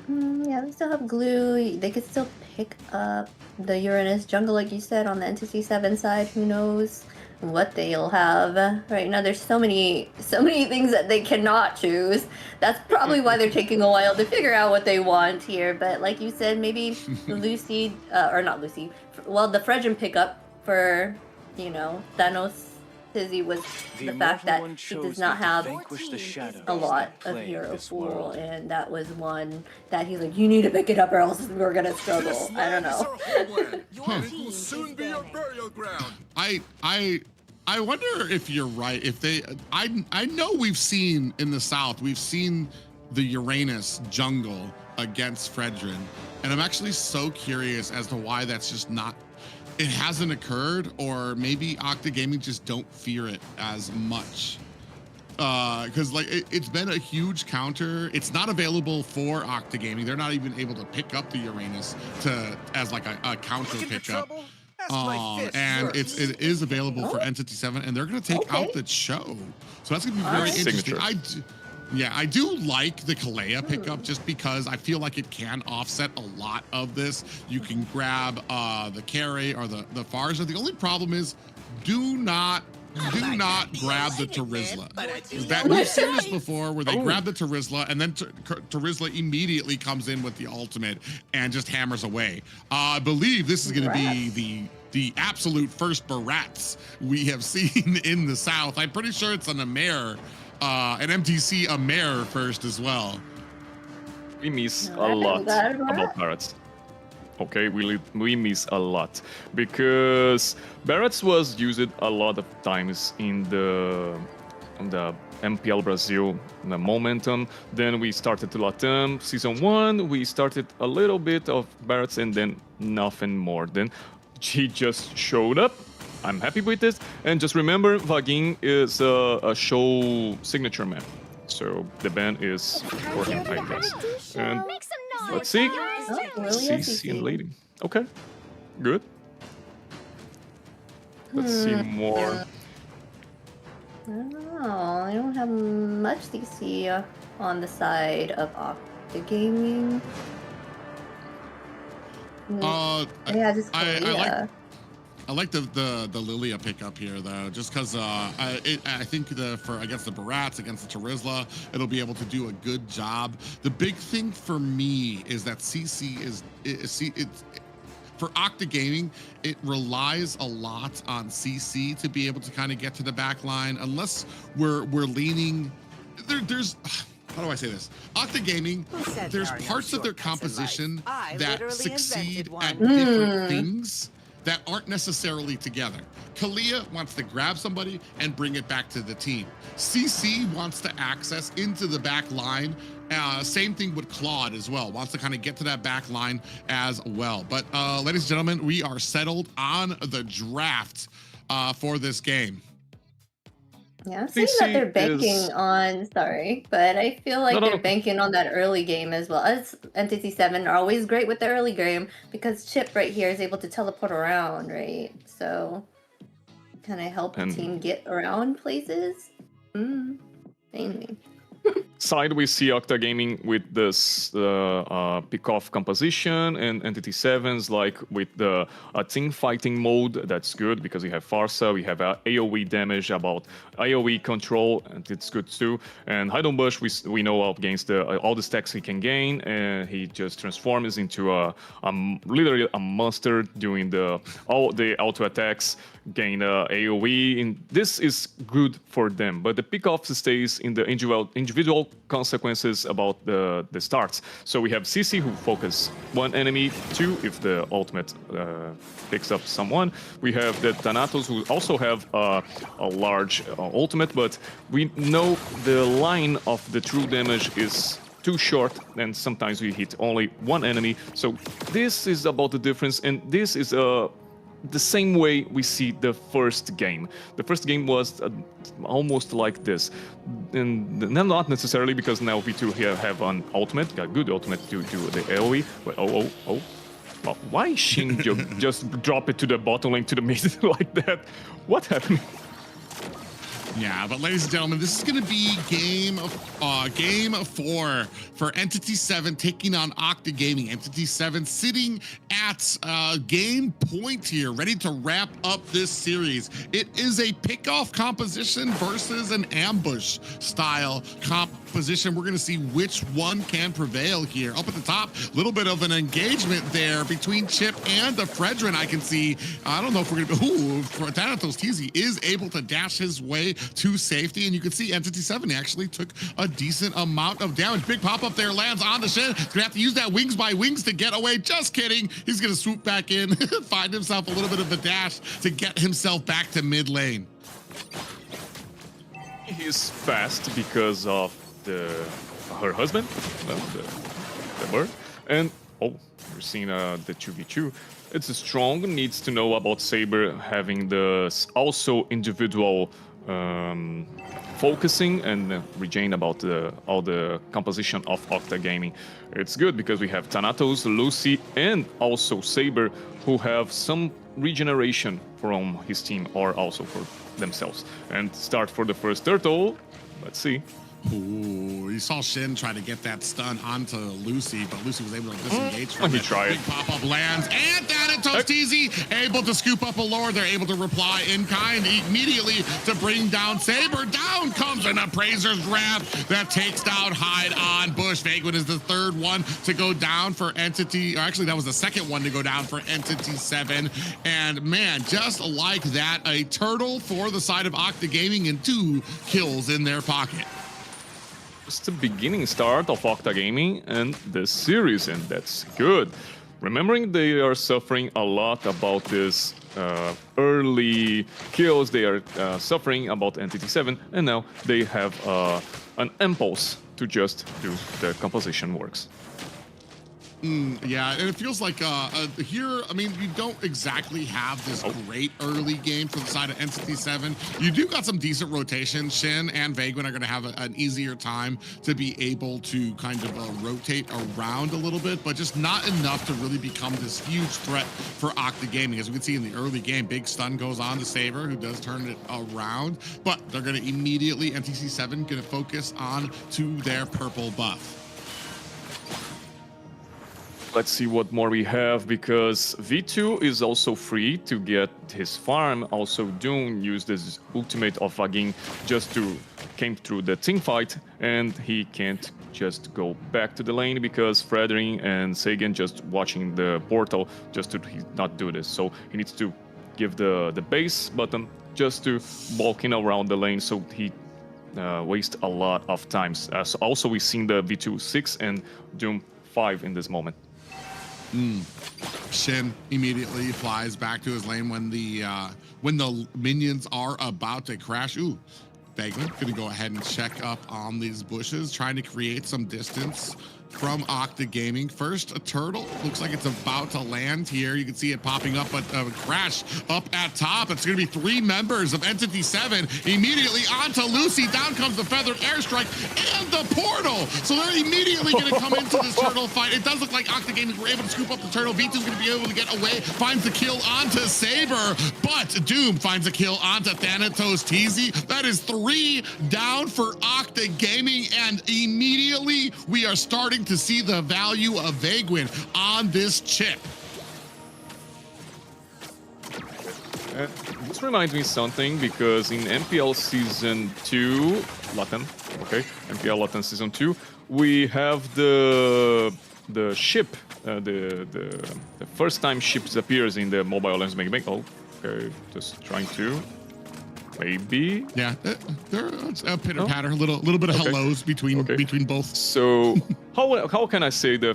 Yeah, they still have glue. They could still pick up the Uranus jungle, like you said, on the Entity7 side. Who knows what they'll have right now? There's so many things that they cannot choose. That's probably why they're taking a while to figure out what they want here. But like you said, maybe Lucy, or not Lucy. Well, the Fredrin pickup for, you know, Thanos. Tizzy was the fact that he does not have a lot of hero pool, and that was one that he's like, you need to pick it up or else we're gonna struggle. I don't know. Will soon be your burial ground. I wonder if you're right. If they, I know we've seen in the South, we've seen the Uranus jungle against Fredrin, and I'm actually so curious as to why that's just not. It hasn't occurred, or maybe Octa Gaming just don't fear it as much. Because like it's been a huge counter. It's not available for Octa Gaming. They're not even able to pick up the Uranus as like a counter pickup. And it is available for Entity7, and they're gonna take out the Cho. So that's gonna be very interesting. Yeah, I do like the Kalea pickup just because I feel like it can offset a lot of this. You can grab the carry or the Farsa. The only problem is do not grab the Terizla. We've seen this before where they grab the Terizla and then Terizla immediately comes in with the ultimate and just hammers away. I believe this is going to be the absolute first Barats we have seen in the South. I'm pretty sure it's an AMER. An MTC AMER first as well. We miss a lot about Barats. Okay, we miss a lot because Barats was used a lot of times in the MPL Brazil, the momentum. Then we started to Latam season 1. We started a little bit of Barats and then nothing more. Then he just showed up. I'm happy with this. And just remember, Vagin is a show signature man. So the band is for him, I guess. And let's see. CC and Lady. Okay, good. Let's see more. I don't know. I don't have much CC on the side of Octa Gaming. Yeah, just I like the Lilia pickup here though, just because I think against the Barats, against the Terizla, it'll be able to do a good job. The big thing for me is that CC it's for Octa Gaming, it relies a lot on CC to be able to kind of get to the back line, unless we're leaning. There's how do I say this? Octa Gaming, there's parts of their composition that succeed at different things that aren't necessarily together. Kalea wants to grab somebody and bring it back to the team. CC wants to access into the back line Same thing with Claude as well. Wants to kind of get to that back line as well. But ladies and gentlemen, we are settled on the draft for this game. Yeah, I'm saying that they're banking on, sorry, but I feel like they're banking on that early game as well. As Entity7 are always great with the early game because Chip right here is able to teleport around, right? So kind of help the team get around places. Mainly. Side we see Octa Gaming with this pick-off composition, and Entity7's like with the team fighting mode. That's good because we have Farsa, we have AoE damage, about AoE control, and it's good too. And Heidelbush, we know against all the stacks he can gain, and he just transforms into literally a monster doing all the auto attacks, gain AoE, and this is good for them. But the pick-off stays in the individual consequences about the starts. So we have CC who focus one enemy, two if the ultimate picks up someone. We have the Thanatos who also have a large ultimate, but we know the line of the true damage is too short, and sometimes we hit only one enemy. So this is about the difference, and this is the same way we see the first game. The first game was almost like this, and not necessarily because now V2 here have an ultimate, got good ultimate to do the AoE. But well, why Shin just drop it to the bottom lane to the mid like that? What happened? Yeah, but ladies and gentlemen, this is going to be game 4 for Entity7 taking on Octa Gaming. Entity7 sitting at game point here, ready to wrap up this series. It is a pick-off composition versus an ambush style composition. We're going to see which one can prevail here. Up at the top, a little bit of an engagement there between Chip and the Fredrin. I can see, I don't know if we're going to be, Thanatos TZ is able to dash his way to safety, and you can see Entity7 actually took a decent amount of damage. Big pop-up there lands on the Shin. Gonna have to use that wings by wings to get away. Just kidding. He's gonna swoop back in, find himself a little bit of a dash to get himself back to mid lane. He's fast because of her husband, the bird, and you're seeing the 2v2. It's strong, needs to know about Saber having the also individual focusing, and Regain about all the composition of Octa Gaming. It's good because we have Thanatos, Lucy, and also Saber who have some regeneration from his team or also for themselves. And start for the first turtle. Let's see. Ooh, you saw Shin try to get that stun onto Lucy, but Lucy was able to disengage from it. He tried. Big pop-up lands, and Thanatos TZ able to scoop up a lord. They're able to reply in kind immediately to bring down Saber. Down comes an Appraiser's Wrath that takes down Hyde on Bush. Vaguin is the third one to go down for Entity, or actually that was the second one to go down for Entity7. And man, just like that, a turtle for the side of Octa Gaming and 2 kills in their pocket. It's the beginning start of Octa Gaming and this series, and that's good. Remembering they are suffering a lot about this early kills, they are suffering about Entity7, and now they have an impulse to just do the composition works. Yeah, and it feels like here, I mean, you don't exactly have this great early game for the side of Entity7. You do got some decent rotation. Shin and Vaguin are going to have an easier time to be able to kind of rotate around a little bit, but just not enough to really become this huge threat for Octa Gaming. As we can see in the early game, big stun goes on to Saber, who does turn it around, but they're going to immediately, Entity7 going to focus on to their purple buff. Let's see what more we have, because V2 is also free to get his farm. Also Doom used his ultimate of Vagin just to came through the team fight, and he can't just go back to the lane because Fredrin and Sagan just watching the portal just to not do this. So he needs to give the base button just to walking around the lane, so he waste a lot of times. So also we've seen the V2 6 and Doom 5 in this moment. Shin immediately flies back to his lane when the minions are about to crash. Ooh, Bagman gonna go ahead and check up on these bushes, trying to create some distance from Octa Gaming. First, a turtle. Looks like it's about to land here. You can see it popping up, but crash up at top. It's going to be 3 members of Entity 7 immediately onto Lucy. Down comes the feathered airstrike and the portal. So they're immediately going to come into this turtle fight. It does look like Octa Gaming were able to scoop up the turtle. V2's going to be able to get away, finds the kill onto Saber, but Doom finds a kill onto Thanatos TZ. That is 3 down for Octa Gaming, and immediately we are starting to see the value of Vagwin on this chip. This reminds me something, because in MPL Season 2, Latin, okay, MPL Latin Season 2, we have the ship, the first time ships appears in the Mobile Legends Mega Man. Oh, okay, just trying to. Maybe. Yeah, there's a pitter patter, a little bit of hellos between both. So how can I say the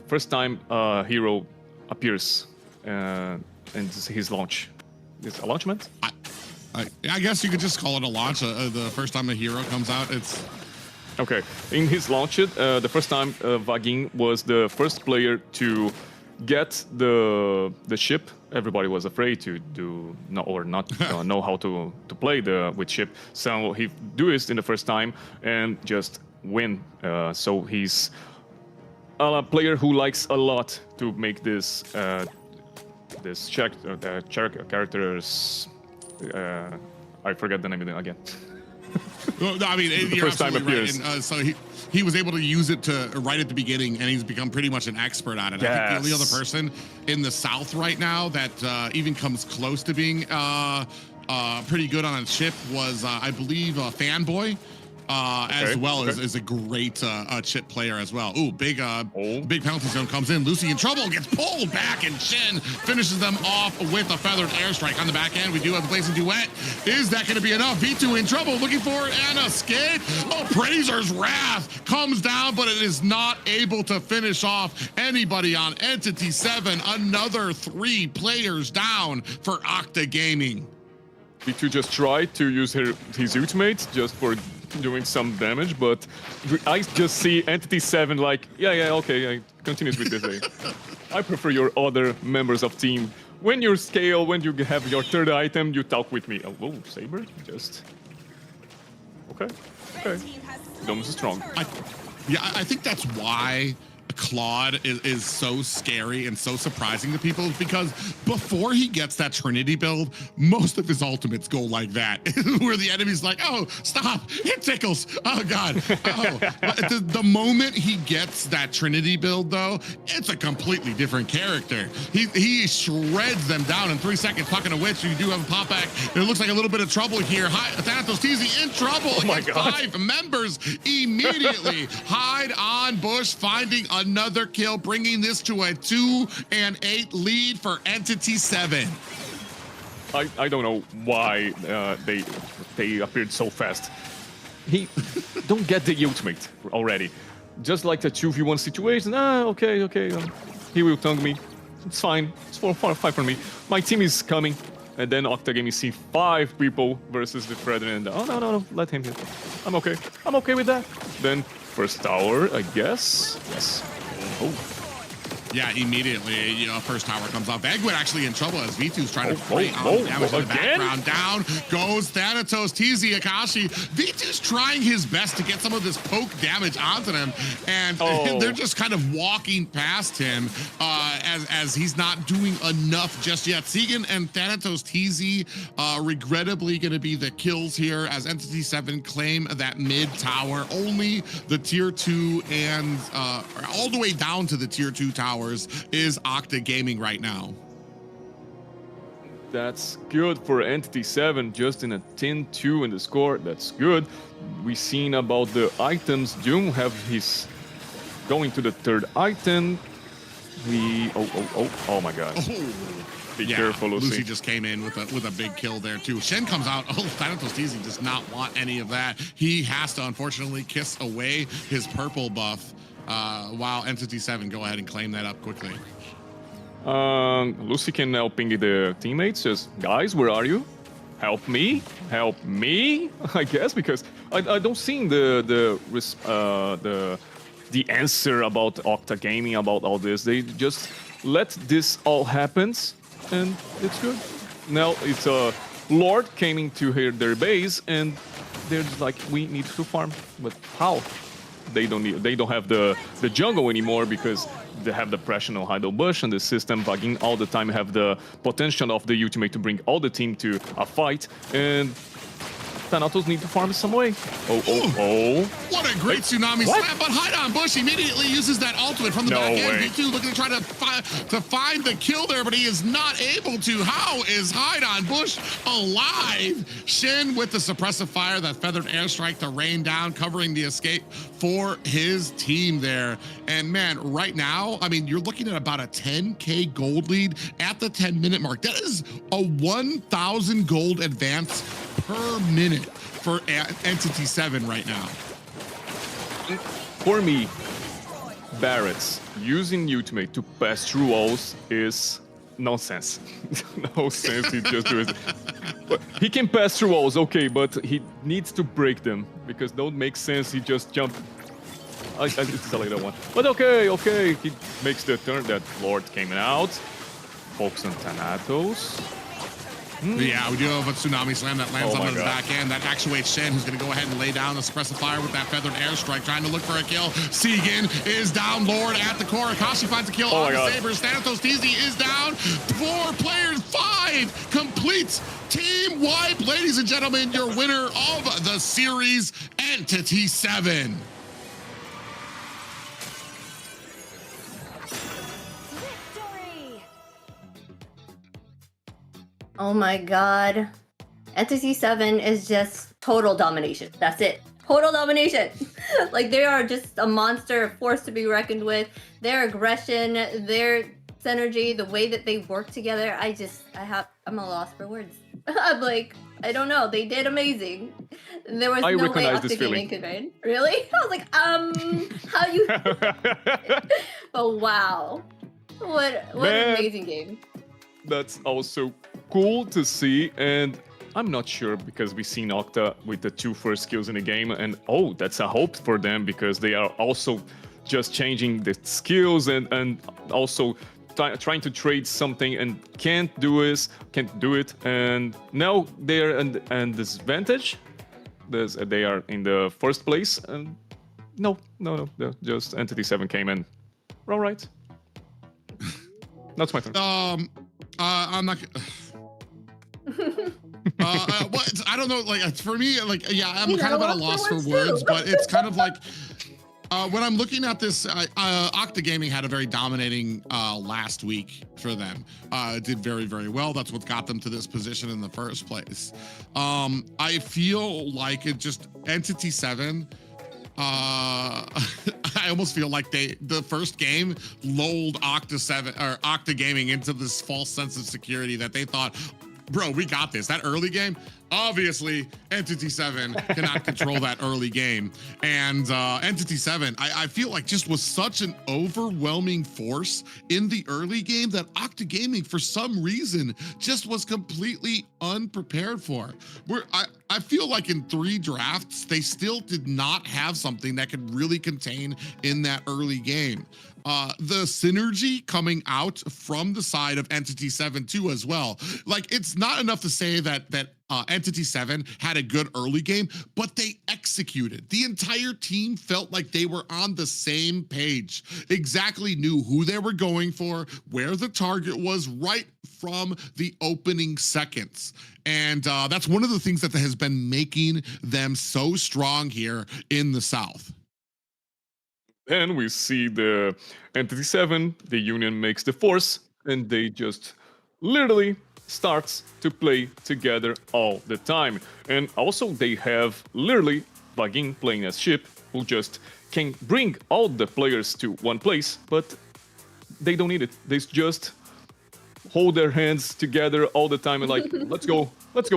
first time hero appears in his launch? Is a launchment? I guess you could just call it a launch. The first time a hero comes out, it's okay. In his launch, the first time Vagin was the first player to get the ship. Everybody was afraid to not know how to play with ship. So he do it in the first time and just win. So he's a player who likes a lot to make this characters. I forget the name of them again. Well, no, I mean, the first time appears. Right. And, so he was able to use it right at the beginning, and he's become pretty much an expert at it. Yes. I think the only other person in the South right now that even comes close to being pretty good on a chip was, I believe, Fanboy. As well as a great chip player as well. Ooh, big penalty zone comes in. Lucy in trouble, gets pulled back, and Shen finishes them off with a feathered airstrike. On the back end, we do have a blazing duet. Is that going to be enough? V2 in trouble, looking for an escape. Oh, Prazer's Wrath comes down, but it is not able to finish off anybody on Entity 7. Another 3 players down for Octa Gaming. V2 just tried to use his ultimate just for doing some damage, but I just see Entity 7 like, yeah, okay, I continues with this. I prefer your other members of team. When you scale, when you have your third item, you talk with me. Oh, Saber, just... Okay. Dome's strong. I think that's why Claude is so scary and so surprising to people, because before he gets that Trinity build, most of his ultimates go like that, where the enemy's like, oh, stop, it tickles, oh god. Oh. The moment he gets that Trinity build, though, it's a completely different character. He shreds them down in 3 seconds. Talking to which, you do have a pop back. It looks like a little bit of trouble here. Thanatos TZ in trouble. Oh my god. 5 members immediately hide on bush, finding another kill, bringing this to a 2-8 lead for Entity 7. I don't know why they appeared so fast. He don't get the ultimate already. Just like the 2v1 situation. Okay. He will tongue me. It's fine. It's 4-5 for me. My team is coming. And then Octa Gaming see 5 people versus the Fredrin. Oh, no, let him hit. I'm okay with that. Then first tower, I guess. Yes. Oh. Yeah, immediately, first tower comes off. Bagwood actually in trouble as V2's trying to fight on damage in the background. Down goes Thanatos TZ Akashi. V2's trying his best to get some of this poke damage onto them, and they're just kind of walking past him as he's not doing enough just yet. Segan and Thanatos TZ regrettably going to be the kills here as Entity 7 claim that mid tower. Only the tier 2 and all the way down to the tier 2 tower is Octa Gaming right now. That's good for Entity 7, just in a 10-2 in the score. That's good. We seen about the items. Doom have his going to the third item. Oh my god. Be careful, Lucy. Lucy just came in with a big kill there too. Shen comes out. Oh, Thanatos TZ does not want any of that. He has to unfortunately kiss away his purple buff. While Entity 7 go ahead and claim that up quickly. Lucy can now ping the teammates, just, guys, where are you? help me, I guess, because I don't see the answer about Octa Gaming, about all this. They just let this all happens, and it's good. Now it's Lord came into their base, and they're just like, we need to farm, but how? They don't have the jungle anymore because they have the pressure on Idle Bush and the system bugging all the time, have the potential of the ultimate to bring all the team to a fight, and Thanatos need to farm some way. Oh. What a great tsunami slam, but Hide on Bush immediately uses that ultimate from the back end. V2 looking to try to find the kill there, but he is not able to. How is Hide on Bush alive? Shin with the suppressive fire, that feathered airstrike to rain down, covering the escape for his team there. And man, right now, I mean, you're looking at about a 10K gold lead at the 10-minute mark. That is a 1,000 gold advance per minute for Entity7 right now. For me, Barrett's using ultimate to pass through walls is nonsense. No sense, he just do it. But he can pass through walls, okay, but he needs to break them, because don't make sense, he just jump. It's a later one. But okay, he makes the turn. That Lord came out. Focus on Thanatos. Yeah, we do have a tsunami slam that lands on the God. back end. That actuates Shen, who's going to go ahead and lay down the suppressive fire with that feathered airstrike, trying to look for a kill. Segan is down, Lord at the core. Akashi finds a kill on the Sabres. Thanatos TZ is down. 4 players, 5 complete team wipe. Ladies and gentlemen, your winner of the series, Entity7. Oh my god. Entity7 is just total domination. That's it. Total domination. Like, they are just a monster, a force to be reckoned with. Their aggression, their synergy, the way that they work together, I'm a loss for words. I'm like, I don't know. They did amazing. There was no way Octa Gaming could win. Really? I was like, how you... But wow. What an amazing game. That's also cool to see, and I'm not sure, because we've seen Octa with the 2 first kills in the game, and that's a hope for them, because they are also just changing the skills and also trying to trade something and can't do it, and now they're an disadvantage. They are in the first place, and no, just Entity7 came in. All right. That's my turn. I'm not. What? I don't know. Like, for me, like, yeah, I'm kind of at a loss for words, but it's kind of like when I'm looking at this, Octa Gaming had a very dominating last week for them. Did very, very well. That's what got them to this position in the first place. I feel like it just Entity7. I almost feel like the first game lulled Octa Gaming into this false sense of security that they thought, bro, we got this. That early game, obviously, Entity7 cannot control that early game. And Entity7, I feel like just was such an overwhelming force in the early game that Octa Gaming, for some reason, just was completely unprepared for. I feel like in 3 drafts, they still did not have something that could really contain in that early game. The synergy coming out from the side of Entity7 too as well. Like, it's not enough to say that Entity7 had a good early game, but they executed. The entire team felt like they were on the same page, exactly knew who they were going for, where the target was right from the opening seconds. And that's one of the things that has been making them so strong here in the South. Then we see the Entity7, the Union makes the force, and they just literally starts to play together all the time. And also they have literally Vagin playing as ship, who just can bring all the players to one place, but they don't need it. They just hold their hands together all the time and like, let's go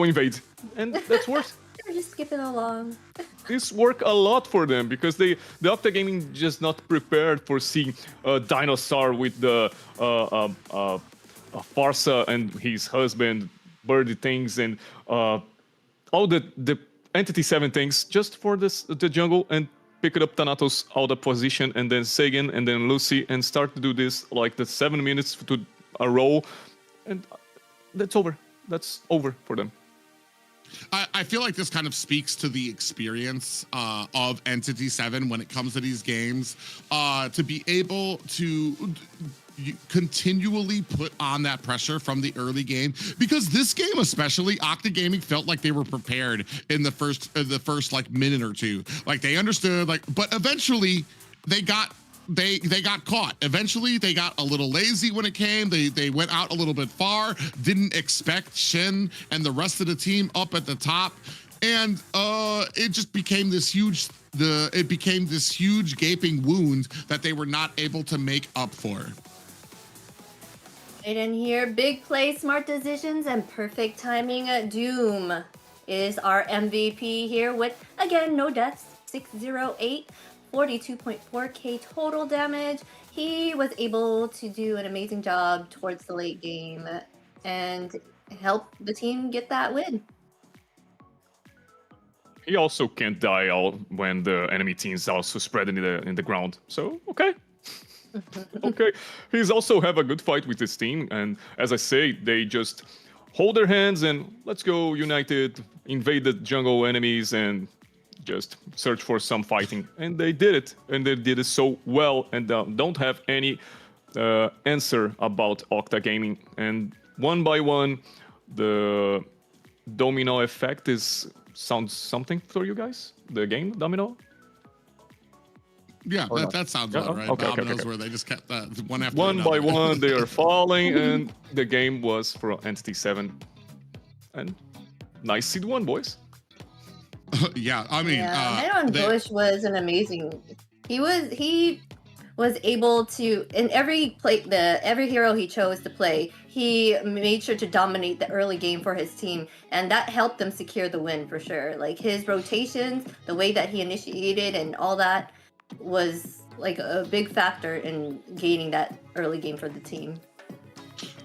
invade. And that's worth. We're just skipping along. This worked a lot for them, because the Octa Gaming just not prepared for seeing a dinosaur with the Farsa and his husband birdie things and all the Entity7 things just for the jungle, and pick it up Thanatos out of position, and then Sagan, and then Lucy, and start to do this like the 7 minutes to a roll, and that's over. That's over for them. I feel like this kind of speaks to the experience of Entity7 when it comes to these games, to be able to continually put on that pressure from the early game, because this game especially, Octa Gaming felt like they were prepared in the first like minute or two. Like they understood, like, but eventually they got caught. Eventually they got a little lazy when it came. They went out a little bit far, didn't expect Shen and the rest of the team up at the top, and it just became this huge gaping wound that they were not able to make up for. Right in here, big play, smart decisions, and perfect timing. Doom is our MVP here with, again, no deaths, 608, 42.4k total damage. He was able to do an amazing job towards the late game and help the team get that win. He also can't die all when the enemy team's also spread in the ground. So, okay. Okay. He's also have a good fight with his team, and as I say, they just hold their hands and let's go united, invade the jungle enemies and just search for some fighting. And they did it, and they did it so well, and don't have any answer about Octa Gaming. And one by one, the domino effect sounds something for you guys? The game domino? Yeah, that sounds about right. Dominoes, where they just kept that one after one another. by one, they are falling, and the game was for Entity7. And nice seed 1, boys. Yeah, I mean, Bush was an amazing. He was able to, in every hero he chose to play, he made sure to dominate the early game for his team, and that helped them secure the win for sure. Like his rotations, the way that he initiated, and all that was like a big factor in gaining that early game for the team.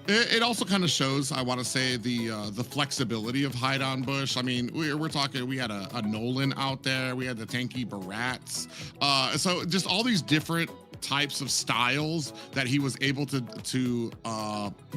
It also kind of shows, I want to say, the flexibility of Hide on Bush. I mean, we're talking, we had a Nolan out there, we had the tanky Barats, so just all these different types of styles that he was able to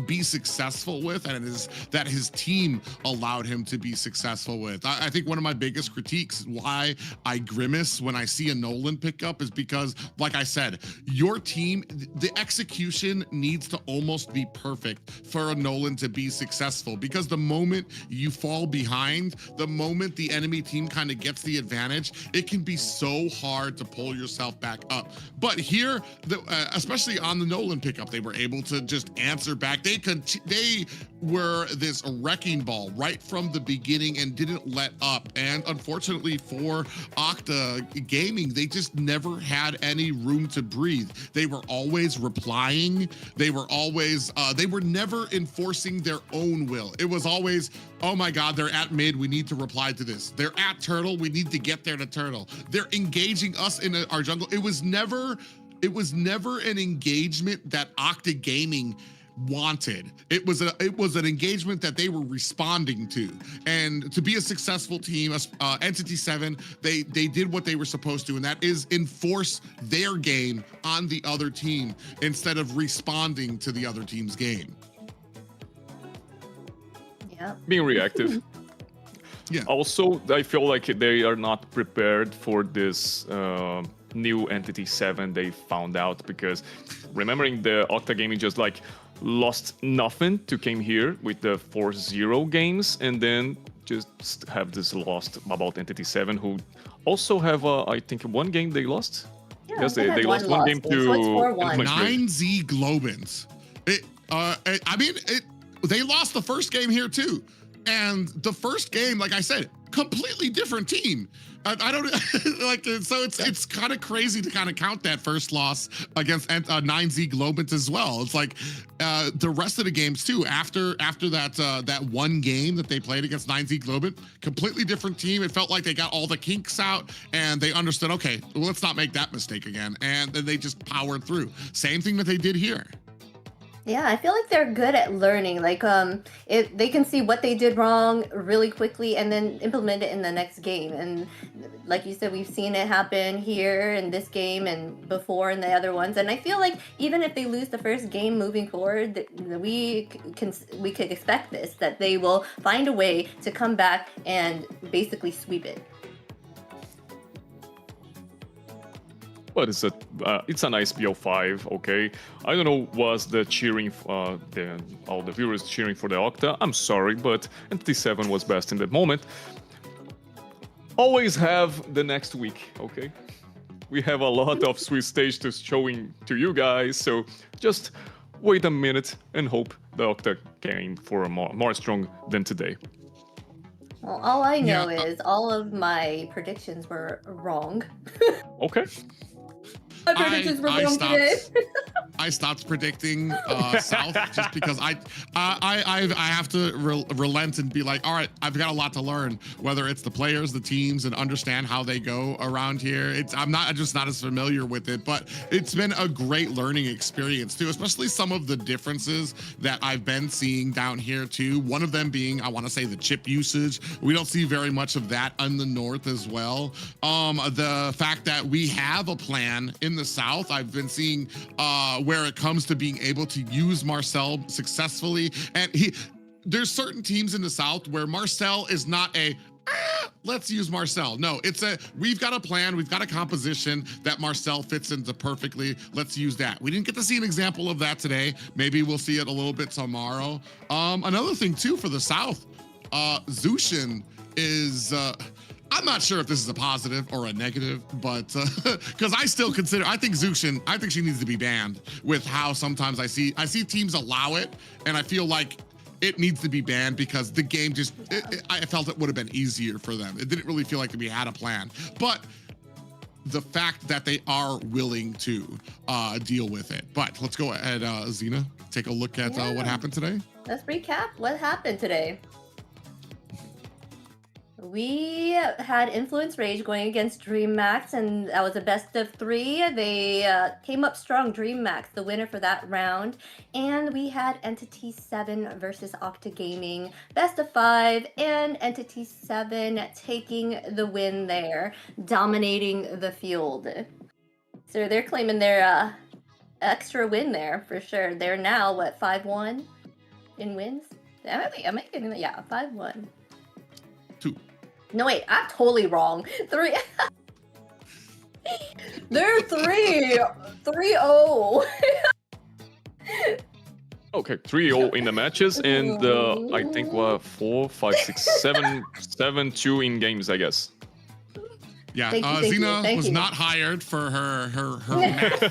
be successful with, and that his team allowed him to be successful with. I think one of my biggest critiques, why I grimace when I see a Nolan pickup, is because, like I said, your team, the execution needs to almost be perfect for a Nolan to be successful, because the moment you fall behind, the moment the enemy team kind of gets the advantage, it can be so hard to pull yourself back up. But here, especially on the Nolan pickup, they were able to just answer back. They were this wrecking ball right from the beginning and didn't let up. And unfortunately for Octa Gaming, they just never had any room to breathe. They were always replying. They were always, they were never enforcing their own will. It was always, oh my God, they're at mid, we need to reply to this. They're at turtle, we need to get there to turtle. They're engaging us in our jungle. It was never an engagement that Octa Gaming wanted. It was an engagement that they were responding to. And to be a successful team, Entity7, they did what they were supposed to, and that is enforce their game on the other team instead of responding to the other team's game. Yeah. Being reactive. Yeah. Also, I feel like they are not prepared for this new Entity7 they found out, because remembering the Octa Gaming just like lost nothing to came here with the 4-0 games, and then just have this lost about Entity7, who also have I think one game they lost. Yeah, yes, they lost one game to 9Z Globins. They lost the first game here too. And the first game, like I said, completely different team. I don't like, so it's kind of crazy to kind of count that first loss against 9Z Globins as well. It's like the rest of the games too. After that one game that they played against 9Z Globin, completely different team. It felt like they got all the kinks out and they understood, okay, well, let's not make that mistake again. And then they just powered through. Same thing that they did here. Yeah, I feel like they're good at learning. Like, if they can see what they did wrong really quickly and then implement it in the next game. And like you said, we've seen it happen here in this game and before in the other ones. And I feel like even if they lose the first game moving forward, we could expect this, that they will find a way to come back and basically sweep it. But it's a nice BO5, okay? I don't know, was the cheering, all the viewers cheering for the Octa? I'm sorry, but Entity7 was best in that moment. Always have the next week, okay? We have a lot of Swiss stage to showing to you guys, so just wait a minute and hope the Octa game for more strong than today. Well, all I know is all of my predictions were wrong. Okay. My predictions were wrong today. I stopped predicting South just because I have to relent and be like, all right, I've got a lot to learn, whether it's the players, the teams, and understand how they go around here. I'm just not as familiar with it, but it's been a great learning experience too, especially some of the differences that I've been seeing down here too. One of them being, I want to say, the chip usage. We don't see very much of that in the North as well. The fact that we have a plan in the South, I've been seeing where it comes to being able to use Marcel successfully. And there's certain teams in the South where Marcel is not a, let's use Marcel. No, it's we've got a plan, we've got a composition that Marcel fits into perfectly. Let's use that. We didn't get to see an example of that today. Maybe we'll see it a little bit tomorrow. Another thing too for the South, Zushin is, I'm not sure if this is a positive or a negative, but because I think Zushin, I think she needs to be banned with how sometimes I see teams allow it, and I feel like it needs to be banned because the game just, I felt it would have been easier for them. It didn't really feel like we had a plan, but the fact that they are willing to deal with it. But let's go ahead, Xena, take a look at what happened today. Let's recap what happened today. We had Influence Rage going against Dreammax, and that was a best of 3. They came up strong, Dreammax, the winner for that round. And we had Entity7 versus Octa Gaming, best of 5, and Entity7 taking the win there, dominating the field. So they're claiming their extra win there for sure. They're now, what, 5-1 in wins? Am I getting that? Yeah, 5-1. 2. No, wait, I'm totally wrong. 3. They're 3-0. Okay, 3-0 in the matches, and I think 4, 5, 6, 7, 7-2 in games, I guess. Yeah, Xena was not hired for her math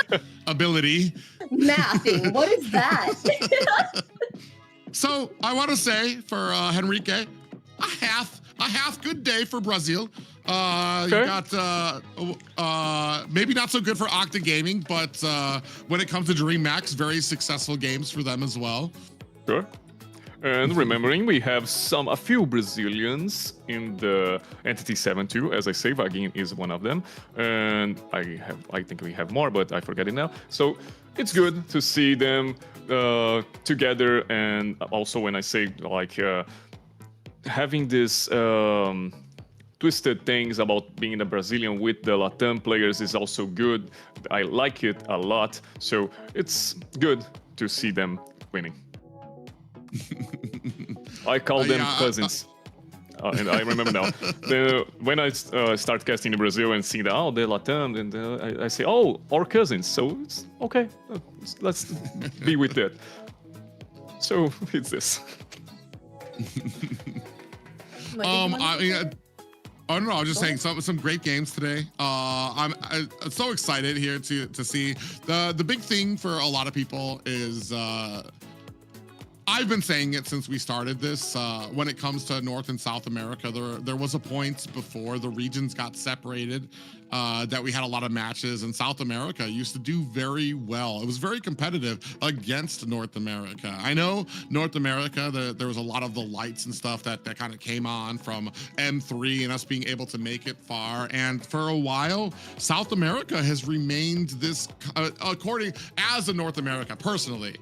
ability. Mathing, what is that? So I want to say for Henrique, a half good day for Brazil. You got maybe not so good for Octa Gaming, but when it comes to Dreammax, very successful games for them as well. Sure. And remembering, we have a few Brazilians in the Entity7 too. As I say, Vaguinho is one of them, and I think we have more, but I forget it now. So it's good to see them together, and also when I say like having this twisted things about being a Brazilian with the Latam players is also good. I like it a lot, so it's good to see them winning. I call them cousins. And I remember now, when I start casting in Brazil and see the Latam, and I say, our cousins, so it's okay, let's be with that. So it's this. I don't know. I was just saying some great games today. I'm so excited here to see. The big thing for a lot of people is I've been saying it since we started this. When it comes to North and South America, there was a point before the regions got separated that we had a lot of matches, and South America used to do very well. It was very competitive against North America. I know North America, there was a lot of the lights and stuff that kind of came on from M3 and us being able to make it far. And for a while, South America has remained this, according as a North America, personally,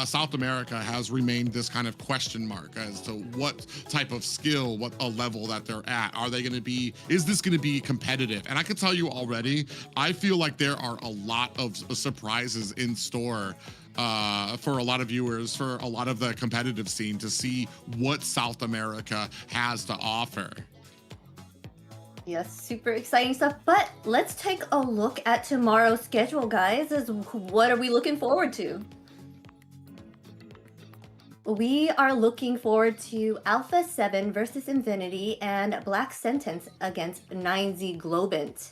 South America has remained this kind of question mark as to what type of skill, what a level that they're at. Are they going to be, is this going to be competitive? And I can tell you already, I feel like there are a lot of surprises in store for a lot of viewers, for a lot of the competitive scene, to see what South America has to offer. Yes, super exciting stuff. But let's take a look at tomorrow's schedule, guys. What are we looking forward to? We are looking forward to Alpha 7 versus Infinity and Black Sentence against 9Z Globant.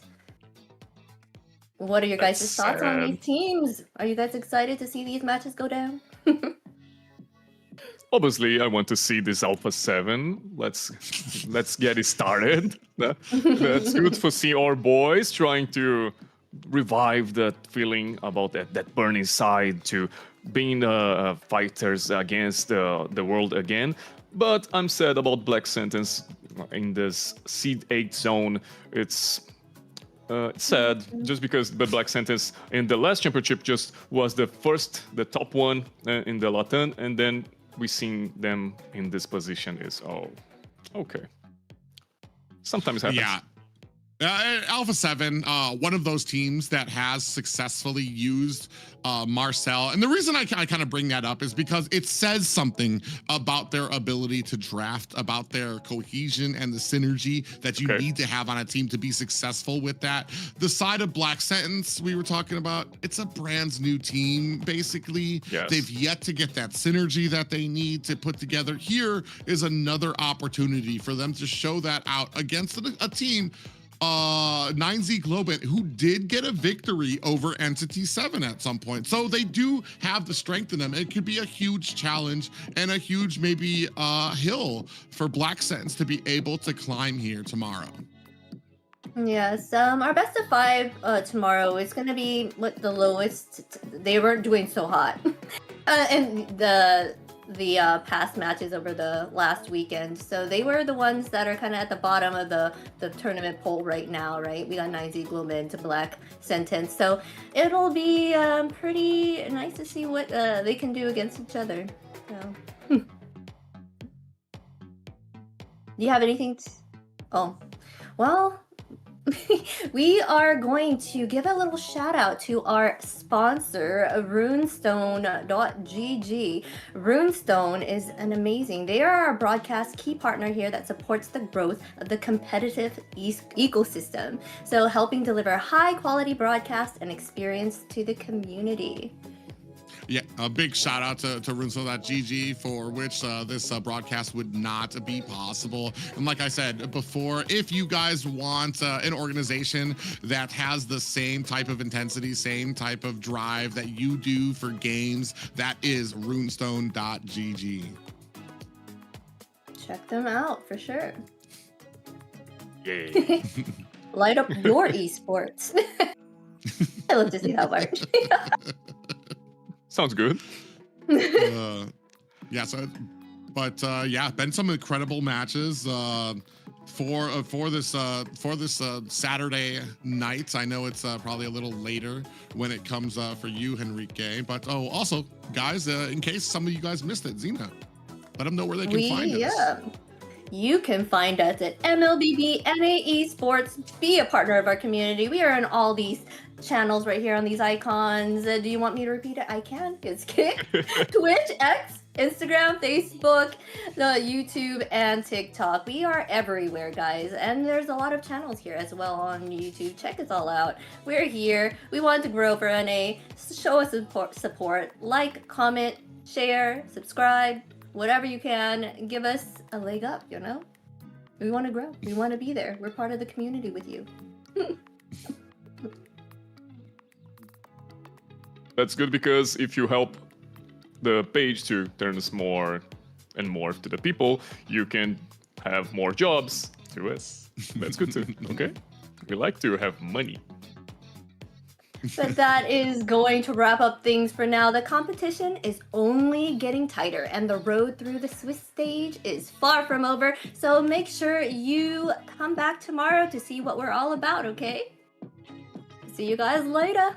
What are your guys' thoughts on these teams? Are you guys excited to see these matches go down? Obviously, I want to see this Alpha 7. Let's get it started. That's good for see our boys trying to revive that feeling about that burning side to being fighters against the world again. But I'm sad about Black Sentence in this Seed 8 zone. It's sad just because the Black Sentence in the last championship just was the top one in the Latin, and then we seen them in this position is, oh, okay. Sometimes happens. Yeah. Alpha 7, one of those teams that has successfully used Marcel. And the reason I kind of bring that up is because it says something about their ability to draft, about their cohesion and the synergy that you need to have on a team to be successful with that. The side of Black Sentence we were talking about, it's a brand new team, basically. Yes. They've yet to get that synergy that they need to put together. Here is another opportunity for them to show that out against a team, 9Z Globant, who did get a victory over Entity7 at some point. So they do have the strength in them. It could be a huge challenge and a huge maybe hill for Black Sentence to be able to climb here tomorrow. Yes, our best of 5 tomorrow is going to be what the lowest. They weren't doing so hot. And the past matches over the last weekend. So they were the ones that are kind of at the bottom of the tournament poll right now, right? We got 9Z Globant to Black Sentence. So it'll be pretty nice to see what they can do against each other. So. Do you have anything? Oh, well, we are going to give a little shout out to our sponsor, runestone.gg. Runestone is an amazing, they are our broadcast key partner here that supports the growth of the competitive ecosystem. So helping deliver high quality broadcast and experience to the community. Yeah, a big shout out to runestone.gg, for which this broadcast would not be possible. And like I said before, if you guys want an organization that has the same type of intensity, same type of drive that you do for games, that is runestone.gg. Check them out for sure. Yay. Light up your esports. I love to see that part. Sounds good. Yeah, so, but yeah, been some incredible matches for this Saturday night. I know it's probably a little later when it comes for you, Henrique. But also, guys, in case some of you guys missed it, Xena, let them know where they can find us. Yeah. You can find us at MLBB Esports. Be a partner of our community. We are in all these channels right here on these icons. Do you want me to repeat it? I can. It's Kick, Twitch, X, Instagram, Facebook, YouTube, and TikTok. We are everywhere, guys. And there's a lot of channels here as well on YouTube. Check us all out. We're here. We want to grow for NA. Show us support. Like, comment, share, subscribe. Whatever you can, give us a leg up, you know? We want to grow. We want to be there. We're part of the community with you. That's good, because if you help the page to turn us more and more to the people, you can have more jobs to us. That's good too, okay? We like to have money. But that is going to wrap up things for now. The competition is only getting tighter, and the road through the Swiss stage is far from over. So make sure you come back tomorrow to see what we're all about, okay? See you guys later.